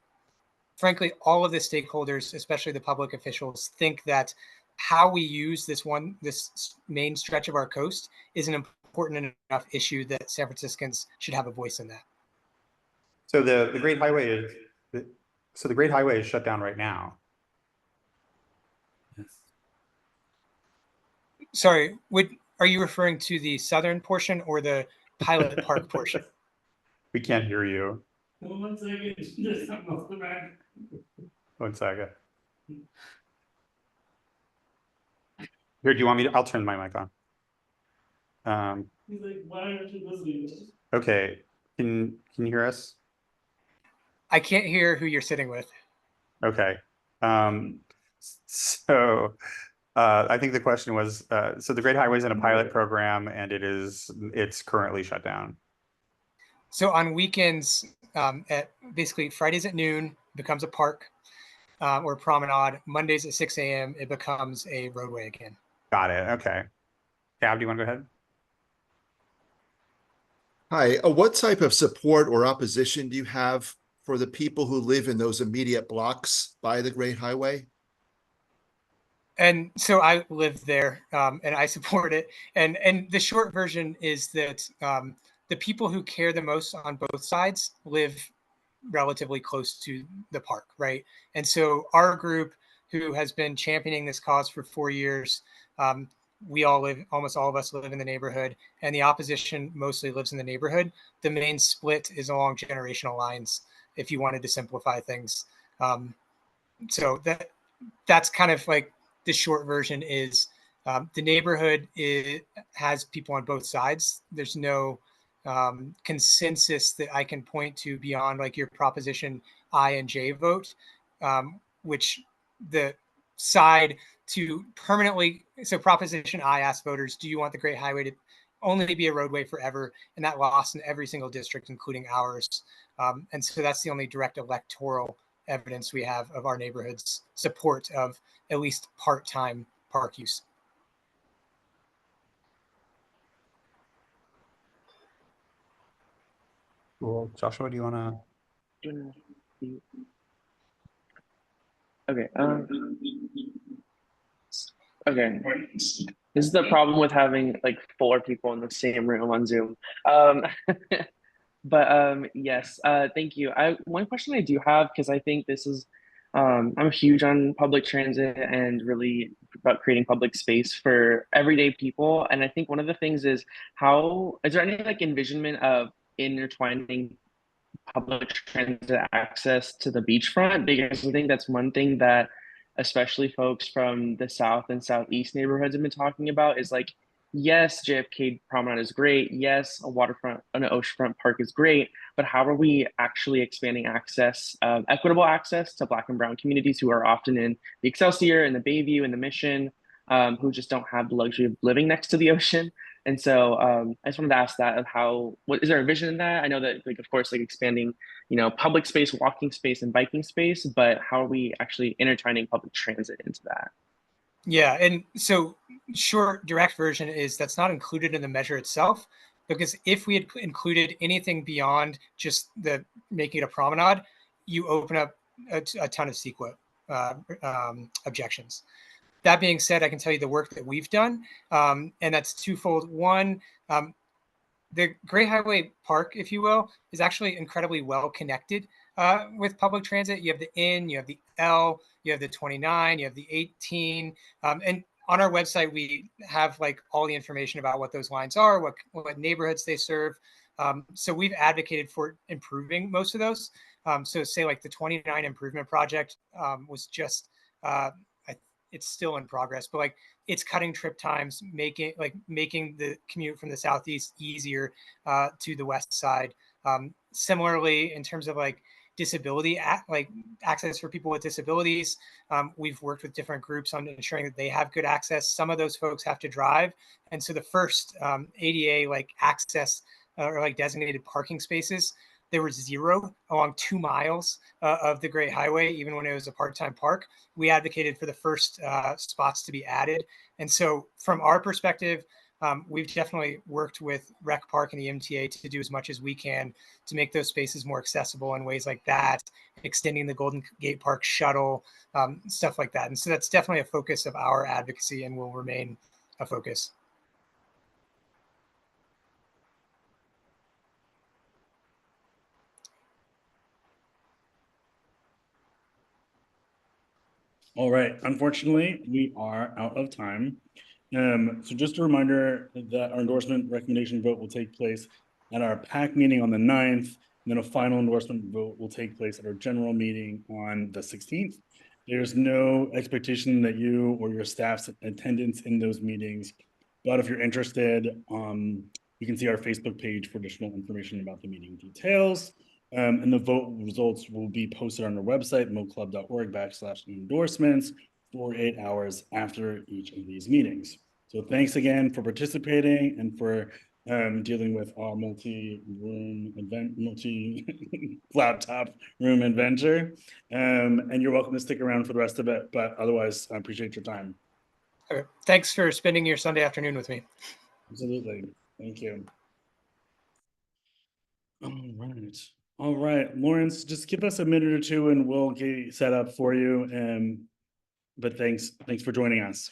frankly, all of the stakeholders, especially the public officials, think that how we use this main stretch of our coast is an important enough issue that San Franciscans should have a voice in that. So the Great Highway is shut down right now. Sorry, are you referring to the southern portion or the pilot park portion? We can't hear you. Well, 1 second. There's something off the back. 1 second. Here, do you want me to? I'll turn my mic on. He's like, why aren't you listening? Okay, can you hear us? I can't hear who you're sitting with. Okay. So I think the question was, so the Great Highway is in a pilot program and it's currently shut down. So on weekends, at basically Fridays at noon becomes a park or promenade. Mondays at 6 a.m. it becomes a roadway again. Got it. Okay. Gab, do you want to go ahead? Hi, what type of support or opposition do you have for the people who live in those immediate blocks by the Great Highway? And so I live there, and I support it. And the short version is that the people who care the most on both sides live relatively close to the park, right? And so our group, who has been championing this cause for 4 years, we all live, almost all of us live in the neighborhood, and the opposition mostly lives in the neighborhood. The main split is along generational lines, if you wanted to simplify things. So that's kind of like the short version is the neighborhood has people on both sides. There's no consensus that I can point to beyond like your Proposition I and J vote, which the side to permanently, so Proposition I asked voters, do you want the Great Highway to only be a roadway forever? And that lost in every single district, including ours. And so that's the only direct electoral evidence we have of our neighborhood's support of at least part-time park use. Cool. Joshua, do you want to? Okay. Okay. This is the problem with having like 4 people in the same room on Zoom. But yes, thank you. One question I do have, because I think this is I'm huge on public transit and really about creating public space for everyday people. And I think one of the things is, how is there any like envisionment of intertwining public transit access to the beachfront? Because I think that's one thing that especially folks from the South and Southeast neighborhoods have been talking about is like, yes, JFK Promenade is great. Yes, a waterfront, an oceanfront park is great, but how are we actually expanding access, equitable access to Black and Brown communities who are often in the Excelsior and the Bayview and the Mission, who just don't have the luxury of living next to the ocean? And so I just wanted to ask that of how, what is there a vision in that? I know that like, of course, like expanding, public space, walking space and biking space, but how are we actually intertwining public transit into that? Yeah, and so short direct version is that's not included in the measure itself, because if we had included anything beyond just the making it a promenade, you open up a ton of CEQA objections. That being said, I can tell you the work that we've done, and that's twofold. One, the Great Highway Park, if you will, is actually incredibly well connected with public transit. You have the N, you have the L, you have the 29, you have the 18, and on our website we have like all the information about what those lines are, what neighborhoods they serve. So we've advocated for improving most of those. So say like the 29 improvement project was just it's still in progress, but like it's cutting trip times, making the commute from the southeast easier to the west side. Similarly, in terms of like disability, like access for people with disabilities, we've worked with different groups on ensuring that they have good access. Some of those folks have to drive, and so the first ADA like access or like designated parking spaces, there were 0 along 2 miles of the Great Highway, even when it was a part-time park. We advocated for the first spots to be added. And so from our perspective, we've definitely worked with Rec Park and the MTA to do as much as we can to make those spaces more accessible in ways like that, extending the Golden Gate Park shuttle, stuff like that. And so that's definitely a focus of our advocacy and will remain a focus. All right, unfortunately, we are out of time. So just a reminder that our endorsement recommendation vote will take place at our PAC meeting on the 9th, and then a final endorsement vote will take place at our general meeting on the 16th. There's no expectation that you or your staff's attendance in those meetings, but if you're interested, You can see our Facebook page for additional information about the meeting details. And the vote results will be posted on our website, milclub.org/endorsements, 48 hours after each of these meetings. So thanks again for participating and for dealing with our multi-laptop room adventure. And you're welcome to stick around for the rest of it, but otherwise, I appreciate your time. Okay. Thanks for spending your Sunday afternoon with me. Absolutely. Thank you. All right, Lawrence, just give us a minute or two and we'll get set up for you. But thanks for joining us.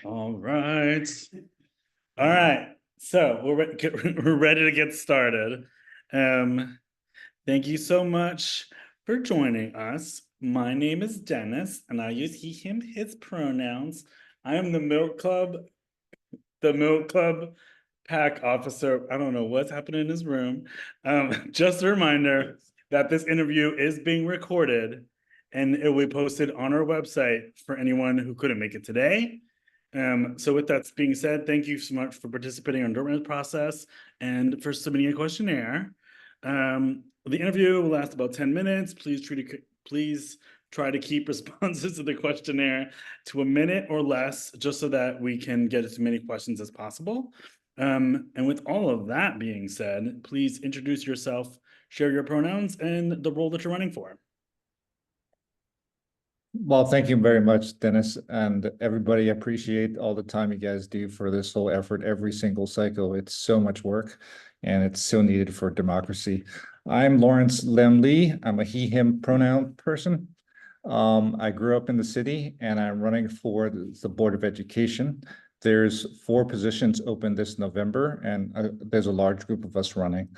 All right. So we're ready to get started. Thank you so much for joining us. My name is Dennis, and I use he, him, his pronouns. I am the Milk Club PAC officer. I don't know what's happening in this room. Just a reminder that this interview is being recorded, and it will be posted on our website for anyone who couldn't make it today. So with that being said, thank you so much for participating in the endorsements process and for submitting a questionnaire. The interview will last about 10 minutes. Please try to keep responses to the questionnaire to a minute or less, just so that we can get as many questions as possible. And with all of that being said, please introduce yourself, share your pronouns, and the role that you're running for. Well, thank you very much, Dennis, and everybody. Appreciate all the time you guys do for this whole effort every single cycle. It's so much work, and it's so needed for democracy. I'm Lawrence Lem Lee. I'm a he, him pronoun person. I grew up in the city, and I'm running for the Board of Education. There's 4 positions open this November, and there's a large group of us running.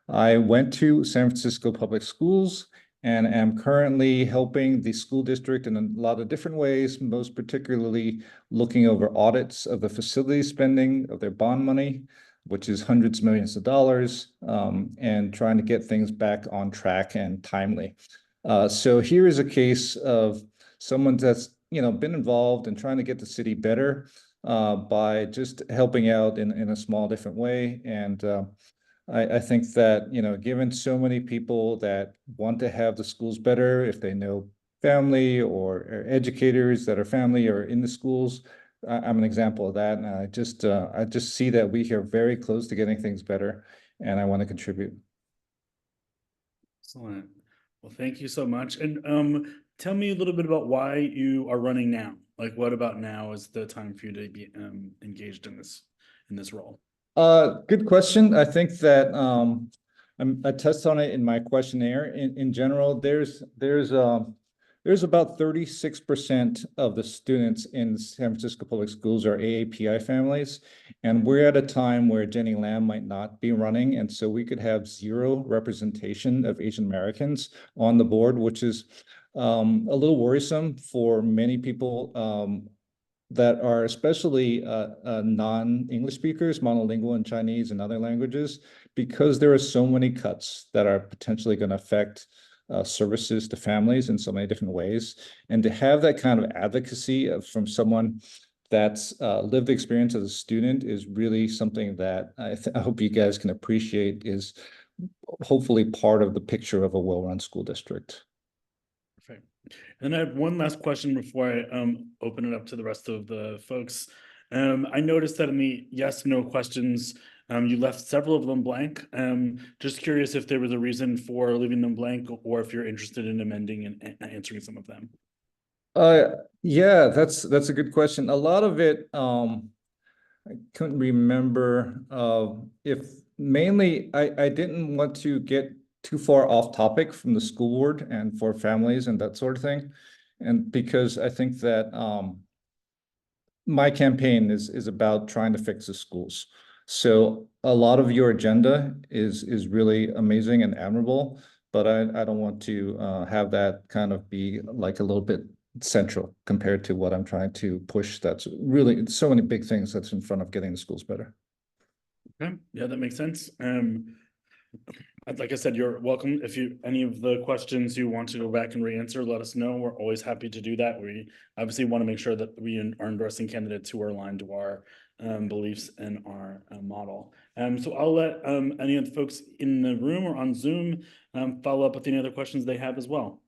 I went to San Francisco Public Schools and am currently helping the school district in a lot of different ways, most particularly looking over audits of the facility spending of their bond money. which is hundreds of millions of dollars, and trying to get things back on track and timely. So here is a case of someone that's been involved in trying to get the city better by just helping out in a small different way. And I think that, given so many people that want to have the schools better, if they know family or educators that are family or in the schools, I'm an example of that. And I just see that we are very close to getting things better, and I want to contribute. Excellent. Well, thank you so much. And tell me a little bit about why you are running now. Like, what about now is the time for you to be engaged in this role? Good question. I think that I touched on it in my questionnaire. In general, there's about 36% of the students in San Francisco Public Schools are AAPI families, and we're at a time where Jenny Lam might not be running, and so we could have zero representation of Asian Americans on the board, which is a little worrisome for many people that are especially non-English speakers, monolingual in Chinese and other languages, because there are so many cuts that are potentially going to affect services to families in so many different ways. And to have that kind of advocacy from someone that's lived experience as a student is really something that I hope you guys can appreciate is hopefully part of the picture of a well-run school district. Perfect. And I have one last question before I open it up to the rest of the folks. I noticed that in the yes/no questions, you left several of them blank. Just curious if there was a reason for leaving them blank, or if you're interested in amending and answering some of them. Yeah, that's a good question. A lot of it, I couldn't remember if mainly I didn't want to get too far off topic from the school board and for families and that sort of thing. And because I think that my campaign is about trying to fix the schools. So a lot of your agenda is really amazing and admirable, but I don't want to have that kind of be like a little bit central compared to what I'm trying to push. That's really so many big things that's in front of getting the schools better. Okay, yeah, that makes sense. Like I said, you're welcome. If any of the questions you want to go back and re-answer, let us know. We're always happy to do that. We obviously want to make sure that we are endorsing candidates who are aligned to our beliefs and our model. So I'll let any of the folks in the room or on Zoom follow up with any other questions they have as well.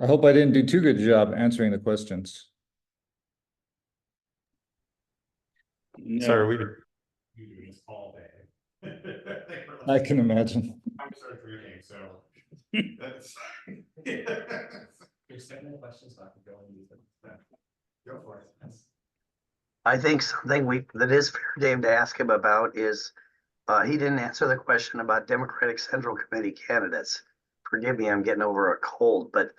I hope I didn't do too good a job answering the questions. No. Sorry, we do this all day. I can imagine. I'm started reading, so that's there's 7 questions, so I can go and use them. Go for it. I think something that is fair, Dave, to ask him about is he didn't answer the question about Democratic Central Committee candidates. Forgive me, I'm getting over a cold, but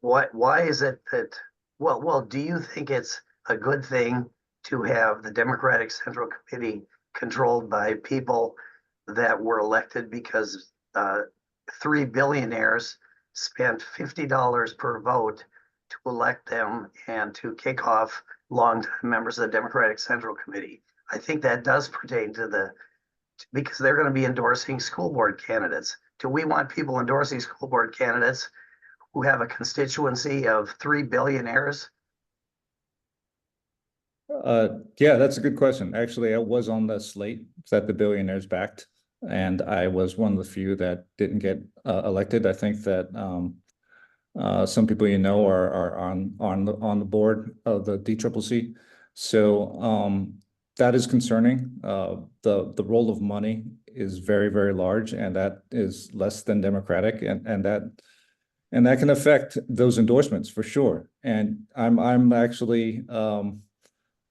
why is it that, well, do you think it's a good thing to have the Democratic Central Committee controlled by people that were elected because 3 billionaires spent $50 per vote to elect them and to kick off longtime members of the Democratic Central Committee? I think that does pertain to because they're going to be endorsing school board candidates. Do we want people endorsing school board candidates who have a constituency of 3 billionaires? Yeah, that's a good question. Actually, I was on the slate that the billionaires backed, and I was one of the few that didn't get elected. I think that some people are on the board of the DCCC. So that is concerning. The role of money is very, very large, and that is less than democratic, and that can affect those endorsements for sure. And I'm actually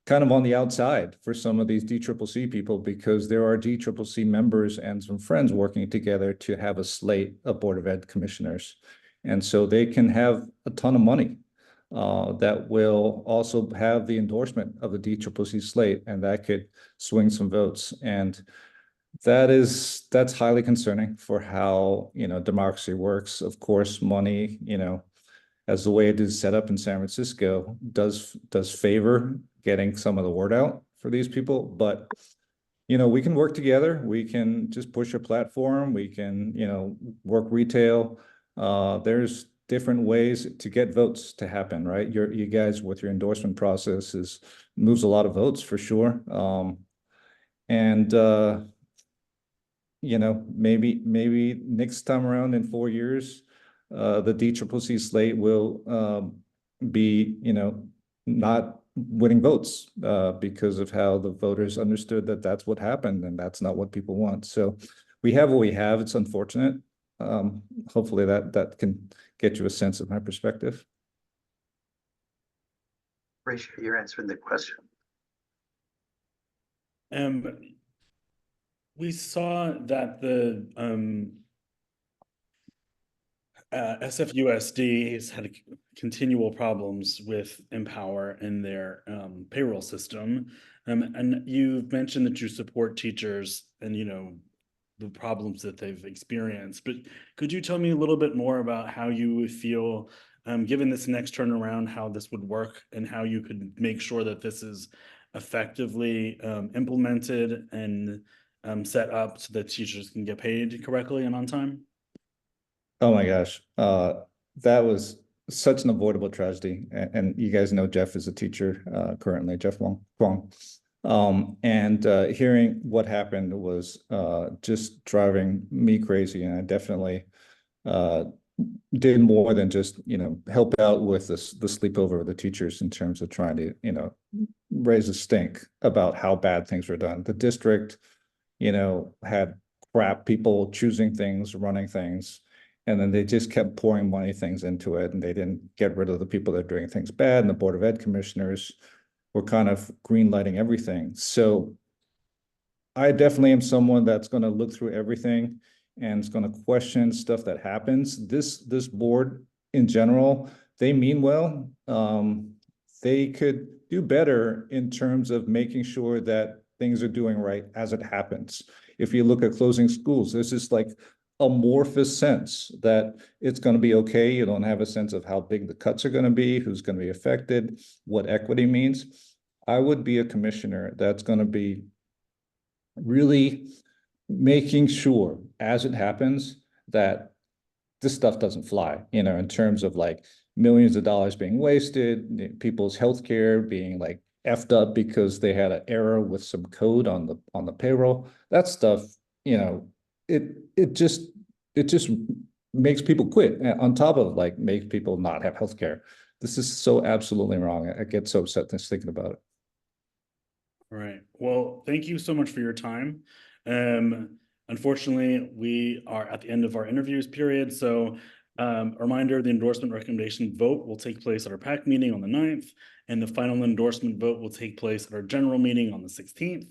kind of on the outside for some of these DCCC people, because there are DCCC members and some friends working together to have a slate of Board of Ed commissioners. And so they can have a ton of money that will also have the endorsement of the DCCC slate, and that could swing some votes. And That's highly concerning for how, democracy works. Of course, money, as the way it is set up in San Francisco, does favor getting some of the word out for these people. But we can work together. We can just push a platform. We can, work retail. There's different ways to get votes to happen, right? You guys with your endorsement process moves a lot of votes for sure. And maybe next time around in 4 years, the DCCC slate will be, not winning votes because of how the voters understood that that's what happened and that's not what people want. So we have what we have. It's unfortunate. Hopefully that can get you a sense of my perspective. Appreciate your answering the question. We saw that the SFUSD has had continual problems with Empower and their payroll system. And you've mentioned that you support teachers and, the problems that they've experienced. But could you tell me a little bit more about how you feel, given this next turnaround, how this would work and how you could make sure that this is effectively implemented and set up so that teachers can get paid correctly and on time? Oh my gosh. That was such an avoidable tragedy. And you guys know Jeff is a teacher currently, Jeff Wong. And hearing what happened was just driving me crazy. And I definitely did more than just, help out with the sleepover of the teachers in terms of trying to, raise a stink about how bad things were done. The district, had crap people choosing things, running things. And then they just kept pouring money things into it, and they didn't get rid of the people that are doing things bad. And the Board of Ed commissioners were kind of green lighting everything. So I definitely am someone that's going to look through everything and is going to question stuff that happens. This board in general, they mean well. They could do better in terms of making sure that things are doing right as it happens. If you look at closing schools, there's this like amorphous sense that it's going to be okay. You don't have a sense of how big the cuts are going to be, who's going to be affected, what equity means. I would be a commissioner that's going to be really making sure as it happens that this stuff doesn't fly, in terms of like millions of dollars being wasted, people's healthcare being like effed up because they had an error with some code on the payroll. That stuff, it just makes people quit on top of like makes people not have healthcare. This is so absolutely wrong. I get so upset just thinking about it. All right. Well, thank you so much for your time. Unfortunately, we are at the end of our interviews period. So a reminder, the endorsement recommendation vote will take place at our PAC meeting on the 9th, and the final endorsement vote will take place at our general meeting on the 16th.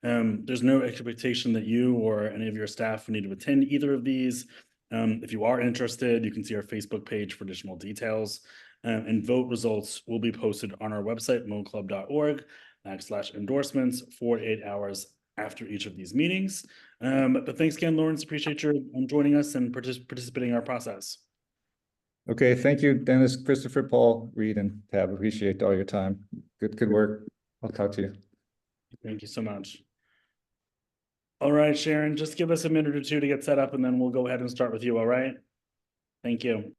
There's no expectation that you or any of your staff need to attend either of these. If you are interested, you can see our Facebook page for additional details. And vote results will be posted on our website, milclub.org/endorsements 48 hours after each of these meetings. But thanks again, Lawrence. Appreciate your joining us and participating in our process. Okay, thank you, Dennis, Christopher, Paul, Reed, and Tab. Appreciate all your time. Good work. I'll talk to you. Thank you so much. All right, Sharon, just give us a minute or two to get set up, and then we'll go ahead and start with you, all right? Thank you.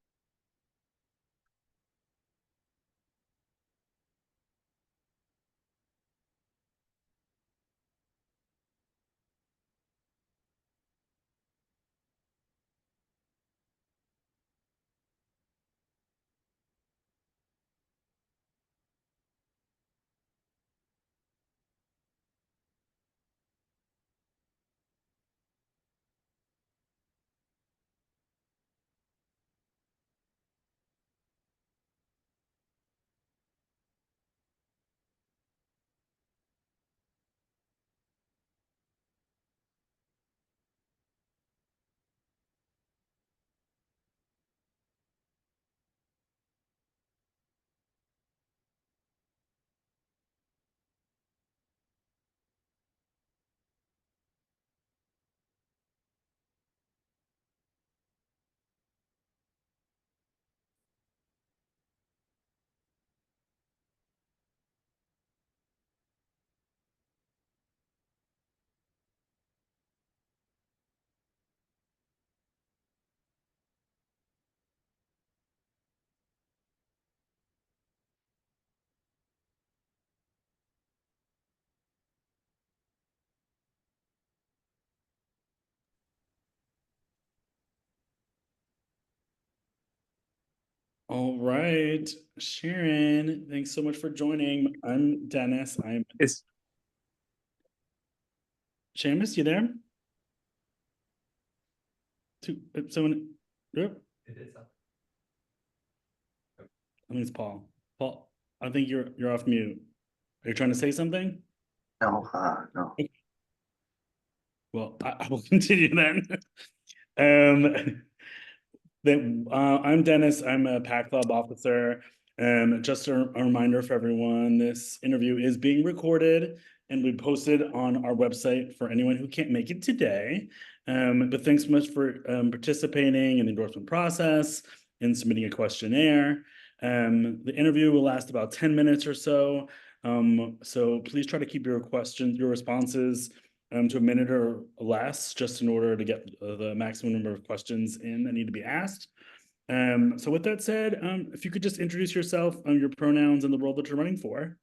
All right, Sharon, thanks so much for joining. I'm Dennis. Shamus, you there? Someone, yep. It is up. I think it's Paul. Paul, I think you're off mute. Are you trying to say something? No, no. Well, I will continue then. I'm Dennis. I'm a PAC Club officer. Just a reminder for everyone, this interview is being recorded and we posted on our website for anyone who can't make it today. But thanks so much for participating in the endorsement process and submitting a questionnaire. The interview will last about 10 minutes or so. So please try to keep your responses to a minute or less, just in order to get the maximum number of questions in that need to be asked. So with that said, if you could just introduce yourself, your pronouns, and the role that you're running for.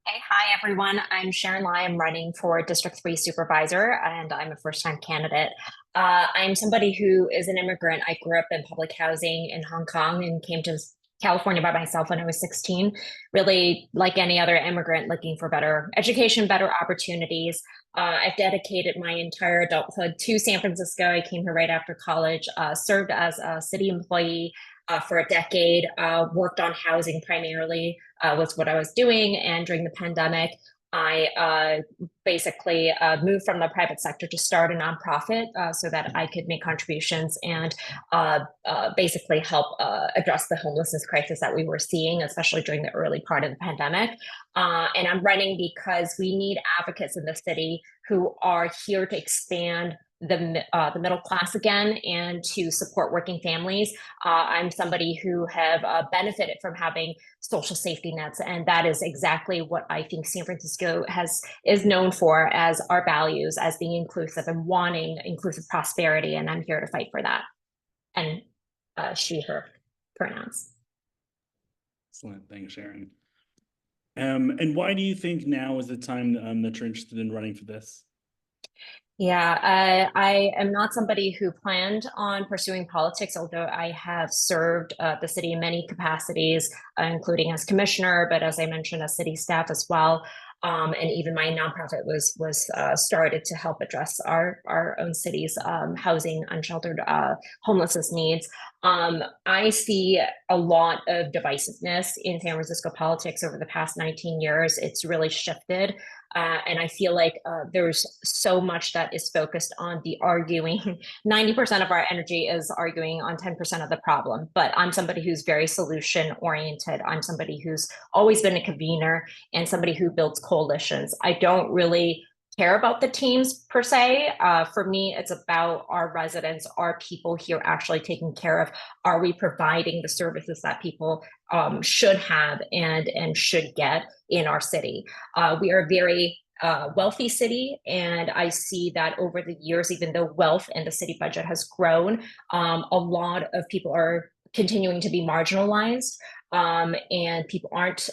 Hey, hi everyone. I'm Sharon Lai. I'm running for District 3 Supervisor, and I'm a first-time candidate. I'm somebody who is an immigrant. I grew up in public housing in Hong Kong and came to California by myself when I was 16, really like any other immigrant looking for better education, better opportunities. I've dedicated my entire adulthood to San Francisco. I came here right after college, served as a city employee for a decade, worked on housing primarily, was what I was doing. And during the pandemic, I basically moved from the private sector to start a nonprofit so that I could make contributions and basically help address the homelessness crisis that we were seeing, especially during the early part of the pandemic. And I'm running because we need advocates in the city who are here to expand the middle class again and to support working families. I'm somebody who have benefited from having social safety nets, and that is exactly what I think San Francisco is known for as our values, as being inclusive and wanting inclusive prosperity, and I'm here to fight for that. And she, her pronouns. Excellent, thanks, Sharon. And why do you think now is the time that you're interested in running for this? Yeah, I am not somebody who planned on pursuing politics, although I have served the city in many capacities, including as commissioner, but as I mentioned, as city staff as well. And even my nonprofit was started to help address our own city's housing, unsheltered homelessness needs. I see a lot of divisiveness in San Francisco politics over the past 19 years. It's really shifted. And I feel like there's so much that is focused on the arguing. 90% of our energy is arguing on 10% of the problem. But I'm somebody who's very solution oriented. I'm somebody who's always been a convener and somebody who builds coalitions. I don't really care about the teams per se. For me, it's about our residents, our people here actually taking care of. Are we providing the services that people should have and should get in our city? We are a very wealthy city, and I see that over the years, even though wealth and the city budget has grown, a lot of people are continuing to be marginalized. And people aren't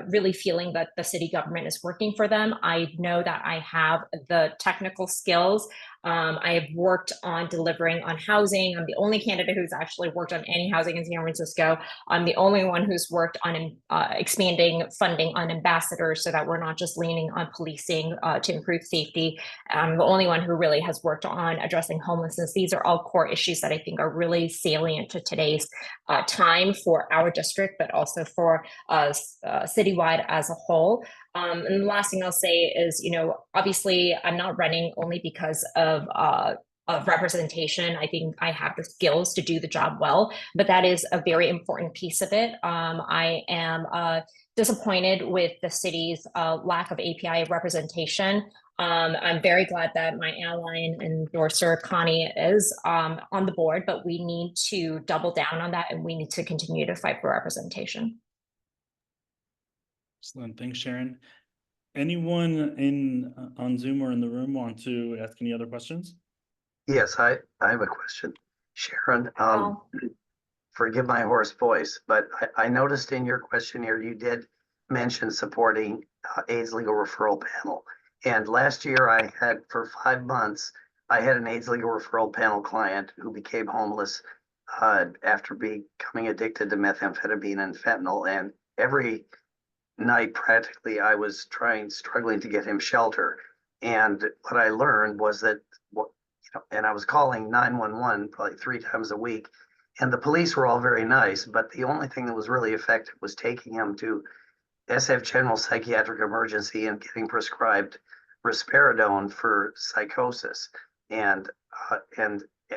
really feeling that the city government is working for them. I know that I have the technical skills. I have worked on delivering on housing. I'm the only candidate who's actually worked on any housing in San Francisco. I'm the only one who's worked on expanding funding on ambassadors so that we're not just leaning on policing to improve safety. I'm the only one who really has worked on addressing homelessness. These are all core issues that I think are really salient to today's time for our district, but also for citywide as a whole. And the last thing I'll say is, obviously I'm not running only because of representation. I think I have the skills to do the job well, but that is a very important piece of it. I am disappointed with the city's lack of API representation. I'm very glad that my ally and endorser, Connie, is on the board, but we need to double down on that and we need to continue to fight for representation. Excellent, thanks, Sharon. Anyone on Zoom or in the room want to ask any other questions? Yes, I have a question. Sharon, forgive my hoarse voice, but I noticed in your questionnaire you did mention supporting AIDS legal referral panel. And last year I had, for 5 months, I had an AIDS legal referral panel client who became homeless after becoming addicted to methamphetamine and fentanyl. And every night, practically, I was struggling to get him shelter. And what I learned was that, and I was calling 911 probably 3 times a week. And the police were all very nice, but the only thing that was really effective was taking him to SF General Psychiatric Emergency and getting prescribed risperidone for psychosis. And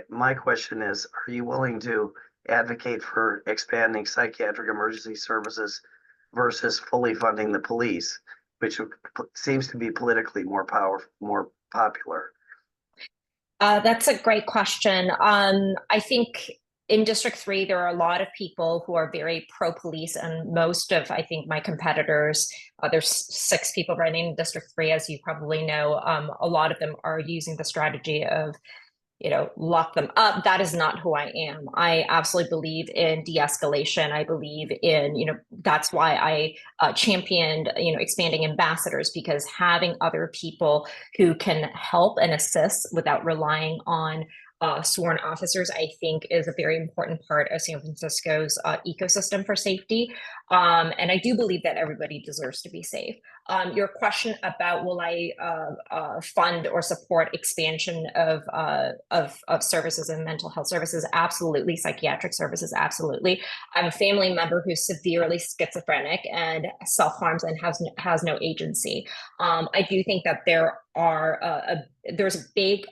my question is, are you willing to advocate for expanding psychiatric emergency services versus fully funding the police, which seems to be politically more popular? That's a great question. I think in District 3, there are a lot of people who are very pro-police, and most of, I think, my competitors, there's 6 people running in District 3, as you probably know. A lot of them are using the strategy of, lock them up. That is not who I am. I absolutely believe in de-escalation. I believe in, that's why I championed, expanding ambassadors, because having other people who can help and assist without relying on sworn officers, I think, is a very important part of San Francisco's ecosystem for safety. And I do believe that everybody deserves to be safe. Your question about will I fund or support expansion of services and mental health services? Absolutely. Psychiatric services? Absolutely. I have a family member who's severely schizophrenic and self-harms and has no agency. I do think that there's a big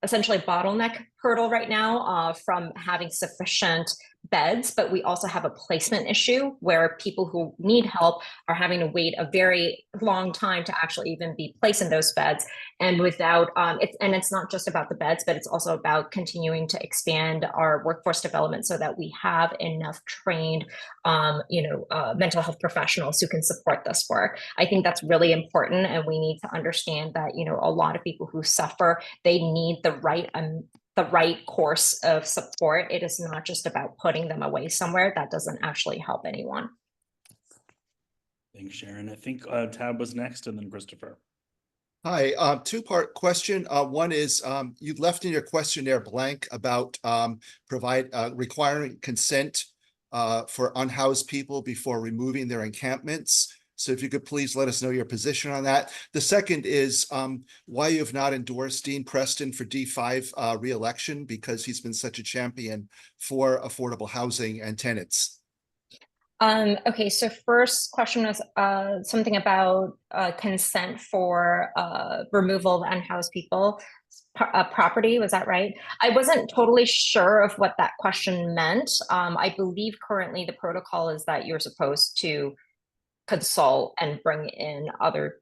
essentially bottleneck hurdle right now from having sufficient beds, but we also have a placement issue where people who need help are having to wait a very long time to actually even be placed in those beds. And without it's not just about the beds, but it's also about continuing to expand our workforce development so that we have enough trained mental health professionals who can support this work. I think that's really important, and we need to understand that a lot of people who suffer, they need the right course of support. It is not just about putting them away somewhere. That doesn't actually help anyone. Thanks, Sharon. I think Tab was next, and then Christopher. Hi, 2-part question. One is you left in your questionnaire blank about requiring consent for unhoused people before removing their encampments. So if you could please let us know your position on that. The second is why you have not endorsed Dean Preston for D5 re-election, because he's been such a champion for affordable housing and tenants. Okay, so first question was something about consent for removal of unhoused people property. Was that right? I wasn't totally sure of what that question meant. I believe currently the protocol is that you're supposed to consult and bring in other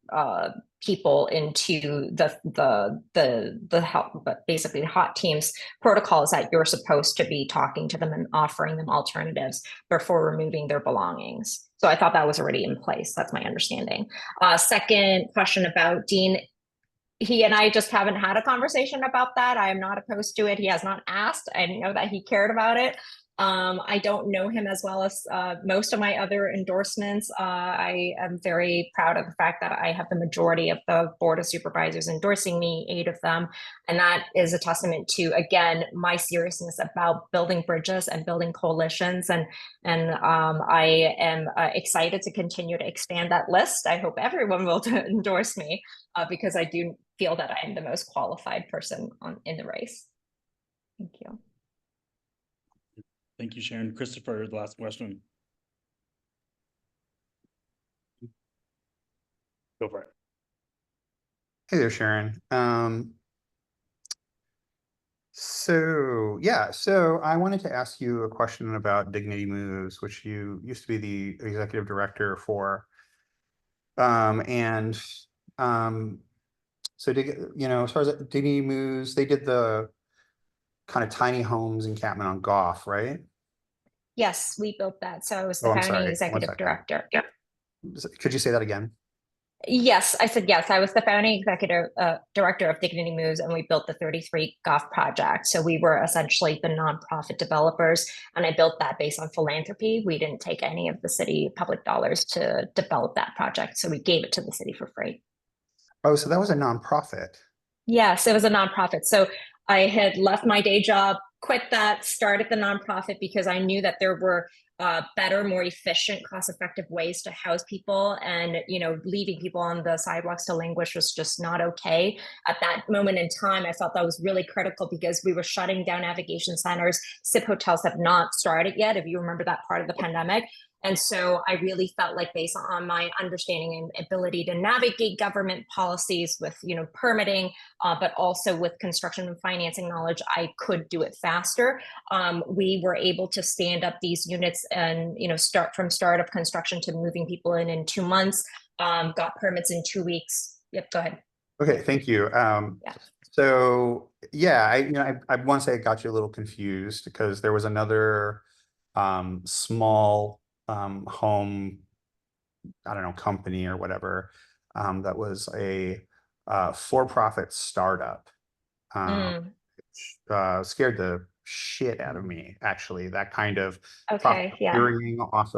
people into the help, but basically the hot teams protocol is that you're supposed to be talking to them and offering them alternatives before removing their belongings. So I thought that was already in place. That's my understanding. Second question about Dean. He and I just haven't had a conversation about that. I am not opposed to it. He has not asked. I didn't know that he cared about it. I don't know him as well as most of my other endorsements. I am very proud of the fact that I have the majority of the Board of Supervisors endorsing me, 8 of them. And that is a testament to, again, my seriousness about building bridges and building coalitions. And I am excited to continue to expand that list. I hope everyone will endorse me because I do feel that I am the most qualified person in the race. Thank you. Thank you, Sharon. Christopher, the last question. Go for it. Hey there, Sharon. So I wanted to ask you a question about Dignity Moves, which you used to be the executive director for. So as far as Dignity Moves, they did the kind of tiny homes encampment on Goff, right? Yes, we built that. So I was the I'm founding sorry. executive director. Yep. Could you say that again? Yes, I said yes. I was the founding executive director of Dignity Moves, and we built the 33 Goff project. So we were essentially the nonprofit developers, and I built that based on philanthropy. We didn't take any of the city public dollars to develop that project, so we gave it to the city for free. Oh, so that was a nonprofit. Yes, it was a nonprofit. So I had left my day job quit that, started the nonprofit because I knew that there were better, more efficient, cost-effective ways to house people, and leaving people on the sidewalks to languish was just not okay. At that moment in time, I felt that was really critical because we were shutting down navigation centers. SIP hotels have not started yet, if you remember that part of the pandemic. And so I really felt like, based on my understanding and ability to navigate government policies with, permitting, but also with construction and financing knowledge, I could do it faster. We were able to stand up these units and, start from start of construction to moving people in 2 months, got permits in 2 weeks. Yep, go ahead. Okay, thank you. So yeah, I want to say I got you a little confused because there was another small home, I don't know, company or whatever, that was a for-profit startup, which scared the shit out of me, actually. That kind of profiteering off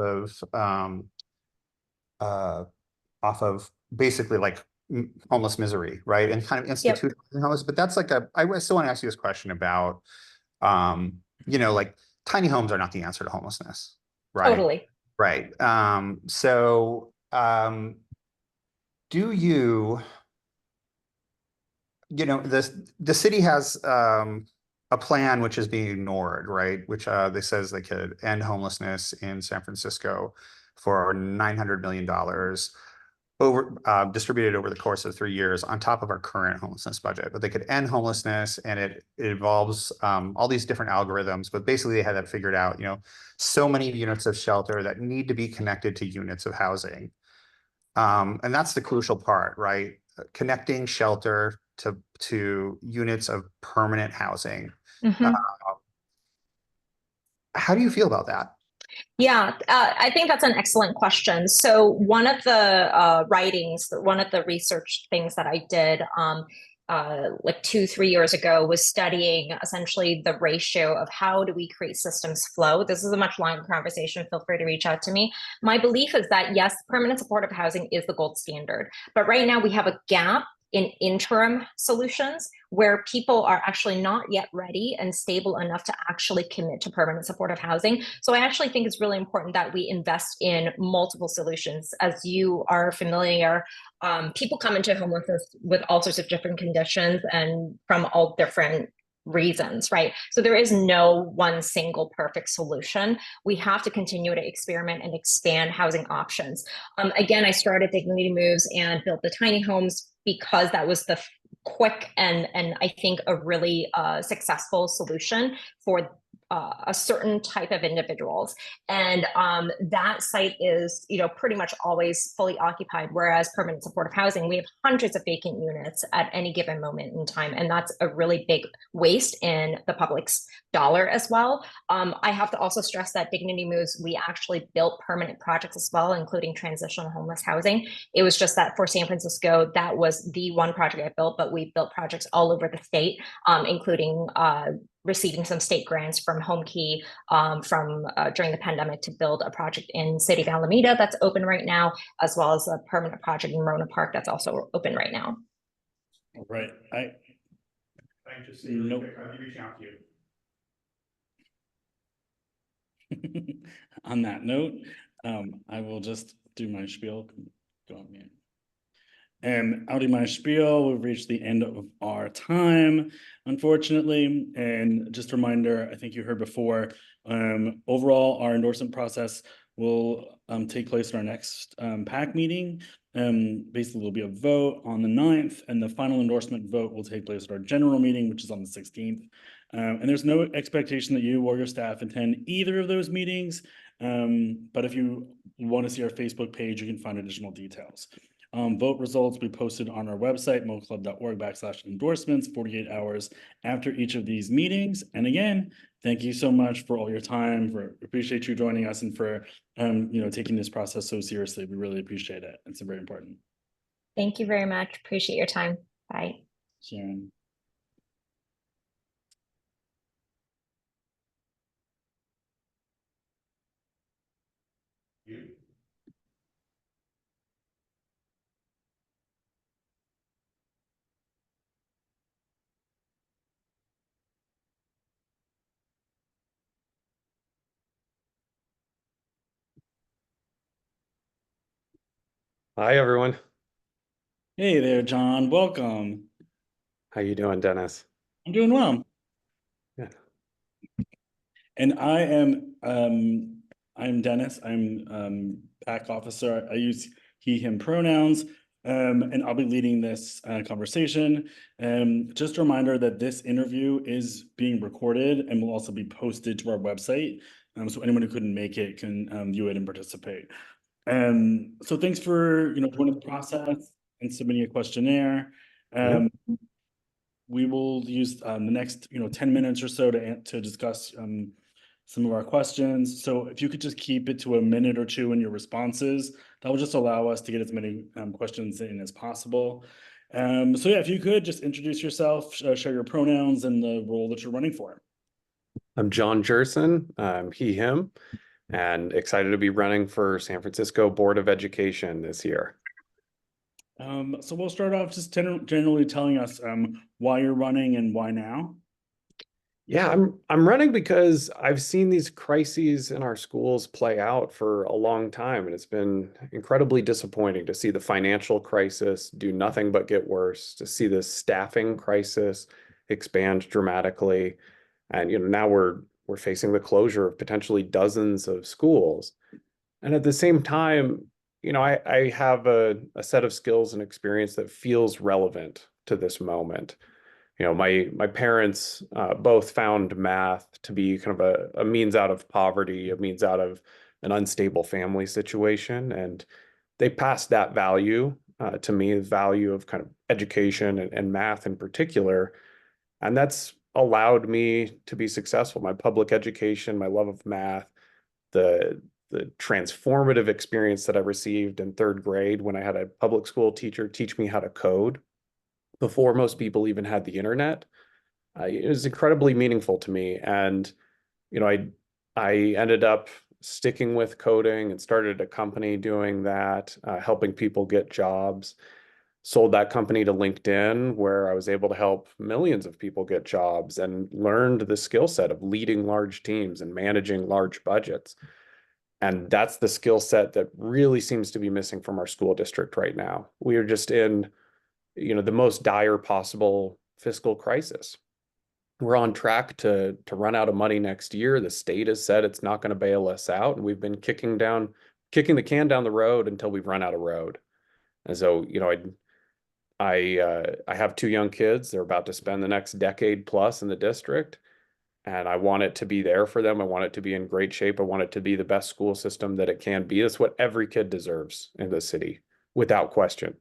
of basically like homeless misery, right? And kind of instituting homeless. But that's like I still want to ask you this question about, like tiny homes are not the answer to homelessness, right? Totally. Right. So do you, the city has a plan which is being ignored, right? Which they says they could end homelessness in San Francisco for $900 million distributed over the course of 3 years on top of our current homelessness budget. But they could end homelessness, and it involves all these different algorithms, but basically they had that figured out, so many units of shelter that need to be connected to units of housing. And that's the crucial part, right? Connecting shelter to units of permanent housing. How do you feel about that? Yeah, I think that's an excellent question. So one of the one of the research things that I did like 2-3 years ago was studying essentially the ratio of how do we create systems flow. This is a much longer conversation. Feel free to reach out to me. My belief is that, yes, permanent supportive housing is the gold standard, but right now we have a gap in interim solutions where people are actually not yet ready and stable enough to actually commit to permanent supportive housing. So I actually think it's really important that we invest in multiple solutions. As you are familiar, people come into homelessness with all sorts of different conditions and from all different reasons, right? So there is no one single perfect solution. We have to continue to experiment and expand housing options. Again, I started Dignity Moves and built the tiny homes because that was the quick and I think a really successful solution for a certain type of individuals. And that site is, pretty much always fully occupied, whereas permanent supportive housing, we have hundreds of vacant units at any given moment in time. And that's a really big waste in the public's dollar as well. I have to also stress that Dignity Moves, we actually built permanent projects as well, including transitional homeless housing. It was just that for San Francisco, that was the one project I built, but we built projects all over the state, including receiving some state grants from Home Key during the pandemic to build a project in City of Alameda that's open right now, as well as a permanent project in Rona Park that's also open right now. All right. I just say really quick, I'll be reaching out to you. On that note, I will just do my spiel. Go on mute. And I'll do my spiel. We've reached the end of our time, unfortunately. And just a reminder, I think you heard before, overall, our endorsement process will take place in our next PAC meeting. Basically, there'll be a vote on the 9th, and the final endorsement vote will take place at our general meeting, which is on the 16th. And there's no expectation that you or your staff attend either of those meetings. But if you want to see our Facebook page, you can find additional details. Vote results will be posted on our website, moclub.org/endorsements, 48 hours after each of these meetings. And again, thank you so much for all your time. Appreciate you joining us and for taking this process so seriously. We really appreciate it. It's very important. Thank you very much. Appreciate your time. Bye. Sharon. You. Hi, everyone. Hey there, John. Welcome. How you doing, Dennis? I'm doing well. Yeah. And I'm Dennis. I'm PAC officer. I use he, him pronouns. And I'll be leading this conversation. Just a reminder that this interview is being recorded and will also be posted to our website. So anyone who couldn't make it can view it and participate. So thanks for joining the process and submitting a questionnaire. We will use the next 10 minutes or so to discuss some of our questions. So if you could just keep it to a minute or two in your responses, that will just allow us to get as many questions in as possible. So yeah, if you could just introduce yourself, share your pronouns and the role that you're running for. I'm John Jerson. I'm he, him, and excited to be running for San Francisco Board of Education this year. So we'll start off just generally telling us why you're running and why now. Yeah, I'm running because I've seen these crises in our schools play out for a long time, and it's been incredibly disappointing to see the financial crisis do nothing but get worse, to see the staffing crisis expand dramatically, and now we're facing the closure of potentially dozens of schools. And at the same time, I have a set of skills and experience that feels relevant to this moment. My parents both found math to be kind of a means out of poverty, a means out of an unstable family situation. And they passed that value to me, the value of kind of education and math in particular. And that's allowed me to be successful. My public education, my love of math, the transformative experience that I received in third grade when I had a public school teacher teach me how to code before most people even had the internet. It was incredibly meaningful to me. And, I ended up sticking with coding and started a company doing that, helping people get jobs. Sold that company to LinkedIn, where I was able to help millions of people get jobs and learned the skill set of leading large teams and managing large budgets. And that's the skill set that really seems to be missing from our school district right now. We are just in, the most dire possible fiscal crisis. We're on track to run out of money next year. The state has said it's not going to bail us out, and we've been kicking the can down the road until we've run out of road. And so, I have two young kids. They're about to spend the next decade plus in the district, and I want it to be there for them. I want it to be in great shape. I want it to be the best school system that it can be. That's what every kid deserves in the city, without question.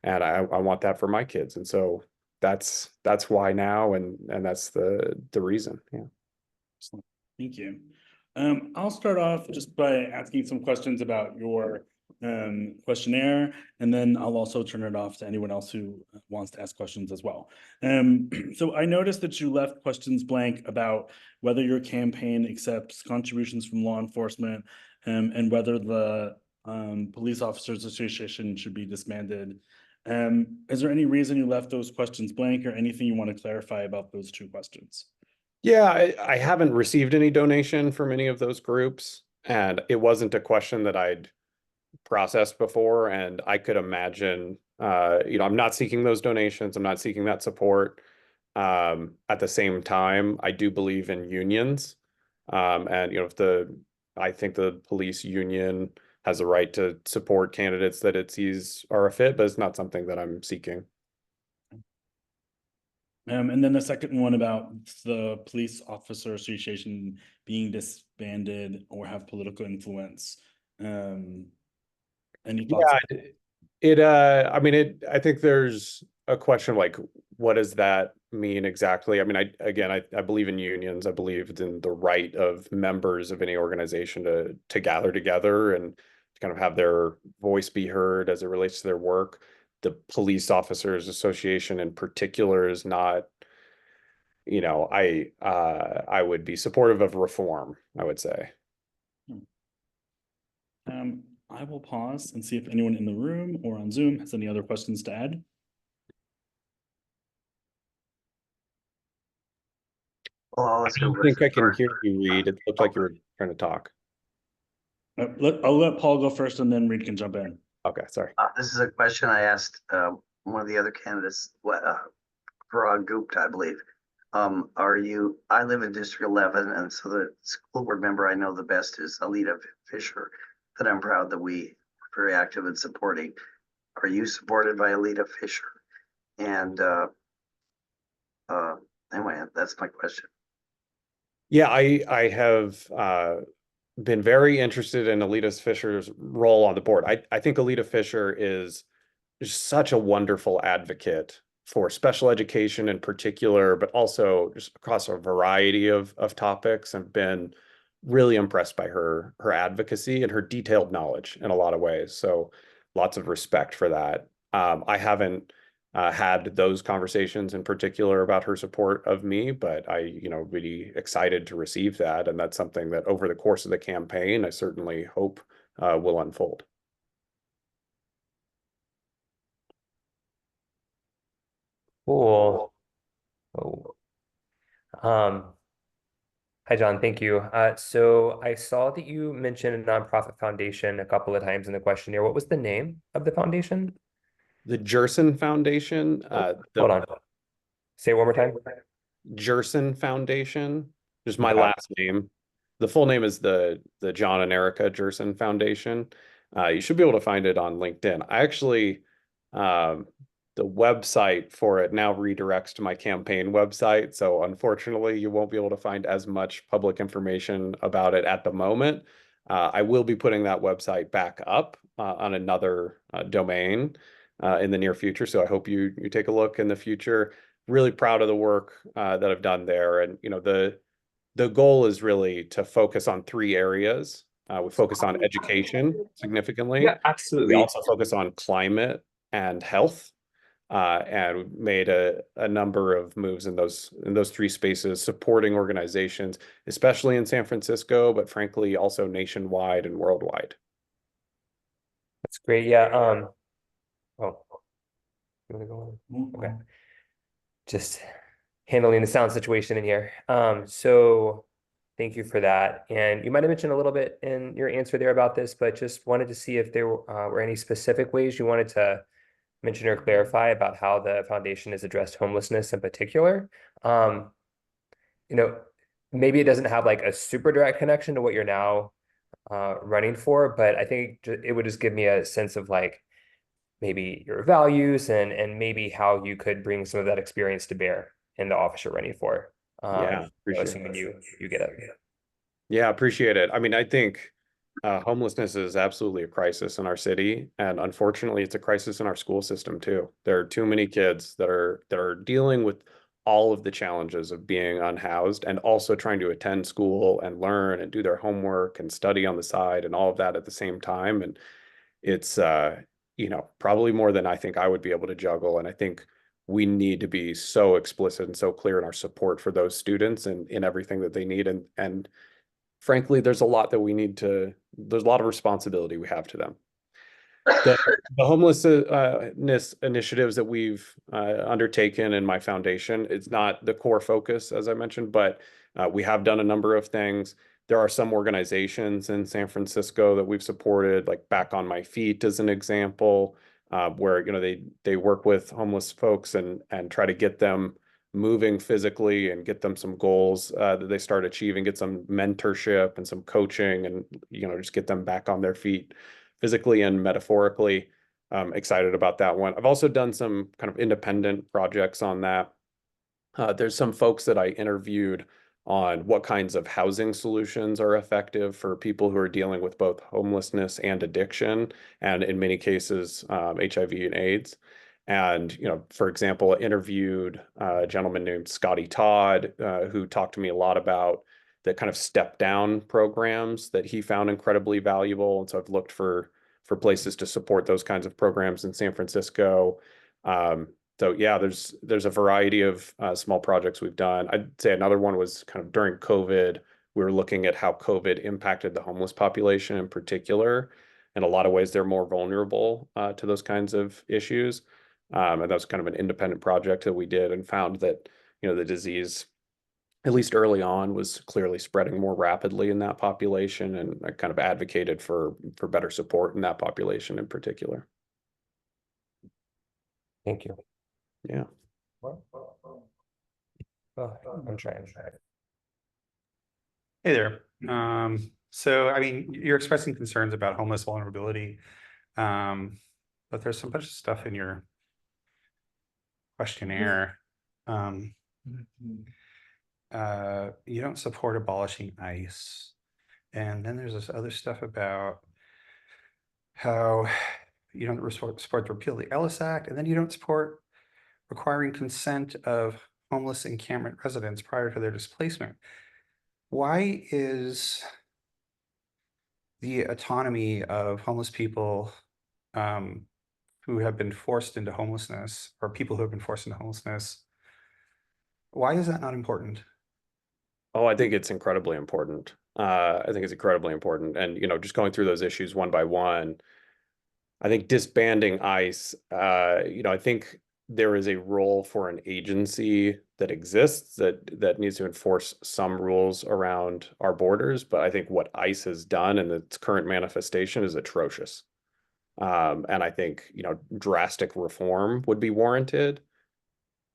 And I want that for my kids. And so that's why now, and that's the reason. Yeah. Excellent. Thank you. I'll start off just by asking some questions about your questionnaire, and then I'll also turn it off to anyone else who wants to ask questions as well. So I noticed that you left questions blank about whether your campaign accepts contributions from law enforcement, and whether the Police Officers Association should be disbanded. Is there any reason you left those questions blank, or anything you want to clarify about those two questions? Yeah, I haven't received any donation from any of those groups, and it wasn't a question that I'd processed before. And I could imagine, I'm not seeking those donations. I'm not seeking that support. At the same time, I do believe in unions. And, I think the police union has a right to support candidates that it sees are a fit, but it's not something that I'm seeking. And then the second one about the Police Officer Association being disbanded or have political influence. Any thoughts? Yeah, I think there's a question like, what does that mean exactly? I mean, I believe in unions. I believe in the right of members of any organization to gather together and to kind of have their voice be heard as it relates to their work. The Police Officers Association in particular is not, I would be supportive of reform, I would say. I will pause and see if anyone in the room or on Zoom has any other questions to add. I don't think I can hear you, Reed. It looked like you were trying to talk. I'll let Paul go first, and then Reed can jump in. Okay, sorry. This is a question I asked one of the other candidates, Parag Gupta, I believe. I live in District 11, and so the school board member I know the best is Alita Fisher, that I'm proud that we are very active in supporting. Are you supported by Alita Fisher? And anyway, that's my question. Yeah, I have been very interested in Alita Fisher's role on the board. I think Alita Fisher is such a wonderful advocate for special education in particular, but also just across a variety of topics. I've been really impressed by her advocacy and her detailed knowledge in a lot of ways. So lots of respect for that. I haven't had those conversations in particular about her support of me, but really excited to receive that. And that's something that over the course of the campaign, I certainly hope will unfold. Cool. Oh. Hi, John. Thank you. So I saw that you mentioned a nonprofit foundation a couple of times in the questionnaire. What was the name of the foundation? The Gerson Foundation. Hold on. Say it one more time. Gerson Foundation. Just my Okay. last name. The full name is the John and Erica Gerson Foundation. You should be able to find it on LinkedIn. I actually, the website for it now redirects to my campaign website. So unfortunately, you won't be able to find as much public information about it at the moment. I will be putting that website back up on another domain in the near future. So I hope you take a look in the future. Really proud of the work that I've done there. And, the goal is really to focus on 3 areas. We focus on education significantly. Yeah, absolutely. We also focus on climate and health. And we've made a number of moves in those 3 spaces, supporting organizations, especially in San Francisco, but frankly, also nationwide and worldwide. That's great. Yeah. Oh, you want to go on? Okay. Just handling the sound situation in here. So thank you for that. And you might have mentioned a little bit in your answer there about this, but just wanted to see if there were any specific ways you wanted to mention or clarify about how the foundation has addressed homelessness in particular. Maybe it doesn't have like a super direct connection to what you're now running for, but I think it would just give me a sense of like maybe your values and maybe how you could bring some of that experience to bear in the office you're running for. Yeah, appreciate assuming you get it. Yeah, appreciate it. I mean, I think homelessness is absolutely a crisis in our city, and unfortunately, it's a crisis in our school system too. There are too many kids that are dealing with all of the challenges of being unhoused and also trying to attend school and learn and do their homework and study on the side and all of that at the same time. And it's probably more than I think I would be able to juggle. And I think we need to be so explicit and so clear in our support for those students and in everything that they need. And frankly, there's a lot of responsibility we have to them. The homelessness initiatives that we've undertaken in my foundation, it's not the core focus, as I mentioned, but we have done a number of things. There are some organizations in San Francisco that we've supported, like Back on My Feet as an example, where they work with homeless folks and try to get them moving physically and get them some goals that they start achieving, get some mentorship and some coaching, and just get them back on their feet physically and metaphorically. Excited about that one. I've also done some kind of independent projects on that. There's some folks that I interviewed on what kinds of housing solutions are effective for people who are dealing with both homelessness and addiction, and in many cases, HIV and AIDS. And, for example, I interviewed a gentleman named Scotty Todd, who talked to me a lot about the kind of step down programs that he found incredibly valuable. And so I've looked for places to support those kinds of programs in San Francisco. So yeah, there's a variety of small projects we've done. I'd say another one was kind of during COVID. We were looking at how COVID impacted the homeless population in particular. In a lot of ways, they're more vulnerable to those kinds of issues. And that was kind of an independent project that we did and found that, the disease at least early on, was clearly spreading more rapidly in that population, and I kind of advocated for better support in that population in particular. Thank you. Yeah. I'm trying. Hey there. So I mean, you're expressing concerns about homeless vulnerability, but there's some bunch of stuff in your questionnaire. You don't support abolishing ICE, and then there's this other stuff about how you don't support the repeal of the Ellis Act, and then you don't support requiring consent of homeless encampment residents prior to their displacement. Why is the autonomy of homeless people who have been forced into homelessness, or people who have been forced into homelessness, why is that not important? Oh, I think it's incredibly important. I think it's incredibly important. And, you know, just going through those issues one by one, I think disbanding ICE, you know, I think there is a role for an agency that exists that needs to enforce some rules around our borders. But I think what ICE has done in its current manifestation is atrocious. And I think, you know, drastic reform would be warranted.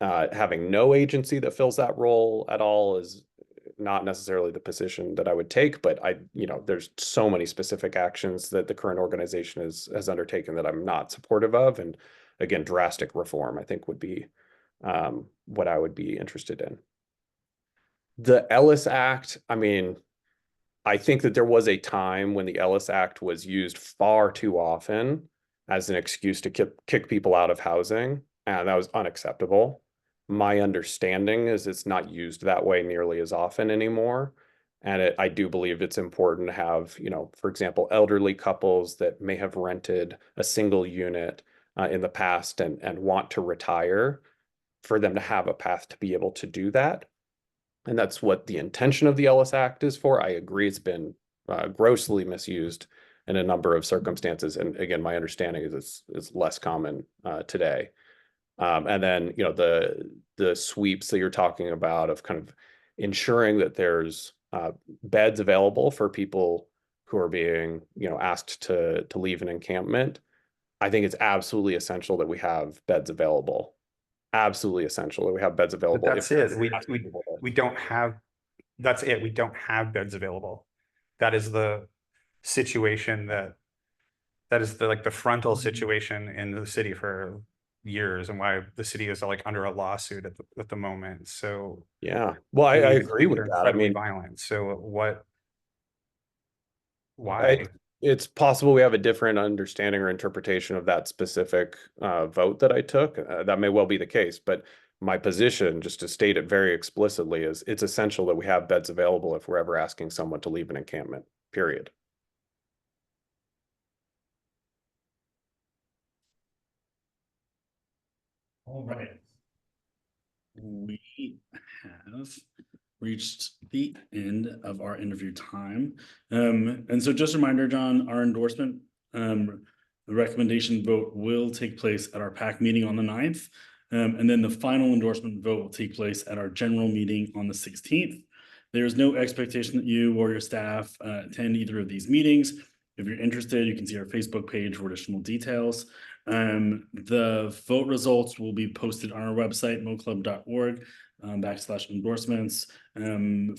Having no agency that fills that role at all is not necessarily the position that I would take, but you know, there's so many specific actions that the current organization has undertaken that I'm not supportive of. And again, drastic reform, I think, would be what I would be interested in. The Ellis Act, I mean, I think that there was a time when the Ellis Act was used far too often as an excuse to kick people out of housing, and that was unacceptable. My understanding is it's not used that way nearly as often anymore. And I do believe it's important to have, you know, for example, elderly couples that may have rented a single unit in the past and want to retire, for them to have a path to be able to do that. And that's what the intention of the Ellis Act is for. I agree it's been grossly misused in a number of circumstances. And again, my understanding is it's less common today. And then, you know, the sweeps that you're talking about of kind of ensuring that there's beds available for people who are being, you know, asked to leave an encampment. I think it's absolutely essential that we have beds available. Absolutely essential that we have beds available. But that's it. We don't have, that's it. We don't have beds available. That is the situation that is the like the frontal situation in the city for years, and why the city is like under a lawsuit at the moment. So yeah, well, I agree with that. I mean, violent. So why? It's possible we have a different understanding or interpretation of that specific vote that I took. That may well be the case, but my position, just to state it very explicitly, is it's essential that we have beds available if we're ever asking someone to leave an encampment, period. All right. We have reached the end of our interview time. And so just a reminder, John, our endorsement, the recommendation vote will take place at our PAC meeting on the 9th. And then the final endorsement vote will take place at our general meeting on the 16th. There is no expectation that you or your staff attend either of these meetings. If you're interested, you can see our Facebook page for additional details. The vote results will be posted on our website, moclub.org. /endorsements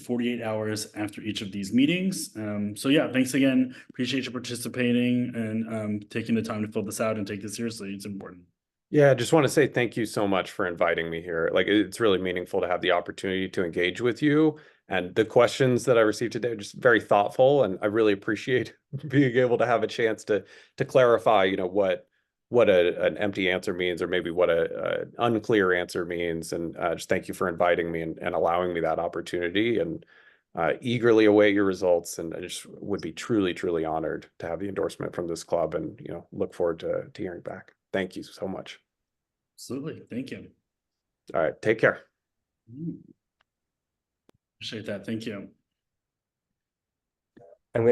48 hours after each of these meetings. So yeah, thanks again. Appreciate you participating and taking the time to fill this out and take this seriously. It's important. Yeah, I just want to say thank you so much for inviting me here. Like, it's really meaningful to have the opportunity to engage with you. And the questions that I received today are just very thoughtful, and I really appreciate being able to have a chance to clarify, you know, what an empty answer means, or maybe what a unclear answer means. And just thank you for inviting me and allowing me that opportunity, and eagerly await your results. And I just would be truly, truly honored to have the endorsement from this club, and, you know, look forward to hearing back. Thank you so much. Absolutely. Thank you. All right. Take care. Appreciate that. Thank you.